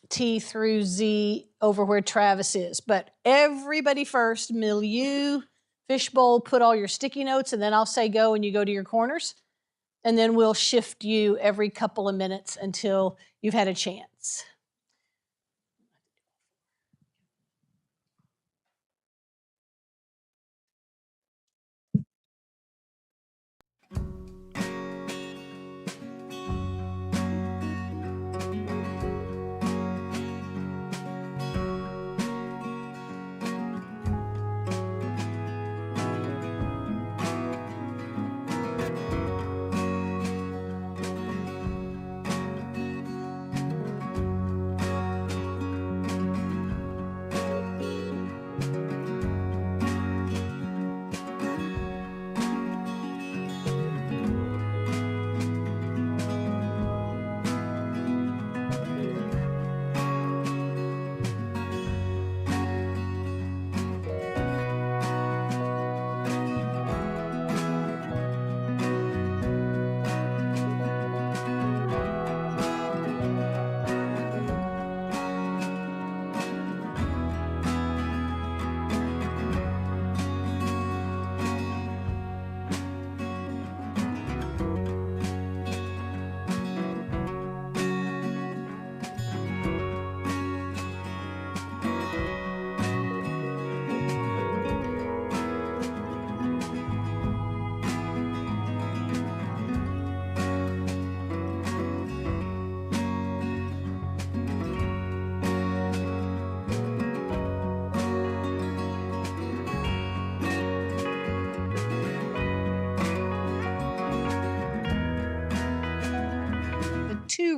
T through Z over where Travis is. But everybody first, milieu, fishbowl, put all your sticky notes, and then I'll say go and you go to your corners. And then we'll shift you every couple of minutes until you've had a chance.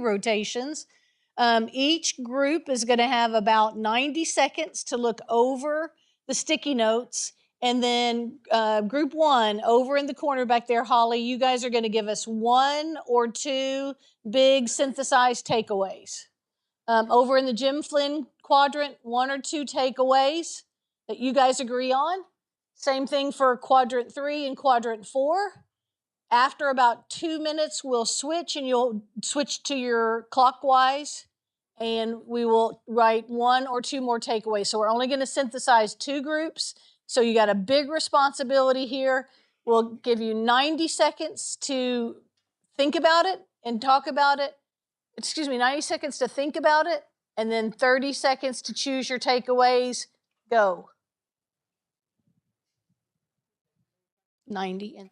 Rotations. Each group is going to have about 90 seconds to look over the sticky notes. And then group 1 over in the corner back there, Holly, you guys are going to give us 1 or 2 big synthesized takeaways. Over in the Jim Flynn quadrant, 1 or 2 takeaways that you guys agree on. Same thing for quadrant 3 and quadrant 4. After about 2 minutes, we'll switch and you'll switch to your clockwise and we will write 1 or 2 more takeaways. So we're only going to synthesize 2 groups. So you got a big responsibility here. We'll give you 90 seconds to think about it and talk about it. 90 seconds to think about it and then 30 seconds to choose your takeaways. Go. 90 and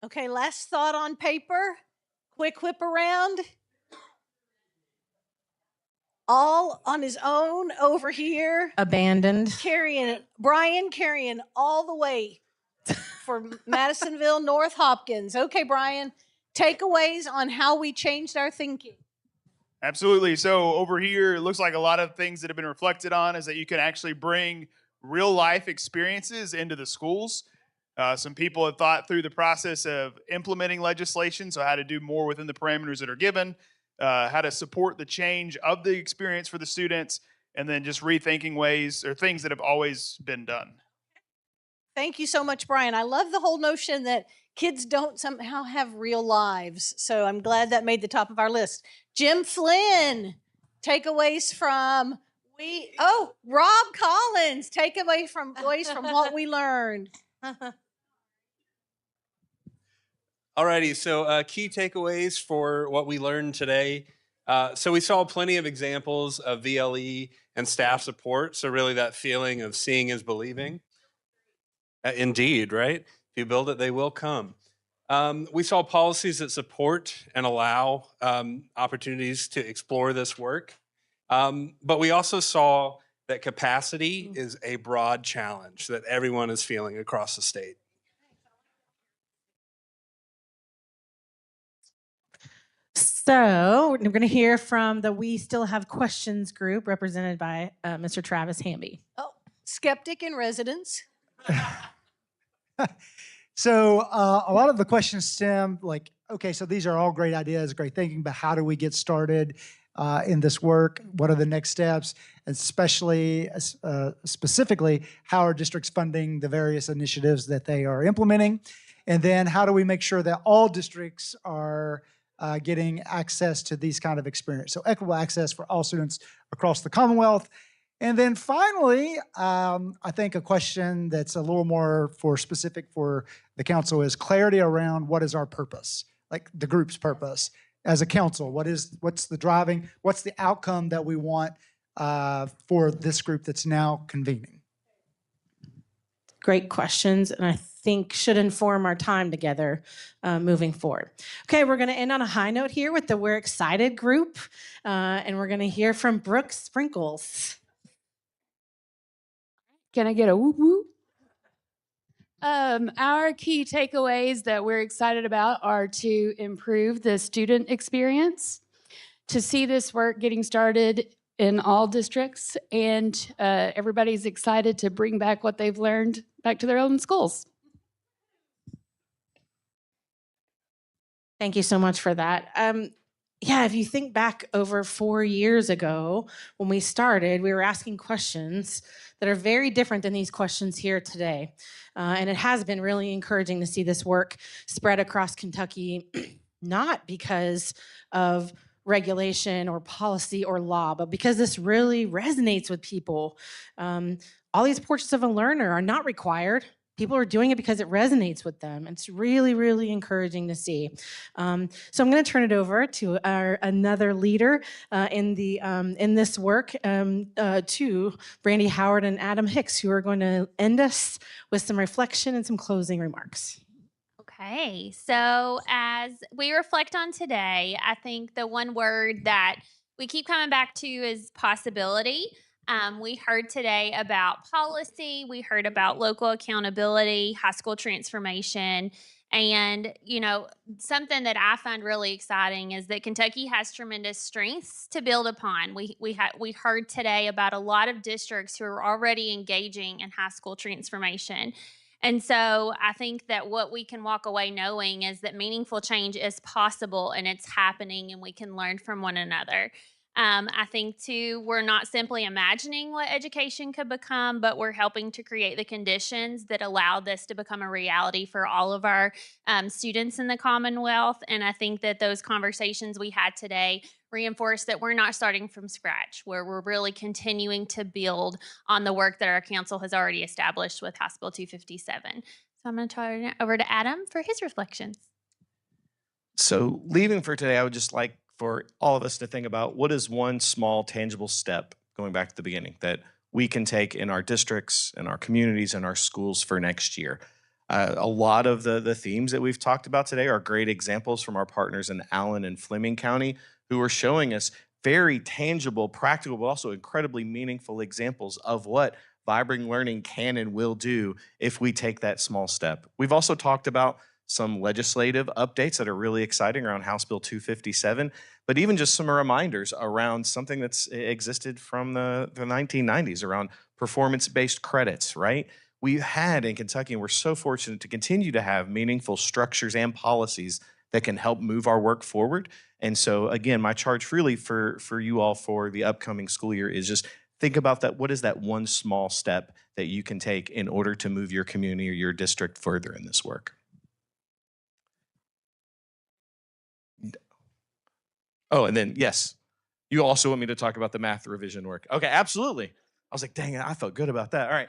Okay, last thought on paper. Quick whip around. All on his own over here. Abandoned. Brian carrying all the way for Madisonville North Hopkins. Okay, Brian, takeaways on how we changed our thinking. Absolutely. So over here, it looks like a lot of things that have been reflected on is that you can actually bring real life experiences into the schools. Some people have thought through the process of implementing legislation, so how to do more within the parameters that are given, how to support the change of the experience for the students, and then just rethinking ways or things that have always been done. Thank you so much, Brian. I love the whole notion that kids don't somehow have real lives. So I'm glad that made the top of our list. Jim Flynn, takeaways from Rob Collins, takeaways from what we learned. Alrighty, so key takeaways for what we learned today. So we saw plenty of examples of VLE and staff support. So really that feeling of seeing is believing. Indeed, right? If you build it, they will come. We saw policies that support and allow opportunities to explore this work. But we also saw that capacity is a broad challenge that everyone is feeling across the state. So we're going to hear from the We Still Have Questions group represented by Mr. Travis Hamby. Oh, skeptic in residence. So a lot of the questions stem like, okay, so these are all great ideas, great thinking, but how do we get started in this work? What are the next steps? And especially, specifically, how are districts funding the various initiatives that they are implementing? And then how do we make sure that all districts are getting access to these kind of experience? So equitable access for all students across the Commonwealth. And then finally, I think a question that's a little more specific for the council is clarity around what is our purpose, like the group's purpose as a council. What's the outcome that we want for this group that's now convening? Great questions, and I think should inform our time together moving forward. Okay, we're going to end on a high note here with the We're Excited group, and we're going to hear from Brooke Sprinkles. Can I get a whoop whoop? Our key takeaways that we're excited about are to improve the student experience, to see this work getting started in all districts, and everybody's excited to bring back what they've learned back to their own schools. Thank you so much for that. Yeah, if you think back over 4 years ago when we started, we were asking questions that are very different than these questions here today. And it has been really encouraging to see this work spread across Kentucky, not because of regulation or policy or law, but because this really resonates with people. All these portraits of a learner are not required. People are doing it because it resonates with them. It's really, really encouraging to see. So I'm going to turn it over to another leader in this work, to Brandy Howard and Adam Hicks, who are going to end us with some reflection and some closing remarks. Okay, so as we reflect on today, I think the one word that we keep coming back to is possibility. We heard today about policy, we heard about local accountability, high school transformation, and something that I find really exciting is that Kentucky has tremendous strengths to build upon. We heard today about a lot of districts who are already engaging in high school transformation. And so I think that what we can walk away knowing is that meaningful change is possible and it's happening and we can learn from one another. I think, too, we're not simply imagining what education could become, but we're helping to create the conditions that allow this to become a reality for all of our students in the Commonwealth. And I think that those conversations we had today reinforce that we're not starting from scratch, where we're really continuing to build on the work that our council has already established with House Bill 257. So I'm going to turn it over to Adam for his reflections. So leaving for today, I would just like for all of us to think about what is one small tangible step, going back to the beginning, that we can take in our districts, in our communities, in our schools for next year. A lot of the themes that we've talked about today are great examples from our partners in Allen and Fleming County, who are showing us very tangible, practical, but also incredibly meaningful examples of what vibrant learning can and will do if we take that small step. We've also talked about some legislative updates that are really exciting around House Bill 257, but even just some reminders around something that's existed from the 1990s around performance-based credits, right? We've had in Kentucky, and we're so fortunate to continue to have meaningful structures and policies that can help move our work forward. And so again, my charge really for you all for the upcoming school year is just think about that. What is that one small step that you can take in order to move your community or your district further in this work? Oh, and then, yes, you also want me to talk about the math revision work. Okay, absolutely. I was like, dang it, I felt good about that. All right.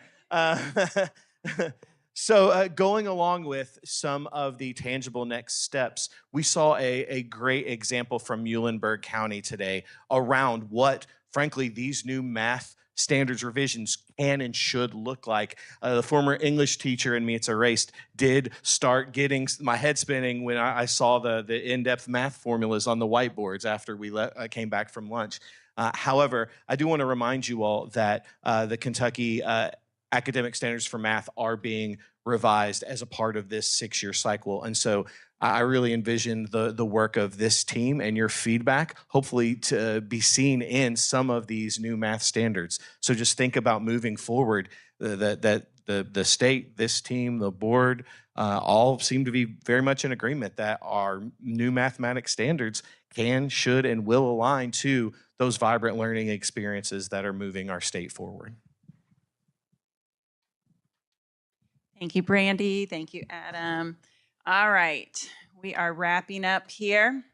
So going along with some of the tangible next steps, we saw a great example from Muhlenberg County today around what, frankly, these new math standards revisions can and should look like. The former English teacher in me, it's erased, did start getting my head spinning when I saw the in-depth math formulas on the whiteboards after we came back from lunch. However, I do want to remind you all that the Kentucky academic standards for math are being revised as a part of this 6-year cycle. And so I really envision the work of this team and your feedback, hopefully to be seen in some of these new math standards. So just think about moving forward, that the state, this team, the board, all seem to be very much in agreement that our new mathematics standards can, should, and will align to those vibrant learning experiences that are moving our state forward. Thank you, Brandy. Thank you, Adam. All right, we are wrapping up here.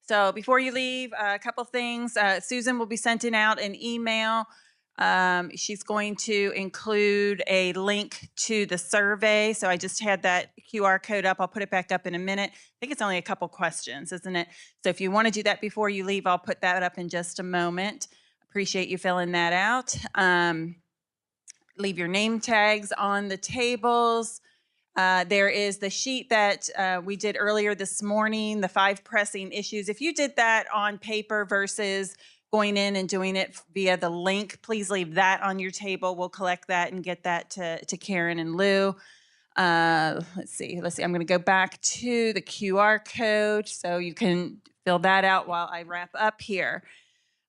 So before you leave, a couple things. Susan will be sending out an email. She's going to include a link to the survey. So I just had that QR code up. I'll put it back up in a minute. I think it's only a couple questions, isn't it? So if you want to do that before you leave, I'll put that up in just a moment. Appreciate you filling that out. Leave your name tags on the tables. There is the sheet that we did earlier this morning, the 5 pressing issues. If you did that on paper versus going in and doing it via the link, please leave that on your table. We'll collect that and get that to Karen and Lou. Let's see. I'm going to go back to the QR code so you can fill that out while I wrap up here.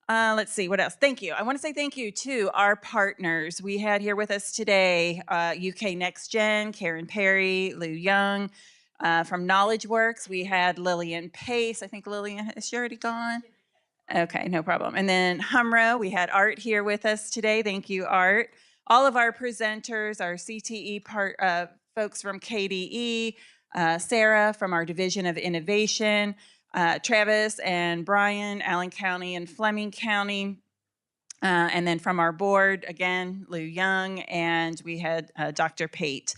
Let's see, what else? Thank you. I want to say thank you to our partners. We had here with us today UK Next Gen, Karen Perry, Lou Young. From KnowledgeWorks, we had Lillian Pace. I think Lillian, is she already gone? Okay, no problem. And then Humro, we had Art here with us today. Thank you, Art. All of our presenters, our CTE folks from KDE, Sarah from our Division of Innovation, Travis and Brian, Allen County and Fleming County. And then from our board, again, Lou Young, and we had Dr. Pate.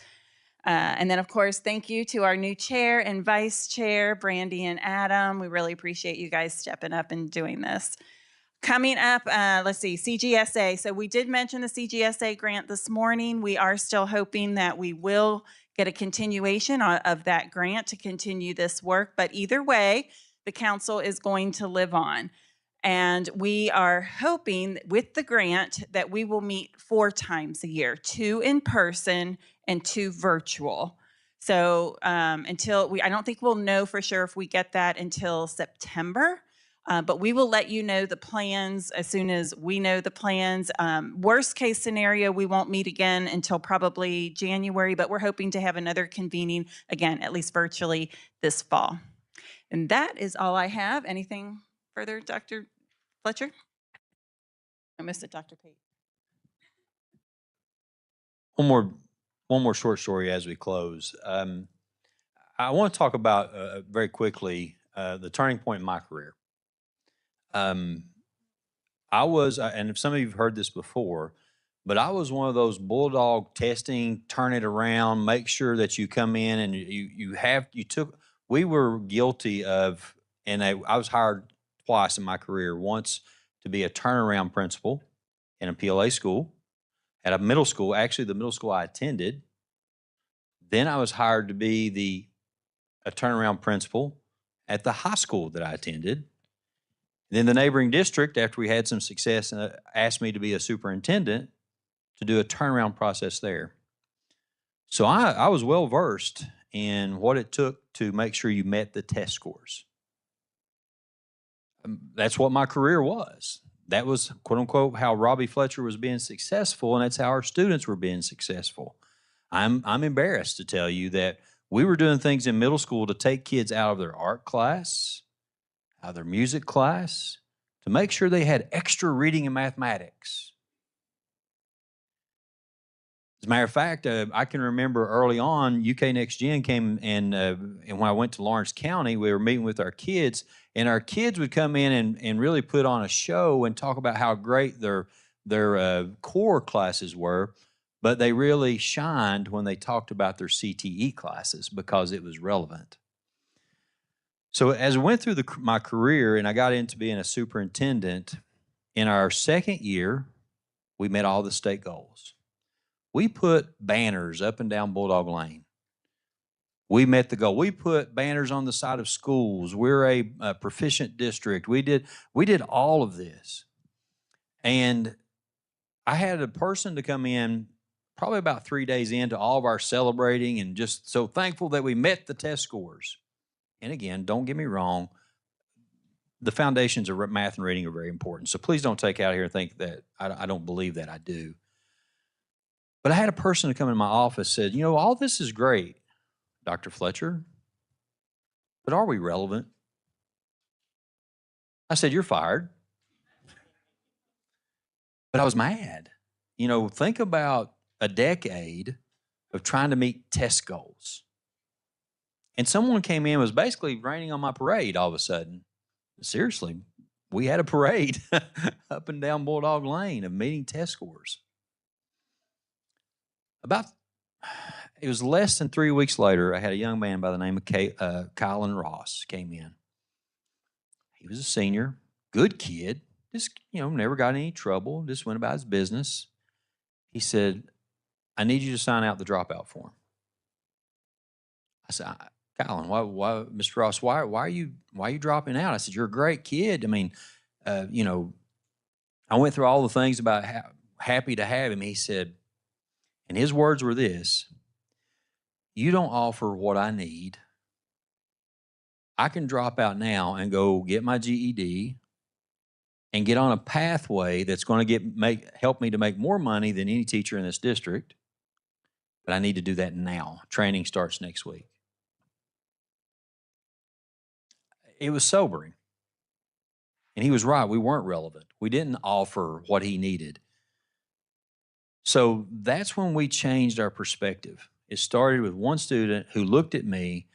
And then, of course, thank you to our new chair and vice chair, Brandy and Adam. We really appreciate you guys stepping up and doing this. Coming up, let's see, CGSA. So we did mention the CGSA grant this morning. We are still hoping that we will get a continuation of that grant to continue this work. But either way, the council is going to live on. And we are hoping with the grant that we will meet 4 times a year, 2 in person and 2 virtual. So I don't think we'll know for sure if we get that until September. But we will let you know the plans as soon as we know the plans. Worst case scenario, we won't meet again until probably January, but we're hoping to have another convening again, at least virtually this fall. And that is all I have. Anything further, Dr. Fletcher? I missed it, Dr. Pate. One more short story as we close. I want to talk about very quickly the turning point in my career. I was, and if some of you have heard this before, but I was one of those bulldog testing, turn it around, make sure that you come in and we were guilty of, and I was hired twice in my career, once to be a turnaround principal in a PLA school, at a middle school, actually the middle school I attended, Then I was hired to be a turnaround principal at the high school that I attended. Then the neighboring district, after we had some success, asked me to be a superintendent to do a turnaround process there. So I was well versed in what it took to make sure you met the test scores. That's what my career was. That was, quote unquote, how Robbie Fletcher was being successful, and that's how our students were being successful. I'm embarrassed to tell you that we were doing things in middle school to take kids out of their art class, out of their music class, to make sure they had extra reading and mathematics. As a matter of fact, I can remember early on, UK Next Gen came and when I went to Lawrence County, we were meeting with our kids, and our kids would come in and really put on a show and talk about how great their core classes were, but they really shined when they talked about their CTE classes because it was relevant. So as I went through my career and I got into being a superintendent, in our second year, we met all the state goals. We put banners up and down Bulldog Lane. We met the goal. We put banners on the side of schools. We're a proficient district. We did all of this. And I had a person to come in probably about 3 days into all of our celebrating and just so thankful that we met the test scores. And again, don't get me wrong, the foundations of math and reading are very important. So please don't take out here and think that I don't believe that. I do. But I had a person to come in my office said, you know, all this is great, Dr. Fletcher, but are we relevant? I said, you're fired. But I was mad. You know, think about a decade of trying to meet test goals. And someone came in and was basically raining on my parade all of a sudden. Seriously, we had a parade up and down Bulldog Lane of meeting test scores. It was less than 3 weeks later, I had a young man by the name of KUWL Ross came in. He was a senior, good kid, just, you know, never got in any trouble, just went about his business. He said, I need you to sign out the dropout form. I said, Colin, why, Mr. Ross, why are you dropping out? I said, you're a great kid. I mean, you know, I went through all the things about how happy to have him. He said, and his words were this, you don't offer what I need. I can drop out now and go get my GED and get on a pathway that's going to help me to make more money than any teacher in this district. But I need to do that now. Training starts next week. It was sobering. And he was right. We weren't relevant. We didn't offer what he needed. So that's when we changed our perspective. It started with one student who looked at me,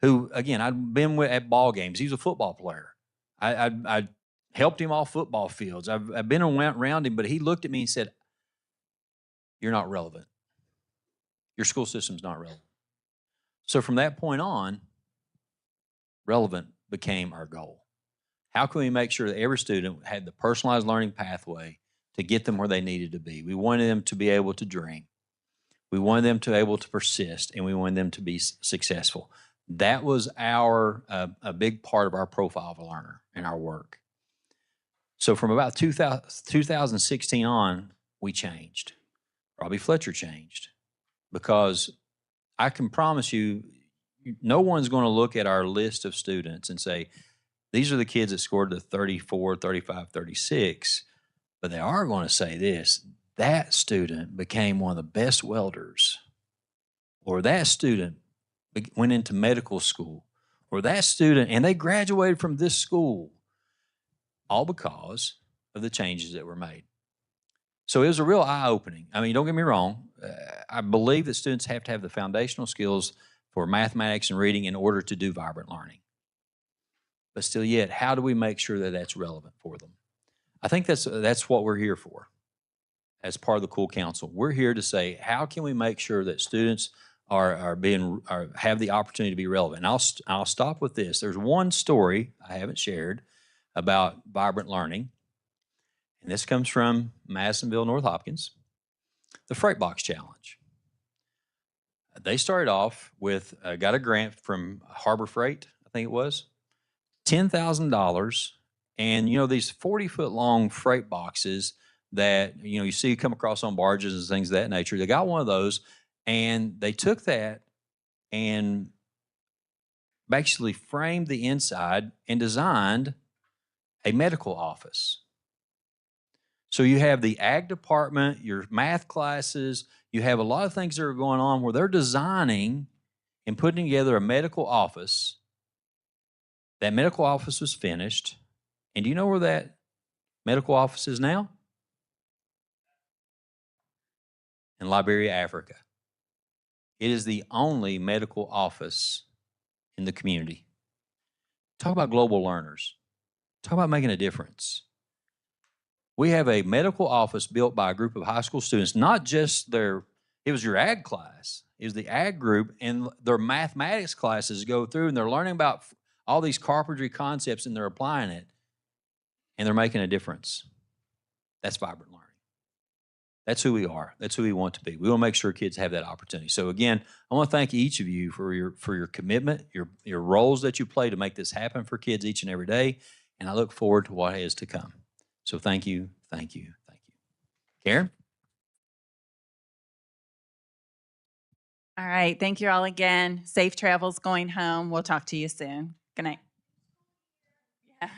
who, again, I'd been at ball games. He was a football player. I helped him off football fields. I've been around him, but he looked at me and said, you're not relevant. Your school system's not relevant. So from that point on, relevant became our goal. How can we make sure that every student had the personalized learning pathway to get them where they needed to be? We wanted them to be able to dream. We wanted them to be able to persist, and we wanted them to be successful. That was a big part of our profile of a learner and our work. So from about 2016 on, we changed. Robbie Fletcher changed, because I can promise you, no one's going to look at our list of students and say, these are the kids that scored the 34, 35, 36, but they are going to say this, that student became one of the best welders, or that student went into medical school, or that student, and they graduated from this school, all because of the changes that were made. So it was a real eye-opening. I mean, don't get me wrong. I believe that students have to have the foundational skills for mathematics and reading in order to do vibrant learning. But still yet, how do we make sure that that's relevant for them? I think that's what we're here for as part of the KUWL Council. We're here to say, how can we make sure that students have the opportunity to be relevant? And I'll stop with this. There's one story I haven't shared about vibrant learning, and this comes from Madisonville, North Hopkins, the Freight Box Challenge. they started off with, got a grant from Harbor Freight, I think it was, $10,000. And, these 40-foot long freight boxes that, you see come across on barges and things of that nature, they got one of those and they took that and basically framed the inside and designed a medical office. So you have the ag department, your math classes, you have a lot of things that are going on where they're designing and putting together a medical office. That medical office was finished. And do you know where that medical office is now? In Liberia, Africa. It is the only medical office in the community. Talk about global learners. Talk about making a difference. We have a medical office built by a group of high school students, not just it was your ag class, it was the ag group, and their mathematics classes go through and they're learning about all these carpentry concepts and they're applying it and they're making a difference. That's vibrant learning. That's who we are. That's who we want to be. We want to make sure kids have that opportunity. So again, I want to thank each of you for your commitment, your roles that you play to make this happen for kids each and every day. And I look forward to what is to come. So thank you, thank you, thank you. Karen? All right. Thank you all again. Safe travels going home. We'll talk to you soon. Good night. Yeah.